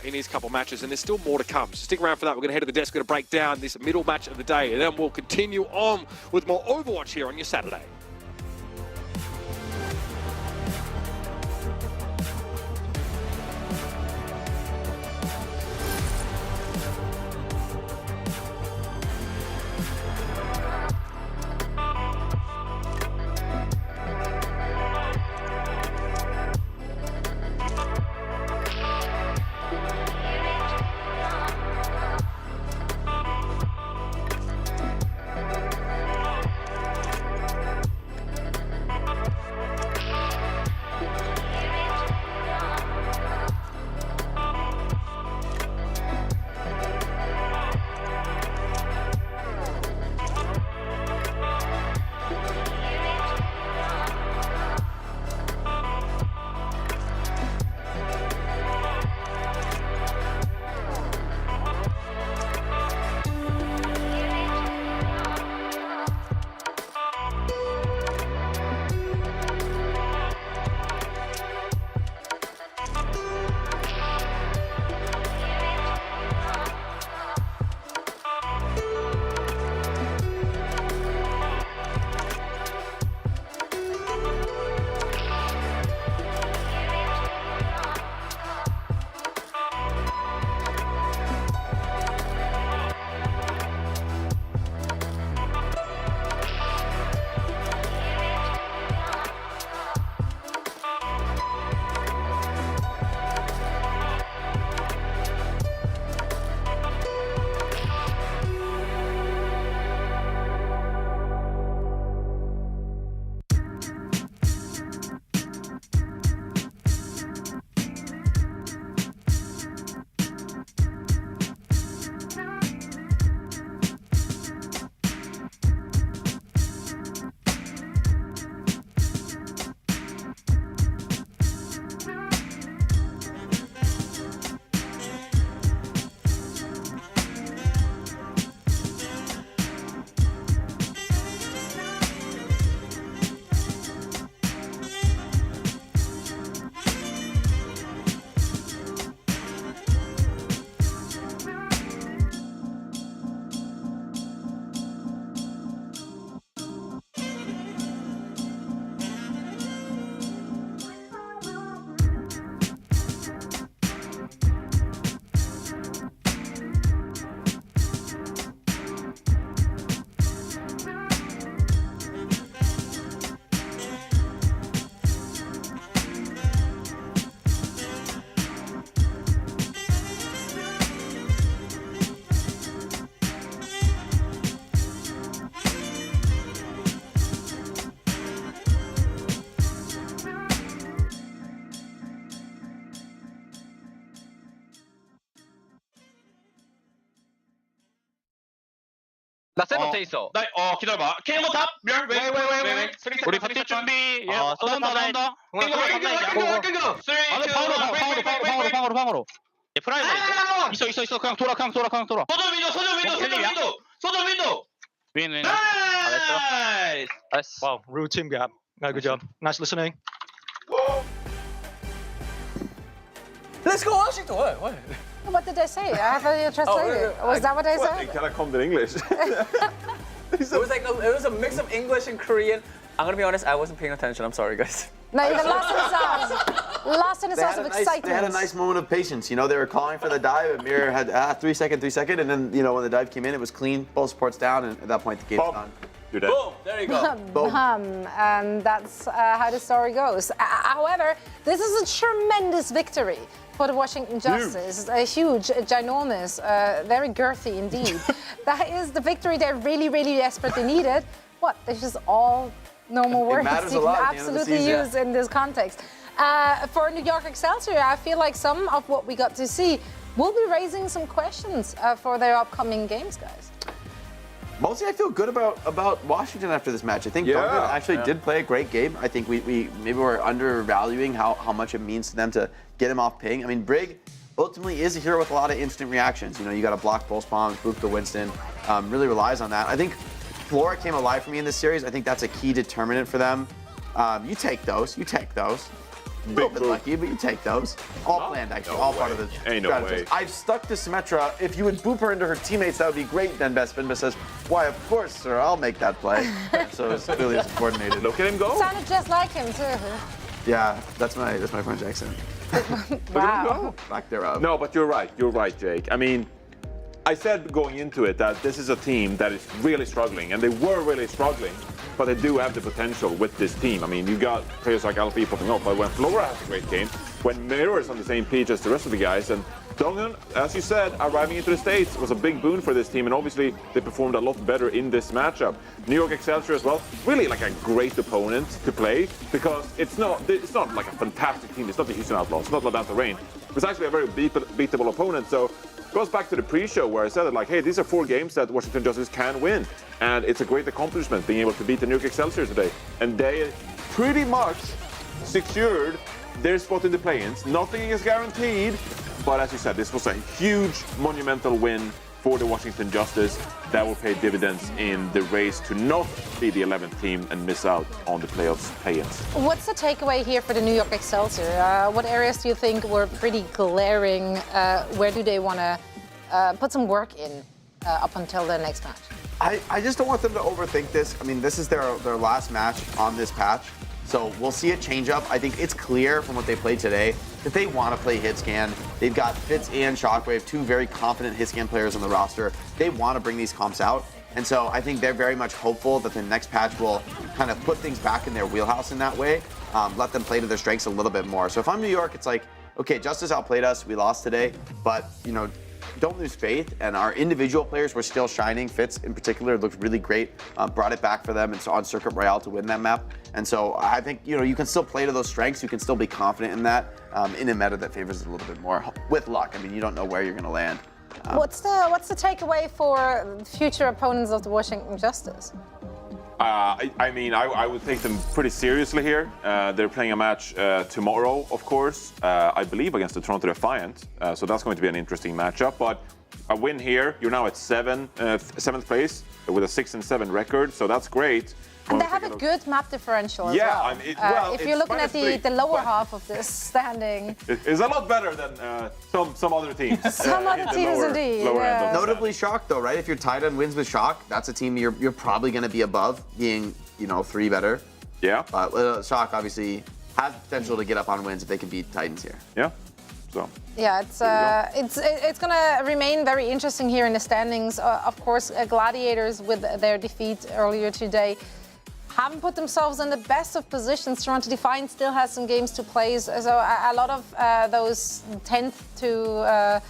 in these couple matches, and there's still more to come. So stick around for that. We're going to head to the desk, we're going to break down this middle match of the day, and then we'll continue on with more Overwatch here on your Saturday. 세번 돼 있어. 기다려봐. 케이블 탑. 멸. 왜. 우리 버틸 준비. 쏟아온다. 끊겨. 3, 2, 1. 방으로. 프라이머 있어. 그냥 돌아. 소전 윈도우. 윈. 나이스. Wow, real team gap. No, good job. Nice listening. Let's go Washington. What? What did I say? I thought you translated. Was that what I Well, said? it kind of comes in English. It was like it was a mix of English and Korean. I'm gonna be honest, I wasn't paying attention. I'm sorry, guys. No, you got lost in the sauce. Lost in the sauce of excitement. They had a nice moment of patience. You know, they were calling for the dive, and Mirror had 3 second, and then, you know, when the dive came in, it was clean, both supports down, and at that point, the game's done. You're dead. Boom! There you go. Boom. And that's how the story goes. However, this is a tremendous victory for the Washington Justice. A huge, ginormous, very girthy indeed. That is the victory they really, really desperately needed. What? It's just all normal words you can absolutely use in this context. For New York Excelsior, I feel like some of what we got to see will be raising some questions for their upcoming games, guys. Mostly, I feel good about Washington after this match. I think Duncan actually did play a great game. I think we maybe were undervaluing how much it means to them to get him off ping. I mean, Brig ultimately is a hero with a lot of instant reactions. You know, you got to block pulse bombs, boop to Winston. Really relies on that. I think Flora came alive for me in this series. I think that's a key determinant for them. You take those. A little bit lucky, but you take those. All planned, actually. All part of the strategy. I've stuck to Symmetra. If you would boop her into her teammates, that would be great, then Bespin. But says, why, of course, sir, I'll make that play. So it's clearly coordinated. Look at him go. Sounded just like him, too. Yeah, that's my French accent. Wow. Back thereof. No, but you're right, Jake. I mean, I said going into it that this is a team that is really struggling, and they were really struggling, but they do have the potential with this team. I mean, you got players like LP popping up, but when Flora has a great game, when Mirror is on the same page as the rest of the guys, and Dongan, as you said, arriving into the States was a big boon for this team, and obviously they performed a lot better in this matchup. New York Excelsior as well, really like a great opponent to play, because it's not like a fantastic team. It's not the Houston Outlaws, it's not Ladanta Rain. It's actually a very beatable opponent, so goes back to the pre-show where I said that, like, hey, these are 4 games that Washington Justice can win, and it's a great accomplishment being able to beat the New York Excelsior today. And they pretty much secured their spot in the play-ins. Nothing is guaranteed, but as you said, this was a huge, monumental win for the Washington Justice that will pay dividends in the race to not be the 11th team and miss out on the playoffs play-ins. What's the takeaway here for the New York Excelsior? What areas do you think were pretty glaring? Where do they want to put some work in up until the next match? I just don't want them to overthink this. I mean, this is their last match on this patch, so we'll see a change up. I think it's clear from what they played today that they want to play hit scan. They've got Fitz and Shockwave, 2 very confident hit scan players on the roster. They want to bring these comps out. And so I think they're very much hopeful that the next patch will kind of put things back in their wheelhouse in that way, let them play to their strengths a little bit more. So if I'm New York, it's like, okay, Justice outplayed us, we lost today, but, you know, don't lose faith, and our individual players were still shining. Fitz, in particular, looked really great, brought it back for them, and so on Circuit Royale to win that map. And so I think, you know, you can still play to those strengths. You can still be confident in that in a meta that favors it a little bit more with luck. I mean, you don't know where you're going to land. What's the takeaway for future opponents of the Washington Justice? I mean, I would take them pretty seriously here. They're playing a match tomorrow, of course, I believe against the Toronto Defiant. So that's going to be an interesting matchup. But a win here, you're now at 7th place with a 6-7 record, so that's great. And they have a good map differential as well. I mean, if you're looking at the lower half of this standing. It's a lot better than some other teams. Some other teams, indeed. Notably Shock, though, right? If you're tied on wins with Shock, that's a team you're probably going to be above, being, you know, 3 better. Yeah. But Shock obviously has potential to get up on wins if they can beat Titans here. Yeah. So. Yeah, it's going to remain very interesting here in the standings. Of course, Gladiators with their defeat earlier today haven't put themselves in the best of positions. Toronto Defiant still has some games to play, so a lot of those 10th to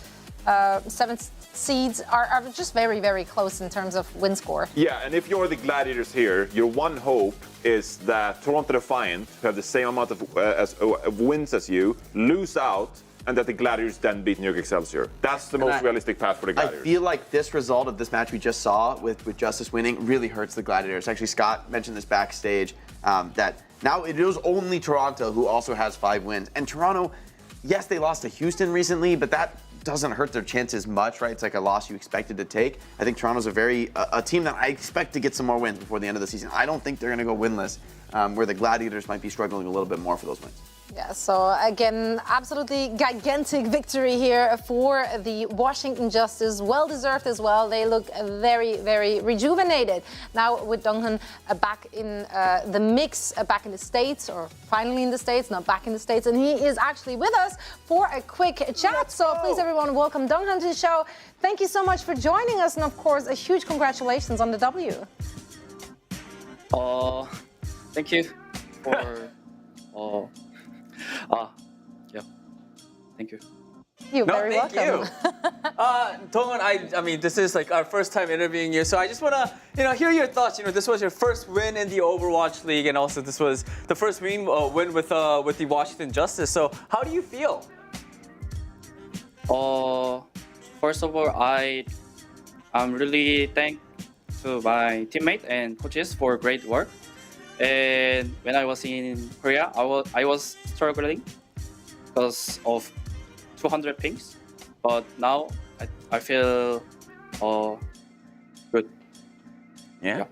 7th seeds are just very, very close in terms of win score. Yeah, and if you're the Gladiators here, your one hope is that Toronto Defiant, who have the same amount of wins as you, lose out and that the Gladiators then beat New York Excelsior. That's the most realistic path for the I Gladiators. feel like this result of this match we just saw with Justice winning really hurts the Gladiators. Actually, Scott mentioned this backstage, that now it is only Toronto who also has 5 wins. And Toronto, yes, they lost to Houston recently, but that doesn't hurt their chances much, right? It's like a loss you expected to take. I think Toronto's a team that I expect to get some more wins before the end of the season. I don't think they're going to go winless, where the Gladiators might be struggling a little bit more for those wins. Yeah, so again, absolutely gigantic victory here for the Washington Justice. Well deserved as well. They look very, very rejuvenated. Now with Donghyun back in the mix, back in the States, or finally in the States, not back in the States. And he is actually with us for a quick chat. So please, everyone, welcome Donghyun to the show. Thank you so much for joining us. And of course, a huge congratulations on the W. Thank you for... yeah. Thank you. You're very welcome. Donghyun, I mean, this is like our first time interviewing you, so I just wanna, hear your thoughts. This was your first win in the Overwatch League, and also this was the first win with the Washington Justice. So how do you feel? First of all, I'm really thankful to my teammate and coaches for great work. And when I was in Korea, I was struggling because of 200 pings, but now I feel good. Yeah.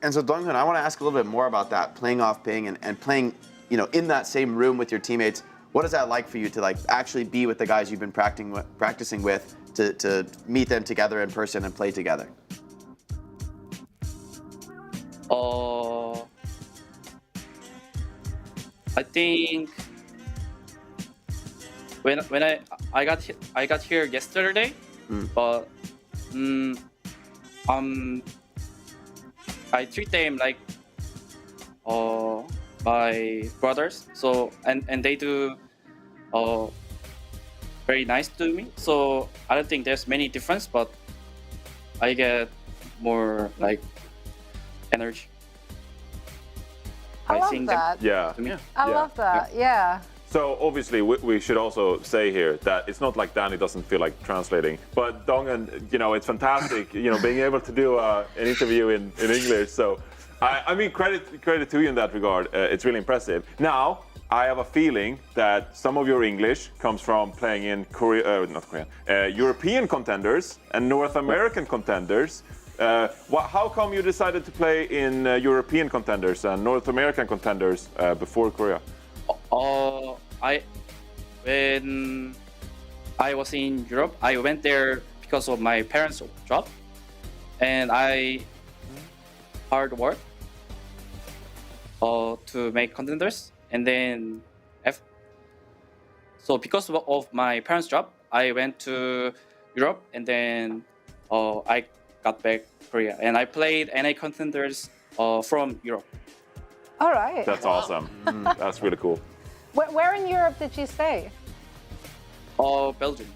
And so Donghyun, I want to ask a little bit more about that, playing off ping and playing, in that same room with your teammates. What is that like for you to actually be with the guys you've been practicing with, to meet them together in person and play together? I think when I got here yesterday, but I treat them like my brothers. So and they do very nice to me. So I don't think there's many difference, but I get more energy. I love that. Yeah. I love that. Yeah. So obviously we should also say here that it's not like Danny doesn't feel like translating, but Donghyun, it's fantastic, being able to do an interview in English. So I mean, credit to you in that regard. It's really impressive. Now I have a feeling that some of your English comes from playing in European contenders and North American contenders. How come you decided to play in European contenders and North American contenders before Korea? When I was in Europe, I went there because of my parents' job, and I hard work to make contenders, and then so because of my parents' job, I went to Europe, and then I got back Korea, and I played NA contenders from Europe. All right. That's awesome. That's really cool. Where in Europe did you stay? Belgium.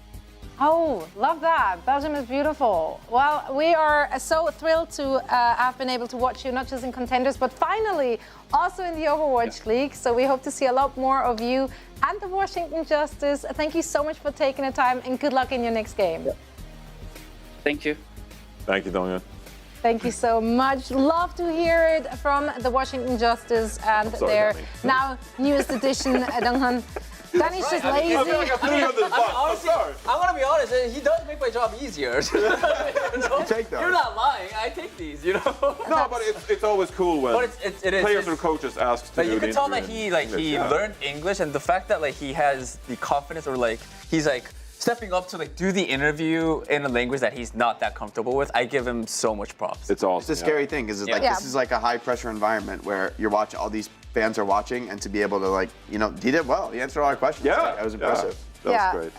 Oh, love that. Belgium is beautiful. Well, we are so thrilled to have been able to watch you, not just in contenders, but finally also in the Overwatch League. So we hope to see a lot more of you and the Washington Justice. Thank you so much for taking the time, and good luck in your next game. Thank you. Thank you, Donghyun. Thank you so much. Love to hear it from the Washington Justice and their now newest addition, Donghyun. Danny's just lazy. I'm gonna be honest. He does make my job easier. Take those. You're not lying. I take these. No, but it's always cool when it is. players or coaches ask to But do you the can tell that interview he in English, learned English, and the fact that he has the confidence, or he's stepping up to do the interview in a language that he's not that comfortable with. I give him so much props. It's awesome. It's a scary thing because this is like a high pressure environment where you're watching, all these fans are watching, and to be able to he did well. He answered all our questions. Yeah, that was impressive. That was great.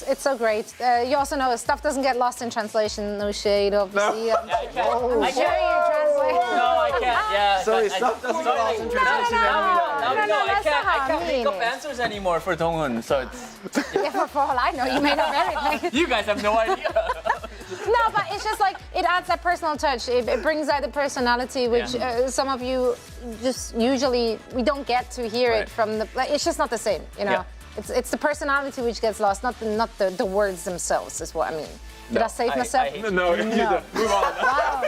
It's so great. You also know stuff doesn't get lost in translation. No shade, obviously. No. I'm sure you translate. No, I can't. Yeah. Sorry, stuff doesn't get lost in translation. No, I can't make up answers anymore for Donghyun. So it's. Yeah, for all I know, you made up everything. You guys have no idea. No, but it's just it adds that personal touch. It brings out the personality, which some of you just usually we don't get to hear it from the. It's just not the same, Yeah. It's the personality which gets lost, not the words themselves, is what I mean. Did I save myself? No. Move on. Wow.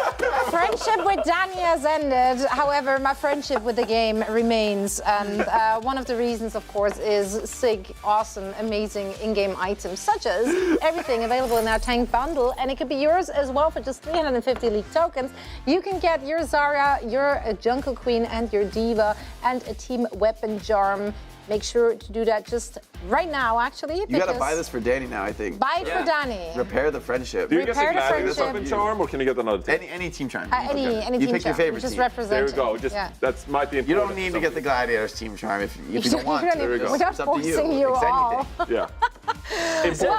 Friendship with Danny has ended. However, my friendship with the game remains. And one of the reasons, of course, is sick, awesome, amazing in-game items, such as everything available in our tank bundle. And it could be yours as well for just 350 league tokens. You can get your Zarya, your Jungle Queen, and your Diva, and a team weapon charm. Make sure to do that just right now, actually. You gotta buy this for Danny now, I think. Buy it for Danny. Repair the friendship. Do you get the Gladiators weapon charm, or can you get another team? Any team charm. Any you team pick charm. your favorite Just team. represent. There we go. That's might be important. You don't need to get the Gladiators team charm if you don't want to. There we go. We're not It's up to you. forcing you It's all. Yeah. Is there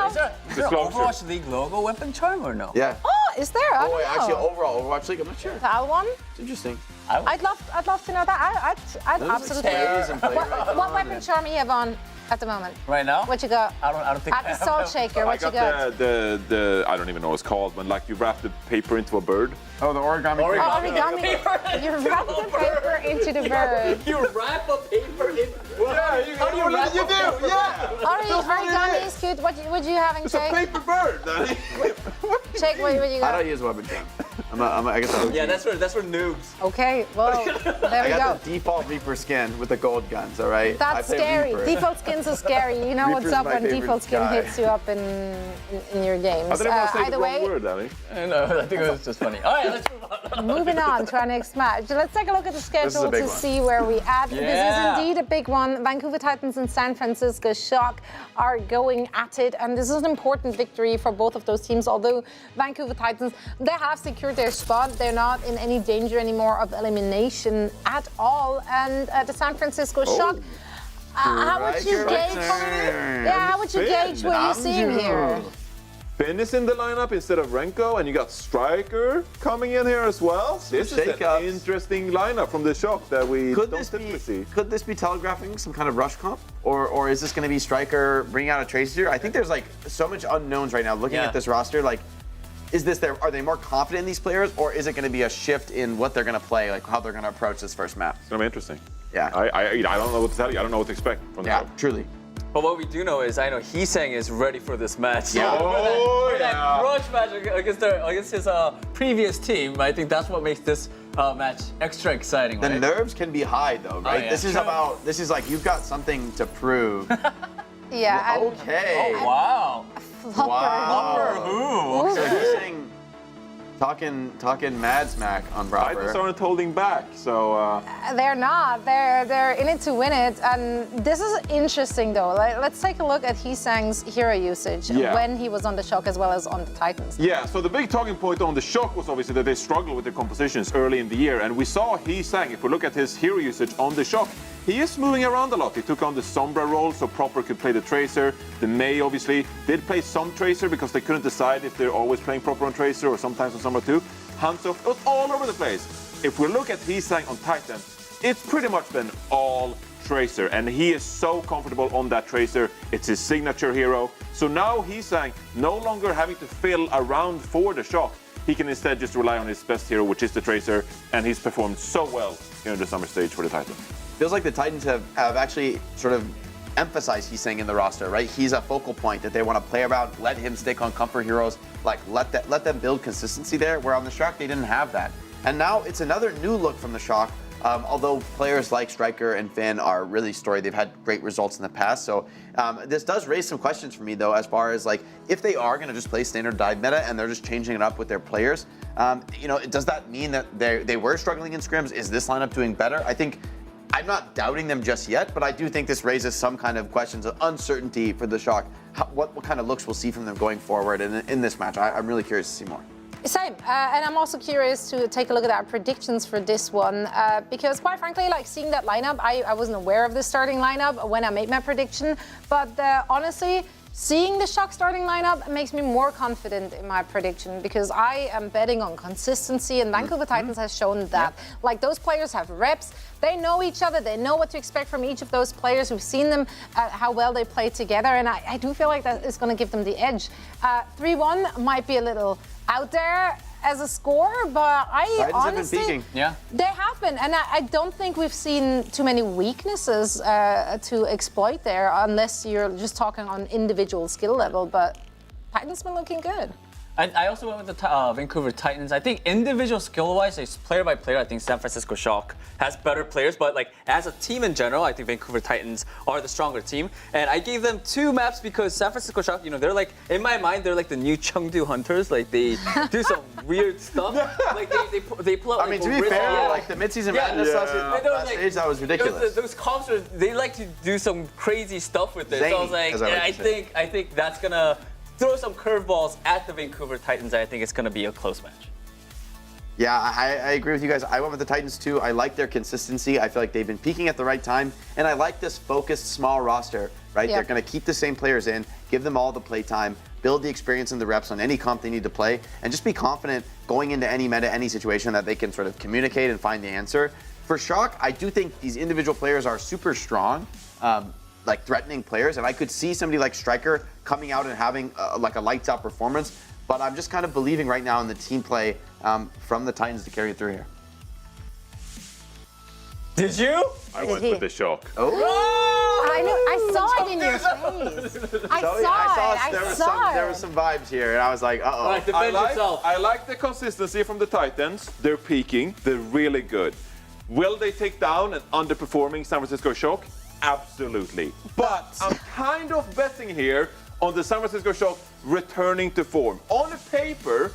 Disclosure. Overwatch League logo weapon charm or no? Yeah. Oh, is there? I don't know. Actually, overall Overwatch League, I'm not sure. That one? It's interesting. I'd love to know that. I'd absolutely. What weapon charm you have on at the moment? Right now? What you got? I don't think. At the Salt Shaker, what you got? the I don't even know what it's called, when like you wrap the paper into a bird. Oh, the origami. Origami. You wrap the paper into the bird. You wrap a paper in. Yeah, how do you wrap you do? Yeah. Origami is cute. What you having, It's Jake? a paper bird, Danny. Jake, what you I got? don't use weapon charm. I guess I'm Yeah, that's for noobs. Okay, well, there I we go. got the default Reaper skin with the gold guns, all right? That's I play scary. Reaper. Default skins are scary. You know Reaper's what's up my when favorite default skin guy. hits you up in your games. I didn't want to say the Either wrong way, word, Danny. No, I think it was just funny. All right, let's move on. moving on to our next match. Let's take a look at the is a schedule big to one. see where we at. Yeah. This is indeed a big one. Vancouver Titans and San Francisco Shock are going at it, and this is an important victory for both of those teams. Although Vancouver Titans, they have secured their spot. They're not in any danger anymore of elimination at all. And the San Francisco Shock, how would you gauge? Yeah, how would you gauge what you're seeing here? Finn is in the lineup instead of Renko, and you got Striker coming in here as well. This is an interesting lineup from the Shock that we don't typically see. Could this be telegraphing some kind of rush comp? Or is this going to be Striker bringing out a Tracer? I think there's like so much unknowns right now looking at this roster. Like, are they more confident in these players, or is it going to be a shift in what they're going to play, like how they're going to approach this first map? It's going to be interesting. Yeah. I don't know what to tell you. I don't know what to expect from the Shock. Truly. But what we do know is I know Heesang is ready for this match. Yeah. For that grudge match against his previous team. I think that's what makes this match extra exciting. The right? nerves can be high though, right? yeah. This is like you've got something to prove. Yeah. Okay. Oh wow. Flopper. Wow. Who? So he's saying, talking mad smack on Proper. Titans aren't holding back, so. They're not. They're in it to win it. And this is interesting, though. Let's take a look at Heesang's hero usage when he was on the Shock as well as on the Titans. Yeah, so the big talking point on the Shock was obviously that they struggled with their compositions early in the year. And we saw Heesang, if we look at his hero usage on the Shock, he is moving around a lot. He took on the Sombra role so Proper could play the Tracer. The Mei obviously did play some Tracer because they couldn't decide if they're always playing Proper on Tracer or sometimes on Sombra too. Hanzo, it was all over the place. If we look at Heesang on Titan, it's pretty much been all Tracer, and he is so comfortable on that Tracer. It's his signature hero. So now Heesang no longer having to fill around for the Shock. He can instead just rely on his best hero, which is the Tracer, and he's performed so well here in the summer stage for the Titans. Feels like the Titans have actually sort of emphasized Heesang in the roster, right? He's a focal point that they want to play around, let him stick on comfort heroes, like let them build consistency there, where on the Shock they didn't have that. And now it's another new look from the Shock, although players like Striker and Finn are really storied. They've had great results in the past. So this does raise some questions for me, though, as far as like if they are going to just play standard dive meta and they're just changing it up with their players, does that mean that they were struggling in scrims? Is this lineup doing better? I'm not doubting them just yet, but I do think this raises some kind of questions of uncertainty for the Shock. What kind of looks we'll see from them going forward in this match? I'm really curious to see more. Same, and I'm also curious to take a look at our predictions for this one, because quite frankly, like seeing that lineup, I wasn't aware of the starting lineup when I made my prediction, but honestly, seeing the Shock starting lineup makes me more confident in my prediction because I am betting on consistency, and Vancouver Titans has shown that. Like, those players have reps, they know each other, they know what to expect from each of those players. We've seen them, how well they play together, and I do feel like that is going to give them the edge. 3-1 might be a little out there, as a score, but I Titans honestly, have been peaking. Yeah. they have been, and I don't think we've seen too many weaknesses to exploit there, unless you're just talking on individual skill level. But Titans been looking good. I also went with the Vancouver Titans. I think individual skill-wise, player by player, I think San Francisco Shock has better players. But like as a team in general, I think Vancouver Titans are the stronger team. And I gave them 2 maps because San Francisco Shock, you know, they're like, in my mind, they're like the new Chengdu Hunters. Like they do some weird stuff. Like they pull out. I mean, to be fair, like the midseason madness last stage, that was ridiculous. Those comps, they like to do some crazy stuff with it. Zany, so I was like, I think that's gonna throw some curveballs at the Vancouver Titans. I think it's going to be a close match. Yeah, I agree with you guys. I went with the Titans too. I like their consistency. I feel like they've been peaking at the right time. And I like this focused small roster, right? Yeah. They're going to keep the same players in, give them all the play time, build the experience and the reps on any comp they need to play, and just be confident going into any meta, any situation that they can sort of communicate and find the answer. For Shock, I do think these individual players are super strong. Like threatening players, and I could see somebody like Striker coming out and having like a lights out performance, but I'm just kind of believing right now in the team play from the Titans to carry it through here. Did you? I went with the Shock. Oh! I saw it in your face. I saw it. There were some vibes here, and I was like, uh-oh. Right, I like the consistency from the Titans. They're peaking. They're really good. Will they take down an underperforming San Francisco Shock? Absolutely. But I'm kind of betting here on the San Francisco Shock returning to form. On paper,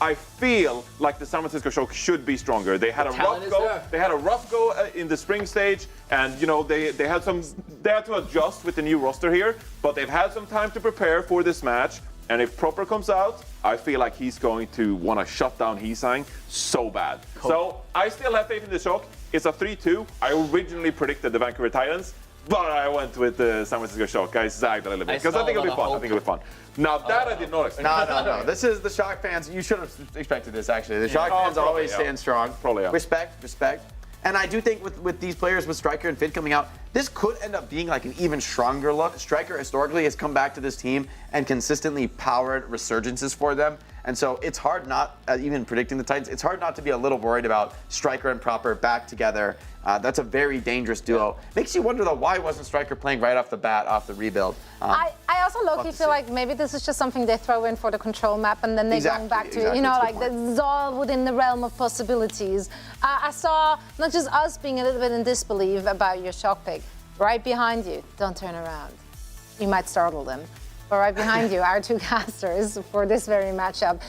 I feel like the San Francisco Shock should be stronger. They had a rough go. They had a rough go in the spring stage, and you know they had to adjust with the new roster here. But they've had some time to prepare for this match. And if Proper comes out, I feel like he's going to want to shut down Heesang so bad. Cool. So I still have faith in the Shock. It's a 3-2. I originally predicted the Vancouver Titans, but I went with the San Francisco Shock. I zagged a little bit because I think it'll be fun. Now that I did not expect. No. This is the Shock fans. You should have expected this, actually. The Shock fans always stand strong. Probably, yeah. Respect. And I do think with these players, with Striker and Fid coming out, this could end up being like an even stronger look. Striker historically has come back to this team and consistently powered resurgences for them. And so it's hard not, even predicting the Titans, it's hard not to be a little worried about Striker and Proper back together. That's a very dangerous duo. Makes you wonder though, why wasn't Striker playing right off the bat, off the rebuild? I also low-key feel like maybe this is just something they throw in for the control map and then they're going back to it. You know, like this is all within the realm of possibilities. I saw not just us being a little bit in disbelief about your Shock pick. Right behind you, don't turn around. You might startle them. But right behind you, our 2 casters for this very matchup.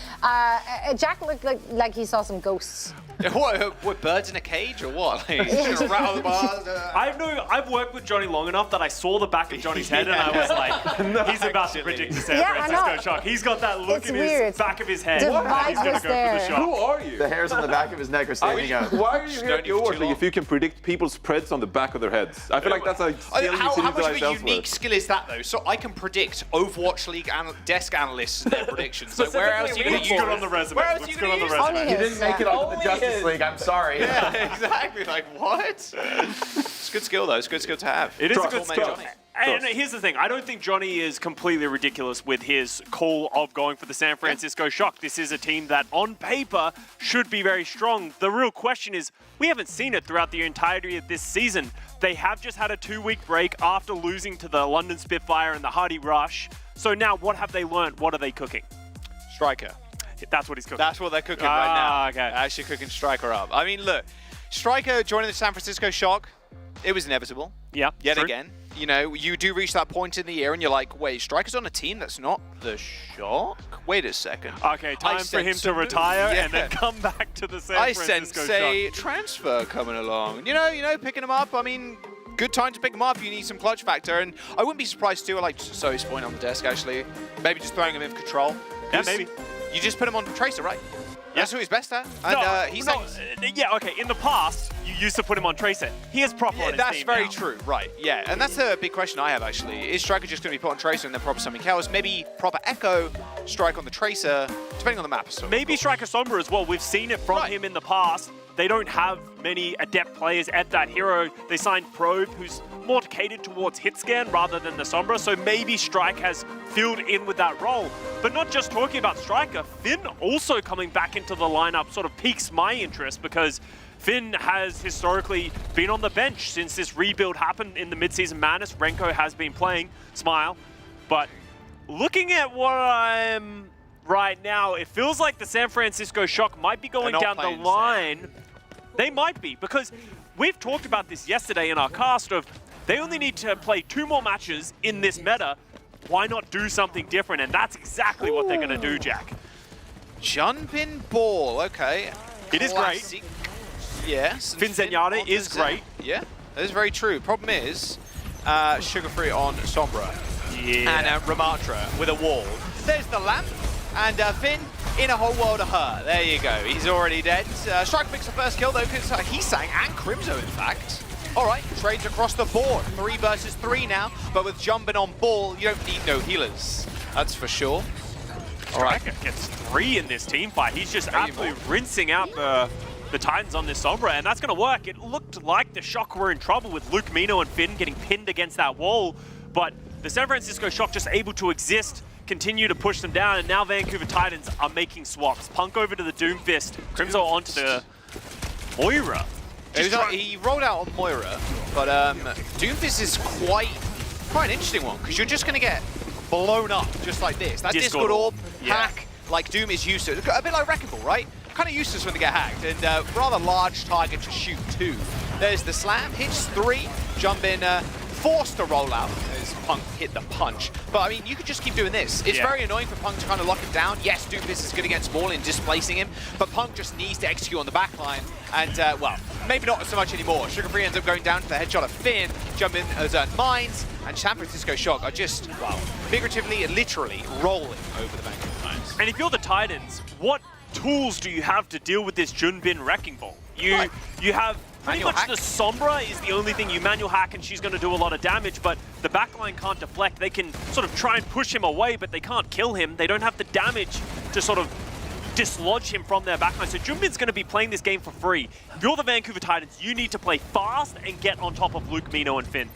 Jack looked like he saw some ghosts. What, birds in a cage or what? Like, he's gonna rattle the bars. I've worked with Johnny long enough that I saw the back of Johnny's head and I was like, he's about to predict the San Francisco Shock. He's got that look in his back of his head. He's gonna go for the Shock. Who are you? The hairs on the back of his neck are standing out. Why are you here at yours if you can predict people's spreads on the back of their heads? I feel like that's a skill you how much of a elsewhere. unique skill is that though? So I can predict Overwatch League desk analysts and their predictions. Like, where else are you going to use it on the resume? Where else are you going to use it? You didn't make it onto the Justice League. I'm sorry. Yeah, exactly. Like, what? It's a good skill, though. It's a good skill to have. It is a good skill. And here's the thing. I don't think Johnny is completely ridiculous with his call of going for the San Francisco Shock. This is a team that, on paper, should be very strong. The real question is, we haven't seen it throughout the entirety of this season. They have just had a 2-week break after losing to the London Spitfire and the Hardy Rush. So now, what have they learned? What are they cooking? Striker. That's what he's cooking. That's what they're cooking right now. Okay. Actually cooking Striker up. I mean, look, Striker joining the San Francisco Shock, it was inevitable. Yeah. Yet again. You know, you do reach that point in the year and you're like, wait, Striker's on a team that's not the Shock? Wait a second. Okay, time for him to retire and then come back to the San Francisco Shock. I sense a transfer coming along. You know, picking him up. I mean, good time to pick him up. You need some clutch factor. And I wouldn't be surprised too. I like Zoe's point on the desk, actually. Maybe just throwing him in for control. Yeah, maybe. You just put him on Tracer, right? Yeah. That's who he's best at. And okay, in the past, you used to put him on Tracer. He is proper on his that's team very now. true, right. Yeah, and that's a big question I have, actually. Is Striker just going to be put on Tracer and then proper something else? Maybe proper Echo, Strike on the Tracer, depending on the map. Maybe Striker Sombra as well. We've seen it from him in the past. they don't have many adept players at that hero. They signed Probe, who's more catered towards hit scan rather than the Sombra, so maybe Strike has filled in with that role. But not just talking about Striker, Finn also coming back into the lineup sort of piques my interest, because Finn has historically been on the bench since this rebuild happened in the mid-season madness. Renko has been playing, Smile. But looking at what I'm right now, it feels like the San Francisco Shock might be going down the line. They might be, because we've talked about this yesterday in our cast of they only need to play 2 more matches in this meta. Why not do something different? And that's exactly what they're going to do, Jack. Jumping ball, okay. It is great. Yes. Finn Zenyatta is great. Yeah, that is very true. Problem is, Sugar-Free on Sombra. Yeah. And Ramatra with a wall. There's the lamp, and Finn in a whole world of hurt. There you go, he's already dead. Strike picks the first kill though, because he sang, and Crimzo in fact. All right, trades across the board. 3 versus 3 now, but with jumping on ball, you don't need no healers. That's for sure. All right, gets 3 in this team fight. He's just absolutely rinsing out the Titans on this Sombra, and that's going to work. It looked like the Shock were in trouble with Luke Mino and Finn getting pinned against that wall, but the San Francisco Shock just able to exist, continue to push them down, and now Vancouver Titans are making swaps. Punk over to the Doomfist, Crimzo onto the Moira. He rolled out on Moira, but Doomfist is quite an interesting one, because you're just going to get blown up just like this. That Discord orb hack, like Doom is used to. A bit like Wrecking Ball, right? Kind of useless when they get hacked, and rather large target to shoot too. There's the slam, hits 3, jump in, forced to roll out as Punk hit the punch. But I mean, you could just keep doing this. It's very annoying for Punk to kind of lock him down. Yes, Doomfist is good against Maul in displacing him, but Punk just needs to execute on the backline. And, well, maybe not so much anymore. Sugar-Free ends up going down to the headshot of Finn, jump in as Mines, and San Francisco Shock are just, well, figuratively and literally rolling over the Vancouver Titans. And if you're the Titans, what tools do you have to deal with this Junbin Wrecking Ball? You have pretty much the Sombra is the only thing you manual hack, and she's going to do a lot of damage, but the backline can't deflect. They can sort of try and push him away, but they can't kill him. They don't have the damage to sort of dislodge him from their backline. So Junbin's going to be playing this game for free. If you're the Vancouver Titans, you need to play fast and get on top of Luke Mino and Finn.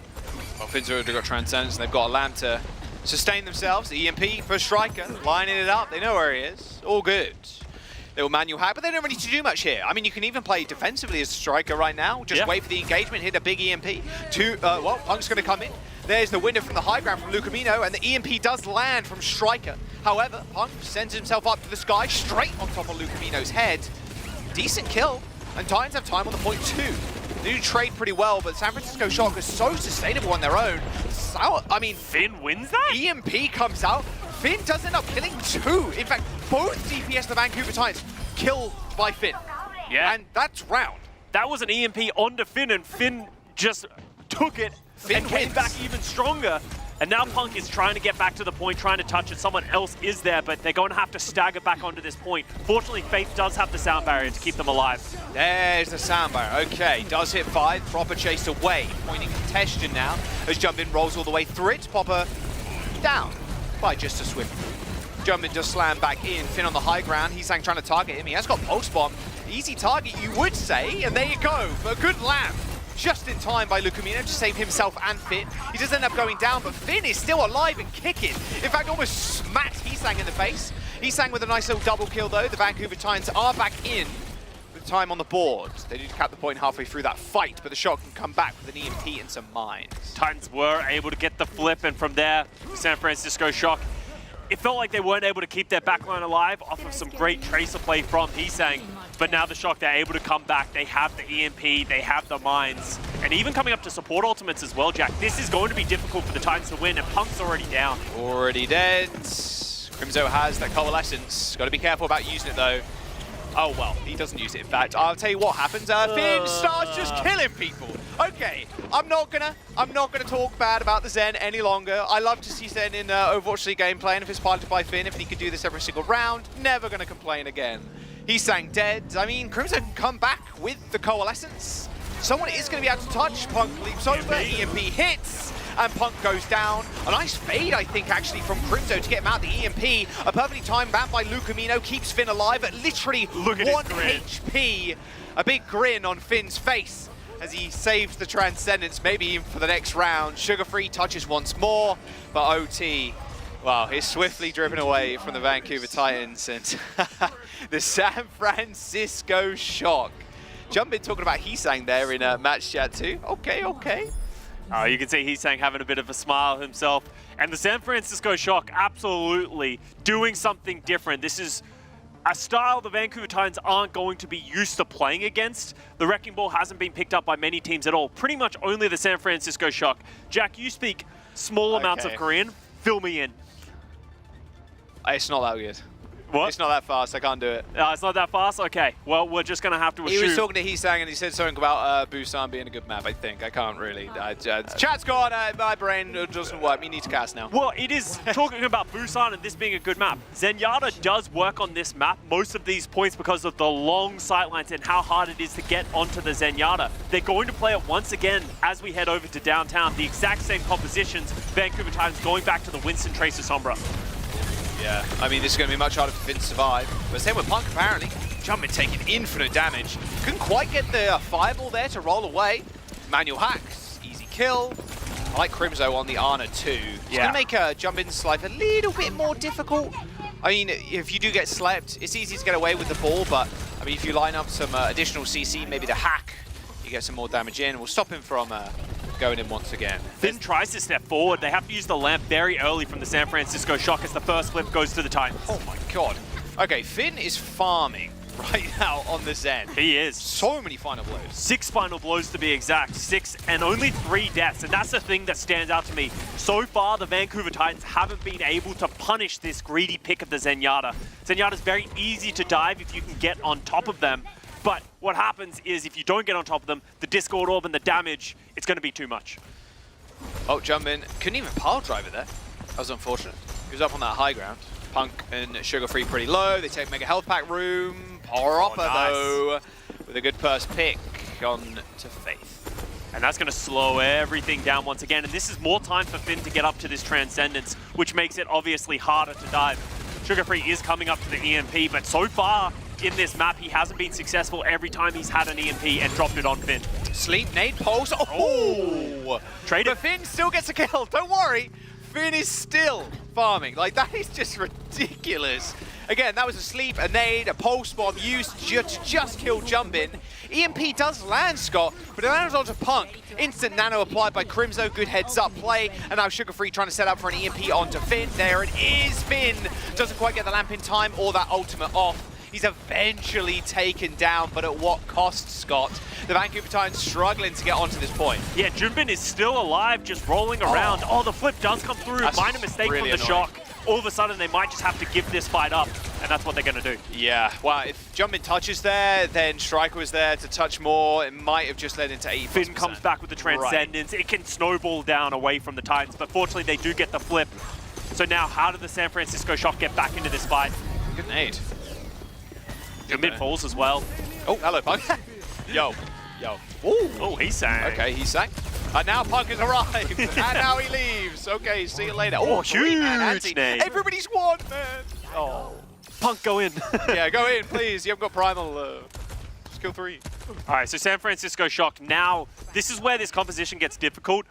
Well, Finn's already got Transcendence, and they've got a lamp to sustain themselves. EMP for Striker, lining it up. They know where he is. All good. They will manual hack, but they don't really need to do much here. I mean, you can even play defensively as a Striker right now. Just wait for the engagement, hit a big EMP. Well, Punk's going to come in. There's the window from the high ground from Lucamino, and the EMP does land from Striker. However, Punk sends himself up to the sky, straight on top of Lucamino's head. Decent kill, and Titans have time on the point too. They do trade pretty well, but San Francisco Shock is so sustainable on their own. So, I mean, Finn wins that? EMP comes out. Finn does end up killing 2. In fact, both DPS the Vancouver Titans killed by Finn. Yeah. And that's round. That was an EMP onto Finn, and Finn just took it and came back even stronger. And now Punk is trying to get back to the point, trying to touch it. Someone else is there, but they're going to have to stagger back onto this point. Fortunately, Faith does have the sound barrier to keep them alive. There's the sound barrier. Okay, does hit 5. Proper chased away. Pointing congestion now as Jumpin rolls all the way through it. Popper down by just a swift. Jumpin just slam back in. Finn on the high ground. He's trying to target him. He has got Pulse Bomb. Easy target, you would say. And there you go. A good lamp. Just in time by Lucamino to save himself and Finn. He does end up going down, but Finn is still alive and kicking. In fact, almost smacked Heesang in the face. Heesang with a nice little double kill, though. The Vancouver Titans are back in with time on the board. They did cap the point halfway through that fight, but the Shock can come back with an EMP and some mines. Titans were able to get the flip, and from there, San Francisco Shock, it felt like they weren't able to keep their backline alive off of some great tracer play from Heesang. But now the Shock, they're able to come back. They have the EMP, they have the mines. And even coming up to support ultimates as well, Jack. This is going to be difficult for the Titans to win, and Punk's already down. Already dead. Crimzo has that Coalescence. Got to be careful about using it, though. Oh, well, he doesn't use it, in fact. I'll tell you what happens. Finn starts just killing people. Okay, I'm not gonna talk bad about the Zen any longer. I love to see Zen in Overwatch League gameplay, and if it's piloted by Finn, if he could do this every single round, never gonna complain again. Heesang dead. I mean, Crimzo can come back with the Coalescence. Someone is gonna be able to touch. Punk leaps over, EMP hits, and Punk goes down. A nice fade, I think, actually, from Crimzo to get him out the EMP. A perfectly timed ban by Lucamino keeps Finn alive at literally 1 HP. A big grin on Finn's face as he saves the Transcendence, maybe even for the next round. Sugar Free touches once more, but OT, wow, he's swiftly driven away from the Vancouver Titans, and the San Francisco Shock. Jumpin talking about Heesang there in match chat too. Okay. You can see Heesang having a bit of a smile himself. And the San Francisco Shock absolutely doing something different. This is a style the Vancouver Titans aren't going to be used to playing against. The Wrecking Ball hasn't been picked up by many teams at all. Pretty much only the San Francisco Shock. Jack, you speak small amounts of Korean. Fill me in. It's not that good. What? It's not that fast, I can't do it. It's not that fast? Okay, well, we're just going to have to assume. He was talking to Heesang and he said something about Busan being a good map, I think. I can't really. Chat's gone, my brain doesn't work. We need to cast now. Well, it is talking about Busan and this being a good map. Zenyatta does work on this map most of these points because of the long sightlines and how hard it is to get onto the Zenyatta. They're going to play it once again as we head over to downtown. The exact same compositions. Vancouver Titans going back to the Winston Tracer Sombra. Yeah, I mean, this is going to be much harder for Finn to survive. But same with Punk, apparently. Jumpin taking infinite damage. Couldn't quite get the fireball there to roll away. Manual hacks, easy kill. I like Crimzo on the Ana too. It's going to make Jumpin's life a little bit more difficult. I mean, if you do get slept, it's easy to get away with the ball, but I mean, if you line up some additional CC, maybe the hack, you get some more damage in. We'll stop him from going in once again. Finn tries to step forward. They have to use the lamp very early from the San Francisco Shock as the first flip goes to the Titans. Oh my god. Okay, Finn is farming right now on the Zen. He is. So many final blows. 6 final blows to be exact. 6 and only 3 deaths. And that's the thing that stands out to me. So far, the Vancouver Titans haven't been able to punish this greedy pick of the Zenyatta. Zenyatta's very easy to dive if you can get on top of them. But what happens is if you don't get on top of them, the Discord Orb and the damage, it's going to be too much. Oh, Jumpin couldn't even pile drive it there. That was unfortunate. He was up on that high ground. Punk and Sugar Free pretty low. They take Mega Health Pack room. Proper though, with a good first pick on to Faith. And that's going to slow everything down once again. And this is more time for Finn to get up to this Transcendence, which makes it obviously harder to dive. Sugar Free is coming up to the EMP, but so far in this map, he hasn't been successful every time he's had an EMP and dropped it on Finn. Sleep, nade, pulse. Oh! Trade it. But Finn still gets a kill. Don't worry. Finn is still farming. Like, that is just ridiculous. Again, that was a sleep, a nade, a pulse bomb used to just kill Jumpin. EMP does land, Scott, but it lands onto Punk. Instant nano applied by Crimzo, good heads up play, and now Sugar Free trying to set up for an EMP onto Finn. There it is, Finn doesn't quite get the lamp in time or that ultimate off. He's eventually taken down, but at what cost, Scott? The Vancouver Titans struggling to get onto this point. Yeah, Jumpin is still alive, just rolling around. Oh, the flip does come through. That's Minor mistake really from the annoying. Shock. All of a sudden, they might just have to give this fight up, and that's what they're going to do. Yeah, well, if Jumpin touches there, then Striker was there to touch more. It might have just led into 8%. Finn comes back with the Transcendence. Right. It can snowball down away from the Titans, but fortunately, they do get the flip. So now, how did the San Francisco Shock get back into this fight? Good nade. Mid falls as well. Oh, hello, Punk. Yo. Ooh. Oh, he sang. Okay, he sang. And now Punk has arrived. And now he leaves. Okay, see you later. Oh, huge nade. Everybody's won, man. Oh. Punk, go in. Yeah, go in, please. You haven't got primal. Just kill 3. All right, so San Francisco Shock. Now, this is where this composition gets difficult.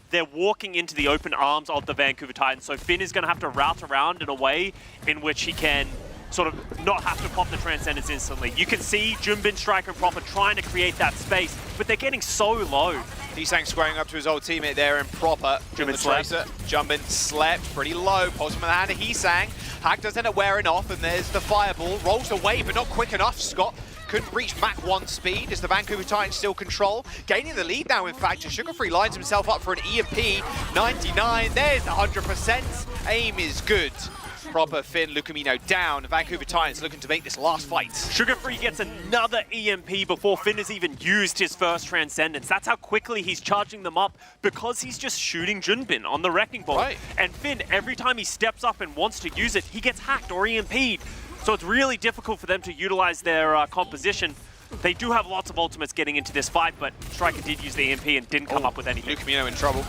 They're walking into the open arms of the Vancouver Titans. So Finn is going to have to route around in a way in which he can sort of not have to pop the Transcendence instantly. You can see Jumbin, Striker, and Proper trying to create that space, but they're getting so low. Heesang squaring up to his old teammate there in Proper. Jumbin slept. Jumbin slept pretty low. Pulls him in the hand of Heesang. Hack does end up wearing off, and there's the fireball. Rolls away, but not quick enough. Scott couldn't reach Mach 1 speed as the Vancouver Titans still control. Gaining the lead now, in fact, as Sugar Free lines himself up for an EMP. 99, there's 100%. Aim is good. Proper, Finn, Lucamino down. Vancouver Titans looking to make this last fight. Sugar Free gets another EMP before Finn has even used his first Transcendence. That's how quickly he's charging them up, because he's just shooting Junbin on the Wrecking Ball. Right. And Finn, every time he steps up and wants to use it, he gets hacked or EMP'd. So it's really difficult for them to utilize their composition. They do have lots of ultimates getting into this fight, but Striker did use the EMP and didn't come up with anything. Lucamino in trouble.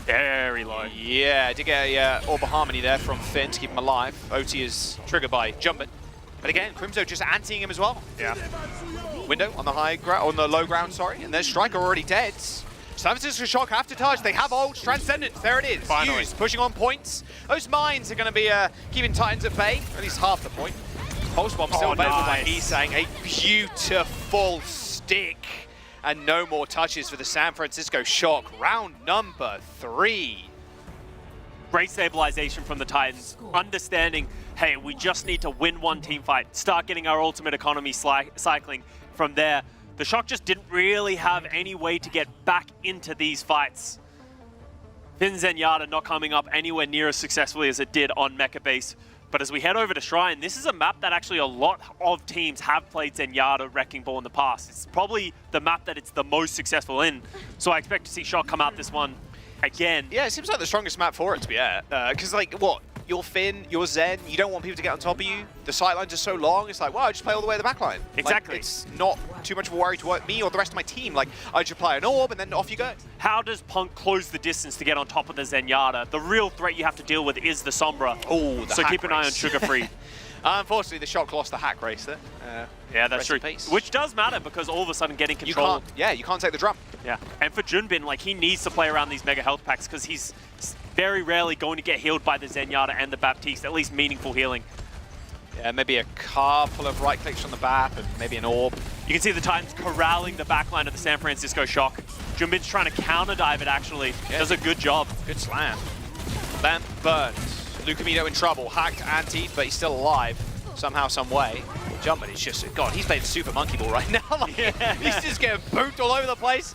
Very low. Yeah, did get a Orb of Harmony there from Finn to keep him alive. OT is triggered by jumping. But again, Crimzo just anteing him as well. Yeah. Window on the on the low ground, sorry, and there's Striker already dead. San Francisco Shock have to touch. They have ult. Transcendence, there it is. Finally. Used, pushing on points. Those mines are going to be keeping Titans at bay, at least half the point. Pulse Bomb still available by Isang. A beautiful stick. And no more touches for the San Francisco Shock. Round number 3. Great stabilization from the Titans. Understanding, hey, we just need to win one team fight. Start getting our ultimate economy cycling from there. The Shock just didn't really have any way to get back into these fights. Finn Zenyatta not coming up anywhere near as successfully as it did on Mecha Base. But as we head over to Shrine, this is a map that actually a lot of teams have played Zenyatta Wrecking Ball in the past. It's probably the map that it's the most successful in. So I expect to see Shock come out this one again. Yeah, it seems like the strongest map for it, to be fair. Because, like, what? You're Finn, you're Zen, you don't want people to get on top of you. The sightlines are so long, it's like, wow, I just play all the way to the back line. Exactly. Like, it's not too much of a worry to work me or the rest of my team. Like, I just apply an orb and then off you go. How does Punk close the distance to get on top of the Zenyatta? The real threat you have to deal with is the Sombra. Oh, so keep an eye on Sugar Free. Unfortunately, the Shock lost the hack race there. Yeah, that's true. Which does matter because all of a sudden getting control. You can't take the drum. Yeah, and for Junbin, like, he needs to play around these mega health packs because he's very rarely going to get healed by the Zenyatta and the Baptiste, at least meaningful healing. Yeah, maybe a couple of right clicks on the BAP and maybe an orb. You can see the Titans corralling the backline of the San Francisco Shock. Junbin's trying to counter dive it actually. Yeah. Does a good job. Good slam. Lamp burned. Lucamino in trouble. Hacked, anti, but he's still alive somehow, some way. Jumping, he's just, God, he's playing Super Monkey Ball right now. Like, he's just getting booped all over the place.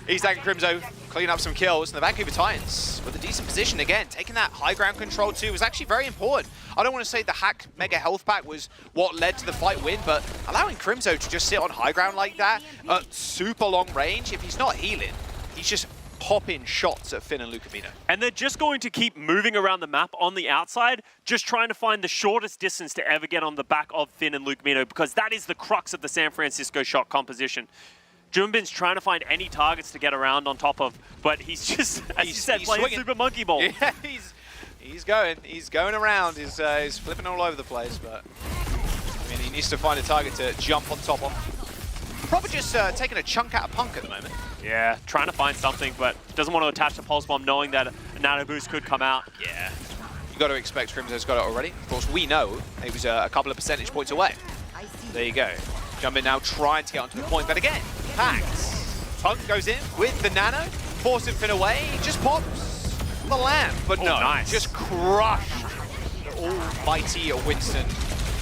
He's taking Crimzo, cleaning up some kills, and the Vancouver Titans with a decent position again. Taking that high ground control too was actually very important. I don't want to say the hack mega health pack was what led to the fight win, but allowing Crimzo to just sit on high ground like that at super long range, if he's not healing, he's just popping shots at Finn and Lucamino. And they're just going to keep moving around the map on the outside, just trying to find the shortest distance to ever get on the back of Finn and Lucamino, because that is the crux of the San Francisco Shock composition. Junbin's trying to find any targets to get around on top of, but he's just, as you said, playing swinging. Super Monkey Ball. Yeah, he's going around. He's flipping all over the place, but I mean, he needs to find a target to jump on top of. Probably just taking a chunk out of Punk at the moment. Yeah, trying to find something, but doesn't want to attach the Pulse Bomb, knowing that a Nano Boost could come out. Yeah, you got to expect Crimzo's got it already. Of course, we know it was a couple of percentage points away. There you go. Jumping now, trying to get onto the point, but again, hacks. Punk goes in with the Nano, forcing Finn away, he just pops the lamp, but no, nice. Just crushed the almighty Winston,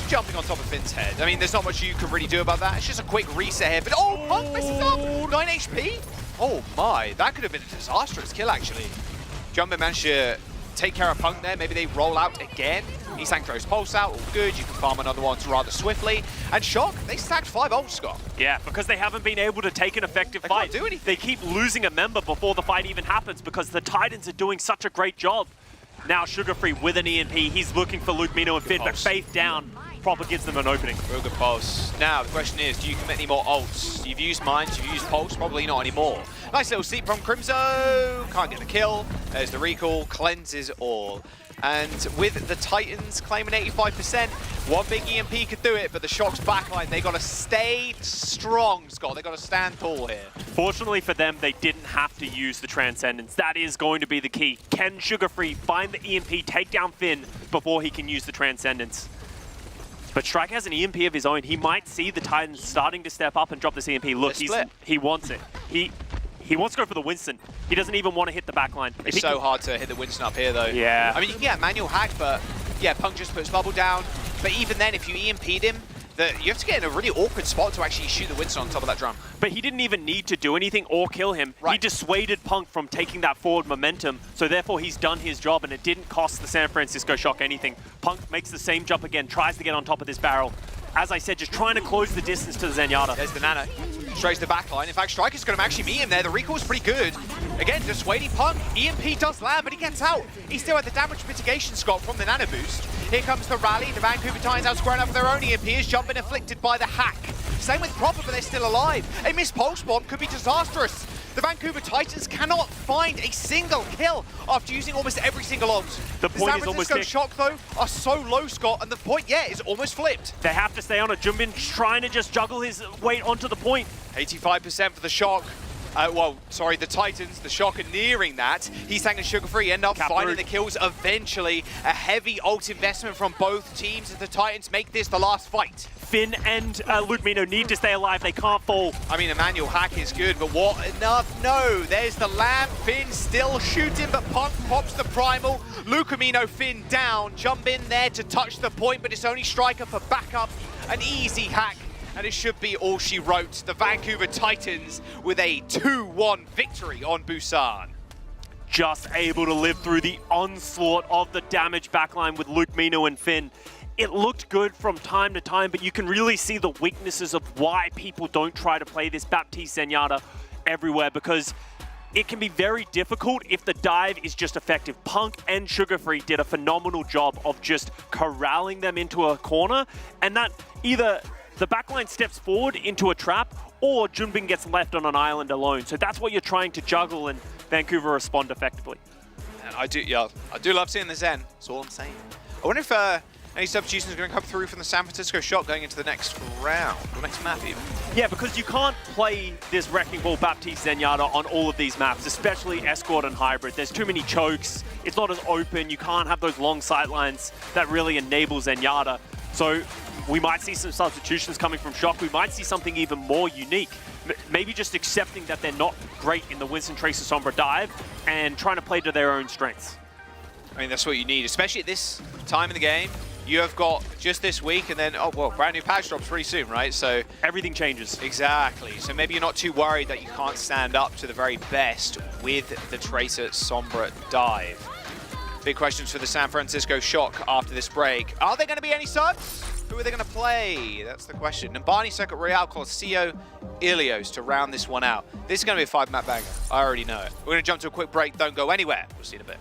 jumping on top of Finn's head. I mean, there's not much you can really do about that. It's just a quick reset here, but Punk messes up, 9 HP. Oh my, that could have been a disastrous kill actually. Jumping managed to take care of Punk there, maybe they roll out again. Isang throws Pulse out, all good, you can farm another one rather swiftly. And Shock, they stacked 5 ults, Scott. Yeah, because they haven't been able to take an effective fight. Can't do anything. They keep losing a member before the fight even happens because the Titans are doing such a great job. Now Sugar Free with an EMP, he's looking for Lucamino and Finn, but Faith down proper gives them an opening. Real good Pulse. Now, the question is, do you commit any more ults? You've used mines, you've used Pulse, probably not anymore. Nice little seep from Crimzo, can't get the kill. There's the recall, cleanses all. And with the Titans claiming 85%, one big EMP could do it, but the Shock's backline, they got to stay strong, Scott. They got to stand tall here. Fortunately for them, they didn't have to use the Transcendence. That is going to be the key. Can Sugar Free find the EMP, take down Finn before he can use the Transcendence? But Strike has an EMP of his own. He might see the Titans starting to step up and drop this EMP. Look, he wants it. He wants to go for the Winston. He doesn't even want to hit the backline. It's so hard to hit the Winston up here, though. Yeah. I mean, you can get a manual hack, but yeah, Punk just puts bubble down. But even then, if you EMP'd him, you have to get in a really awkward spot to actually shoot the Winston on top of that drum. But he didn't even need to do anything or kill him. Right. He dissuaded Punk from taking that forward momentum, so therefore he's done his job, and it didn't cost the San Francisco Shock anything. Punk makes the same jump again, tries to get on top of this barrel. As I said, just trying to close the distance to the Zenyatta. There's the Nano. Straight to the back line. In fact, Striker's going to actually meet him there. The recall's pretty good. Again, dissuading Punk. EMP does land, but he gets out. He still had the damage mitigation, Scott, from the Nano boost. Here comes the rally. The Vancouver Titans out squaring up with their own EMPs. Jumping afflicted by the hack. Same with Proper, but they're still alive. A missed Pulse Bomb could be disastrous. The Vancouver Titans cannot find a single kill after using almost every single ult. The point San is almost Francisco ticked. Shock, though, are so low, Scott, and the point, yeah, is almost flipped. They have to stay on it. Junbin trying to just juggle his weight onto the point. 85% for the Shock. Well, sorry, the Titans. The Shock are nearing that. He's and Sugar Free end up finding the kills eventually. A heavy ult investment from both teams as the Titans make this the last fight. Finn and Luke Mino need to stay alive. They can't fall. I mean, Emmanuel Hack is good, but what enough? No, there's the Lamb. Finn still shooting, but Punk pops the primal. Lucamino Finn down. Jump in there to touch the point, but it's only Striker for backup. An easy hack. And it should be all she wrote. The Vancouver Titans with a 2-1 victory on Busan. Just able to live through the onslaught of the damage backline with Luke Mino and Finn. It looked good from time to time, but you can really see the weaknesses of why people don't try to play this Baptiste Zenyatta everywhere, because it can be very difficult if the dive is just effective. Punk and Sugar Free did a phenomenal job of just corralling them into a corner, and that either the backline steps forward into a trap, or Junbin gets left on an island alone. So that's what you're trying to juggle, and Vancouver respond effectively. And I do love seeing the Zen. That's all I'm saying. I wonder if any substitutions are going to come through from the San Francisco Shock going into the next round, or next map even. Yeah, because you can't play this Wrecking Ball Baptiste Zenyatta on all of these maps, especially Escort and Hybrid. There's too many chokes. It's not as open. You can't have those long sightlines that really enable Zenyatta. So we might see some substitutions coming from Shock. We might see something even more unique. Maybe just accepting that they're not great in the Winston Tracer Sombra dive and trying to play to their own strengths. I mean, that's what you need, especially at this time in the game. You have got just this week, and then, oh, well, brand new patch drops pretty soon, right? So everything changes. Exactly. So maybe you're not too worried that you can't stand up to the very best with the Tracer Sombra dive. Big questions for the San Francisco Shock after this break. Are there going to be any subs? Who are they going to play? That's the question. Numbani, Circuit Royale, Colosseo, Ilios to round this one out. This is going to be a 5-map banger. I already know it. We're going to jump to a quick break. Don't go anywhere. We'll see you in a bit.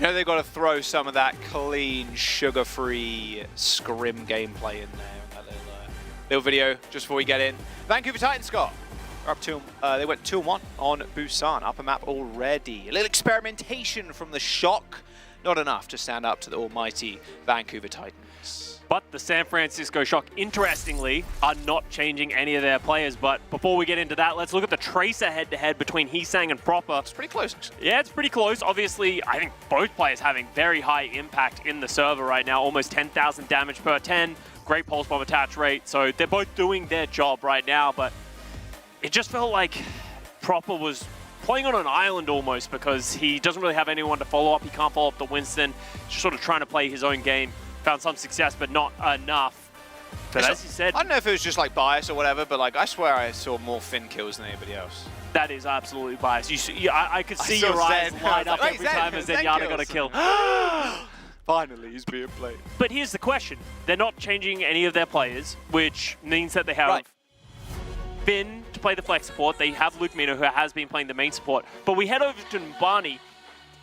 You know they've got to throw some of that clean, sugar-free scrim gameplay in there. That little video just before we get in. Vancouver Titans, Scott. They're up to, they went 2-1 on Busan. Upper map already. A little experimentation from the Shock. Not enough to stand up to the almighty Vancouver Titans. But the San Francisco Shock, interestingly, are not changing any of their players. But before we get into that, let's look at the Tracer head-to-head between Heesang and Proper. It's pretty close, actually. Yeah, it's pretty close. Obviously, I think both players having very high impact in the server right now. Almost 10,000 damage per 10. Great pulse bomb attach rate. So they're both doing their job right now. But it just felt like Proper was playing on an island almost because he doesn't really have anyone to follow up. He can't follow up the Winston. Just sort of trying to play his own game. Found some success, but not enough. But as you said, I don't know if it was just like bias or whatever, but like I swear I saw more Finn kills than anybody else. That is absolutely biased. You see, I could see your eyes light up every time as Zenyatta got a kill. Finally, he's being played. But here's the question. They're not changing any of their players, which means that they have Finn to play the flex support. They have Luke Mino, who has been playing the main support. But we head over to Numbani.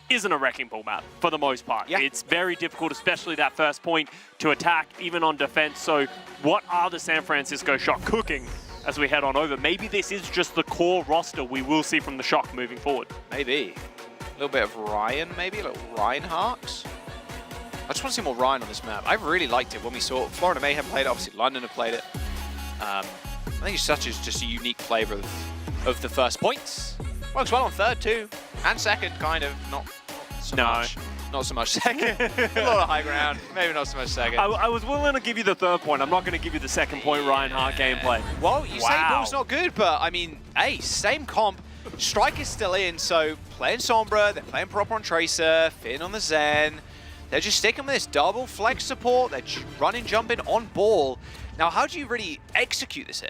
Isn't a wrecking ball map for the most part. Yeah. It's very difficult, especially that first point, to attack, even on defense. So what are the San Francisco Shock cooking as we head on over? Maybe this is just the core roster we will see from the Shock moving forward. Maybe. A little bit of Ryan, maybe? A little Reinhardt? I just want to see more Ryan on this map. I really liked it when we saw Florida Mayhem played it. Obviously, London have played it. I think it's just a unique flavor of the first points. Works well on third, too. And second, kind of. Not so much. Not so much second. A lot of high ground. Maybe not so much second. I was willing to give you the third point. I'm not going to give you the second point Reinhardt gameplay. Well, you say Ball's not good, but I mean, hey, same comp. Strike is still in, so playing Sombra, they're playing Proper on Tracer, Finn on the Zen. They're just sticking with this double flex support. They're running, jumping on ball. Now, how do you really execute this here?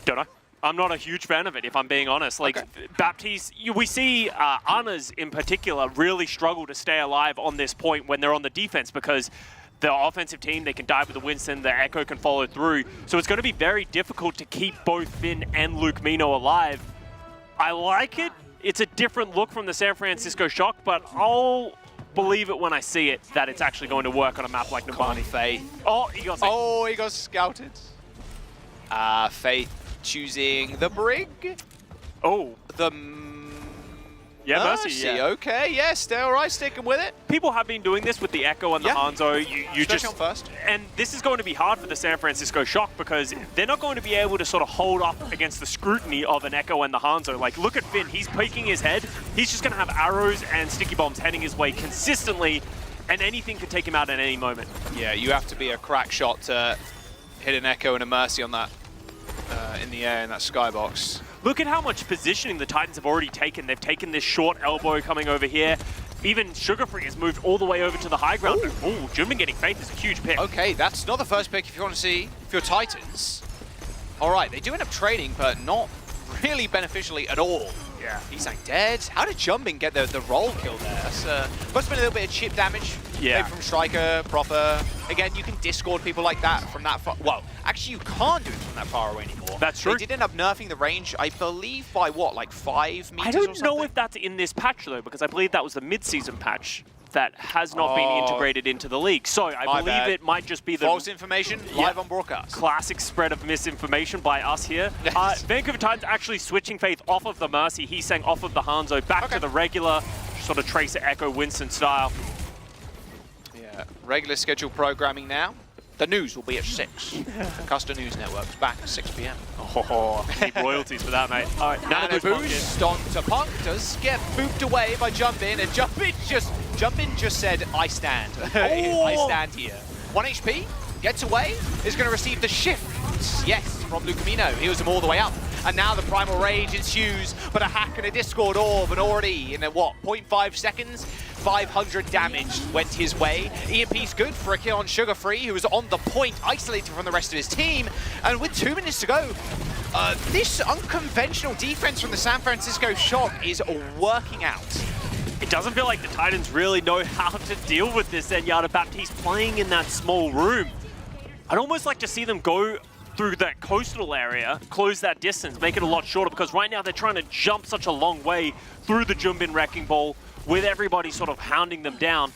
Don't know. I'm not a huge fan of it, if I'm being honest. Like, Baptiste, we see Anna's in particular really struggle to stay alive on this point when they're on the defense because the offensive team, they can dive with the Winston, the Echo can follow through. So it's going to be very difficult to keep both Finn and Luke Mino alive. I like it. It's a different look from the San Francisco Shock, but I'll believe it when I see it that it's actually going to work on a map like Numbani. Faith. Oh, he got saved. Oh, he got scouted. Faith choosing the Brig. Oh. The Mercy, yeah. Okay, yeah, still right, sticking with it. People have been doing this with the Echo and the Hanzo. You just on first. And this is going to be hard for the San Francisco Shock because they're not going to be able to sort of hold up against the scrutiny of an Echo and the Hanzo. Like, look at Finn. He's peeking his head. He's just going to have arrows and sticky bombs heading his way consistently, and anything could take him out at any moment. Yeah, you have to be a crack shot to hit an Echo and a Mercy on that in the air in that skybox. Look at how much positioning the Titans have already taken. They've taken this short elbow coming over here. Even Sugar Free has moved all the way over to the high ground. Ooh, Junbin getting Faith is a huge pick. Okay, that's not the first pick if you want to see if you're Titans. All right, they do end up trading, but not really beneficially at all. Yeah. He's like dead. How did Junbin get the roll kill there? That's, must have been a little bit of chip damage. Yeah. Maybe from Striker, Proper. Again, you can discord people like that from that far. Well, actually, you can't do it from that far away anymore. That's true. They did end up nerfing the range, I believe, by what, like 5 meters or I something? don't know if that's in this patch, though, because I believe that was the mid-season patch that has not been integrated into the league. So I believe it might just be the false information live on broadcast. Classic spread of misinformation by us here. Vancouver Titans actually switching Faith off of the Mercy. He's saying off of the Hanzo back to the regular sort of Tracer Echo Winston style. Yeah, regular scheduled programming now. The news will be at 6. Custer News Network's back at 6 p.m. Oh, need royalties for that, mate. All right, now And a boost onto Punk does get booped away by Jumpin, and Jumpin just said, I stand. I stand here. 1 HP, gets away, is going to receive the shift. Yes, from Lucamino. Heals him all the way up. And now the Primal Rage ensues, but a hack and a Discord Orb, and already in a, 0.5 seconds, 500 damage went his way. EMP's good for a kill on Sugar Free, who was on the point, isolated from the rest of his team. And with 2 minutes to go, this unconventional defense from the San Francisco Shock is working out. It doesn't feel like the Titans really know how to deal with this Zenyatta Baptiste playing in that small room. I'd almost like to see them go through that coastal area, close that distance, make it a lot shorter, because right now they're trying to jump such a long way through the Jumbin Wrecking Ball with everybody sort of hounding them down.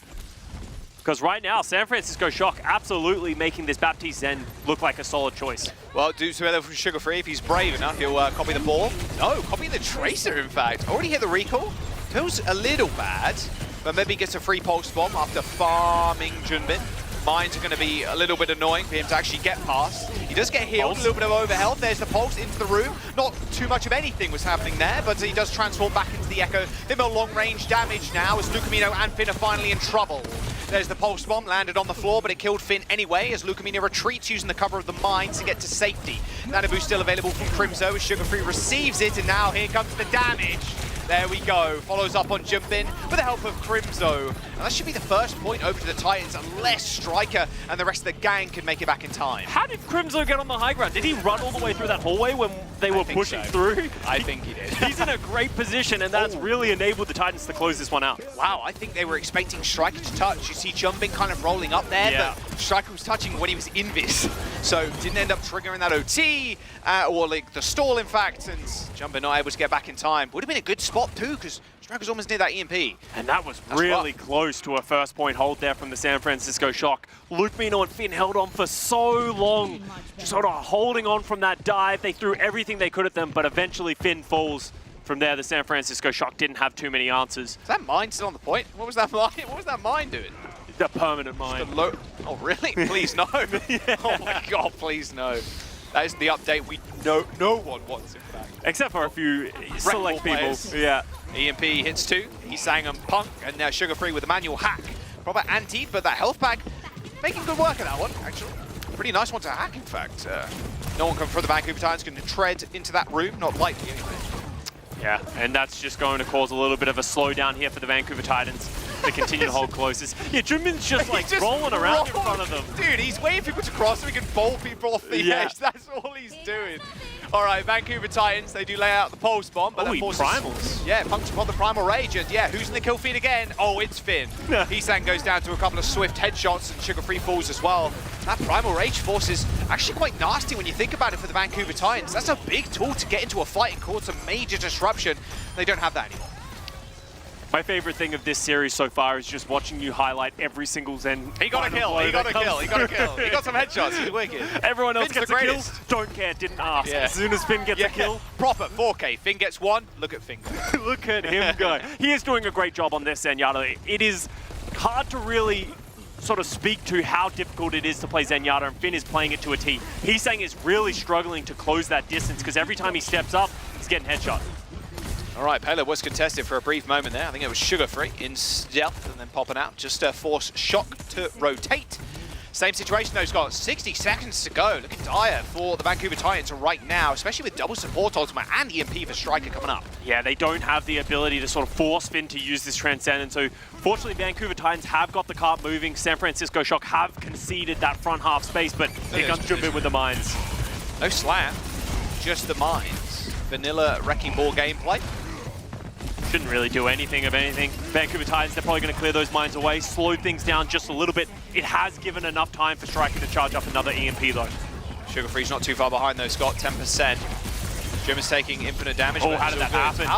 Because right now, San Francisco Shock absolutely making this Baptiste Zen look like a solid choice. Well, do together from Sugar Free. If he's brave enough, he'll copy the ball. No, copy the Tracer, in fact. Already hit the recall. Feels a little bad, but maybe gets a free pulse bomb after farming Junbin. Mines are going to be a little bit annoying for him to actually get past. He does get healed, a little bit of overhealth. There's the pulse into the room. Not too much of anything was happening there, but he does transform back into the Echo. Bit more long-range damage now as Lucamino and Finn are finally in trouble. There's the pulse bomb, landed on the floor, but it killed Finn anyway as Lucamino retreats using the cover of the mines to get to safety. Nanabu still available from Crimzo as Sugar Free receives it, and now here comes the damage. There we go, follows up on Jumpin with the help of Crimzo. And that should be the first point over to the Titans unless Striker and the rest of the gang can make it back in time. How did Crimzo get on the high ground? Did he run all the way through that hallway when they were pushing through? I think he did. He's in a great position, and that's really enabled the Titans to close this one out. Wow, I think they were expecting Striker to touch. You see Jumpin kind of rolling up there, but Striker was touching when he was invis. So didn't end up triggering that OT, or like the stall in fact, and Jumpin not able to get back in time. Would have been a good spot too, because Striker's almost near that EMP. And that was really close to a first point hold there from the San Francisco Shock. Lucamino and Finn held on for so long, just sort of holding on from that dive. They threw everything they could at them, but eventually Finn falls. From there, the San Francisco Shock didn't have too many answers. Is that mine still on the point? What was that mine? What was that mine doing? The permanent mine. Oh, really? Please no. Oh my God, please no. That is the update no one wants, in fact. Except for a few select people. Players. Yeah. EMP hits 2. He sang him Punk, and now Sugar Free with a manual hack. Proper anti, but that health pack making good work of that one, actually. Pretty nice one to hack, in fact. No one coming from the Vancouver Titans can tread into that room, not lightly anyway. Yeah, and that's just going to cause a little bit of a slowdown here for the Vancouver Titans. They continue to hold closest. Yeah, Junbin's just like rolling around in front of them. Dude, he's waiting for people to cross so he can bowl people off the edge. That's all he's doing. All right, Vancouver Titans, they do lay out the pulse bomb. But he primals. Yeah, punks upon the Primal Rage. And yeah, who's in the kill feed again? Oh, it's Finn. He goes down to a couple of swift headshots and Sugar Free falls as well. That Primal Rage force is actually quite nasty when you think about it for the Vancouver Titans. That's a big tool to get into a fight and cause some major disruption. They don't have that anymore. My favorite thing of this series so far is just watching you highlight every single Zen. He got a kill, he got a kill, he got a kill. He got some headshots, he's wicked. Everyone else Finn's gets a kill, don't care, didn't ask. As soon as Finn gets a kill. Proper 4K, Finn gets 1, look at Finn go. Look at him go. He is doing a great job on this, Zenyatta. It is hard to really sort of speak to how difficult it is to play Zenyatta, and Finn is playing it to a T. He's saying is really struggling to close that distance because every time he steps up, he's getting headshot. All right, Payload was contested for a brief moment there. I think it was Sugar Free in stealth and then popping out. Just force Shock to rotate. Same situation though, Scott. 60 seconds to go. Looking dire for the Vancouver Titans right now, especially with double support ultimate and EMP for Striker coming up. Yeah, they don't have the ability to sort of force Finn to use this Transcendent. So fortunately, Vancouver Titans have got the cart moving. San Francisco Shock have conceded that front half space, but here comes Jumpin with the mines. No slam, just the mines. Vanilla Wrecking Ball gameplay. Shouldn't really do anything of anything. Vancouver Titans, they're probably going to clear those mines away, slow things down just a little bit. It has given enough time for Striker to charge up another EMP though. Sugar Free's not too far behind though, Scott, 10%. Jim is taking infinite damage. Oh, how did that happen?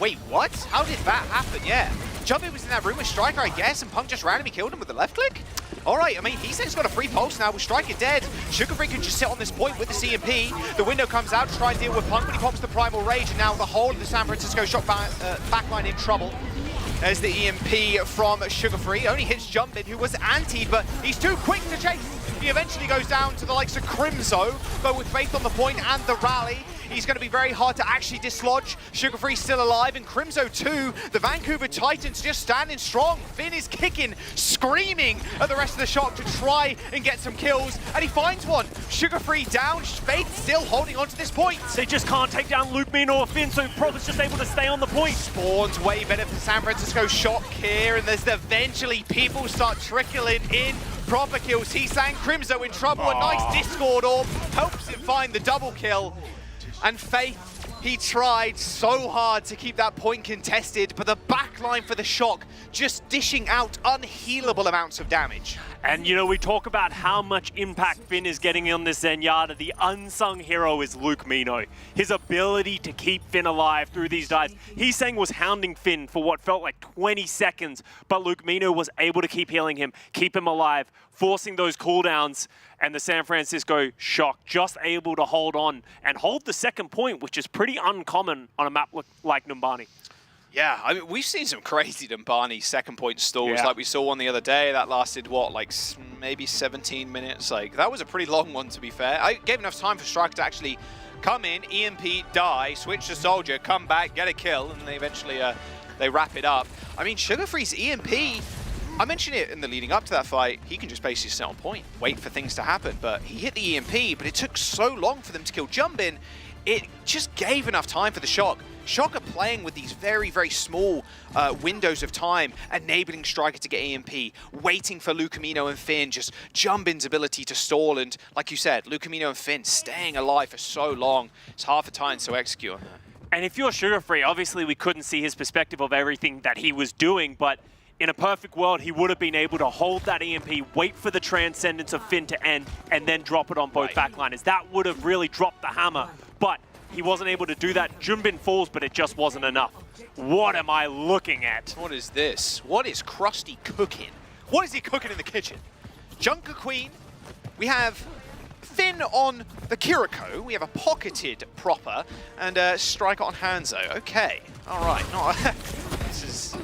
Wait, what? How did that happen? Yeah. Jumpin was in that room with Striker, I guess, and Punk just randomly killed him with the left click? All right, I mean, he's got a free pulse now with Striker dead. Sugar Free can just sit on this point with the CMP. The window comes out to try and deal with Punk, but he pops the Primal Rage, and now the whole of the San Francisco Shock backline in trouble. There's the EMP from Sugar Free. Only hits Jumpin, who was antied, but he's too quick to chase. He eventually goes down to the likes of Crimzo, but with Faith on the point and the rally, he's going to be very hard to actually dislodge. Sugar Free still alive, and Crimzo too. The Vancouver Titans just standing strong. Finn is kicking, screaming at the rest of the Shock to try and get some kills, and he finds one. Sugar Free down, Faith still holding on to this point. They just can't take down Lukemino or Finn, so Proper's just able to stay on the point. Spawns way better for San Francisco Shock here, and there's eventually people start trickling in. Proper kills, Heesang, Crimzo in trouble, a nice Discord orb helps him find the double kill. And Faith, he tried so hard to keep that point contested, but the backline for the Shock just dishing out unhealable amounts of damage. And you know, we talk about how much impact Finn is getting on this Zenyatta. The unsung hero is Lukemino. His ability to keep Finn alive through these dives. Heesang was hounding Finn for what felt like 20 seconds, but Lukemino was able to keep healing him, keep him alive, forcing those cooldowns. And the San Francisco Shock just able to hold on and hold the second point, which is pretty uncommon on a map like Numbani. Yeah, I mean, we've seen some crazy Numbani second point stalls. Yeah. Like we saw one the other day that lasted, what, like maybe 17 minutes? Like, that was a pretty long one, to be fair. I gave enough time for Striker to actually come in, EMP, die, switch to Soldier, come back, get a kill, and they eventually they wrap it up. I mean, Sugar Free's EMP, I mentioned it in the leading up to that fight, he can just basically sit on point, wait for things to happen, but he hit the EMP, but it took so long for them to kill Jumbin, it just gave enough time for the Shock. Shock are playing with these very, very small windows of time, enabling Striker to get EMP, waiting for Lukemino and Finn, just Jumbin's ability to stall, and like you said, Lukemino and Finn staying alive for so long, it's hard for Titans to execute on that. And if you're Sugar Free, obviously we couldn't see his perspective of everything that he was doing, but in a perfect world, he would have been able to hold that EMP, wait for the transcendence of Finn to end, and then drop it on both backliners. That would have really dropped the hammer, but he wasn't able to do that. Jumbin falls, but it just wasn't enough. What am I looking at? What is this? What is Krusty cooking? What is he cooking in the kitchen? Junker Queen, we have Finn on the Kiriko, we have a pocketed Proper, and Striker on Hanzo. Okay, all right. No, this is...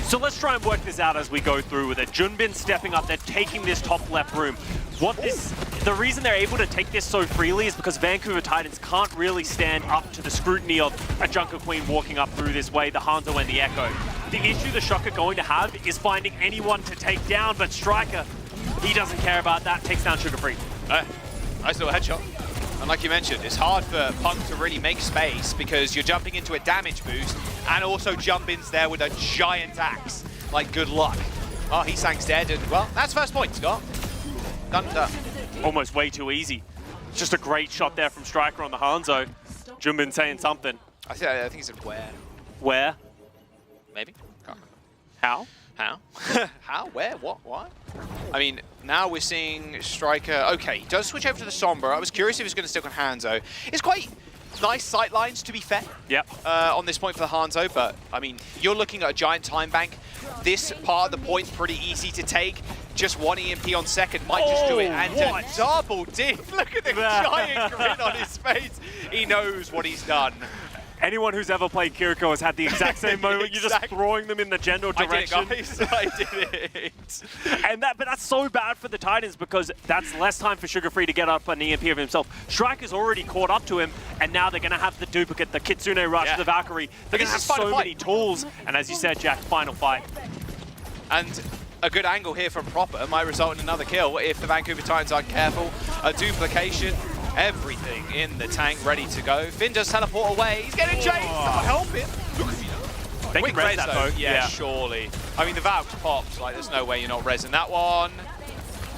So let's try and work this out as we go through with it. Junbin stepping up, they're taking this top left room. The reason they're able to take this so freely is because Vancouver Titans can't really stand up to the scrutiny of a Junker Queen walking up through this way, the Hanzo and the Echo. The issue the Shock are going to have is finding anyone to take down, but Striker, he doesn't care about that, takes down Sugar Free. Nice little headshot. And like you mentioned, it's hard for Punk to really make space because you're jumping into a damage boost and also Jumbin's there with a giant axe. Like, good luck. Oh, Heesang's dead, and well, that's first point, Scott. Done. Almost way too easy. Just a great shot there from Striker on the Hanzo. Jumbin saying something. I think he said where. Where? Maybe. How? How? How? Where? What? Why? I mean, now we're seeing Striker. Okay, he does switch over to the Sombra. I was curious if he was going to stick on Hanzo. It's quite nice sight lines, to be fair. Yep. On this point for the Hanzo, but I mean, you're looking at a giant time bank. This part of the point's pretty easy to take. Just one EMP on second might just do it. And a double diff. Look at the giant grin on his face. He knows what he's done. Anyone who's ever played Kiriko has had the exact same moment. You're just throwing them in the general direction. I did it, guys. I did it. But that's so bad for the Titans because that's less time for Sugar Free to get up an EMP of himself. Striker's already caught up to him, and now they're going to have the duplicate, the Kitsune Rush, the Valkyrie. They're going to have so many tools. And as you said, Jack, final fight. And a good angle here from Proper might result in another kill if the Vancouver Titans aren't careful. A duplication. Everything in the tank ready to go. Finn does teleport away. He's getting chased. Someone help him. They can res that though. Yeah, surely. I mean, the Valk's popped. Like, there's no way you're not resing that one.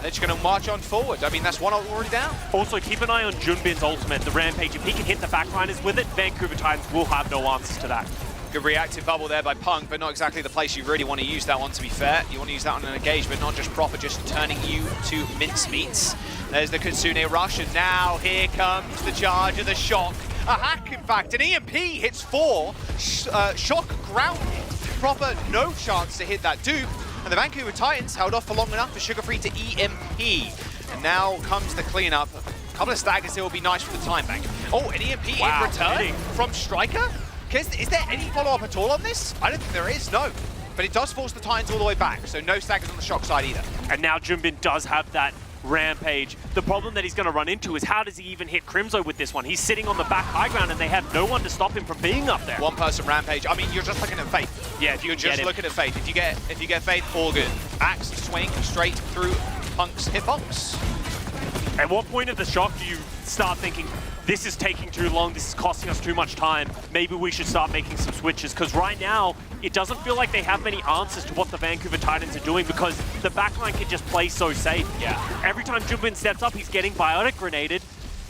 They're just going to march on forward. I mean, that's one already down. Also, keep an eye on Junbin's ultimate, the Rampage. If he can hit the backliners with it, Vancouver Titans will have no answers to that. Good reactive bubble there by Punk, but not exactly the place you really want to use that one, to be fair. You want to use that on an engagement, not just Proper, just turning you to mincemeats. There's the Kitsune Rush, and now here comes the charge of the Shock. A hack, in fact, an EMP hits 4. Shock grounded. Proper no chance to hit that dupe, and the Vancouver Titans held off for long enough for Sugar Free to EMP. And now comes the cleanup. A couple of staggers here will be nice for the time bank. Oh, an EMP in return from Striker? Is there any follow-up at all on this? I don't think there is, no. But it does force the Titans all the way back, so no staggers on the Shock side either. And now Junbin does have that Rampage. The problem that he's going to run into is how does he even hit Crimzo with this one? He's sitting on the back high ground and they have no one to stop him from being up there. One person Rampage. I mean, you're just looking at Faith. Yeah, if you're just looking at Faith. If you get Faith, all good. Axe swing straight through Punk's hitbox. At what point of the Shock do you start thinking, this is taking too long, this is costing us too much time, maybe we should start making some switches? Because right now, it doesn't feel like they have many answers to what the Vancouver Titans are doing because the backline can just play so safe. Yeah. Every time Junbin steps up, he's getting biotic grenaded,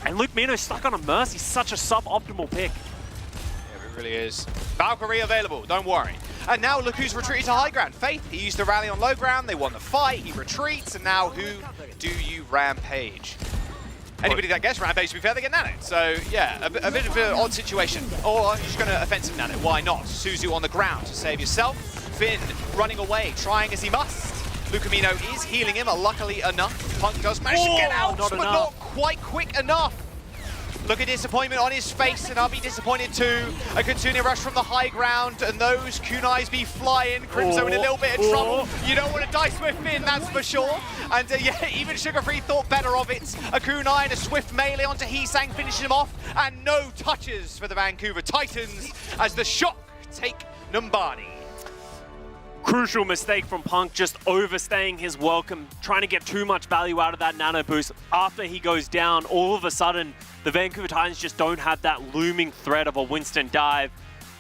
and Luke Mino's stuck on a Mercy. He's such a suboptimal pick. Yeah, it really is. Valkyrie available, don't worry. And now look who's retreated to high ground. Faith, he used to rally on low ground, they won the fight, he retreats, and now who do you Rampage? Anybody that gets Rampage, to be fair, they get Nano. So, yeah, a bit of an odd situation. Or you're just going to offensive Nano. Why not? Suzu on the ground to save yourself. Finn running away, trying as he must. Lucamino is healing him, luckily enough. Punk does manage to get out, but not quite quick enough. Look at disappointment on his face, and I'll be disappointed too. A Kitsune rush from the high ground, and those kunais be flying. Crimzo in a little bit of trouble. You don't want to dice with Finn, that's for sure. And yeah, even Sugar Free thought better of it. A kunai and a swift melee onto Heesang finishes him off, and no touches for the Vancouver Titans as the Shock take Numbani. Crucial mistake from Punk, just overstaying his welcome, trying to get too much value out of that nano boost. After he goes down, all of a sudden, the Vancouver Titans just don't have that looming threat of a Winston dive.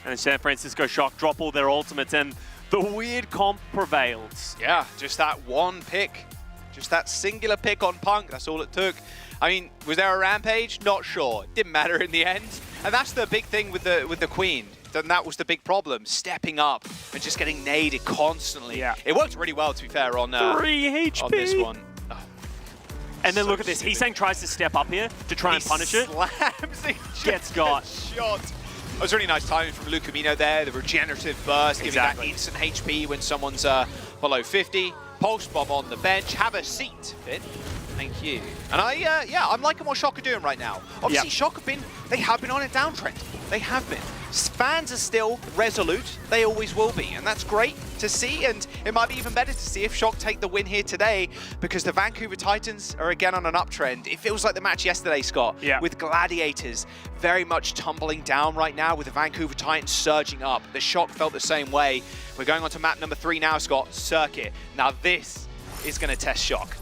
And the San Francisco Shock drop all their ultimates, and the weird comp prevails. Yeah, just that one pick. Just that singular pick on Punk, that's all it took. I mean, was there a Rampage? Not sure. Didn't matter in the end. And that's the big thing with the Queen. Then that was the big problem, stepping up and just getting naded constantly. Yeah. It worked really well, to be fair, on 3 HP. On this one. Oh. And then look at this. Heesang tries to step up here to try and punish it. Slams it. Gets got. Shot. It was really nice timing from Lucamino there. The regenerative burst, giving that instant HP when someone's below 50. Pulse bomb on the bench. Have a seat, Finn. Thank you. And I'm liking what Shock are doing right now. Obviously, Shock they have been on a downtrend. They have been. Fans are still resolute. They always will be. And that's great to see. And it might be even better to see if Shock take the win here today, because the Vancouver Titans are again on an uptrend. It feels like the match yesterday, Scott, with Gladiators very much tumbling down right now, with the Vancouver Titans surging up. The Shock felt the same way. We're going on to map number 3 now, Scott. Circuit. Now this is going to test Shock.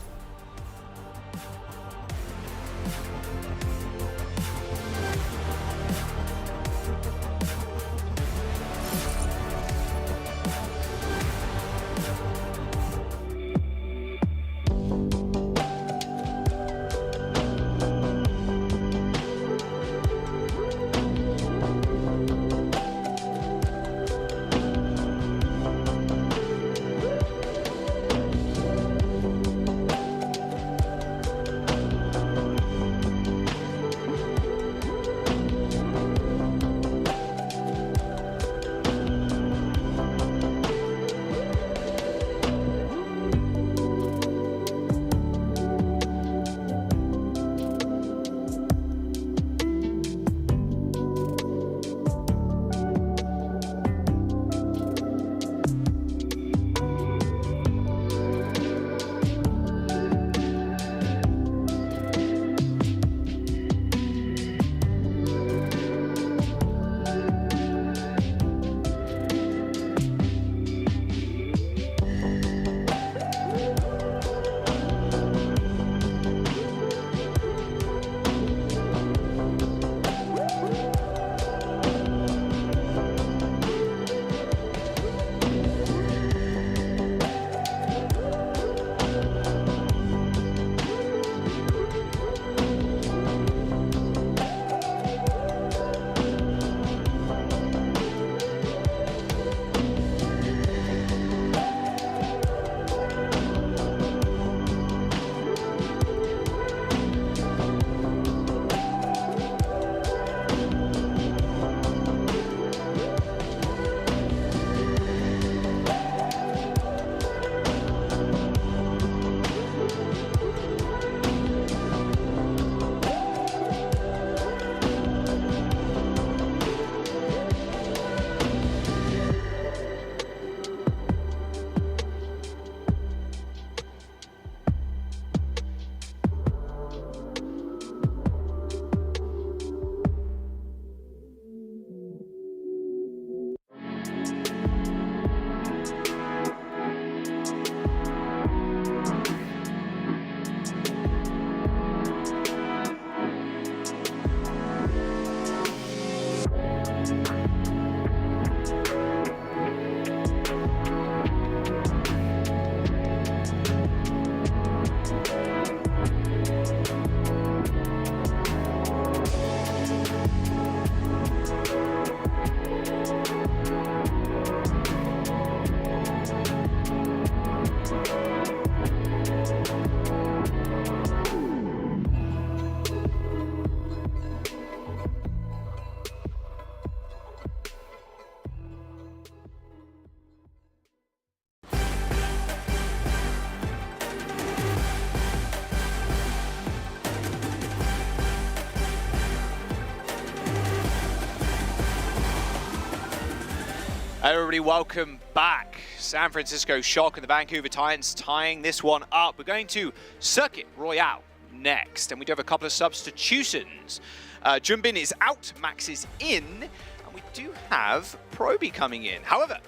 Everybody, welcome back. San Francisco Shock and the Vancouver Titans tying this one up. We're going to Circuit Royale next, and we do have a couple of substitutions. Junbin is out, Max is in, and we do have Proby coming in. However,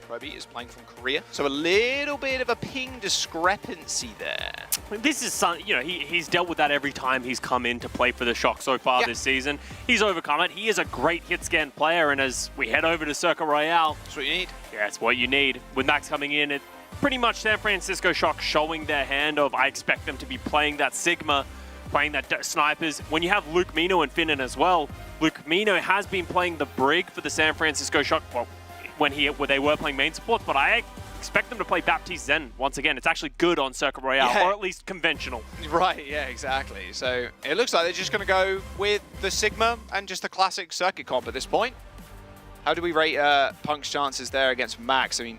Proby is playing from Korea, so a little bit of a ping discrepancy there. This is something, you know, he's dealt with that every time he's come in to play for the Shock so far this season. He's overcome it. He is a great hit scan player, and as we head over to Circuit Royale, that's what you need. Yeah, it's what you need. With Max coming in, it pretty much San Francisco Shock showing their hand of I expect them to be playing that Sigma, playing that snipers. When you have Luke Mino and Finn in as well, Luke Mino has been playing the Brig for the San Francisco Shock. Well, when they were playing main support, but I expect them to play Baptiste Zen once again. It's actually good on Circuit Royale, or at least conventional. Right, yeah, exactly. So it looks like they're just going to go with the Sigma and just the classic circuit comp at this point. How do we rate Punk's chances there against Max? I mean,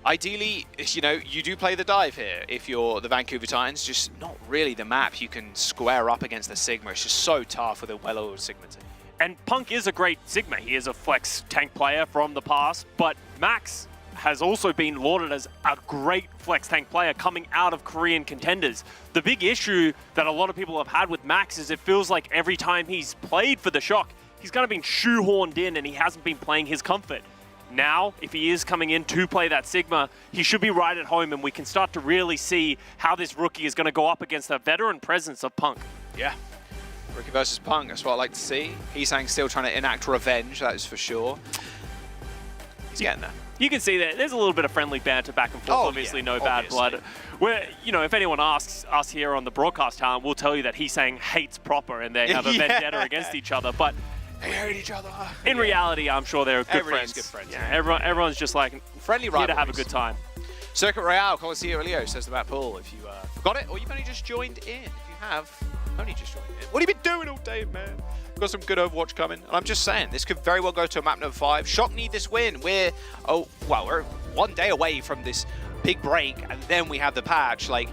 ideally, you know, you do play the dive here if you're the Vancouver Titans, just not really the map you can square up against the Sigma. It's just so tough with a well-oiled Sigma team. And Punk is a great Sigma. He is a flex tank player from the past, but Max has also been lauded as a great flex tank player coming out of Korean contenders. The big issue that a lot of people have had with Max is it feels like every time he's played for the Shock, he's kind of been shoehorned in and he hasn't been playing his comfort. Now, if he is coming in to play that Sigma, he should be right at home and we can start to really see how this rookie is going to go up against the veteran presence of Punk. Yeah. Rookie versus Punk, that's what I like to see. Heesang still trying to enact revenge, that is for sure. He's getting there. You can see that there's a little bit of friendly banter back and forth, obviously no bad blood. Where, you know, if anyone asks us here on the broadcast talent, we'll tell you that Heesang hates Proper and they have a vendetta against each other, but they hate each other. In reality, I'm sure they're good friends. Good friends. Yeah, everyone's just like friendly here to have a good time. Circuit Royale, Colosseo Leo says the map pool. If you forgot it, or you've only just joined in. If you have only just joined in, what have you been doing all day, man? We've got some good Overwatch coming, and I'm just saying this could very well go to a map number 5. Shock need this win. We're we're 1 day away from this big break, and then we have the patch. Like,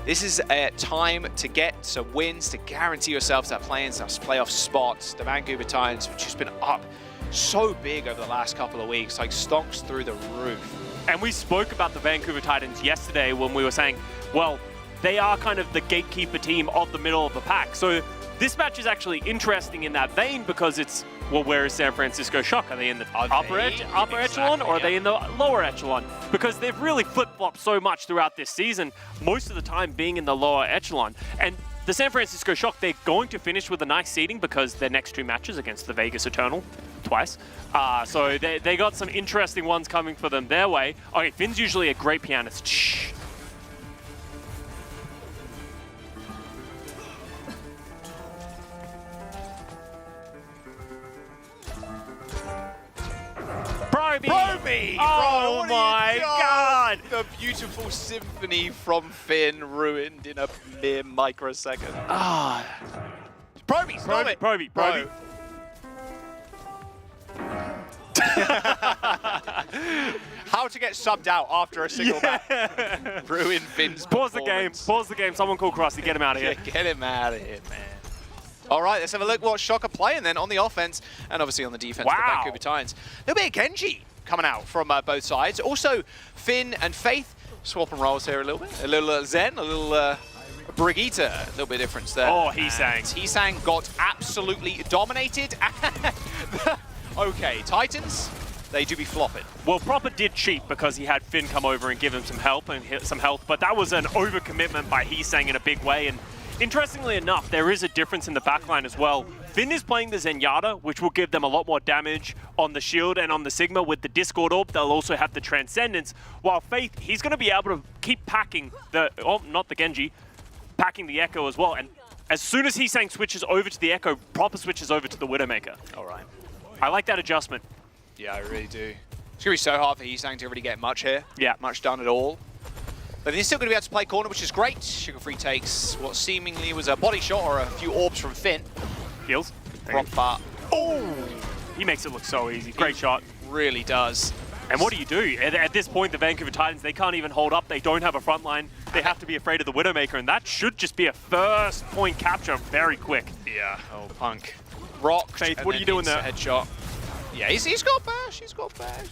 this is a time to get some wins to guarantee yourselves that playoff spots. The Vancouver Titans have just been up so big over the last couple of weeks, like stonks through the roof. And we spoke about the Vancouver Titans yesterday when we were saying, well, they are kind of the gatekeeper team of the middle of the pack. So this match is actually interesting in that vein because it's, well, where is San Francisco Shock? Are they in the upper echelon or are they in the lower echelon? Because they've really flip-flopped so much throughout this season, most of the time being in the lower echelon. And the San Francisco Shock, they're going to finish with a nice seeding because their next 2 matches against the Vegas Eternal, twice. So they got some interesting ones coming for them their way. Okay, Finn's usually a great pianist. Shh. Proby! Oh my God! The beautiful symphony from Finn ruined in a mere microsecond. Proby, stop it! Proby. How to get subbed out after a single match. Ruin Finn's Pause the game. Someone call Krusty. Get him out of here. Get him out of here, man. All right, let's have a look what Shock are playing then on the offense and obviously on the defense for the Vancouver Titans. A little bit of Genji coming out from both sides. Also, Finn and Faith swapping roles here a little bit. A little Zen, a little Brigitte. A little bit of difference there. Oh, Heesang. Heesang got absolutely dominated. Okay, Titans, they do be flopping. Well, Proper did cheat because he had Finn come over and give him some help and some health, but that was an overcommitment by Heesang in a big way. And interestingly enough, there is a difference in the backline as well. Finn is playing the Zenyatta, which will give them a lot more damage on the shield and on the Sigma. With the Discord Orb, they'll also have the Transcendence. While Faith, he's going to be able to keep packing the, not the Genji, packing the Echo as well. And as soon as Heesang switches over to the Echo, Proper switches over to the Widowmaker. All right. I like that adjustment. Yeah, I really do. It's going to be so hard for Heesang to really get much here. Yeah. Much done at all. But he's still going to be able to play corner, which is great. Sugar Free takes what seemingly was a body shot or a few orbs from Finn. Heals. Proper. Oh! He makes it look so easy. Great shot. Really does. And what do you do? At this point, the Vancouver Titans, they can't even hold up. They don't have a front line. They have to be afraid of the Widowmaker, and that should just be a first point capture very quick. Yeah. Oh, Punk. Rocked. Faith, what are you doing there? Headshot. Yeah, he's got bash. He's got bash.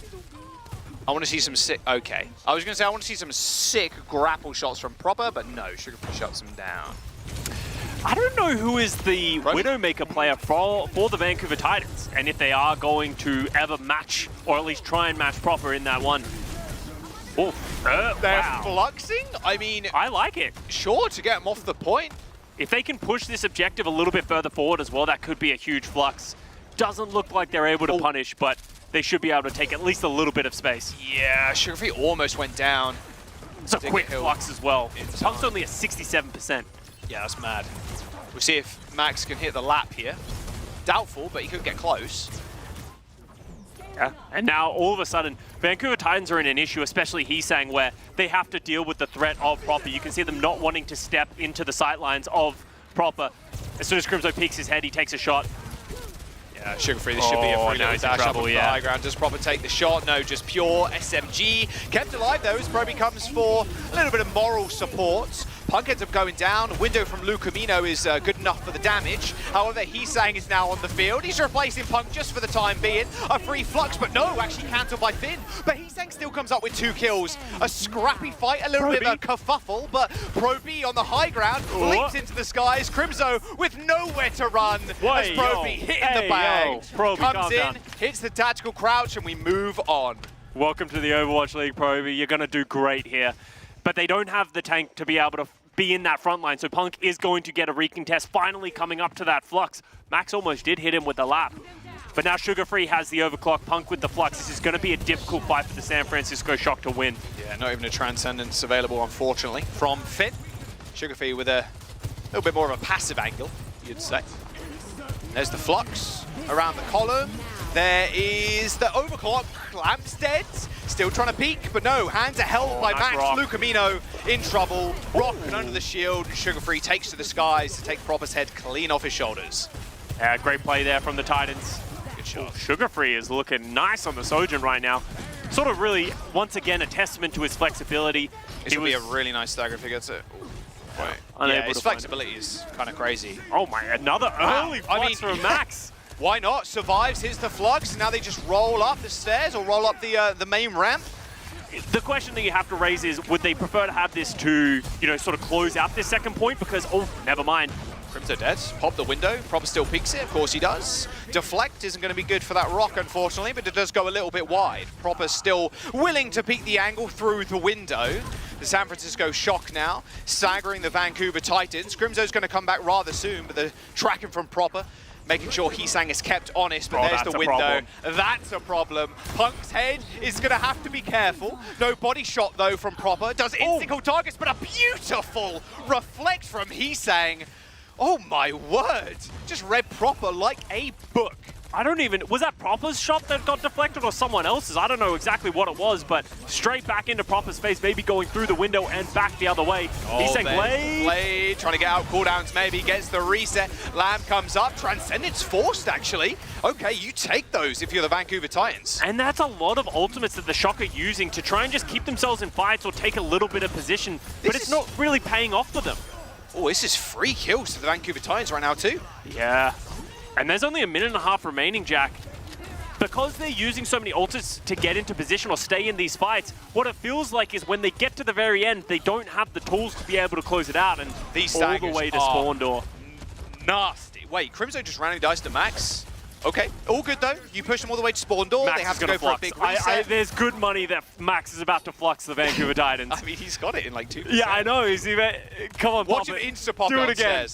I want to see some sick. Okay. I was going to say I want to see some sick grapple shots from Proper, but no, Sugarfree shuts him down. I don't know who is the Widowmaker player for the Vancouver Titans, and if they are going to ever match, or at least try and match Proper in that one. Oh, They're wow. fluxing? I mean... I like it. Sure, to get them off the point. If they can push this objective a little bit further forward as well, that could be a huge flux. Doesn't look like they're able to punish, but they should be able to take at least a little bit of space. Yeah, Sugarfree almost went down. It's a quick flux as well. Punk's only at 67%. Yeah, that's mad. We'll see if Max can hit the lap here. Doubtful, but he could get close. Yeah, and now all of a sudden, Vancouver Titans are in an issue, especially Heesang, where they have to deal with the threat of Proper. You can see them not wanting to step into the sightlines of Proper. As soon as Crimzo peeks his head, he takes a shot. Yeah, Sugarfree, this should be a free dash up on the high ground. Does Proper take the shot? No, just pure SMG. Kept alive though as Proby comes for a little bit of moral support. Punk ends up going down. Window from Lucamino is good enough for the damage. However, Heesang is now on the field. He's replacing Punk just for the time being. A free flux, but no, actually cancelled by Finn. But Heesang still comes up with 2 kills. A scrappy fight, a little bit of a kerfuffle, but Proby on the high ground leaps into the skies. Crimzo with nowhere to run as Proby hitting the bag. Comes in, hits the tactical crouch, and we move on. Welcome to the Overwatch League, Proby. You're going to do great here. But they don't have the tank to be able to be in that front line, so Punk is going to get a recontest, finally coming up to that flux. Max almost did hit him with the lap. But now Sugarfree has the overclock, Punk with the flux. This is going to be a difficult fight for the San Francisco Shock to win. Yeah, not even a Transcendence available, unfortunately, from Finn. Sugarfree with a little bit more of a passive angle, you'd say. There's the flux around the column. There is the overclock. Lamp's dead. Still trying to peek, but no. Hands are held by Max. Lucamino in trouble. Rock and under the shield. Sugarfree takes to the skies to take Proper's head clean off his shoulders. Yeah, great play there from the Titans. Good shot. Sugarfree is looking nice on the Sojourn right now. Sort of really, once again, a testament to his flexibility. This would be a really nice stagger if he gets it. Yeah, his flexibility is kind of crazy. Oh my, another early flux from Max. Why not? Survives, hits the flux, and now they just roll up the stairs or roll up the main ramp. The question that you have to raise is, would they prefer to have this to, you know, sort of close out this second point? Because, oh, never mind. Crimzo dead. Pop the window. Proper still peeks it. Of course he does. Deflect isn't going to be good for that rock, unfortunately, but it does go a little bit wide. Proper still willing to peek the angle through the window. The San Francisco Shock now, staggering the Vancouver Titans. Crimzo's going to come back rather soon, but the tracking from Proper, making sure Heesang is kept honest, but there's the window. That's a problem. Punk's head is going to have to be careful. No body shot, though, from Proper. Does instant targets, but a beautiful reflect from Heesang. Oh, my word. Just read Proper like a book. I don't even... Was that Proper's shot that got deflected or someone else's? I don't know exactly what it was, but straight back into Proper's face, maybe going through the window and back the other way. He's saying Blade. Trying to get out cooldowns, maybe. Gets the reset. Lamb comes up. Transcendence forced, actually. Okay, you take those if you're the Vancouver Titans. And that's a lot of ultimates that the Shock are using to try and just keep themselves in fights or take a little bit of position, but it's not really paying off for them. Oh, this is 3 kills to the Vancouver Titans right now, too. Yeah. And there's only a minute and a half remaining, Jack. Because they're using so many ults to get into position or stay in these fights, what it feels like is when they get to the very end, they don't have the tools to be able to close it out and these all the way to spawn door. Nasty. Wait, Crimzo just randomly dies to Max? Okay, all good though. You push them all the way to spawn door. Max they have to go for a big reset. There's good money that Max is about to flux the Vancouver Titans. I mean, he's got it in like 2%. Yeah, I know. Come on, watch him insta-pop do it again.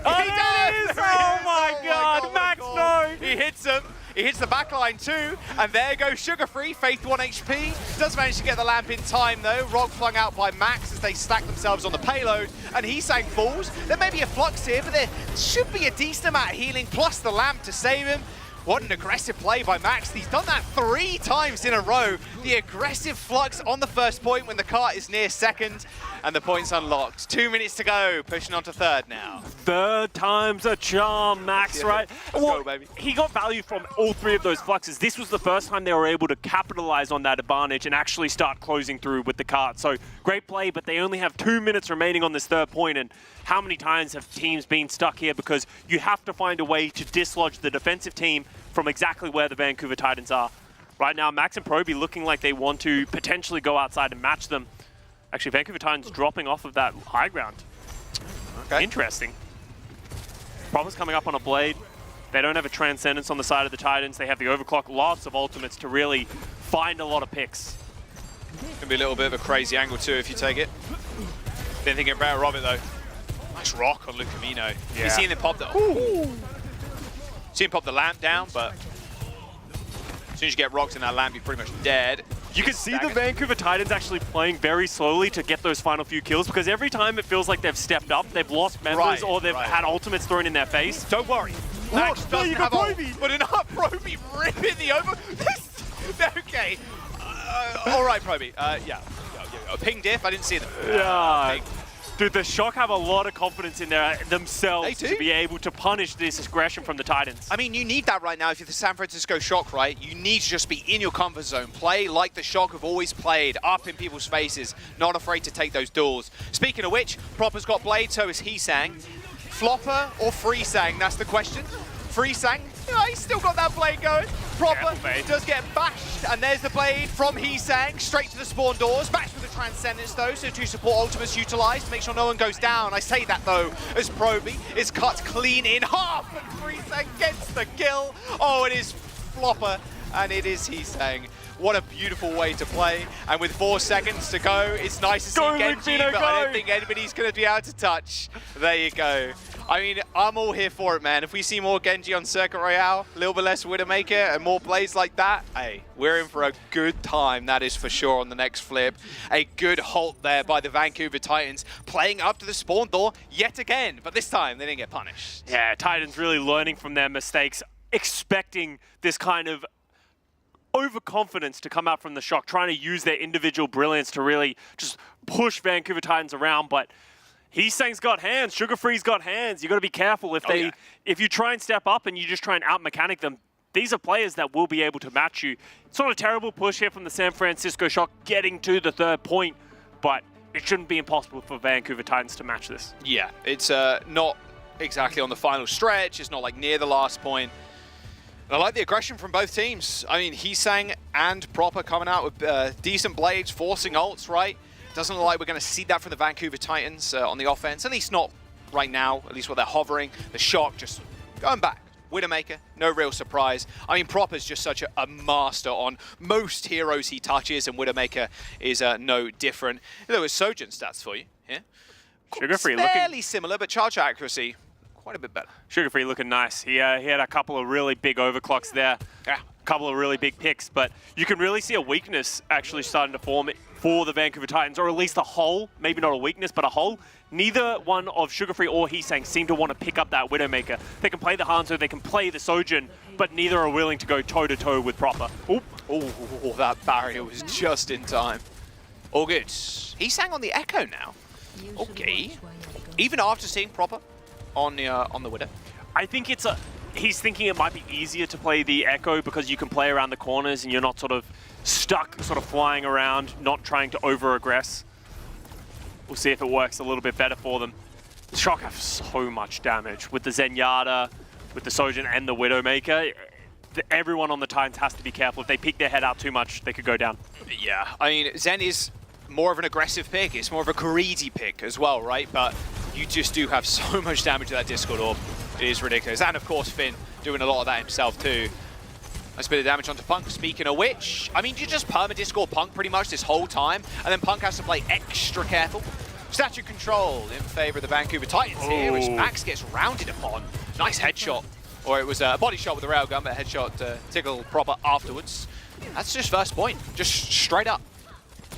Oh, he does! Oh my god, Max, no! He hits him. He hits the backline too, and there goes Sugarfree. Faith 1 HP. Does manage to get the lamp in time though. Rog flung out by Max as they stack themselves on the payload, and Heesang falls. There may be a flux here, but there should be a decent amount of healing, plus the lamp to save him. What an aggressive play by Max. He's done that 3 times in a row. The aggressive flux on the first point when the cart is near second, and the point's unlocked. 2 minutes to go, pushing on to third now. Third time's a charm, Max, right? Let's go, baby. He got value from all 3 of those fluxes. This was the first time they were able to capitalize on that advantage and actually start closing through with the cart. So great play, but they only have 2 minutes remaining on this third point, and how many times have teams been stuck here because you have to find a way to dislodge the defensive team from exactly where the Vancouver Titans are. Right now, Max and Proby looking like they want to potentially go outside and match them. Actually, Vancouver Titans dropping off of that high ground. Okay. Interesting. Proper's coming up on a blade. They don't have a Transcendence on the side of the Titans. They have the Overclock, lots of ultimates to really find a lot of picks. Can be a little bit of a crazy angle too if you take it. Didn't think about Robert though. Nice rock on Lucamino. Yeah. You seen him pop the... Ooh. See him pop the lamp down, but as soon as you get rocked in that lamp, you're pretty much dead. You can see the Vancouver Titans actually playing very slowly to get those final few kills, because every time it feels like they've stepped up, they've lost members or they've had ultimates thrown in their face. Don't worry. Max doesn't have ult, but enough Proby ripping the over... Okay. All right, Proby. Yeah. Ping diff, I didn't see them. Yeah. Dude, the Shock have a lot of confidence in themselves to be able to punish this aggression from the Titans. I mean, you need that right now if you're the San Francisco Shock, right? You need to just be in your comfort zone. Play like the Shock have always played, up in people's faces, not afraid to take those duels. Speaking of which, Proper's got Blade, so is Heesang. Flopper or Freesang, that's the question. Freesang, he's still got that blade going. Proper does get bashed, and there's the blade from Heesang, straight to the spawn doors. Bashed with the Transcendence though, so two support ultimates utilised to make sure no one goes down. I say that though, as Proby is cut clean in half, and Freesang gets the kill. Oh, it is Flopper, and it is Heesang. What a beautiful way to play. And with 4 seconds to go, it's nice to see Genji, but I don't think anybody's going to be able to touch. There you go. I mean, I'm all here for it, man. If we see more Genji on Circuit Royale, a little bit less Widowmaker, and more plays like that, hey, we're in for a good time, that is for sure, on the next flip. A good halt there by the Vancouver Titans, playing up to the spawn door yet again, but this time they didn't get punished. Yeah, Titans really learning from their mistakes, expecting this kind of overconfidence to come out from the Shock, trying to use their individual brilliance to really just push Vancouver Titans around, but Heesang's got hands, Sugar Free's got hands. You got to be careful if you try and step up and you just try and out-mechanic them. These are players that will be able to match you. It's not a terrible push here from the San Francisco Shock getting to the 3rd point, but it shouldn't be impossible for Vancouver Titans to match this. Yeah, it's not exactly on the final stretch. It's not like near the last point. And I like the aggression from both teams. I mean, Heesang and Proper coming out with decent blades, forcing ults, right? Doesn't look like we're going to see that from the Vancouver Titans on the offense, at least not right now, at least while they're hovering. The Shock just going back. Widowmaker, no real surprise. I mean, Proper's just such a master on most heroes he touches, and Widowmaker is no different. There was Sojin stats for you here. Sugar Free fairly similar, but charge accuracy quite a bit better. Sugar Free looking nice. He had a couple of really big overclocks there. Yeah. A couple of really big picks, but you can really see a weakness actually starting to form for the Vancouver Titans, or at least a hole, maybe not a weakness, but a hole. Neither one of Sugar Free or Heesang seem to want to pick up that Widowmaker. They can play the Hanzo, they can play the Sojin, but neither are willing to go toe-to-toe with Proper. Oh, that barrier was just in time. All good. Heesang on the Echo now. Okay. Even after seeing Proper on the Widow. I think he's thinking it might be easier to play the Echo because you can play around the corners and you're not sort of stuck, sort of flying around, not trying to over-aggress. We'll see if it works a little bit better for them. The Shock have so much damage with the Zenyatta, with the Sojin and the Widowmaker. Everyone on the Titans has to be careful. If they peek their head out too much, they could go down. Yeah, I mean, Zen is more of an aggressive pick. It's more of a greedy pick as well, right? But you just do have so much damage to that Discord Orb. It is ridiculous. And of course, Finn doing a lot of that himself too. Nice bit of damage onto Punk. Speaking of which, I mean, you just perma-discord Punk pretty much this whole time, and then Punk has to play extra careful. Statue control in favor of the Vancouver Titans here, which Max gets rounded upon. Nice headshot. Or it was a body shot with a railgun, but a headshot tickle Proper afterwards. That's just first point, just straight up.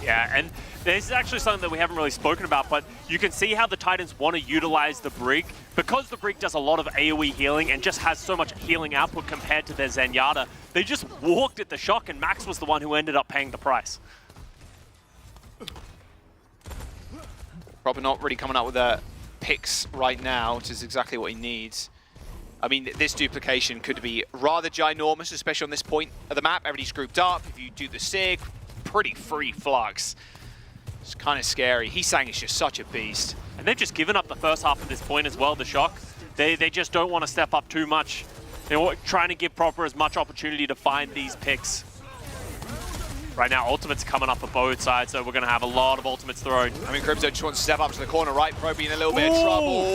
Yeah, and this is actually something that we haven't really spoken about, but you can see how the Titans want to utilize the Brig. Because the Brig does a lot of AoE healing and just has so much healing output compared to their Zenyatta, they just walked at the Shock, and Max was the one who ended up paying the price. Proper not really coming up with picks right now, which is exactly what he needs. I mean, this duplication could be rather ginormous, especially on this point of the map. Everybody's grouped up. If you do the Sig, pretty free flux. It's kind of scary. Heesang is just such a beast. And they've just given up the first half of this point as well, the Shock. They just don't want to step up too much. trying to give Proper as much opportunity to find these picks. Right now, ultimates coming up for both sides, so we're going to have a lot of ultimates thrown. I mean, Crypto just wants to step up to the corner, right? Proby in a little bit of trouble.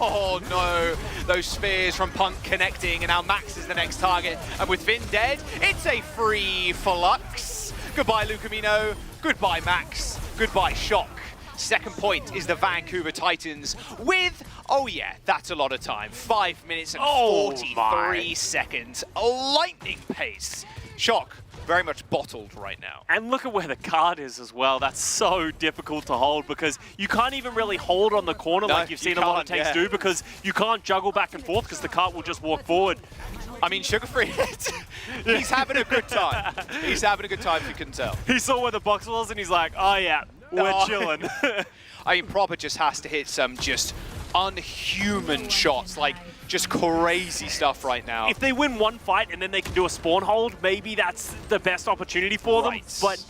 Oh, no. Those spears from Punk connecting, and now Max is the next target. And with Finn dead, it's a free Flux. Goodbye, Lucamino. Goodbye, Max. Goodbye, Shock. Second point is the Vancouver Titans with, oh yeah, that's a lot of time. 5 minutes and 43 seconds. A lightning pace. Shock. Very much bottled right now. And look at where the card is as well. That's so difficult to hold because you can't even really hold on the corner like you've seen a lot of tanks do because you can't juggle back and forth because the cart will just walk forward. I mean, Sugarfree, he's having a good time. He's having a good time if you can tell. He saw where the box was and he's like, oh yeah, we're chilling. I mean, Proper just has to hit some just unhuman shots, like just crazy stuff right now. If they win one fight and then they can do a spawn hold, maybe that's the best opportunity for them. But,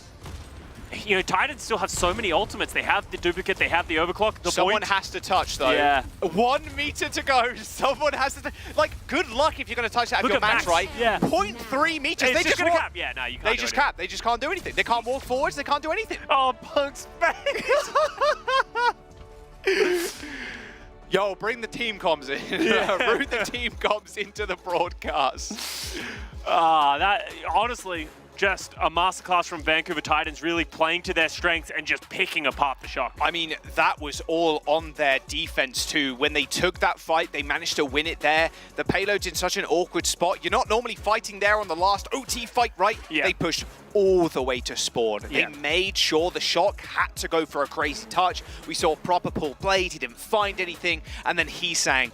you know, Titans still have so many ultimates. They have the duplicate, they have the overclock. Someone has to touch, though. Yeah. 1 meter to go. Someone has to... Like, good luck if you're going to touch that. Look if you're at Max, Max, right? yeah. 0.3 meters. It's They just gonna walk. cap. Yeah, no, you can't They do just anything. cap. They just can't do anything. They can't walk forwards. They can't do anything. Oh, Punk's face. Yo, bring the team comms in. Root the team comms into the broadcast. That honestly, just a masterclass from Vancouver Titans, really playing to their strengths and just picking apart the Shock. I mean, that was all on their defense too. When they took that fight, they managed to win it there. The payload's in such an awkward spot. You're not normally fighting there on the last OT fight, right? Yeah. They pushed all the way to spawn. Yeah. They made sure the Shock had to go for a crazy touch. We saw Proper pull blade, he didn't find anything, and then he sang,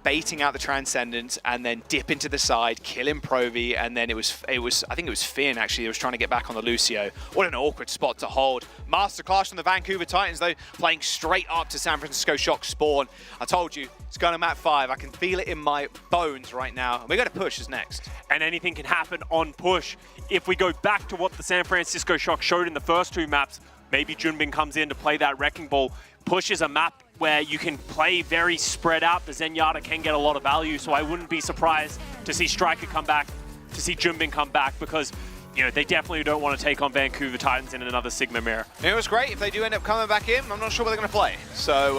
baiting out the Transcendence and then dip into the side, killing Provi, and then it was I think it was Finn actually that was trying to get back on the Lucio. What an awkward spot to hold. Masterclass from the Vancouver Titans though, playing straight up to San Francisco Shock spawn. I told you, it's going to map 5. I can feel it in my bones right now. And we're going to push is next. And anything can happen on push. If we go back to what the San Francisco Shock showed in the first 2 maps, maybe Junbin comes in to play that Wrecking Ball. Push is a map where you can play very spread out. The Zenyatta can get a lot of value, so I wouldn't be surprised to see Striker come back, to see Junbin come back, because you know they definitely don't want to take on Vancouver Titans in another Sigma mirror. It was great if they do end up coming back in. I'm not sure where they're going to play, so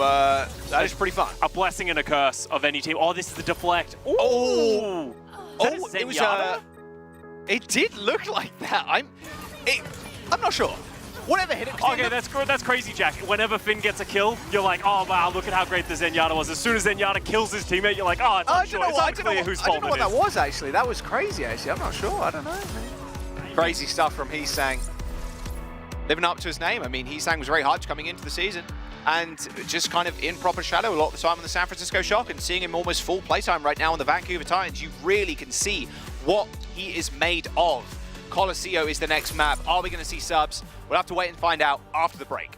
that is pretty fun. A blessing and a curse of any team. Oh, this is the deflect. Ooh. Oh, it was it did look like that. I'm not sure. Whatever hit it. Okay, that's crazy, Jack. Whenever Finn gets a kill, you're like, oh wow, look at how great the Zenyatta was. As soon as Zenyatta kills his teammate, you're like, oh, it's unclear whose fault it is. I don't know what that was actually. That was crazy actually. I'm not sure. I don't know. Crazy stuff from Heesang. Living up to his name. I mean, Heesang was very hard coming into the season and just kind of in proper shadow a lot of the time on the San Francisco Shock, and seeing him almost full playtime right now on the Vancouver Titans, you really can see what he is made of. Colosseo is the next map. Are we going to see subs? We'll have to wait and find out after the break.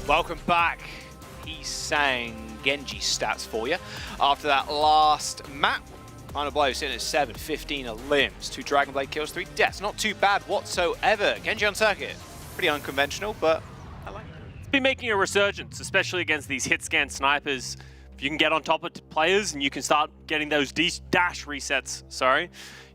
Welcome back. He sang Genji stats for you. After that last map, final blow sitting at 7, 15 limbs, 2 Dragon Blade kills, 3 deaths. Not too bad whatsoever. Genji on circuit. Pretty unconventional, but I like it. It's been making a resurgence, especially against these hit scan snipers. If you can get on top of players and you can start getting those dash resets,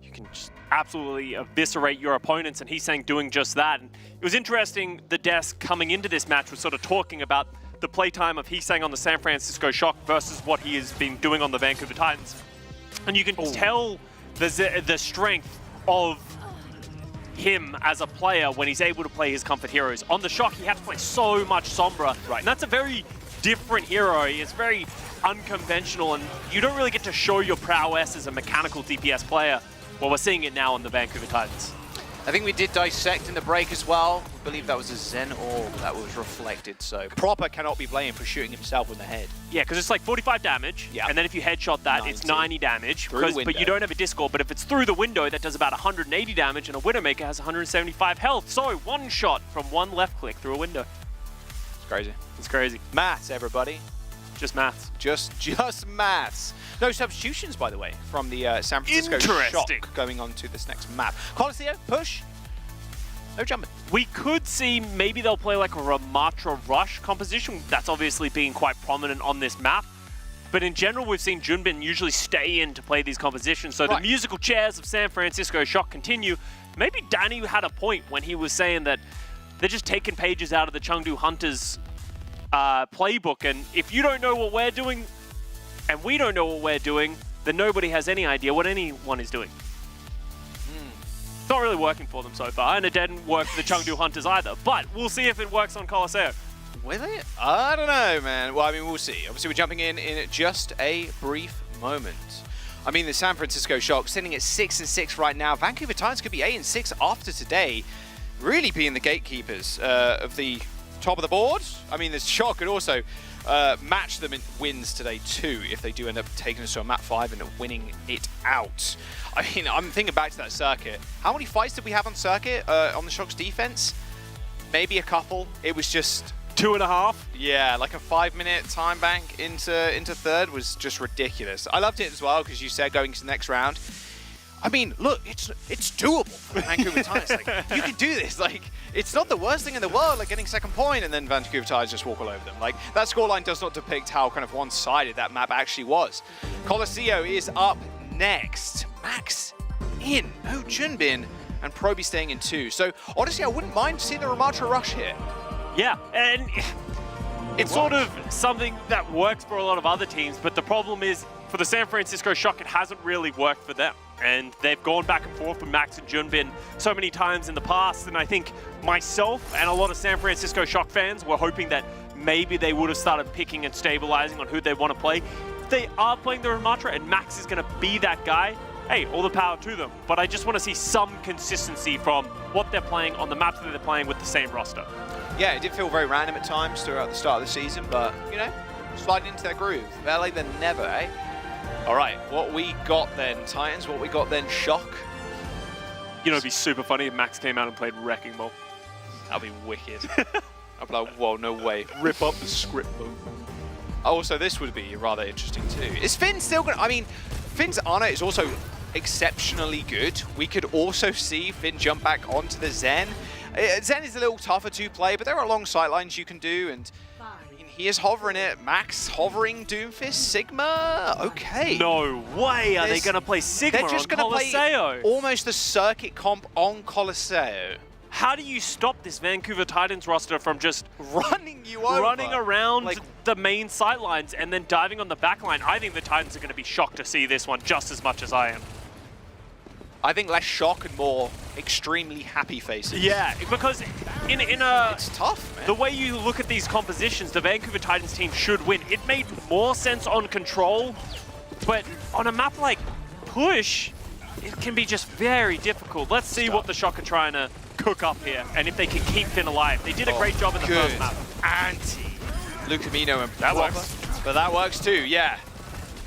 you can just absolutely eviscerate your opponents, and he's saying doing just that. And it was interesting, the desk coming into this match was sort of talking about the playtime of Heesang on the San Francisco Shock versus what he has been doing on the Vancouver Titans. And you can tell the strength of him as a player when he's able to play his comfort heroes. On the Shock, he had to play so much Sombra, and that's a very different hero. It's very unconventional, and you don't really get to show your prowess as a mechanical DPS player. Well, we're seeing it now on the Vancouver Titans. I think we did dissect in the break as well. I believe that was a Zen orb that was reflected, so Proper cannot be blamed for shooting himself in the head. Yeah, because it's like 45 damage, and then if you headshot that, it's 90 damage. But you don't have a discord, but if it's through the window, that does about 180 damage, and a Widowmaker has 175 health. So one shot from one left click through a window. It's crazy. It's crazy. Maths, everybody. Just maths. Just maths. No substitutions, by the way, from the San Francisco Shock going on to this next map. Colosseo, push. No jumping. We could see maybe they'll play like a Ramatra Rush composition. That's obviously being quite prominent on this map. But in general, we've seen Junbin usually stay in to play these compositions. So the musical chairs of San Francisco Shock continue. Maybe Danny had a point when he was saying that they're just taking pages out of the Chengdu Hunters playbook. And if you don't know what we're doing, and we don't know what we're doing, then nobody has any idea what anyone is doing. It's not really working for them so far, and it didn't work for the Chengdu Hunters either. But we'll see if it works on Colosseo. Will it? I don't know, man. Well, I mean, we'll see. Obviously, we're jumping in just a brief moment. I mean, the San Francisco Shock sitting at 6-6 right now. Vancouver Titans could be 8-6 after today, really being the gatekeepers of the top of the board. I mean, the Shock could also match them in wins today too if they do end up taking us to a map 5 and winning it out. I mean, I'm thinking back to that circuit. How many fights did we have on circuit on the Shock's defense? Maybe a couple. It was just 2.5. Yeah, like a 5-minute time bank into third was just ridiculous. I loved it as well because you said going to the next round. I mean, look, it's doable for the Vancouver Titans. Like, you can do this. Like, it's not the worst thing in the world, like getting second point, and then Vancouver Titans just walk all over them. Like, that scoreline does not depict how kind of one-sided that map actually was. Colosseo is up next. Max in, no Junbin, and Proby staying in 2. So, honestly, I wouldn't mind seeing the Ramatra Rush here. Yeah, and it's sort of something that works for a lot of other teams, but the problem is, for the San Francisco Shock, it hasn't really worked for them. And they've gone back and forth with Max and Junbin so many times in the past, and I think myself and a lot of San Francisco Shock fans were hoping that maybe they would have started picking and stabilizing on who they want to play. If they are playing the Ramatra and Max is going to be that guy, hey, all the power to them. But I just want to see some consistency from what they're playing on the maps that they're playing with the same roster. Yeah, it did feel very random at times throughout the start of the season, but, you know, sliding into their groove. Better late than never, eh? All right, what we got then, Titans? What we got then, Shock? You know, it'd be super funny if Max came out and played Wrecking Ball. That'd be wicked. I'd be like, whoa, no way. Rip up the script book. Also, this would be rather interesting too. Is Finn still going to... I mean, Finn's Ana is also exceptionally good. We could also see Finn jump back onto the Zen. Zen is a little tougher to play, but there are long sightlines you can do, and he is hovering it. Max hovering Doomfist. Sigma? Okay. No way are they going to play Sigma on Colosseo. They're just going to play almost the circuit comp on Colosseo. How do you stop this Vancouver Titans roster from just running you over? Running around like the main sightlines and then diving on the back line? I think the Titans are going to be shocked to see this one just as much as I am. I think less shock and more extremely happy faces. Yeah, because in a... It's tough, man. The way you look at these compositions, the Vancouver Titans team should win. It made more sense on Control, but on a map like Push, it can be just very difficult. Let's see what the Shock are trying to cook up here, and if they can keep Finn alive. They did a great job in the first map. Lucamino and that works. But that works too, yeah.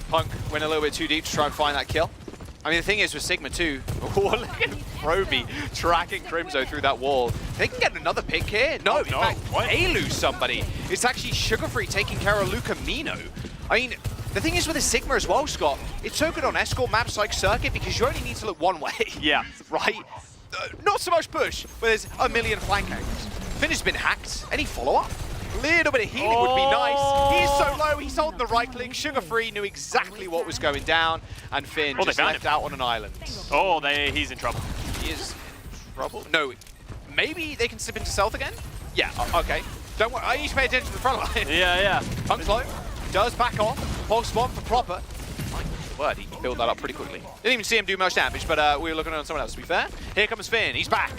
Punk went a little bit too deep to try and find that kill. I mean, the thing is with Sigma too, look at Proby tracking Crimzo through that wall. They can get another pick here. No, in fact, they lose somebody. It's actually Sugarfree taking care of Lucamino. I mean, the thing is with the Sigma as well, Scott, it's so good on escort maps like Circuit because you only need to look one way. Yeah. Right? Not so much push, but there's a million flank angles. Finn has been hacked. Any follow-up? Little bit of healing would be nice. He's so low, he's holding the right click. Sugarfree knew exactly what was going down, and Finn just left out on an island. Oh, he's in trouble. He is in trouble? No, maybe they can slip into stealth again? Yeah, okay. Don't worry, I need to pay attention to the front line. Yeah. Punk's low, does back off. Pulse bomb for Proper. My word, he built that up pretty quickly. Didn't even see him do much damage, but we were looking on someone else, to be fair. Here comes Finn, he's back.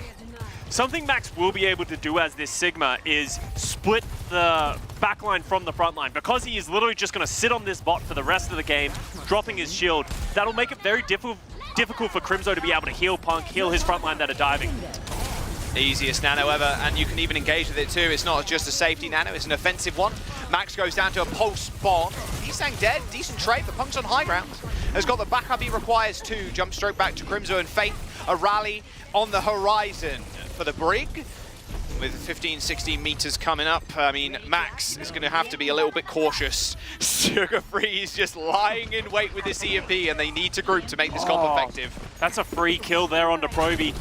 Something Max will be able to do as this Sigma is split the backline from the front line. Because he is literally just going to sit on this bot for the rest of the game, dropping his shield, that'll make it very difficult for Crimzo to be able to heal Punk, heal his front line that are diving. Easiest nano ever, and you can even engage with it too. It's not just a safety nano, it's an offensive one. Max goes down to a pulse bomb. He's sang dead, decent trade, but Punk's on high ground. Has got the backup he requires to jump straight back to Crimzo and Faith. A rally on the horizon for the Brig. With 15, 16 meters coming up, I mean, Max is going to have to be a little bit cautious. Sugarfree is just lying in wait with this EMP, and they need to group to make this comp effective. That's a free kill there onto Proby.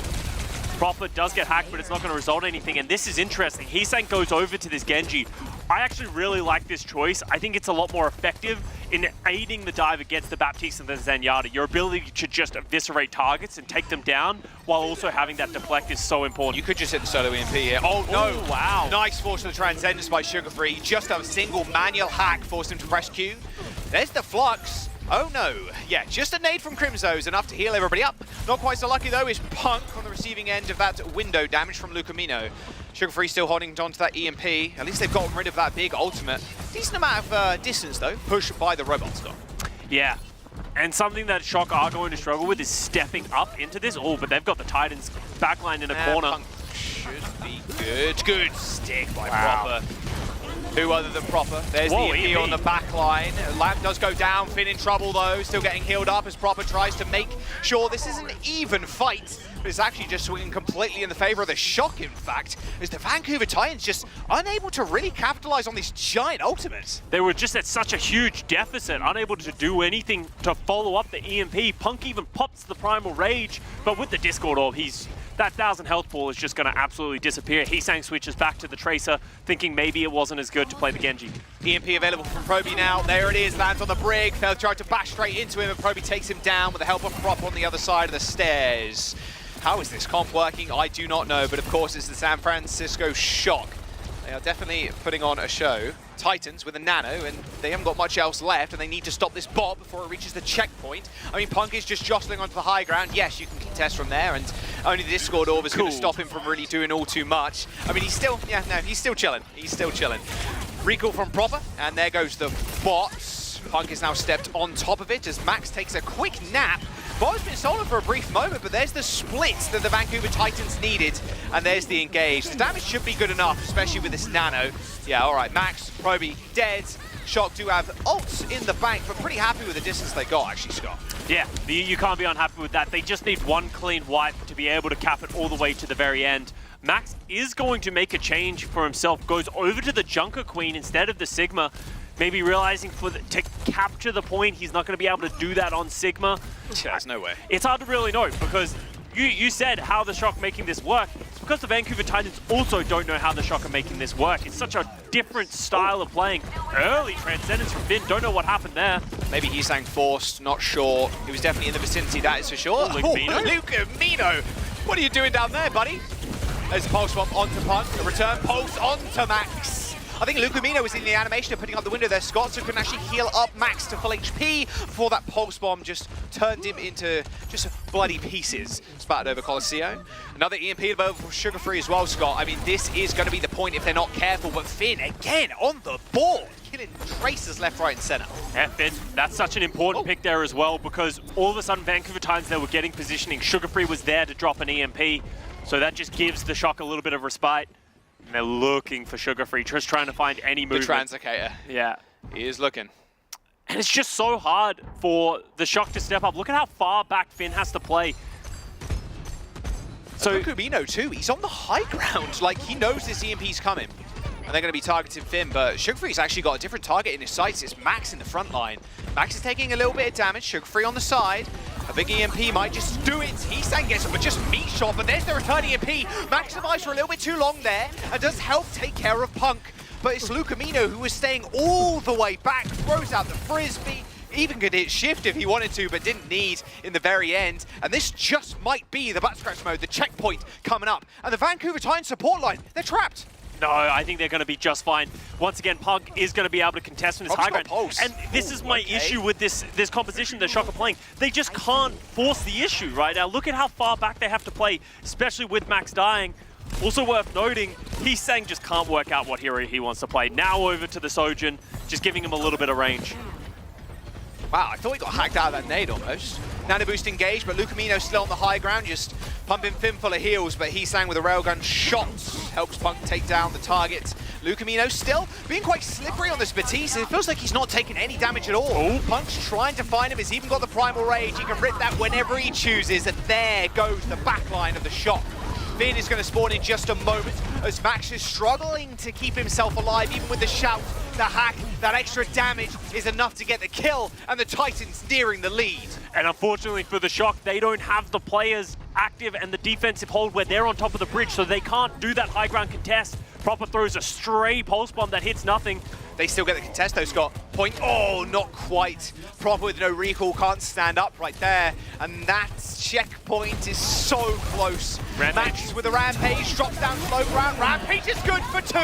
Proper does get hacked, but it's not going to result in anything. And this is interesting. Heesang goes over to this Genji. I actually really like this choice. I think it's a lot more effective in aiding the dive against the Baptiste and the Zenyatta. Your ability to just eviscerate targets and take them down while also having that deflect is so important. You could just hit the solo EMP here. Oh no! Wow! Nice force of the Transcendence by Sugarfree. Just a single manual hack forced him to press Q. There's the Flux. Oh no, yeah, just a nade from Crimzo is enough to heal everybody up. Not quite so lucky though is Punk on the receiving end of that window damage from Lucamino. Sugarfree still holding on to that EMP. At least they've gotten rid of that big ultimate. Decent amount of distance though, pushed by the robot Scott. Yeah, and something that Shock are going to struggle with is stepping up into this. Oh, but they've got the Titans backline in a corner. Punk should be good. Good stick by Proper. Who other than Proper? There's the EMP on the back line. Lamp does go down. Finn in trouble though. Still getting healed up as Proper tries to make sure this is an even fight. But it's actually just swinging completely in the favor of the Shock, in fact, as the Vancouver Titans just unable to really capitalize on these giant ultimates. They were just at such a huge deficit, unable to do anything to follow up the EMP. Punk even pops the Primal Rage, but with the Discord Orb, that 1,000 health pool is just going to absolutely disappear. Heesang switches back to the Tracer, thinking maybe it wasn't as good to play the Genji. EMP available from Proby now. There it is, lands on the Brig. They'll try to bash straight into him, and Proby takes him down with the help of Prop on the other side of the stairs. How is this comp working? I do not know, but of course it's the San Francisco Shock. They are definitely putting on a show. Titans with a nano, and they haven't got much else left, and they need to stop this bot before it reaches the checkpoint. I mean, Punk is just jostling onto the high ground. Yes, you can contest from there, and only the Discord Orb is going to stop him from really doing all too much. I mean, he's still chilling. He's still chilling. Recall from Proper, and there goes the bot. Punk is now stepped on top of it as Max takes a quick nap. Bot's been stolen for a brief moment, but there's the split that the Vancouver Titans needed, and there's the engage. The damage should be good enough, especially with this nano. Yeah, all right, Max, Proby, dead. Shock do have ults in the bank, but pretty happy with the distance they got, actually, Scott. Yeah, you can't be unhappy with that. They just need one clean wipe to be able to cap it all the way to the very end. Max is going to make a change for himself, goes over to the Junker Queen instead of the Sigma, maybe realizing to capture the point, he's not going to be able to do that on Sigma. Yeah, there's no way. It's hard to really know because you said how the Shock making this work. It's because the Vancouver Titans also don't know how the Shock are making this work. It's such a different style of playing. Early Transcendence from Finn, don't know what happened there. Maybe he's saying forced, not sure. He was definitely in the vicinity, that is for sure. Lucamino! What are you doing down there, buddy? There's a pulse bomb onto Punk, a return pulse onto Max. I think Lucamino was in the animation of putting up the window there, Scott, so can actually heal up Max to full HP before that pulse bomb just turned him into just bloody pieces. Spattered over Colosseo. Another EMP over for Sugarfree as well, Scott. I mean, this is going to be the point if they're not careful, but Finn, again, on the board, killing tracers left, right, and center. Yeah, Finn, that's such an important pick there as well, because all of a sudden, Vancouver Titans, they were getting positioning. Sugarfree was there to drop an EMP, so that just gives the Shock a little bit of respite. And they're looking for Sugarfree, just trying to find any movement. The Translocator. Yeah. He is looking. And it's just so hard for the Shock to step up. Look at how far back Finn has to play. So Numbani too, he's on the high ground. Like, he knows this EMP's coming. And they're going to be targeting Finn, but Sugarfree's actually got a different target in his sights. It's Max in the front line. Max is taking a little bit of damage. Sugarfree on the side. A big EMP might just do it. Heesang gets him, but just meat shot. But there's the return EMP. Max survives for a little bit too long there and does help take care of Punk. But it's Numbani who was staying all the way back, throws out the Frisbee, even could hit shift if he wanted to, but didn't need in the very end. And this just might be the butt scratch mode, the checkpoint coming up. And the Vancouver Titans support line, they're trapped. No, I think they're going to be just fine. Once again, Punk is going to be able to contest from his high ground. And this is my issue with this composition that Shock are playing. They just can't force the issue right now. Look at how far back they have to play, especially with Max dying. Also worth noting, Heesang just can't work out what hero he wants to play. Now over to the Sojin, just giving him a little bit of range. Wow, I thought he got hacked out of that nade almost. Nano boost engaged, but Numbani still on the high ground, just pumping Finn full of heals, but Heesang with a railgun shots helps Punk take down the target. Numbani still being quite slippery on this Batiste. It feels like he's not taking any damage at all. Punk's trying to find him. He's even got the Primal Rage. He can rip that whenever he chooses, and there goes the backline of the Shock. Finn is going to spawn in just a moment as Max is struggling to keep himself alive, even with the shout, the hack, that extra damage is enough to get the kill, and the Titans nearing the lead. And unfortunately for the Shock, they don't have the players active and the defensive hold where they're on top of the bridge, so they can't do that high ground contest. Proper throws a stray pulse bomb that hits nothing. They still get the contest though, Scott. Point, oh, not quite. Proper with no recall, can't stand up right there. And that checkpoint is so close. Rampage. Max with a Rampage, drops down to low ground. Rampage is good for 2.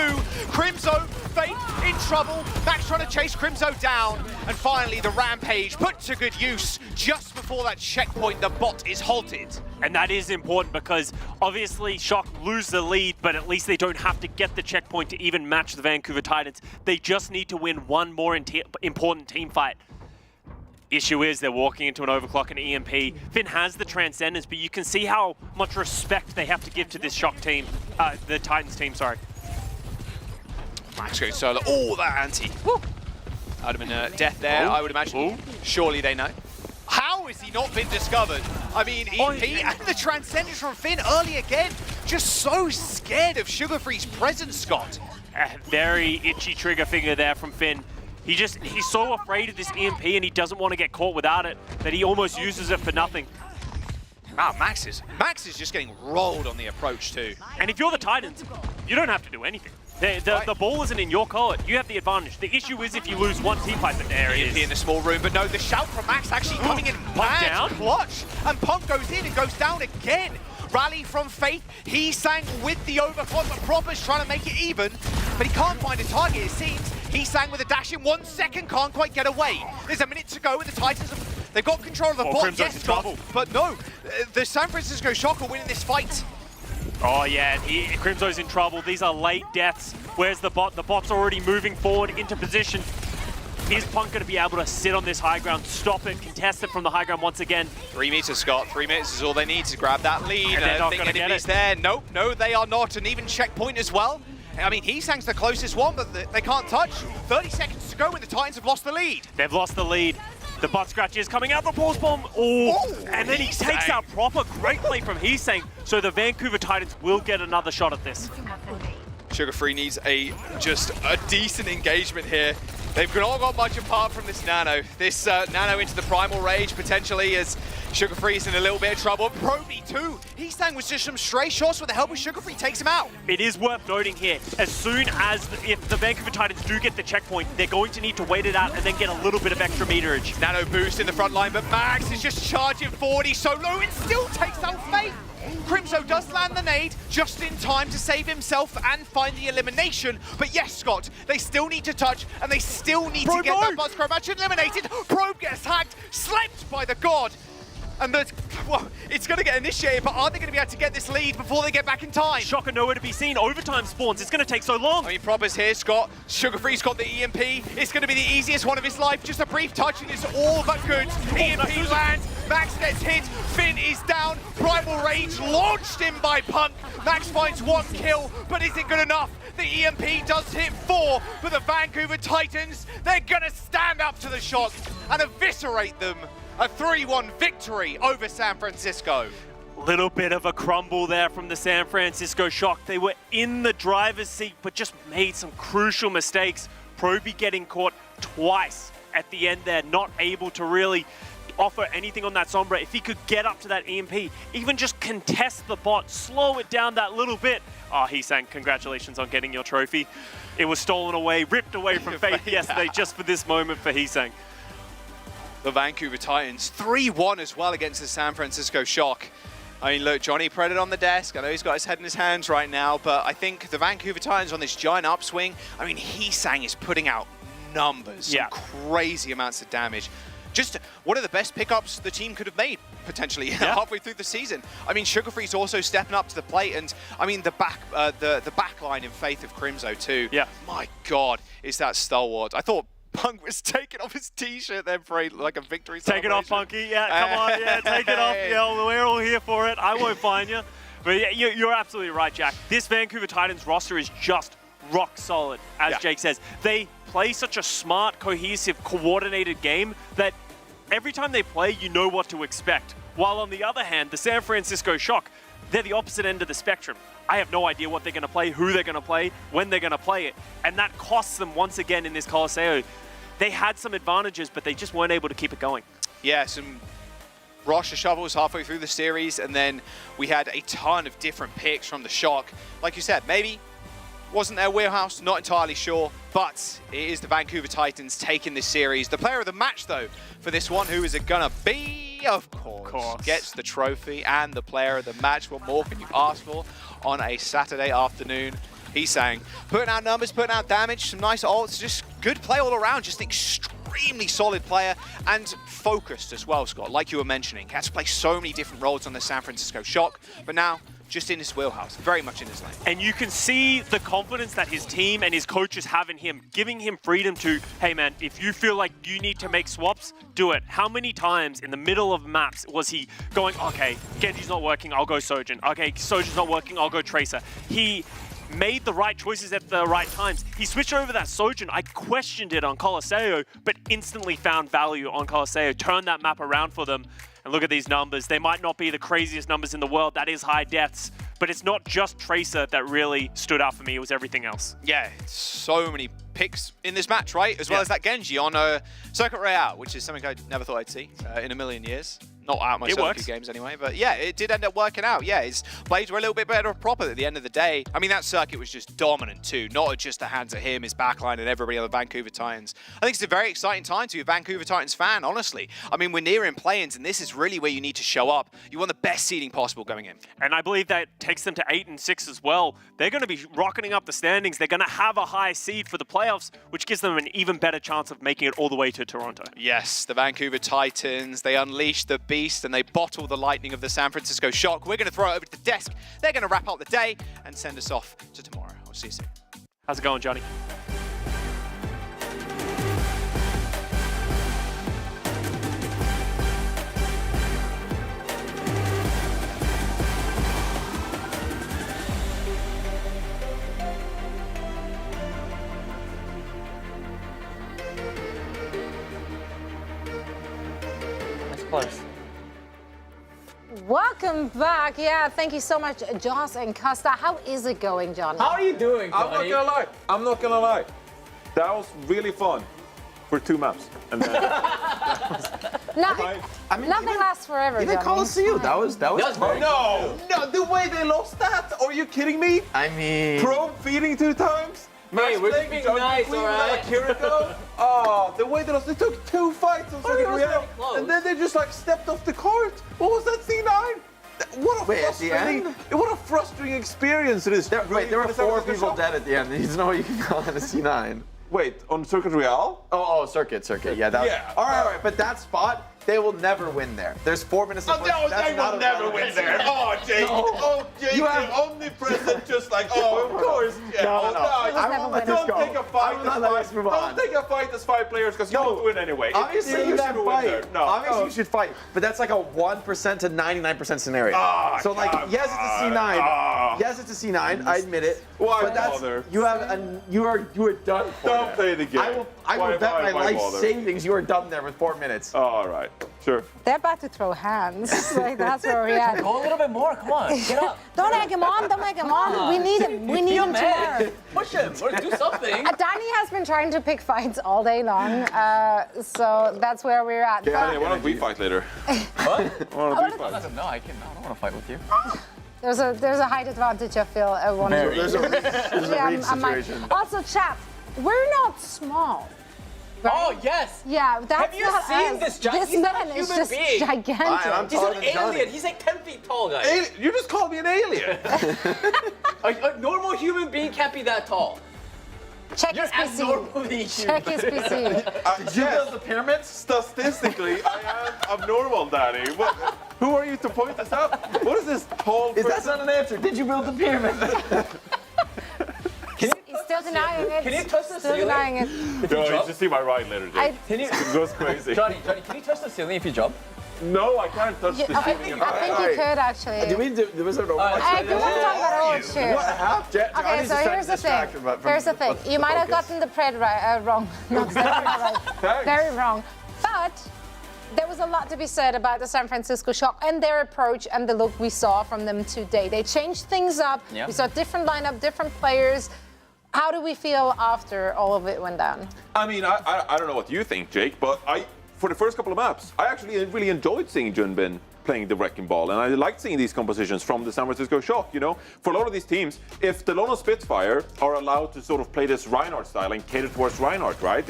Crimzo, Fate in trouble. Max trying to chase Crimzo down. And finally the Rampage put to good use. Just before that checkpoint, the bot is halted. And that is important because obviously Shock lose the lead, but at least they don't have to get the checkpoint to even match the Vancouver Titans. They just need to win one more important team fight. Issue is they're walking into an overclock and EMP. Finn has the Transcendence, but you can see how much respect they have to give to this Shock team, the Titans team, sorry. Max goes solo. Oh, that anti. Woo. I'd have been death there, I would imagine. Surely they know. How has he not been discovered? I mean, EP and the Transcendence from Finn early again. Just so scared of Sugarfree's presence, Scott. A very itchy trigger finger there from Finn. He's so afraid of this EMP and he doesn't want to get caught without it that he almost uses it for nothing. Wow, Max is just getting rolled on the approach too. And if you're the Titans, you don't have to do anything. The ball isn't in your court. You have the advantage. The issue is if you lose one team fight, but there it is. in the small room, but no, the shout from Max actually coming in mad clutch. And Punk goes in and goes down again. Rally from Faith. Heesang with the overclock, but Proper's trying to make it even, but he can't find a target, it seems. Heesang with a dash in 1 second, can't quite get away. There's a minute to go, and the Titans they've got control of the bot, yes, Scott, but no, the San Francisco Shock are winning this fight. Oh yeah, Crimzo's in trouble. These are late deaths. Where's the bot? The bot's already moving forward into position. Is Punk going to be able to sit on this high ground, stop it, contest it from the high ground once again? 3 meters, Scott. 3 meters is all they need to grab that lead. And they're not think going to get it. There. Nope, no, they are not. And even checkpoint as well. I mean, Heesang's the closest one, but they can't touch. 30 seconds to go and the Titans have lost the lead. They've lost the lead. The butt scratch is coming out, the pulse bomb. Oh, and then he takes out Proper. Great play from Heesang. So the Vancouver Titans will get another shot at this. Sugarfree needs just a decent engagement here. They've not got much apart from this Nano. This Nano into the Primal Rage potentially as Sugarfree's in a little bit of trouble. Proby too. Heesang was just some stray shots with the help of Sugarfree takes him out. It is worth noting here, as soon as if the Vancouver Titans do get the checkpoint, they're going to need to wait it out and then get a little bit of extra meterage. Nano boost in the front line, but Max is just charging 40 so low and still takes out Faith. Crimzo does land the nade just in time to save himself and find the elimination. But yes, Scott, they still need to touch and they still need to get that Buzzcrow match eliminated. Probe gets hacked, slept by the god. And the well, it's going to get initiated, but are they going to be able to get this lead before they get back in time? Shocker nowhere to be seen. Overtime spawns. It's going to take so long. I mean, Proper's here, Scott. Sugarfree's got the EMP. It's going to be the easiest one of his life. Just a brief touch and it's all but good. EMP lands. Max gets hit. Finn is down. Primal Rage launched in by Punk. Max finds 1 kill, but is it good enough? The EMP does hit 4, but the Vancouver Titans, they're going to stand up to the shock and eviscerate them. A 3-1 victory over San Francisco. Little bit of a crumble there from the San Francisco Shock. They were in the driver's seat, but just made some crucial mistakes. Proby getting caught twice at the end there, not able to really offer anything on that Sombra. If he could get up to that EMP, even just contest the bot, slow it down that little bit. Oh, Heesang, congratulations on getting your trophy. It was stolen away, ripped away from Faith yesterday just for this moment for Heesang. The Vancouver Titans, 3-1 as well against the San Francisco Shock. I mean, look, Johnny Predator on the desk. I know he's got his head in his hands right now, but I think the Vancouver Titans on this giant upswing, I mean, Heesang is putting out numbers, some crazy amounts of damage. Just one of the best pickups the team could have made, potentially, halfway through the season. I mean, Sugarfree's also stepping up to the plate, and I mean, the back line in Faith of Crimzo too. Yeah. My God, is that stalwart. I thought Punk was taking off his t-shirt then for like a victory celebration. Take it off, Punky. Yeah, come on. Yeah, take it off. Yeah, we're all here for it. I won't find you. But yeah, you're absolutely right, Jack. This Vancouver Titans roster is just rock solid, as Jake says. They play such a smart, cohesive, coordinated game that every time they play, you know what to expect. While on the other hand, the San Francisco Shock, they're the opposite end of the spectrum. I have no idea what they're going to play, who they're going to play, when they're going to play it. And that costs them once again in this Colosseo. They had some advantages, but they just weren't able to keep it going. Yeah, some roster shovels halfway through the series, and then we had a ton of different picks from the Shock. Like you said, maybe wasn't their wheelhouse, not entirely sure, but it is the Vancouver Titans taking this series. The player of the match, though, for this one, who is it gonna be? Of course. Gets the trophy and the player of the match. What more can you ask for on a Saturday afternoon? Heesang, putting out numbers, putting out damage, some nice ults, just good play all around, just extremely solid player and focused as well, Scott, like you were mentioning. He had to play so many different roles on the San Francisco Shock, but now just in his wheelhouse, very much in his lane. And you can see the confidence that his team and his coaches have in him, giving him freedom to, hey man, if you feel like you need to make swaps, do it. How many times in the middle of maps was he going, okay, Genji's not working, I'll go Sojin. Okay, Sojin's not working, I'll go Tracer. He made the right choices at the right times. He switched over that Sojin. I questioned it on Colosseo, but instantly found value on Colosseo, turned that map around for them. And look at these numbers. They might not be the craziest numbers in the world. That is high deaths. But it's not just Tracer that really stood out for me. It was everything else. Yeah, so many picks in this match, right? As well as that Genji on Circuit Royale, which is something I never thought I'd see in a million years. Not out of my Circuit games anyway, but yeah, it did end up working out. Yeah, his plays were a little bit better proper at the end of the day. I mean, that circuit was just dominant too, not just the hands of him, his backline, and everybody on the Vancouver Titans. I think it's a very exciting time to be a Vancouver Titans fan, honestly. I mean, we're nearing play-ins, and this is really where you need to show up. You want the best seeding possible going in. And I believe that takes them to 8 and 6 as well. They're going to be rocketing up the standings. They're going to have a high seed for the playoffs, which gives them an even better chance of making it all the way to Toronto. Yes, the Vancouver Titans, they unleash the beast and they bottle the lightning of the San Francisco Shock. We're going to throw it over to the desk. They're going to wrap up the day and send us off to tomorrow. I'll see you soon. How's it going, Johnny? Close. Welcome back. Yeah, thank you so much, Joss and Costa. How is it going, John? How are you doing, Johnny? I'm not gonna lie. That was really fun for 2 maps. And then Nothing lasts forever, Even Johnny. Colosseo, that was fun. no, the way they lost that. Are you kidding me? I mean, Probe feeding 2 times. Hey, we're just being nice, alright? Oh, the way they lost, they took 2 fights on Circuit Royale, and then they just like stepped off the cart. What was that C9? What a frustrating experience it is. There were 4 people dead at the end. There's no way you can call it a C9. Wait, on Circuit Royale? Oh, Circuit. Yeah, that. Yeah. All right. But that spot, They will never win there. There's 4 minutes to play. No, That's they not will a never relevant win there. scenario. Oh, Jake. No. Oh, Jake. You You're have- omnipresent, just like, oh, of course. Yeah. No. I won't let this don't go. take a fight I will not let as this move 5. on. Don't take a fight as 5 players because you won't win anyway. Obviously, you should win fight. there. No. Obviously, you should fight. But that's like a 1% to 99% scenario. Ah, So, like, come yes, it's a C9. Ah. Yes, it's a C9. I admit it. Why but bother? You are done for Don't that. play the game. I will bet my why life bother? savings you are done there with 4 minutes. All right. Sure. They're about to throw hands. Like, that's where we're at. Go a little bit more. Come on, get up. Don't egg him on. Don't egg him on. We need him. We need him tomorrow. Push him or do something. Danny has been trying to pick fights all day long, so that's where we're at. Yeah, why don't we fight later? What? Why don't we fight? No, I don't want to fight with you. There's a height advantage, I feel. There's a reach situation. Also, chat, we're not small. Right? Oh, yes. Yeah, that's Have you not seen us. this This He's not man a is human just being. gigantic. He's an alien. He's like 10 feet tall, guys. You just called me an alien. A normal human being can't be that tall. Check You're his PC. abnormally Check his PC. Did you build the pyramids? Statistically, I am abnormal, Danny. Who are you to point this out? What is this tall That's not an answer. Did you build the pyramid? He's still denying it. Can you touch the Still ceiling? denying it. Yo, you should see my ride later, Jake. Can you, It goes crazy. Johnny, can you touch the ceiling if you jump? No, I can't touch the I ceiling. think you could actually. There was an Overwatch. I do want to talk about Overwatch too. What happened? Okay, so here's the thing. Here's the thing. You might have gotten the pred wrong. No, it's not right. Very wrong. But there was a lot to be said about the San Francisco Shock and their approach and the look we saw from them today. They changed things up. Yeah. We saw different lineup, different players. How do we feel after all of it went down? I mean, I don't know what you think, Jake, but for the first couple of maps, I actually really enjoyed seeing Junbin playing the wrecking ball, and I liked seeing these compositions from the San Francisco Shock. You know, for a lot of these teams, if the London Spitfire are allowed to sort of play this Reinhardt style and cater towards Reinhardt, right?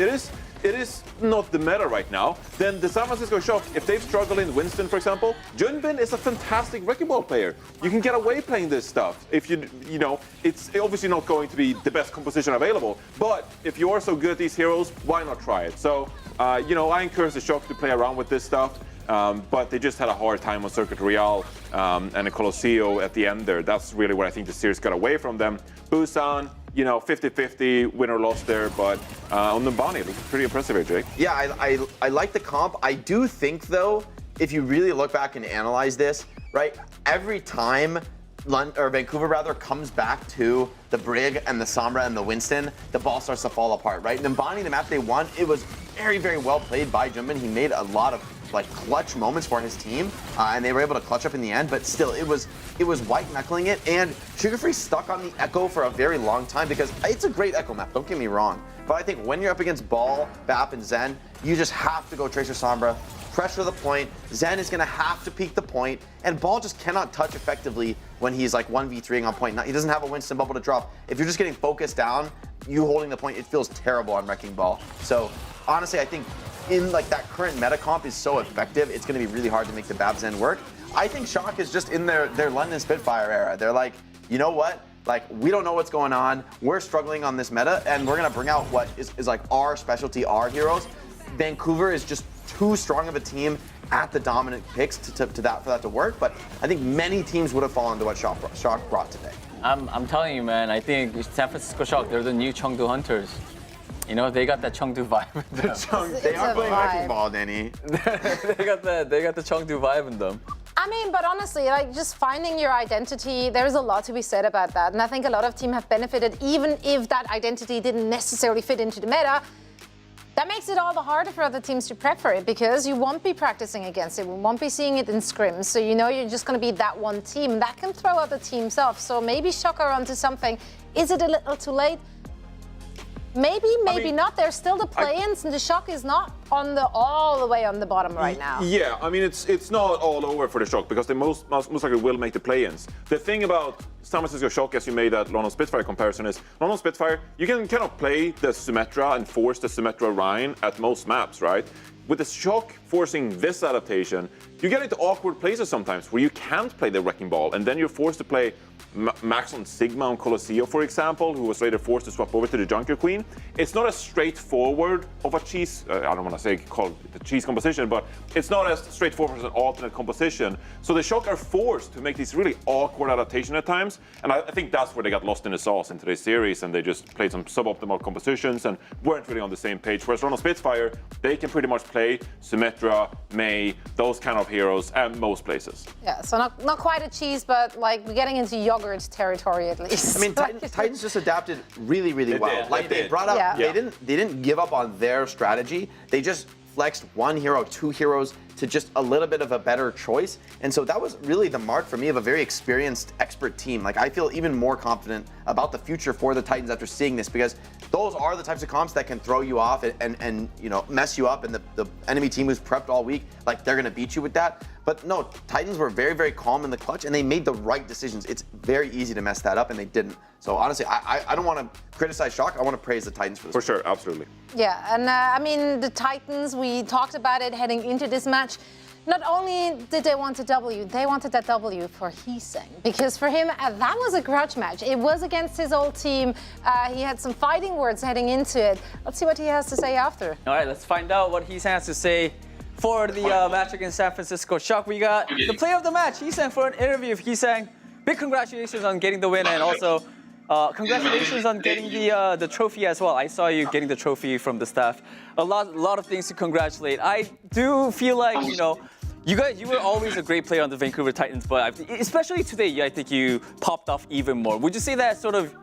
It is not the meta right now. Then the San Francisco Shock, if they've struggled in Winston, for example, Junbin is a fantastic wrecking ball player. You can get away playing this stuff. If you know, it's obviously not going to be the best composition available, but if you are so good at these heroes, why not try it? So, you know, I encourage the Shock to play around with this stuff. But they just had a hard time on Circuit Royale and a Colosseo at the end there. That's really where I think the series got away from them. Busan, you know, 50-50, win or loss there, but on Numbani, it was pretty impressive here, Jake. Yeah, I like the comp. I do think, though, if you really look back and analyze this, right, every time Vancouver rather comes back to the Brig and the Sombra and the Winston, the ball starts to fall apart, right? Numbani, the map they won, it was very, very well played by Junbin. He made a lot of like clutch moments for his team, and they were able to clutch up in the end. But still, it was white knuckling it, and Sugar Free stuck on the Echo for a very long time because it's a great Echo map. Don't get me wrong, but I think when you're up against Ball, Bap, and Zen, you just have to go Tracer Sombra, pressure the point. Zen is gonna have to peek the point, and Ball just cannot touch effectively when he's like 1v3ing on point. He doesn't have a Winston bubble to drop. If you're just getting focused down, you holding the point, it feels terrible on Wrecking Ball. So honestly, I think in like that current meta comp is so effective, it's going to be really hard to make the Babs End work. I think Shock is just in their London Spitfire era. They're like, you know what? Like, we don't know what's going on. We're struggling on this meta, and we're going to bring out what is like our specialty, our heroes. Vancouver is just too strong of a team at the dominant picks for that to work. But I think many teams would have fallen to what Shock brought today. I'm telling you, man. I think San Francisco Shock, they're the new Chengdu Hunters. You know, they got that Chengdu vibe in them. They are playing Wrecking Ball, Danny. they got the Chengdu vibe in them. I mean, but honestly, like just finding your identity, there's a lot to be said about that. And I think a lot of teams have benefited, even if that identity didn't necessarily fit into the meta. That makes it all the harder for other teams to prep for it because you won't be practicing against it. We won't be seeing it in scrims. So you know you're just going to be that one team. That can throw other teams off. So maybe Shock are onto something. Is it a little too late? Maybe, maybe not. There's still the play-ins, and the Shock is not all the way on the bottom right now. Yeah, I mean, it's not all over for the Shock because they most likely will make the play-ins. The thing about San Francisco Shock, as you made that London Spitfire comparison, is London Spitfire, you can kind of play the Symmetra and force the Symmetra Rhine at most maps, right? With the Shock forcing this adaptation, you get into awkward places sometimes where you can't play the Wrecking Ball, and then you're forced to play Max on Sigma on Colosseo, for example, who was later forced to swap over to the Junker Queen. It's not as straightforward of a cheese, I don't want to say call it the cheese composition, but it's not as straightforward as an alternate composition. So the Shock are forced to make these really awkward adaptations at times, and I think that's where they got lost in the sauce in today's series, and they just played some suboptimal compositions and weren't really on the same page. Whereas Ronald Spitfire, they can pretty much play Symmetra, Mei, those kind of heroes, and most places. Yeah, so not quite a cheese, but like we're getting into yogurt territory at least. I mean, Titans just adapted really, really well. Did. Like they brought up, they didn't give up on their strategy. They just flexed one hero, two heroes to just a little bit of a better choice. And so that was really the mark for me of a very experienced, expert team. Like I feel even more confident about the future for the Titans after seeing this, because those are the types of comps that can throw you off and you know, mess you up. And the enemy team who's prepped all week, like they're gonna beat you with that. But no, Titans were very, very calm in the clutch, and they made the right decisions. It's very easy to mess that up, and they didn't. So honestly, I don't want to criticize Shock. I want to praise the Titans for this. For sure, absolutely. Yeah, and I mean, the Titans, we talked about it heading into this match. Not only did they want a W, they wanted that W for Heesang. Because for him, that was a grudge match. It was against his old team. He had some fighting words heading into it. Let's see what he has to say after. All right, let's find out what Heesang has to say for the match against San Francisco Shock. We got the player of the match, Heesang, for an interview. Heesang, big congratulations on getting the win, and also congratulations on getting the trophy as well. I saw you getting the trophy from the staff. A lot of things to congratulate. I do feel like, you know, you were always a great player on the Vancouver Titans, but especially today, I think you popped off even more. Would you say that sort of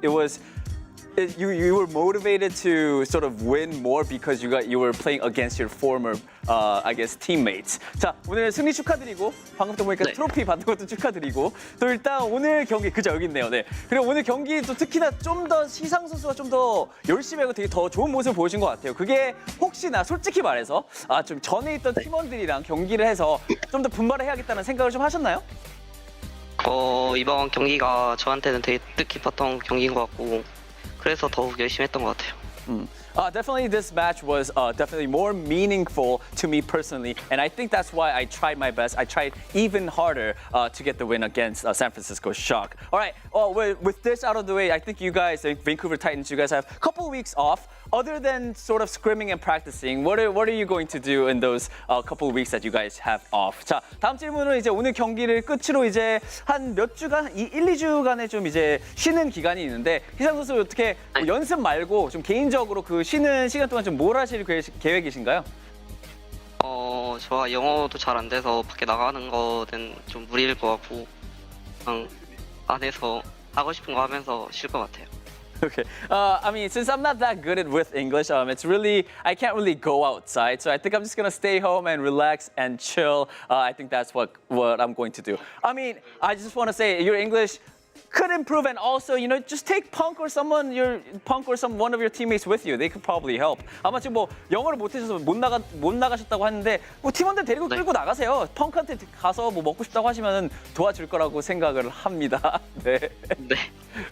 you were motivated to sort of win more because you were playing against your former, I guess, teammates. 자, 오늘 승리 축하드리고 방금 또 보니까 트로피 받은 것도 축하드리고 또 일단 오늘 경기 그죠 여기 있네요. 네. 그리고 오늘 경기 또 특히나 좀 더 희상 선수가 좀 더 열심히 하고 되게 더 좋은 모습을 보여준 것 같아요. 그게 혹시나 솔직히 말해서 좀 전에 있던 팀원들이랑 경기를 해서 좀 더 분발을 해야겠다는 생각을 좀 하셨나요? 이번 경기가 저한테는 되게 뜻깊었던 경기인 것 같고. 그래서 더욱 열심히 했던 것 같아요. Definitely this match was definitely more meaningful to me personally, and I think that's why I tried my best. I tried even harder to get the win against San Francisco Shock. All right, with this out of the way, I think you guys, Vancouver Titans, you guys have a couple of weeks off. Other than sort of scrimming and practicing, what are you going to do in those couple of weeks that you guys have off? 자, 다음 질문은 이제 오늘 경기를 끝으로 이제 한 몇 주간, 1-2주간의 좀 이제 쉬는 기간이 있는데 희상 선수 어떻게 연습 말고 좀 개인적으로 그 쉬는 시간 동안 좀 뭘 하실 계획이신가요? 저 영어도 잘 안 돼서 밖에 나가는 거는 좀 무리일 것 같고 그냥 안에서 하고 싶은 거 하면서 쉴 것 같아요. Okay. I mean, since I'm not that good with English, I can't really go outside. So I think I'm just gonna stay home and relax and chill. I think that's what I'm going to do. I mean, I just want to say your English could improve, and also, you know, just take Punk or one of your teammates with you. They could probably help. 아마 지금 뭐 영어를 못해서 못 나가셨다고 하는데 뭐 팀원들 데리고 끌고 나가세요. 펑크한테 가서 뭐 먹고 싶다고 하시면 도와줄 거라고 생각을 합니다. 네.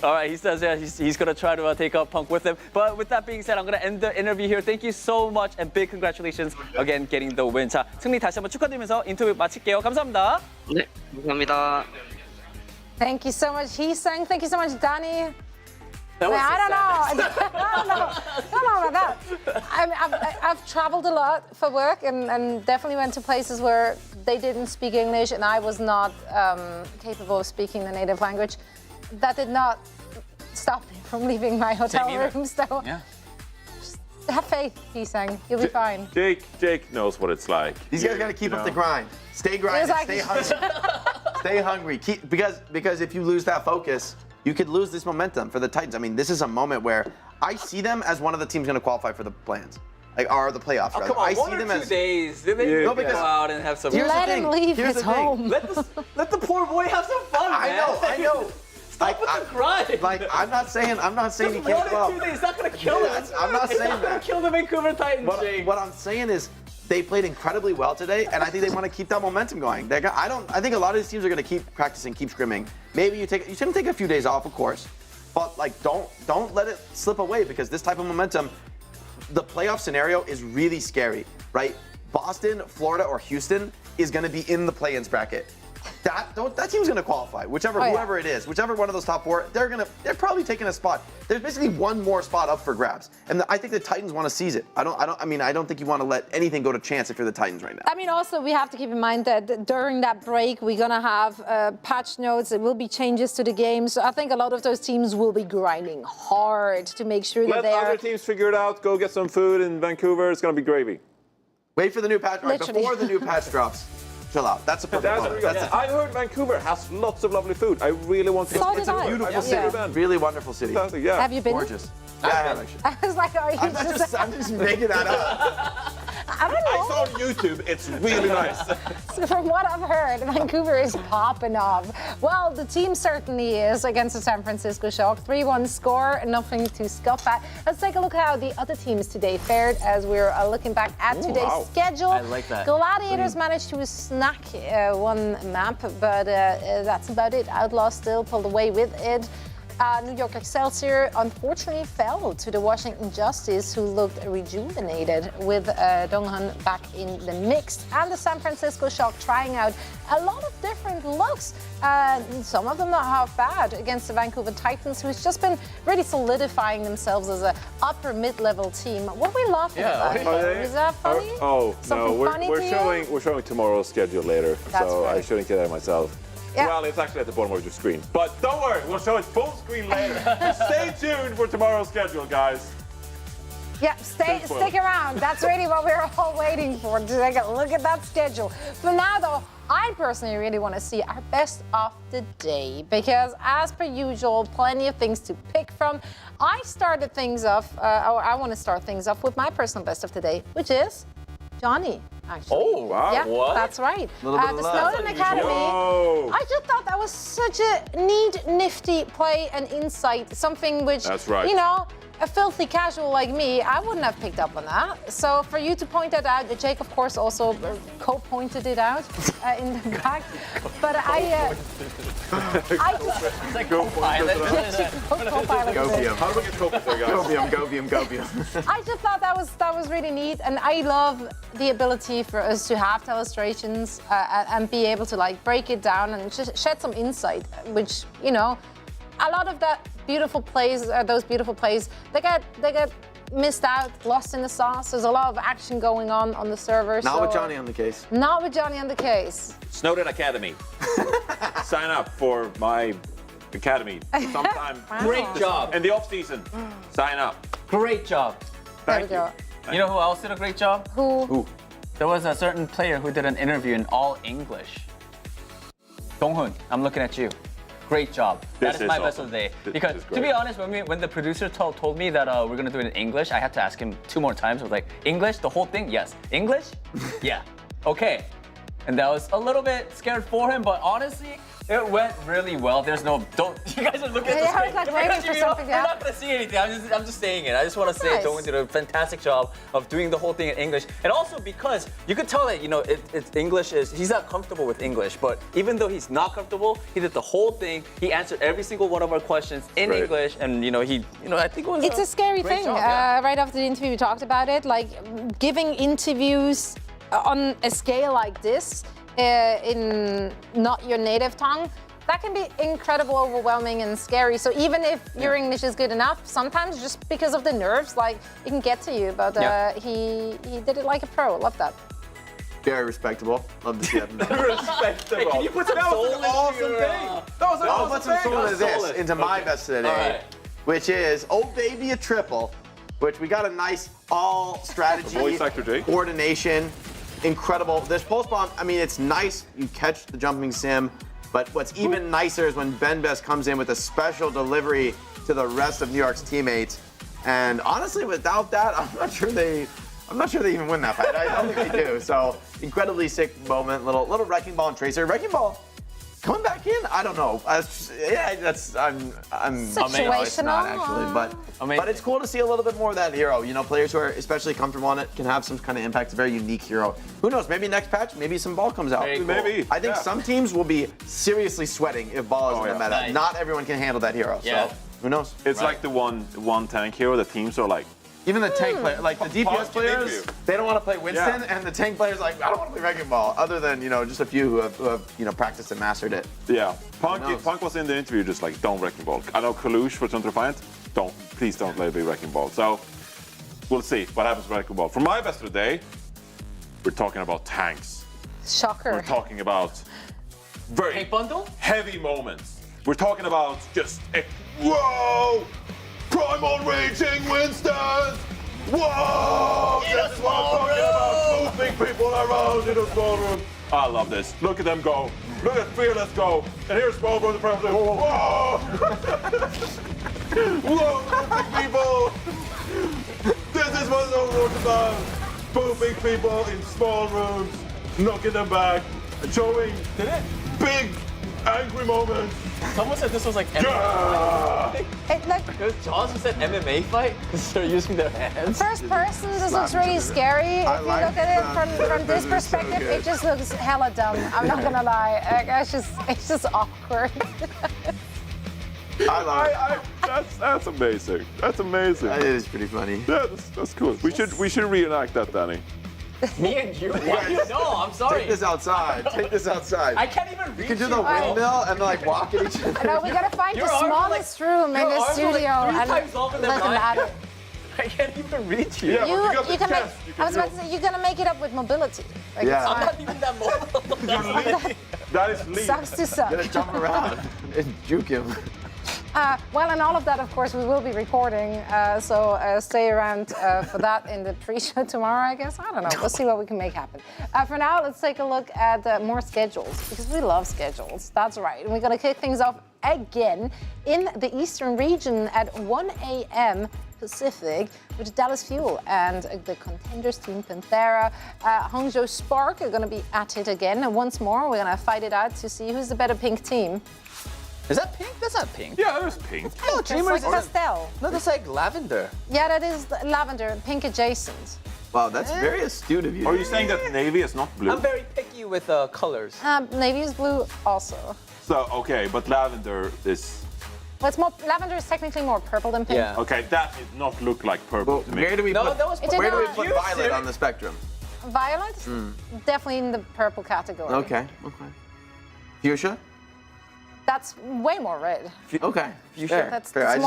All right, he says he's gonna try to take up Punk with him. But with that being said, I'm gonna end the interview here. Thank you so much, and big congratulations again getting the win. 자, 승리 다시 한번 축하드리면서 인터뷰 마칠게요. 감사합니다. 네, 감사합니다. Thank you so much, Heesang. Thank you so much, Danny. That was I don't know. Come on about that. I've traveled a lot for work and definitely went to places where they didn't speak English and I was not capable of speaking the native language. That did not stop me from leaving my hotel room. So yeah. Just have faith, Heesang. You'll be fine. Jake knows what it's like. These guys got to keep up the grind. Stay grinding. Stay hungry. Stay hungry. Because if you lose that focus, you could lose this momentum for the Titans. I mean, this is a moment where I see them as one of the teams going to qualify for the plans. Like, or the playoffs, rather. Come on, I one see or them 2 as days. Then they go out and have some. Let him leave his home. Let the poor boy have some fun, man. I know. Stop with the grind. Like, I'm not saying he can't go out. 1 or 2 days, it's not gonna kill us. I'm not saying It's not gonna that. kill the Vancouver Titans, Jake. What I'm saying is, they played incredibly well today, and I think they want to keep that momentum going. I think a lot of these teams are going to keep practicing, keep scrimming. Maybe you shouldn't take a few days off, of course, but like don't let it slip away, because this type of momentum, the playoff scenario is really scary, right? Boston, Florida, or Houston is going to be in the play-ins bracket. that team's gonna qualify. Whoever it is, whichever one of those top 4, they're probably taking a spot. There's basically one more spot up for grabs, and I think the Titans want to seize it. I don't think you want to let anything go to chance if you're the Titans right now. I mean, also we have to keep in mind that during that break we're gonna have patch notes. There will be changes to the game, so I think a lot of those teams will be grinding hard to make sure that Let other teams figure it out. Go get some food in Vancouver. It's gonna be gravy. Wait for the new patch. Right, before the new patch drops. Chill out. That's a perfect moment. I heard Vancouver has lots of lovely food. I really want to go. So It's a beautiful city. Really wonderful city. Fantastic, yeah. Have you been? Gorgeous. Yeah, I have actually. I was like, are you I'm just making that up. I don't know. I saw on YouTube. It's really nice. So from what I've heard, Vancouver is popping off. Well, the team certainly is against the San Francisco Shock. 3-1 score, nothing to scoff at. Let's take a look at how the other teams today fared as we're looking back at today's schedule. I like that. Gladiators managed to snack one map, but that's about it. Outlaws still pulled away with it. New York Excelsior unfortunately fell to the Washington Justice, who looked rejuvenated with Donghan back in the mix. And the San Francisco Shock trying out a lot of different looks. Some of them not half bad against the Vancouver Titans, who's just been really solidifying themselves as an upper mid-level team. What are we laughing about? Is that funny? No, we're showing tomorrow's schedule later, so right. I shouldn't get that myself. Yeah. Well, it's actually at the bottom of your screen. But don't worry, we'll show it full screen later. Stay tuned for tomorrow's schedule, guys. Yeah, stick around. That's really what we're all waiting for, to take a look at that schedule. For now, though, I personally really want to see our best of the day, because as per usual, plenty of things to pick from. I started things off, or I want to start things off with my personal best of the day, which is Johnny. Actually. Oh, wow. Yeah, what? that's right. Little bit of The love. Snowden Academy. Whoa. I just thought that was such a neat, nifty play and insight. Something which, That's right. you know, a filthy casual like me, I wouldn't have picked up on that. So for you to point that out, Jake, of course, also co-pointed it out in the back. But I It's like co-pilot. Gobium. How do we get copies there, guys? Gobium. I just thought that was really neat, and I love the ability for us to have illustrations and be able to like break it down and just shed some insight, which, you know, a lot of that beautiful plays, those beautiful plays, they get missed out, lost in the sauce. There's a lot of action going on the server. Not with Johnny on the case. Not with Johnny on the case. Snowden Academy. Sign up for my academy sometime. Great job. In the off season. Sign up. Great job. There we go. You know who else did a great job? Who? There was a certain player who did an interview in all English. Donghun, I'm looking at you. Great job. That is my best of the day. Because to be honest, when the producer told me that we're gonna do it in English, I had to ask him 2 more times. I was like, English, the whole thing? Yes. English? Yeah. Okay. And that was a little bit scared for him, but honestly, it went really well. There's no, you guys are looking at the screen. Like waiting for something. You're not gonna see anything. I'm just saying it. I just want to say Donghun did a fantastic job of doing the whole thing in English, and also because you could tell that it's English he's not comfortable with English, but even though he's not comfortable, he did the whole thing. He answered every single one of our questions in English, and I think it was. It's a scary thing. Job, yeah. Right after the interview, we talked about it. Like giving interviews on a scale like this in not your native tongue. That can be incredible, overwhelming, and scary. So even if your English is good enough, sometimes just because of the nerves, like it can get to you. But he did it like a pro. Love that. Very respectable. Love to see that. Respectable. Hey, can you put some soul into your, That was an I'll put some soul into this, Solid. into my best of the day, which is Oh Baby a Triple, which we got a nice all strategy, Voice actor Jake. coordination, incredible. This post bomb, I mean, it's nice. You catch the jumping sim. But what's even nicer is when Ben Best comes in with a special delivery to the rest of New York's teammates. And honestly, without that, I'm not sure they even win that fight. I don't think they do. So incredibly sick moment. Little wrecking ball and Tracer. Wrecking ball coming back in. I don't know. I'm situational. No, it's not actually, but it's cool to see a little bit more of that hero. You know, players who are especially comfortable on it can have some kind of impact. It's a very unique hero. Who knows? Maybe next patch, maybe some ball comes out. Very cool. Maybe. I think some teams will be seriously sweating if ball is in the meta. Nice. Not everyone can handle that hero. Yeah. So who knows? It's like the one tank hero. The teams are like Even the tank player, like the DPS players, they don't want to play Winston, and the tank players like, I don't want to play Wrecking Ball. Other than just a few who have practiced and mastered it. Yeah, Punk was in the interview just like, don't Wrecking Ball. I know Colosseo for Toronto Defiant, please don't let it be Wrecking Ball. So we'll see what happens with Wrecking Ball. For my best of the day, we're talking about tanks. Shocker. We're talking about very heavy moments. We're talking about just whoa! Primal Raging Winston! Whoa! This is what I'm talking about! Moving people around in a small room. I love this. Look at them go. Look at Fearless go. And here's Small Room, the President. Whoa! Whoa, moving people! This is what Overwatch is about. Moving people in small rooms, knocking them back, showing big, angry moments. Someone said this was like MMA. Because Johnson said MMA fight because they're using their hands. First person, this looks really scary. If you look at it from this perspective, it just looks hella dumb. I'm not gonna lie. It's just awkward. I love it. That's amazing. That's amazing. That is pretty funny. Yeah, that's cool. We should reenact that, Danny. Me and you? No, I'm sorry. Take this outside. Take this outside. I can't even reach You can do the windmill and like walk at each other. No, we gotta find the smallest room in the studio and look at it. I can't even reach you. You can make. I was about to say you're gonna make it up with mobility. Like, Yeah. I'm not even that mobile. That is lead. Sucks to suck. Gonna jump around and juke him. Well, and all of that, of course, we will be recording, so stay around for that in the pre-show tomorrow, I guess. I don't know. We'll see what we can make happen. For now, let's take a look at more schedules, because we love schedules. That's right. And we're going to kick things off again in the Eastern region at 1 a.m. Pacific, with Dallas Fuel and the contenders team Panthera. Hangzhou Spark are going to be at it again. And once more, we're going to fight it out to see who's the better pink team. Is that pink? That's not pink. Yeah, that's pink. No, It's like pastel. No, that's like lavender. Yeah, that is lavender, pink adjacent. Wow, that's very astute of you. Are you saying that navy is not blue? I'm very picky with colors. Navy is blue also. So, okay, but lavender is... Well, it's more, lavender is technically more purple than pink. Yeah. Okay, that did not look like purple to me. Where do we put, where do we put violet on the spectrum? Violet? Definitely in the purple category. Okay. Fuchsia? That's way more red. Okay. Fair. I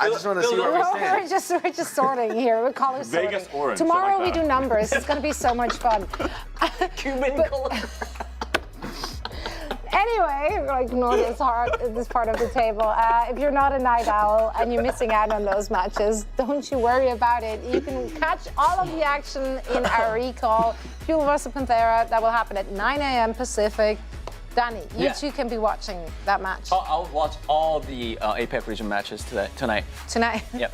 just want to see where we stand. We're just sorting here. We're color sorting. Vegas orange. Tomorrow like we do numbers. It's going to be so much fun. Cuban color. Anyway, we're going to ignore this part of the table. If you're not a night owl and you're missing out on those matches, don't you worry about it. You can catch all of the action in our recall. Fuel vs. Panthera, that will happen at 9 a.m. Pacific. Danny, you two can be watching that match. I'll watch all the APAC region matches tonight. Tonight? Yep.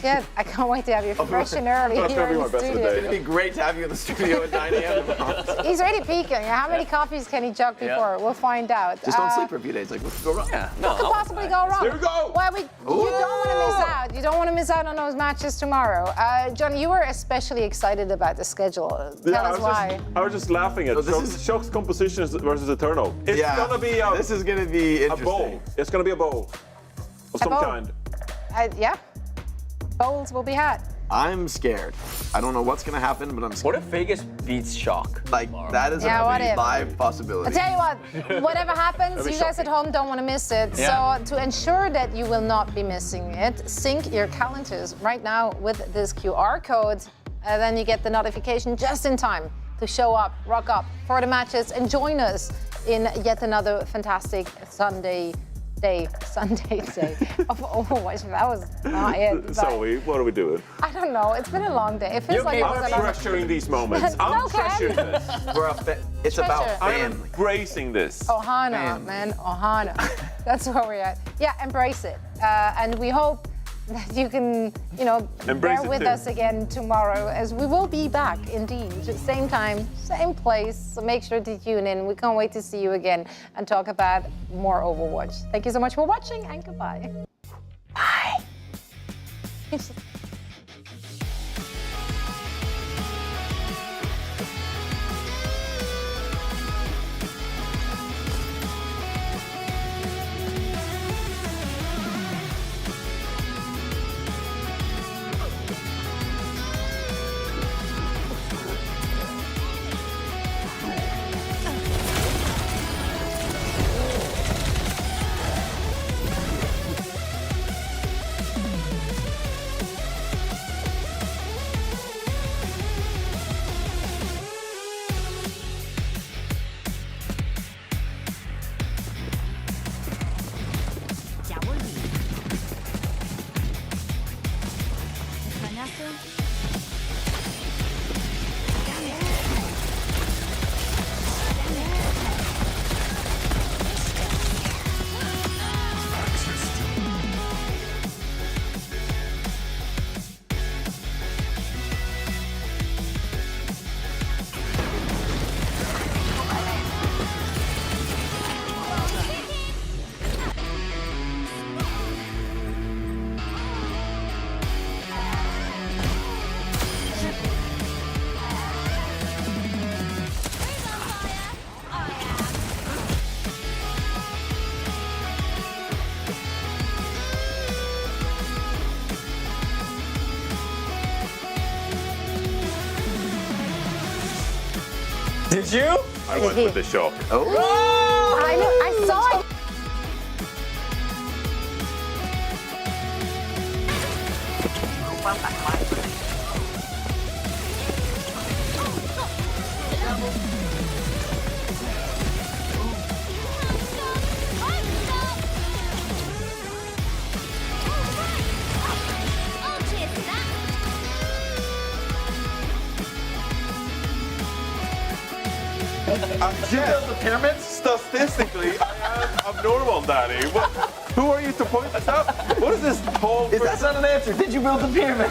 Good. I can't wait to have you fresh and early here in the studio. It'd be great to have you in the studio at 9 a.m. He's already peaking. How many coffees can he chug before? We'll find out. Just don't sleep for a few days. Like, what could go wrong? Yeah. What could possibly go wrong? Here we go. Well, you don't want to miss out. You don't want to miss out on those matches tomorrow. John, you were especially excited about the schedule. Tell us why. I was just laughing at Shock's composition versus Eternal. It's gonna be this is gonna be interesting. A bowl. It's gonna be a bowl of some kind. Yeah. Bowls will be had. I'm scared. I don't know what's gonna happen, but I'm scared. What if Vegas beats Shock? Like, that is a live possibility. I'll tell you what, whatever happens, you guys at home don't want to miss it. So to ensure that you will not be missing it, sync your calendars right now with this QR code. And then you get the notification just in time to show up, rock up for the matches and join us in yet another fantastic Sunday day of Overwatch. That was not it. Zoe, what are we doing? I don't know. It's been a long day. It feels like it was I'm a long treasuring these moments. I'm treasuring this. It's about family. I'm embracing this. Ohana, man. Ohana. That's where we're at. Yeah, embrace it. And we hope that you can, bear with us again tomorrow, as we will be back indeed. Same time, same place. So make sure to tune in. We can't wait to see you again and talk about more Overwatch. Thank you so much for watching, and goodbye. Bye. Did you? I went with the shock. I saw it. The pyramids? Statistically, I am abnormal, Danny. Who are you to point this out? What is this whole... That's not an answer. Did you build the pyramid?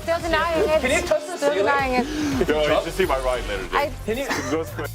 Still denying it. Can you touch the Still ceiling? denying it. Yo, you should see my right letter. Can you... It goes quick.